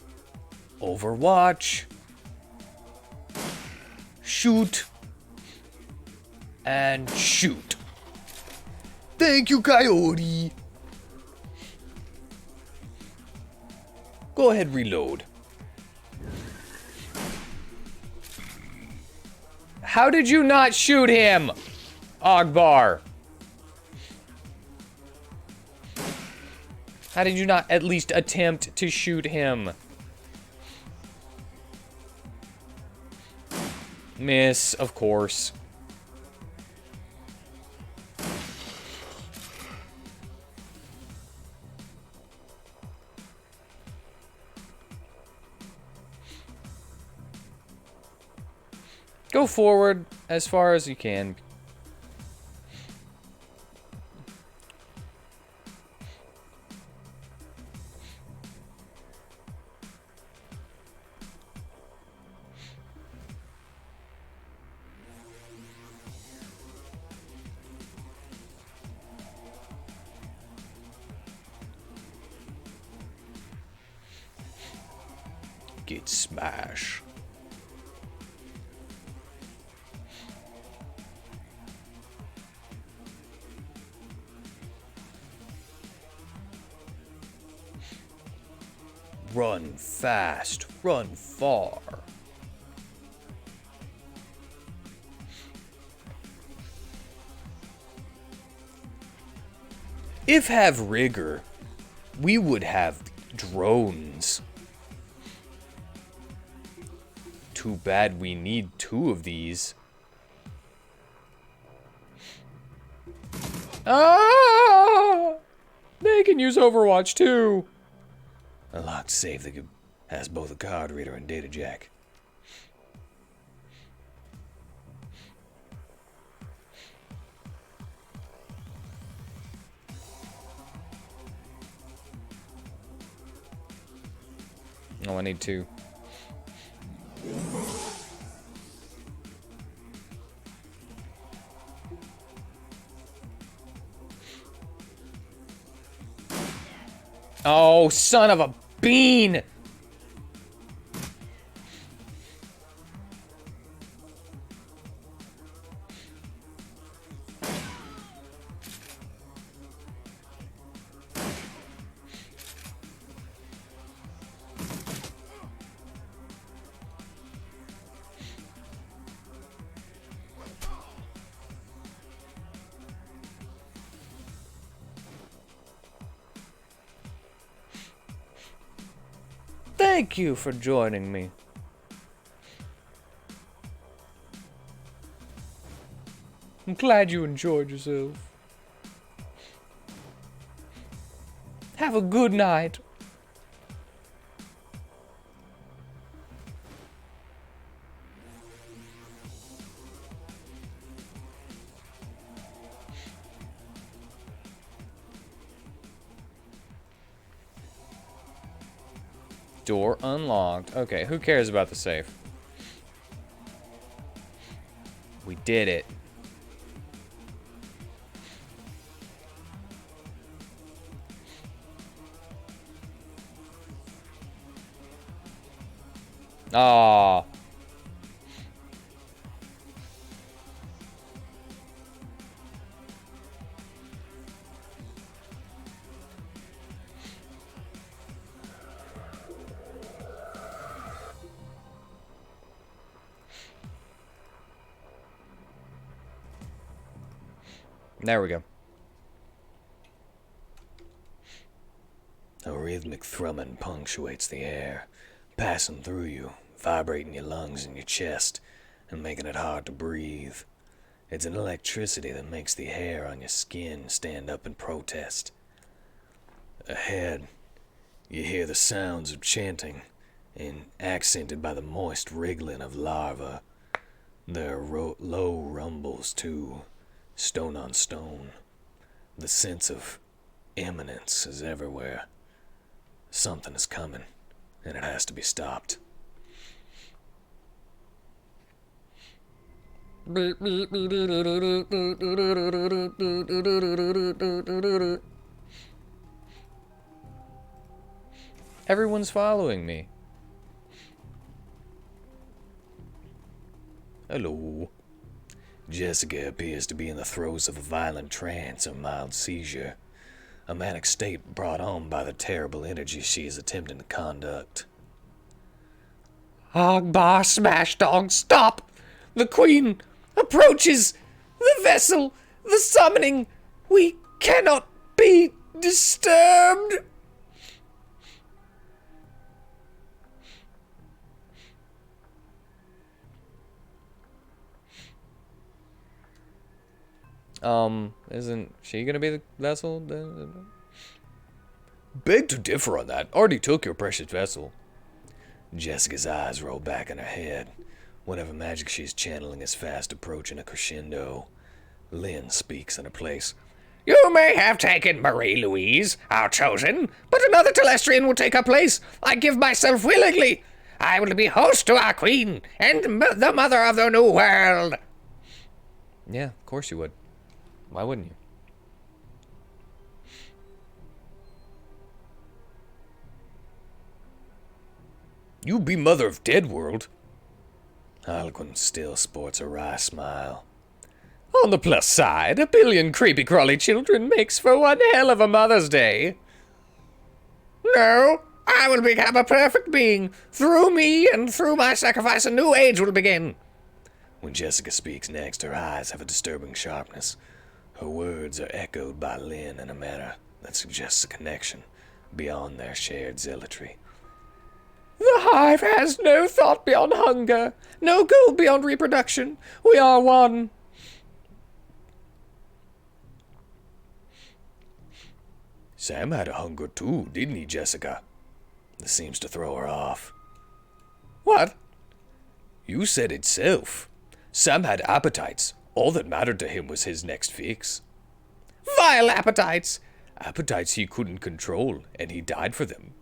Overwatch. Shoot. And shoot. Thank you, Coyote. Go ahead, reload. How did you not shoot him, Ogbar? How did you not at least attempt to shoot him? Miss, of course. Go forward as far as you can. Get smash. Run fast, run far. If have rigor, we would have drones. Too bad we need 2 of these. Ah! They can use Overwatch too. A locked safe that has both a card reader and data jack. Oh, I need 2. Oh, son of a bean! Thank you for joining me. I'm glad you enjoyed yourself. Have a good night. Door unlocked. Okay, who cares about the safe? We did it. Ah. There we go. A rhythmic thrumming punctuates the air, passing through you, vibrating your lungs and your chest, and making it hard to breathe. It's an electricity that makes the hair on your skin stand up in protest. Ahead, you hear the sounds of chanting, and accented by the moist wriggling of larvae. There are low rumbles, too, stone on stone. The sense of imminence is everywhere. Something is coming, and it has to be stopped. Everyone's following me. Hello. Jessica appears to be in the throes of a violent trance or mild seizure, a manic state brought on by the terrible energy she is attempting to conduct. Ogbar SMashdong, stop! The Queen approaches! The vessel! The summoning! We cannot be disturbed! Isn't she gonna be the vessel? Beg to differ on that. Already took your precious vessel. Jessica's eyes roll back in her head. Whatever magic she's channeling is fast approaching a crescendo. Lynn speaks in her place. You may have taken Marie-Louise, our chosen, but another Telestrian will take her place. I give myself willingly. I will be host to our queen and the mother of the new world. Yeah, of course you would. Why wouldn't you? You be mother of Dead World. Harlequin still sports a wry smile. On the plus side, 1 billion creepy-crawly children makes for one hell of a Mother's Day. No, I will become a perfect being. Through me and through my sacrifice, a new age will begin. When Jessica speaks next, her eyes have a disturbing sharpness. Her words are echoed by Lynn in a manner that suggests a connection beyond their shared zealotry. The hive has no thought beyond hunger, no goal beyond reproduction. We are one. Sam had a hunger too, didn't he, Jessica? This seems to throw her off. What? You said it self. Sam had appetites. All that mattered to him was his next fix. Vile appetites. Appetites he couldn't control, and he died for them.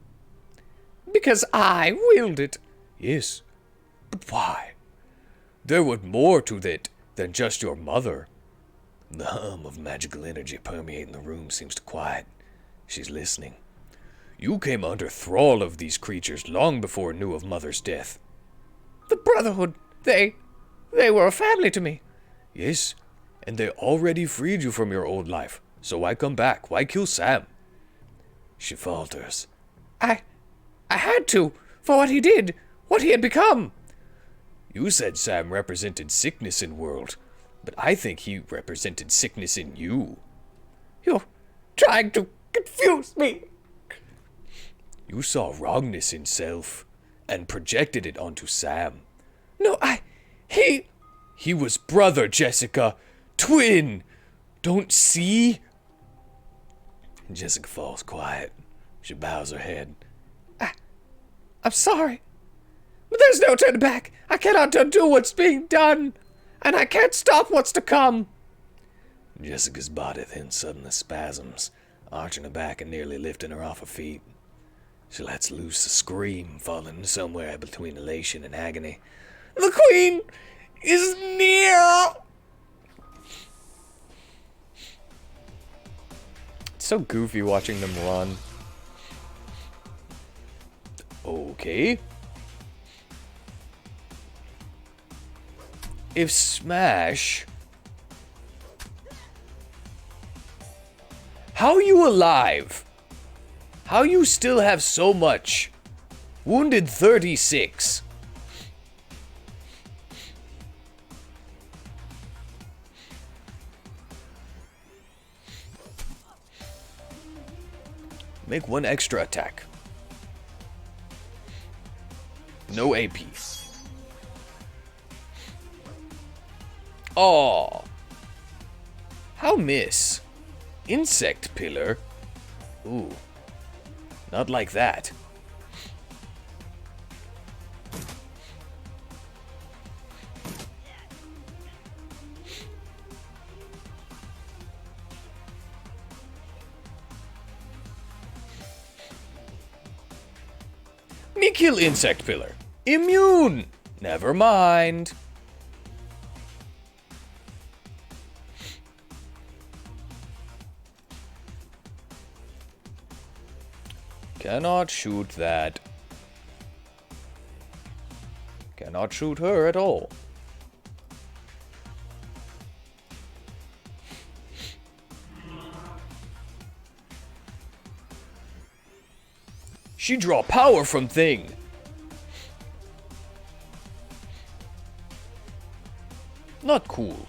Because I willed it. Yes, but why? There was more to that than just your mother. The hum of magical energy permeating the room seems to quiet. She's listening. You came under thrall of these creatures long before knew of Mother's death. The Brotherhood, they were a family to me. Yes, and they already freed you from your old life. So why come back? Why kill Sam? She falters. I had to, for what he did, what he had become. You said Sam represented sickness in world, but I think he represented sickness in you. You're trying to confuse me. You saw wrongness in self and projected it onto Sam. No, He was brother, Jessica. Twin. Don't see? Jessica falls quiet. She bows her head. I'm sorry. But there's no turning back. I cannot undo what's being done. And I can't stop what's to come. Jessica's body then suddenly spasms, arching her back and nearly lifting her off her feet. She lets loose a scream, falling somewhere between elation and agony. The Queen is near. It's so goofy watching them run. Okay. If Smash... How you alive? How you still have so much? Wounded 36. Make one extra attack. No AP. Aw. How miss? Insect pillar? Ooh. Not like that. Me kill insect pillar. Immune! Never mind. Cannot shoot that. Cannot shoot her at all. She draw power from thing. Not cool.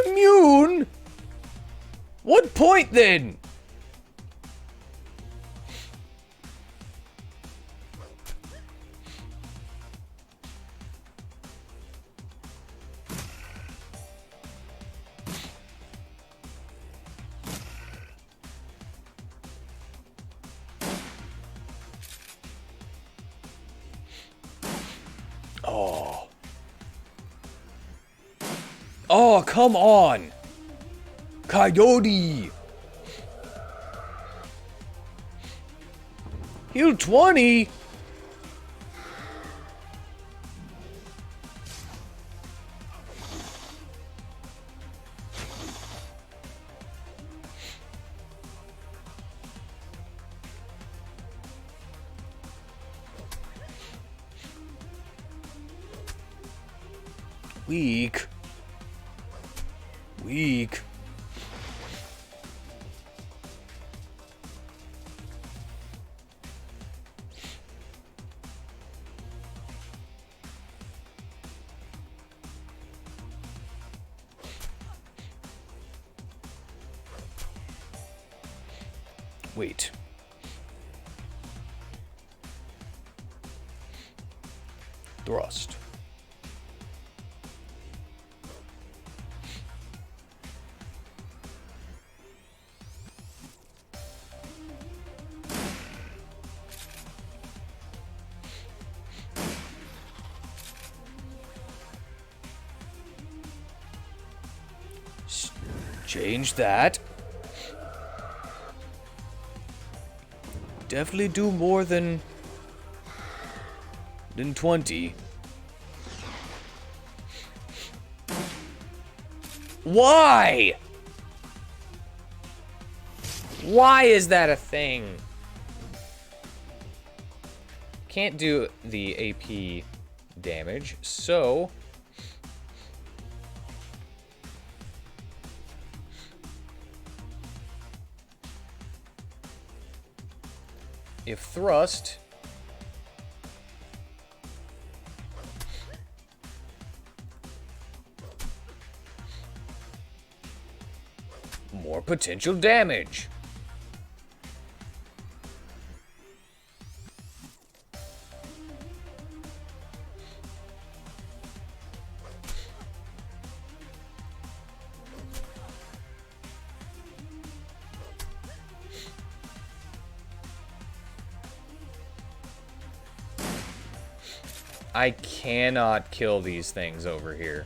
Immune? What point then? Oh. Oh, come on. Coyote. Heal 20. Weak. Weak. Wait. Thrust. Change that. Definitely do more than 20. Why? Why is that a thing? Can't do the AP damage, so if thrust more potential damage. I cannot kill these things over here.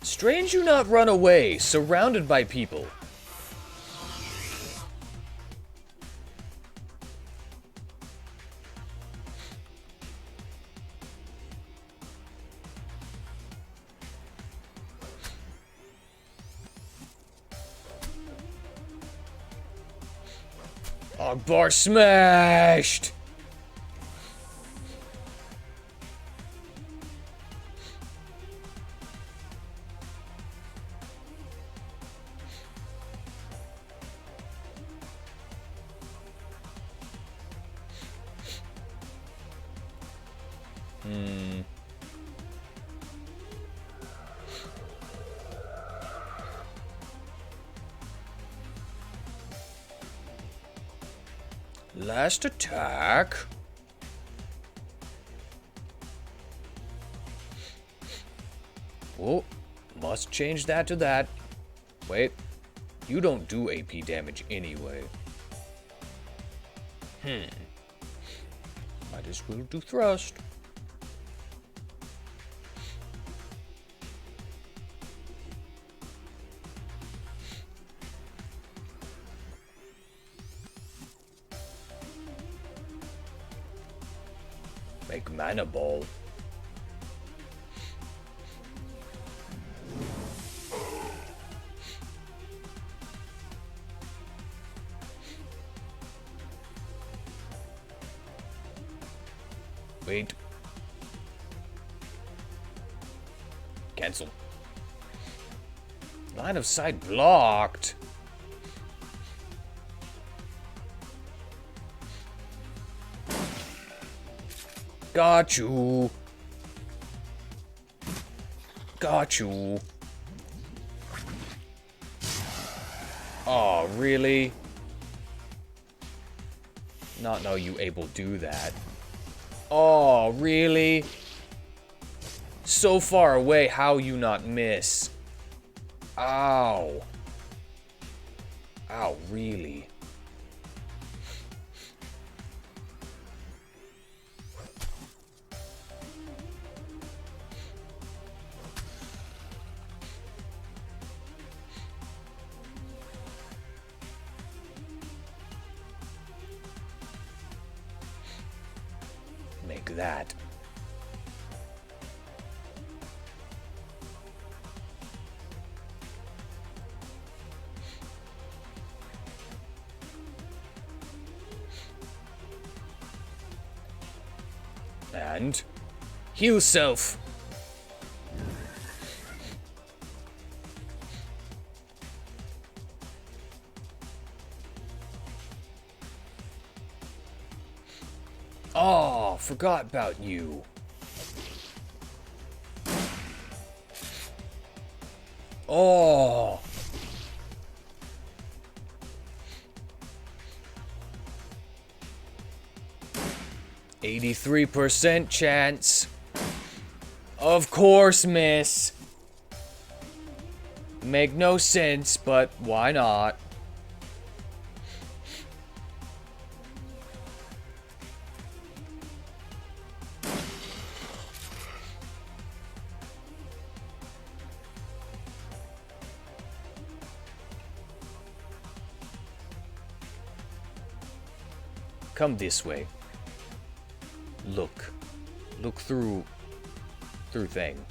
Strange you not run away, surrounded by people. Ogbar smashed! Last attack. Oh, must change that to that. Wait, you don't do AP damage anyway. Might as well do thrust. Make mana ball. Wait. Cancel. Line of sight blocked. Got you. Got you. Oh, really? Not know you able do that. Oh, really? So far away, how you not miss? Ow. Ow, really? Make that. And heal self. Oh, forgot about you. Oh. 83% chance. Of course, miss. Make no sense, but why not? Come this way. Look. Look through thing.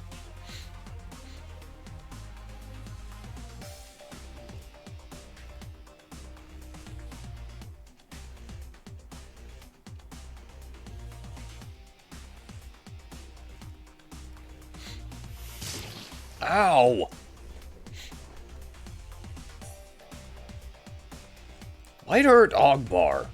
Ow! Why'd hurt Ogbar?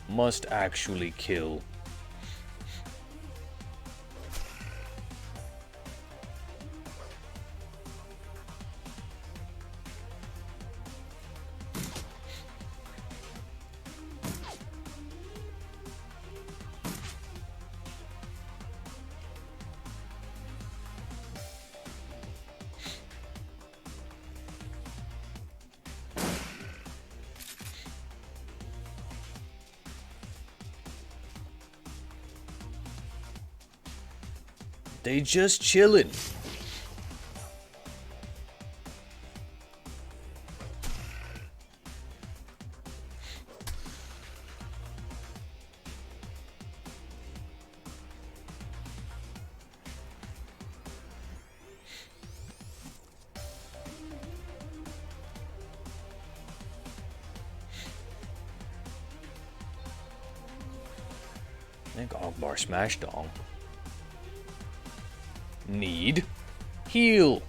Must actually kill. They just chillin'. I think Ogbar SMashdong. Need heal.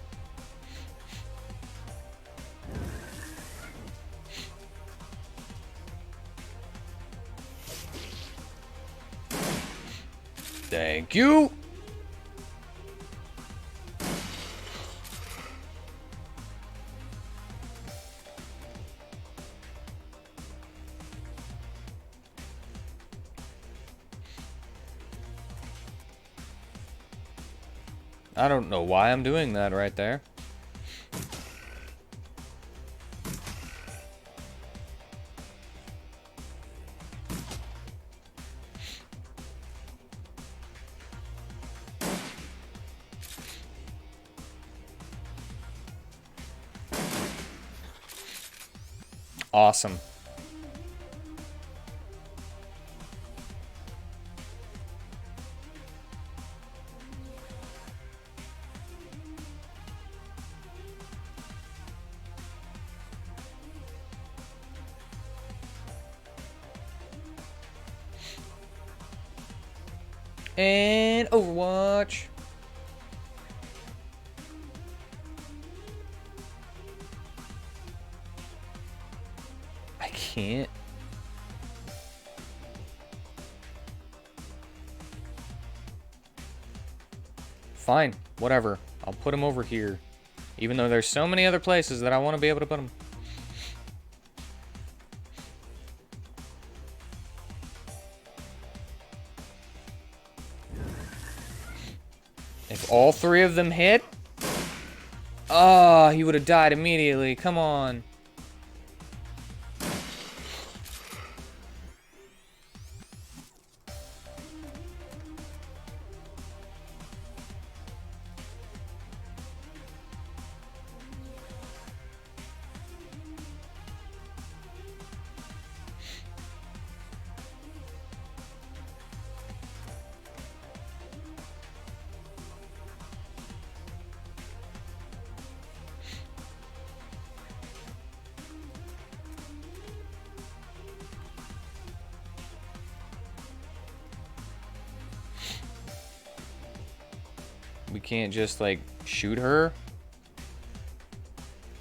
Thank you. I don't know why I'm doing that right there. Awesome. And Overwatch. I can't. Fine, whatever. I'll put him over here. Even though there's so many other places that I want to be able to put him. If all three of them hit... Oh, he would have died immediately. Come on. We can't just, like, shoot her?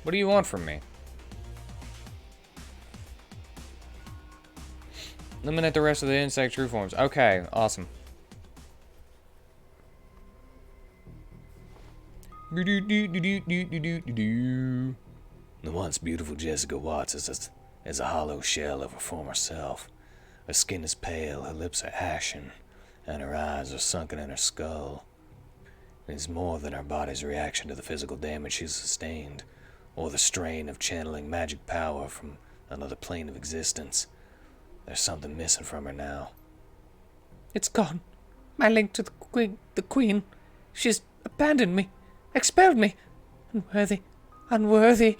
What do you want from me? Eliminate the rest of the insect true forms. Okay, awesome. The once beautiful Jessica Watts is a hollow shell of her former self. Her skin is pale, her lips are ashen, and her eyes are sunken in her skull. It is more than her body's reaction to the physical damage she's sustained, or the strain of channeling magic power from another plane of existence. There's something missing from her now. It's gone. My link to the queen. She's abandoned me. Expelled me. Unworthy. Unworthy.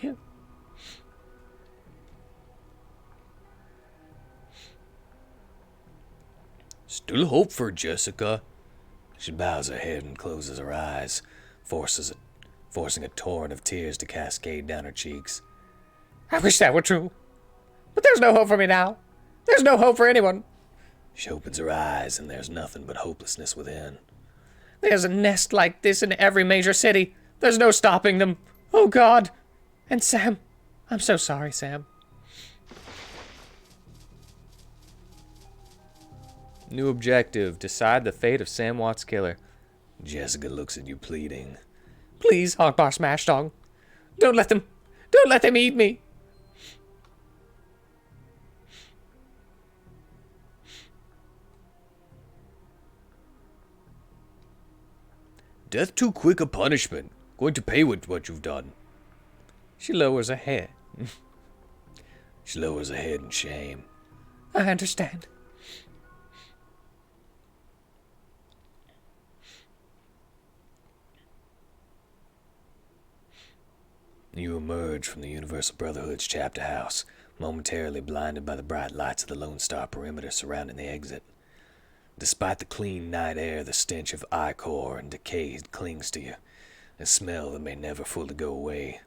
Still hope for Jessica. She bows her head and closes her eyes, forcing a torrent of tears to cascade down her cheeks. I wish that were true. But there's no hope for me now. There's no hope for anyone. She opens her eyes and there's nothing but hopelessness within. There's a nest like this in every major city. There's no stopping them. Oh, God. And Sam. I'm so sorry, Sam. New objective. Decide the fate of Sam Watts' killer. Jessica looks at you pleading. Please, Ogbar SMashdong. Don't let them eat me. Death too quick a punishment. Going to pay with what you've done. She lowers her head. She lowers her head in shame. I understand. You emerge from the Universal Brotherhood's chapter house, momentarily blinded by the bright lights of the Lone Star perimeter surrounding the exit. Despite the clean night air, the stench of ichor and decay clings to you, a smell that may never fully go away.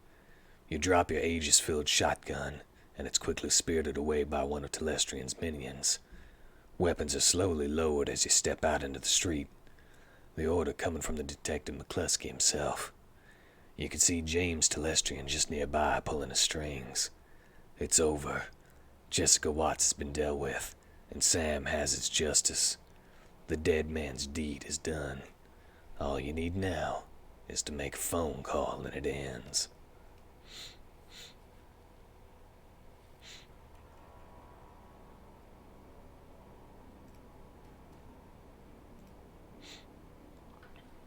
You drop your Aegis-filled shotgun, and it's quickly spirited away by one of Telestrian's minions. Weapons are slowly lowered as you step out into the street, the order coming from the Detective McCluskey himself. You can see James Telestrian just nearby pulling the strings. It's over. Jessica Watts has been dealt with, and Sam has its justice. The dead man's deed is done. All you need now is to make a phone call and it ends.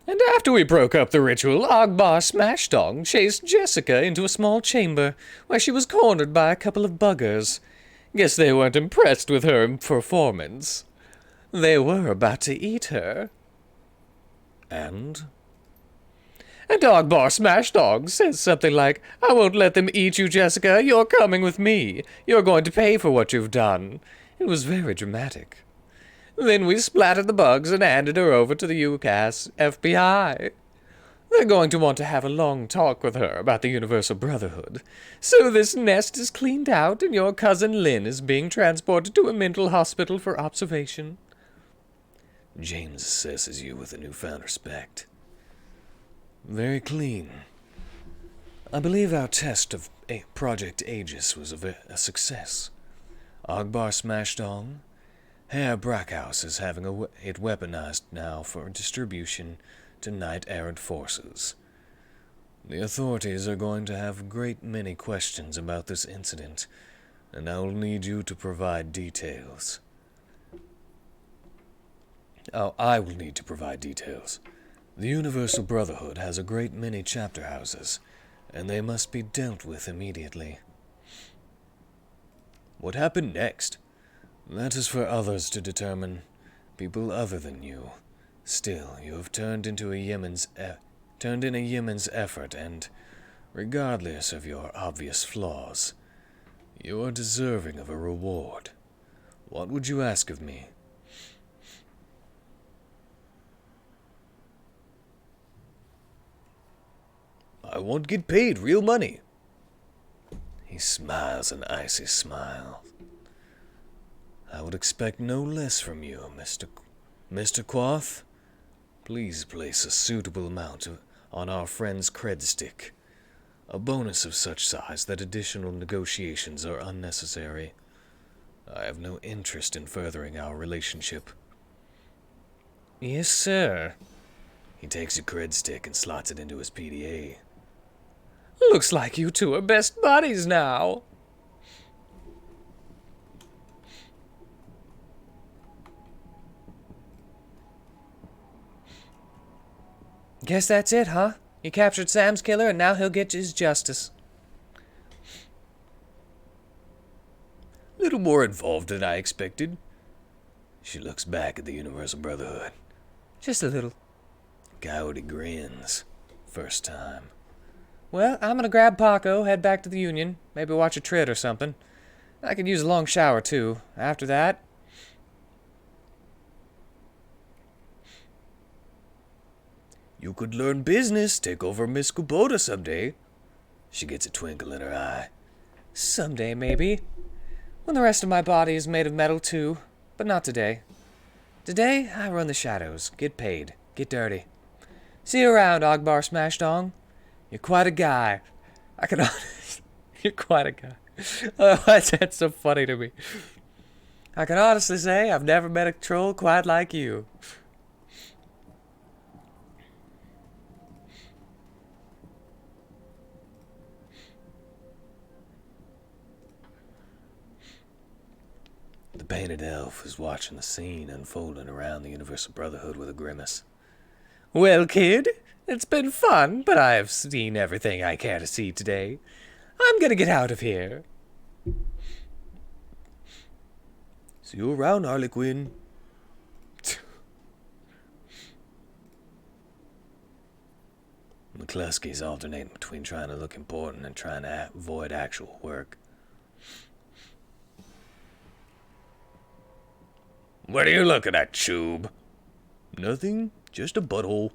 And after we broke up the ritual, Ogbar SMashdong chased Jessica into a small chamber where she was cornered by a couple of buggers. Guess they weren't impressed with her performance. They were about to eat her. And? And Ogbar SMashdong says something like, I won't let them eat you, Jessica. You're coming with me. You're going to pay for what you've done. It was very dramatic. Then we splattered the bugs and handed her over to the UCAS FBI. They're going to want to have a long talk with her about the Universal Brotherhood. So this nest is cleaned out and your cousin Lynn is being transported to a mental hospital for observation. James assesses you with a newfound respect. Very clean. I believe our test of Project Aegis was a success. Ogbar SMashdong, Herr Brackhaus is having it weaponized now for distribution to knight-errant forces. The authorities are going to have a great many questions about this incident, and I will need you to provide details. I will need to provide details. The Universal Brotherhood has a great many chapter houses, and they must be dealt with immediately. What happened next? That is for others to determine, people other than you. Still, you have turned in a yeoman's effort, and, regardless of your obvious flaws, you are deserving of a reward. What would you ask of me? I won't get paid real money. He smiles an icy smile. I would expect no less from you, Mr. Quoth. Please place a suitable amount on our friend's cred stick. A bonus of such size that additional negotiations are unnecessary. I have no interest in furthering our relationship. Yes, sir. He takes a cred stick and slots it into his PDA. Looks like you two are best buddies now. Guess that's it, huh? You captured Sam's killer and now he'll get his justice. Little more involved than I expected. She looks back at the Universal Brotherhood. Just a little. Coyote grins. First time. Well, I'm gonna grab Paco, head back to the Union, maybe watch a trid or something. I could use a long shower, too. After that... You could learn business, take over Miss Kubota someday. She gets a twinkle in her eye. Someday, maybe. When the rest of my body is made of metal, too. But not today. Today, I run the shadows, get paid, get dirty. See you around, Ogbar SMashdong. You're quite a guy. I can honestly... You're quite a guy. Oh, that's so funny to me. I can honestly say I've never met a troll quite like you. The painted elf is watching the scene unfolding around the Universal Brotherhood with a grimace. Well, kid, it's been fun, but I have seen everything I care to see today. I'm gonna get out of here. See you around, Harley Quinn. McCluskey's alternating between trying to look important and trying to avoid actual work. What are you looking at, Chube? Nothing, just a butthole.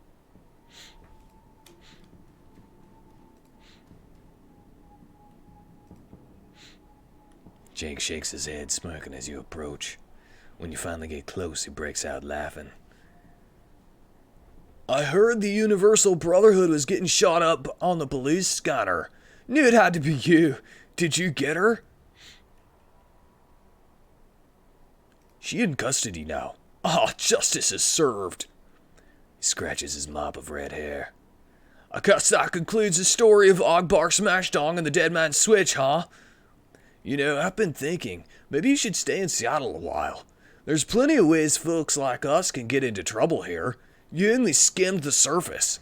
Jake shakes his head, smirking as you approach. When you finally get close, he breaks out laughing. I heard the Universal Brotherhood was getting shot up on the police scanner. Knew it had to be you. Did you get her? She in custody now. Ah, justice is served. He scratches his mop of red hair. I guess that concludes the story of Ogbar SMashdong and the Dead Man's Switch, huh? You know, I've been thinking, maybe you should stay in Seattle a while. There's plenty of ways folks like us can get into trouble here. You only skimmed the surface.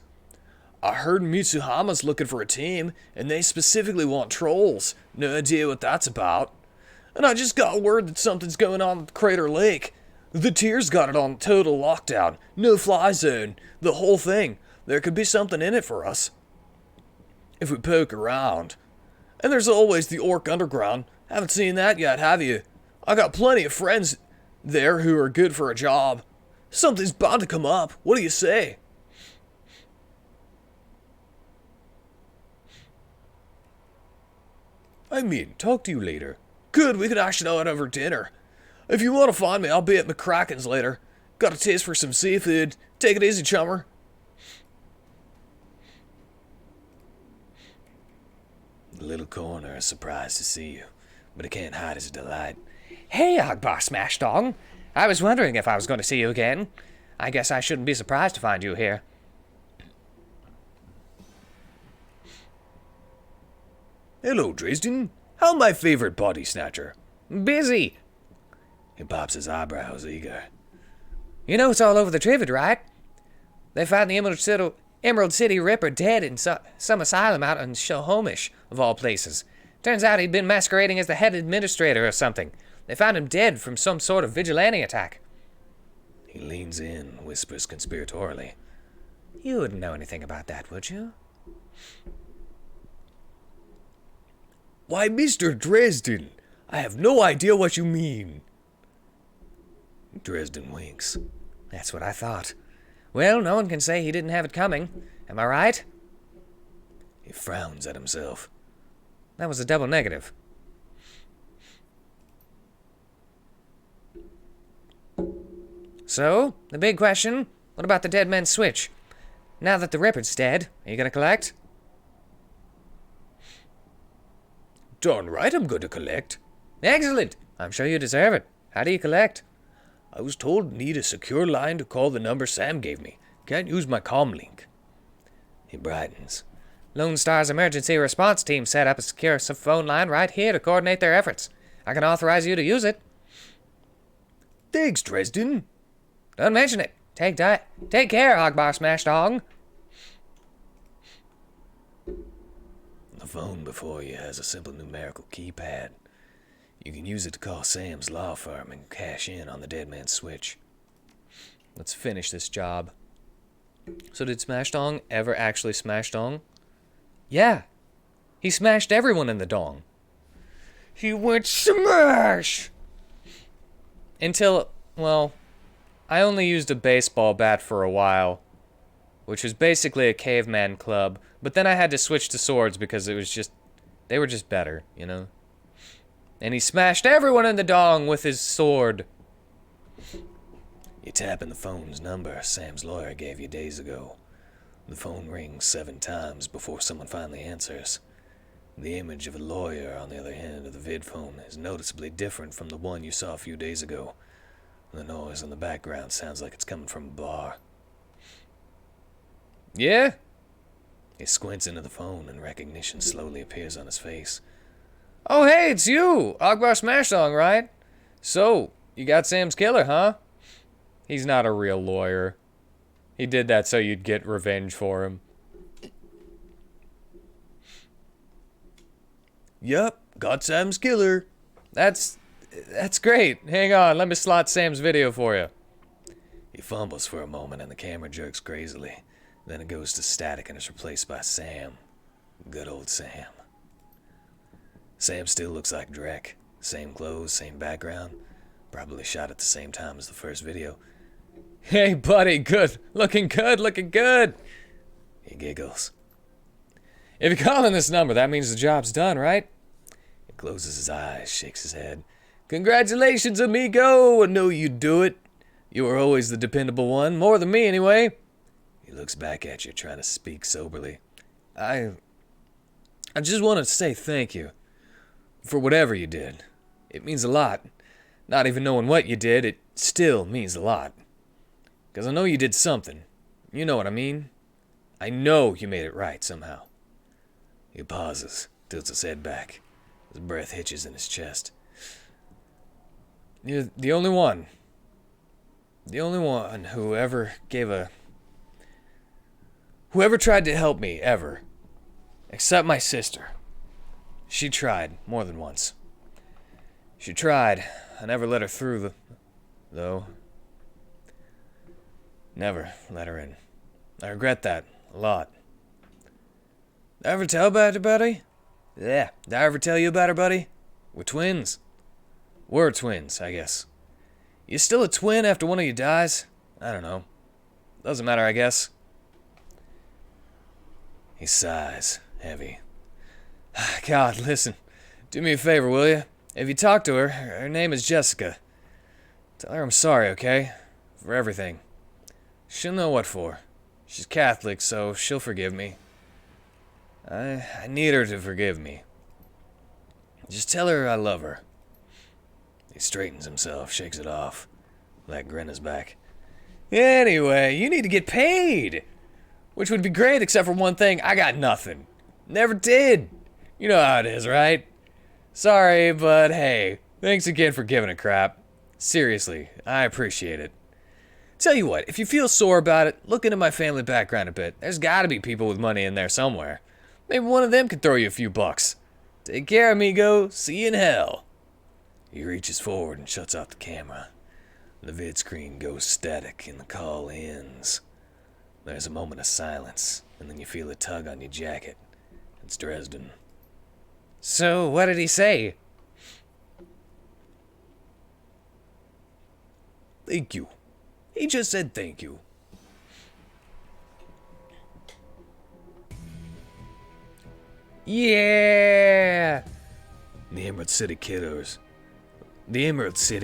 I heard Mitsuhama's looking for a team, and they specifically want trolls. No idea what that's about. And I just got word that something's going on at Crater Lake. The Tears got it on total lockdown. No fly zone. The whole thing. There could be something in it for us. If we poke around. And there's always the Orc Underground. Haven't seen that yet, have you? I got plenty of friends there who are good for a job. Something's bound to come up. What do you say? I mean, talk to you later. Good, we could hash it out over dinner. If you want to find me, I'll be at McCracken's later. Got a taste for some seafood. Take it easy, chummer. The little coroner is surprised to see you, but he can't hide his delight. Hey, Ogbar SMashdong. I was wondering if I was going to see you again. I guess I shouldn't be surprised to find you here. Hello, Dresden. How my favorite body snatcher? Busy. He pops his eyebrows, eager. You know it's all over the Trivid, right? They found the Emerald City Ripper dead in some asylum out in Shohomish, of all places. Turns out he'd been masquerading as the head administrator or something. They found him dead from some sort of vigilante attack. He leans in, whispers conspiratorially. You wouldn't know anything about that, would you? Why, Mr. Dresden, I have no idea what you mean. Dresden winks. That's what I thought. Well, no one can say he didn't have it coming. Am I right? He frowns at himself. That was a double negative. So, the big question, what about the Dead Man's Switch? Now that the Ripper's dead, are you gonna collect? Darn right I'm going to collect. Excellent. I'm sure you deserve it. How do you collect? I was told to need a secure line to call the number Sam gave me. Can't use my comm link. He brightens. Lone Star's emergency response team set up a secure phone line right here to coordinate their efforts. I can authorize you to use it. Thanks, Dresden. Don't mention it. Take care, Ogbar SMashdong. The phone before you has a simple numerical keypad. You can use it to call Sam's law firm and cash in on the dead man's switch. Let's finish this job. So did SMashdong ever actually smash Dong? Yeah. He smashed everyone in the Dong. He went smash! Until, well, I only used a baseball bat for a while, which was basically a caveman club, but then I had to switch to swords because it was just, they were just better, you know? And he smashed everyone in the Dong with his sword. You tap in the phone's number Sam's lawyer gave you days ago. The phone rings 7 times before someone finally answers. The image of a lawyer on the other end of the vid phone is noticeably different from the one you saw a few days ago. The noise in the background sounds like it's coming from a bar. Yeah? He squints into the phone and recognition slowly appears on his face. Oh, hey, it's you! Ogbar SMashdong, right? So, you got Sam's killer, huh? He's not a real lawyer. He did that so you'd get revenge for him. Yup, got Sam's killer. That's great. Hang on, let me slot Sam's video for you. He fumbles for a moment and the camera jerks crazily. Then it goes to static and is replaced by Sam. Good old Sam. Sam still looks like Drek. Same clothes, same background. Probably shot at the same time as the first video. Hey, buddy, good. Looking good, looking good. He giggles. If you're calling this number, that means the job's done, right? He closes his eyes, shakes his head. Congratulations, amigo. I know you'd do it. You were always the dependable one, more than me anyway. He looks back at you, trying to speak soberly. I just want to say thank you for whatever you did. It means a lot. Not even knowing what you did, it still means a lot. 'Cause I know you did something. You know what I mean? I know you made it right somehow. He pauses, tilts his head back. His breath hitches in his chest. You're the only one. The only one who ever whoever tried to help me, ever. Except my sister. She tried, more than once. She tried. I never let her through, though. Never let her in. I regret that, a lot. Did I ever tell about her, buddy? Yeah, did I ever tell you about her, buddy? We're twins. We're twins, I guess. You still a twin after one of you dies? I don't know. Doesn't matter, I guess. He sighs, heavy. God, listen. Do me a favor, will you? If you talk to her, her name is Jessica. Tell her I'm sorry, okay? For everything. She'll know what for. She's Catholic, so she'll forgive me. I need her to forgive me. Just tell her I love her. He straightens himself, shakes it off. That grin is back. Anyway, you need to get paid. Which would be great, except for one thing. I got nothing. Never did. You know how it is, right? Sorry, but hey, thanks again for giving a crap. Seriously, I appreciate it. Tell you what, if you feel sore about it, look into my family background a bit. There's gotta be people with money in there somewhere. Maybe one of them could throw you a few bucks. Take care, amigo. See you in hell. He reaches forward and shuts off the camera. The vid screen goes static and the call ends. There's a moment of silence, and then you feel a tug on your jacket. It's Dresden. So, what did he say? Thank you. He just said thank you. Yeah! The Emerald City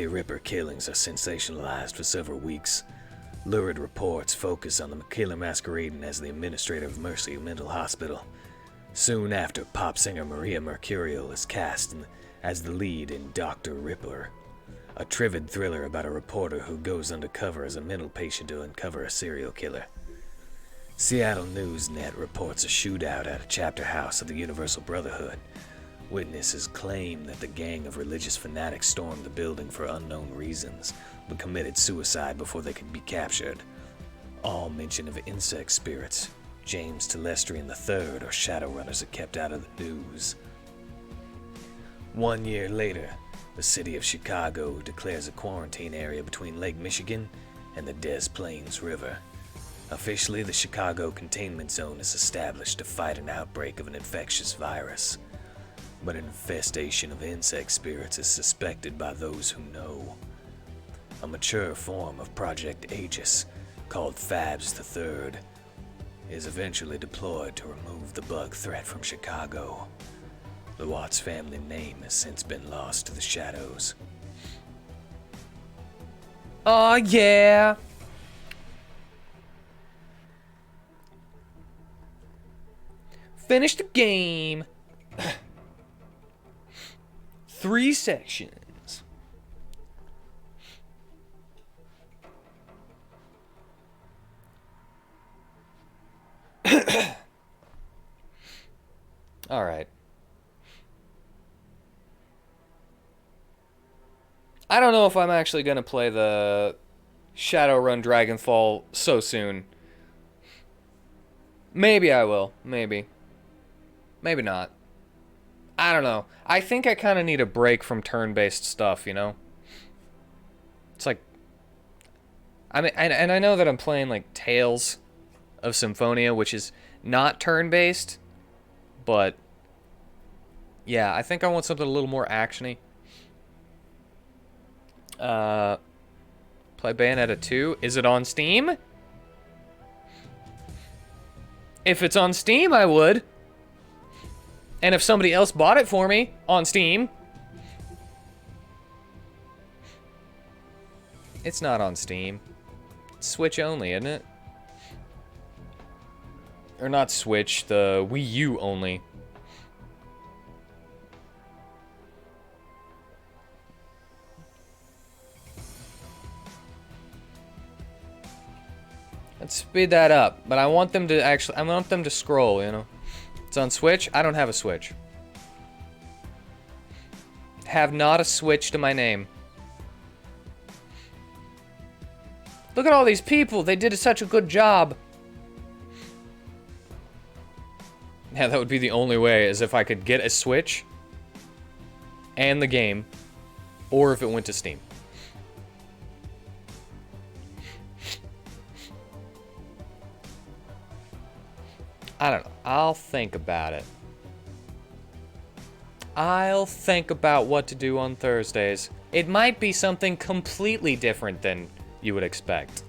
Ripper killings are sensationalized for several weeks. Lurid reports focus on the killer masquerading as the administrator of Mercy Mental Hospital. Soon after, pop singer Maria Mercurial is cast as the lead in Dr. Rippler, a trivid thriller about a reporter who goes undercover as a mental patient to uncover a serial killer. Seattle Newsnet reports a shootout at a chapter house of the Universal Brotherhood. Witnesses claim that the gang of religious fanatics stormed the building for unknown reasons, but committed suicide before they could be captured. All mention of insect spirits, James Telestrian III, or Shadowrunners are kept out of the news. 1 year later, the city of Chicago declares a quarantine area between Lake Michigan and the Des Plaines River. Officially, the Chicago Containment Zone is established to fight an outbreak of an infectious virus. But an infestation of insect spirits is suspected by those who know. A mature form of Project Aegis, called Fabs III, is eventually deployed to remove the bug threat from Chicago. The Watts family name has since been lost to the shadows. Aw, yeah. Finish the game. 3 sections. All right. I don't know if I'm actually going to play the Shadowrun Dragonfall so soon. Maybe I will. Maybe. Maybe not. I don't know. I think I kind of need a break from turn-based stuff, you know? It's like... I mean, and I know that I'm playing, like, Tales of Symphonia, which is not turn-based, but... yeah, I think I want something a little more action-y. Play Bayonetta 2. Is it on Steam? If it's on Steam, I would. And if somebody else bought it for me on Steam. It's not on Steam. It's Switch only, isn't it? Or not Switch, the Wii U only. Let's speed that up, but I want them to scroll, you know. It's on Switch. I don't have a Switch. Have not a Switch to my name. Look at all these people. They did such a good job. Yeah, that would be the only way, is if I could get a Switch and the game, or if it went to Steam. I don't know. I'll think about it. I'll think about what to do on Thursdays. It might be something completely different than you would expect.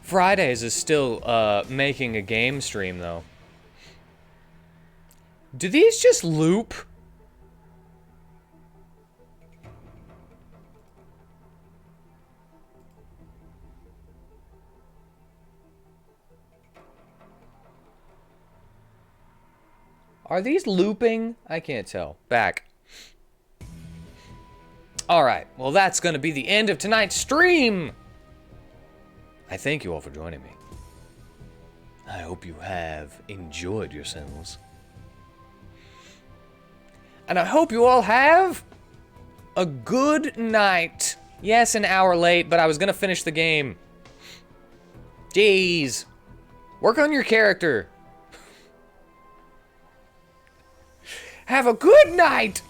Fridays is still making a game stream, though. Do these just loop? Are these looping? I can't tell. Back. Alright, well that's gonna be the end of tonight's stream! I thank you all for joining me. I hope you have enjoyed yourselves. And I hope you all have a good night. Yes, an hour late, but I was gonna finish the game. Jeez. Work on your character. Have a good night!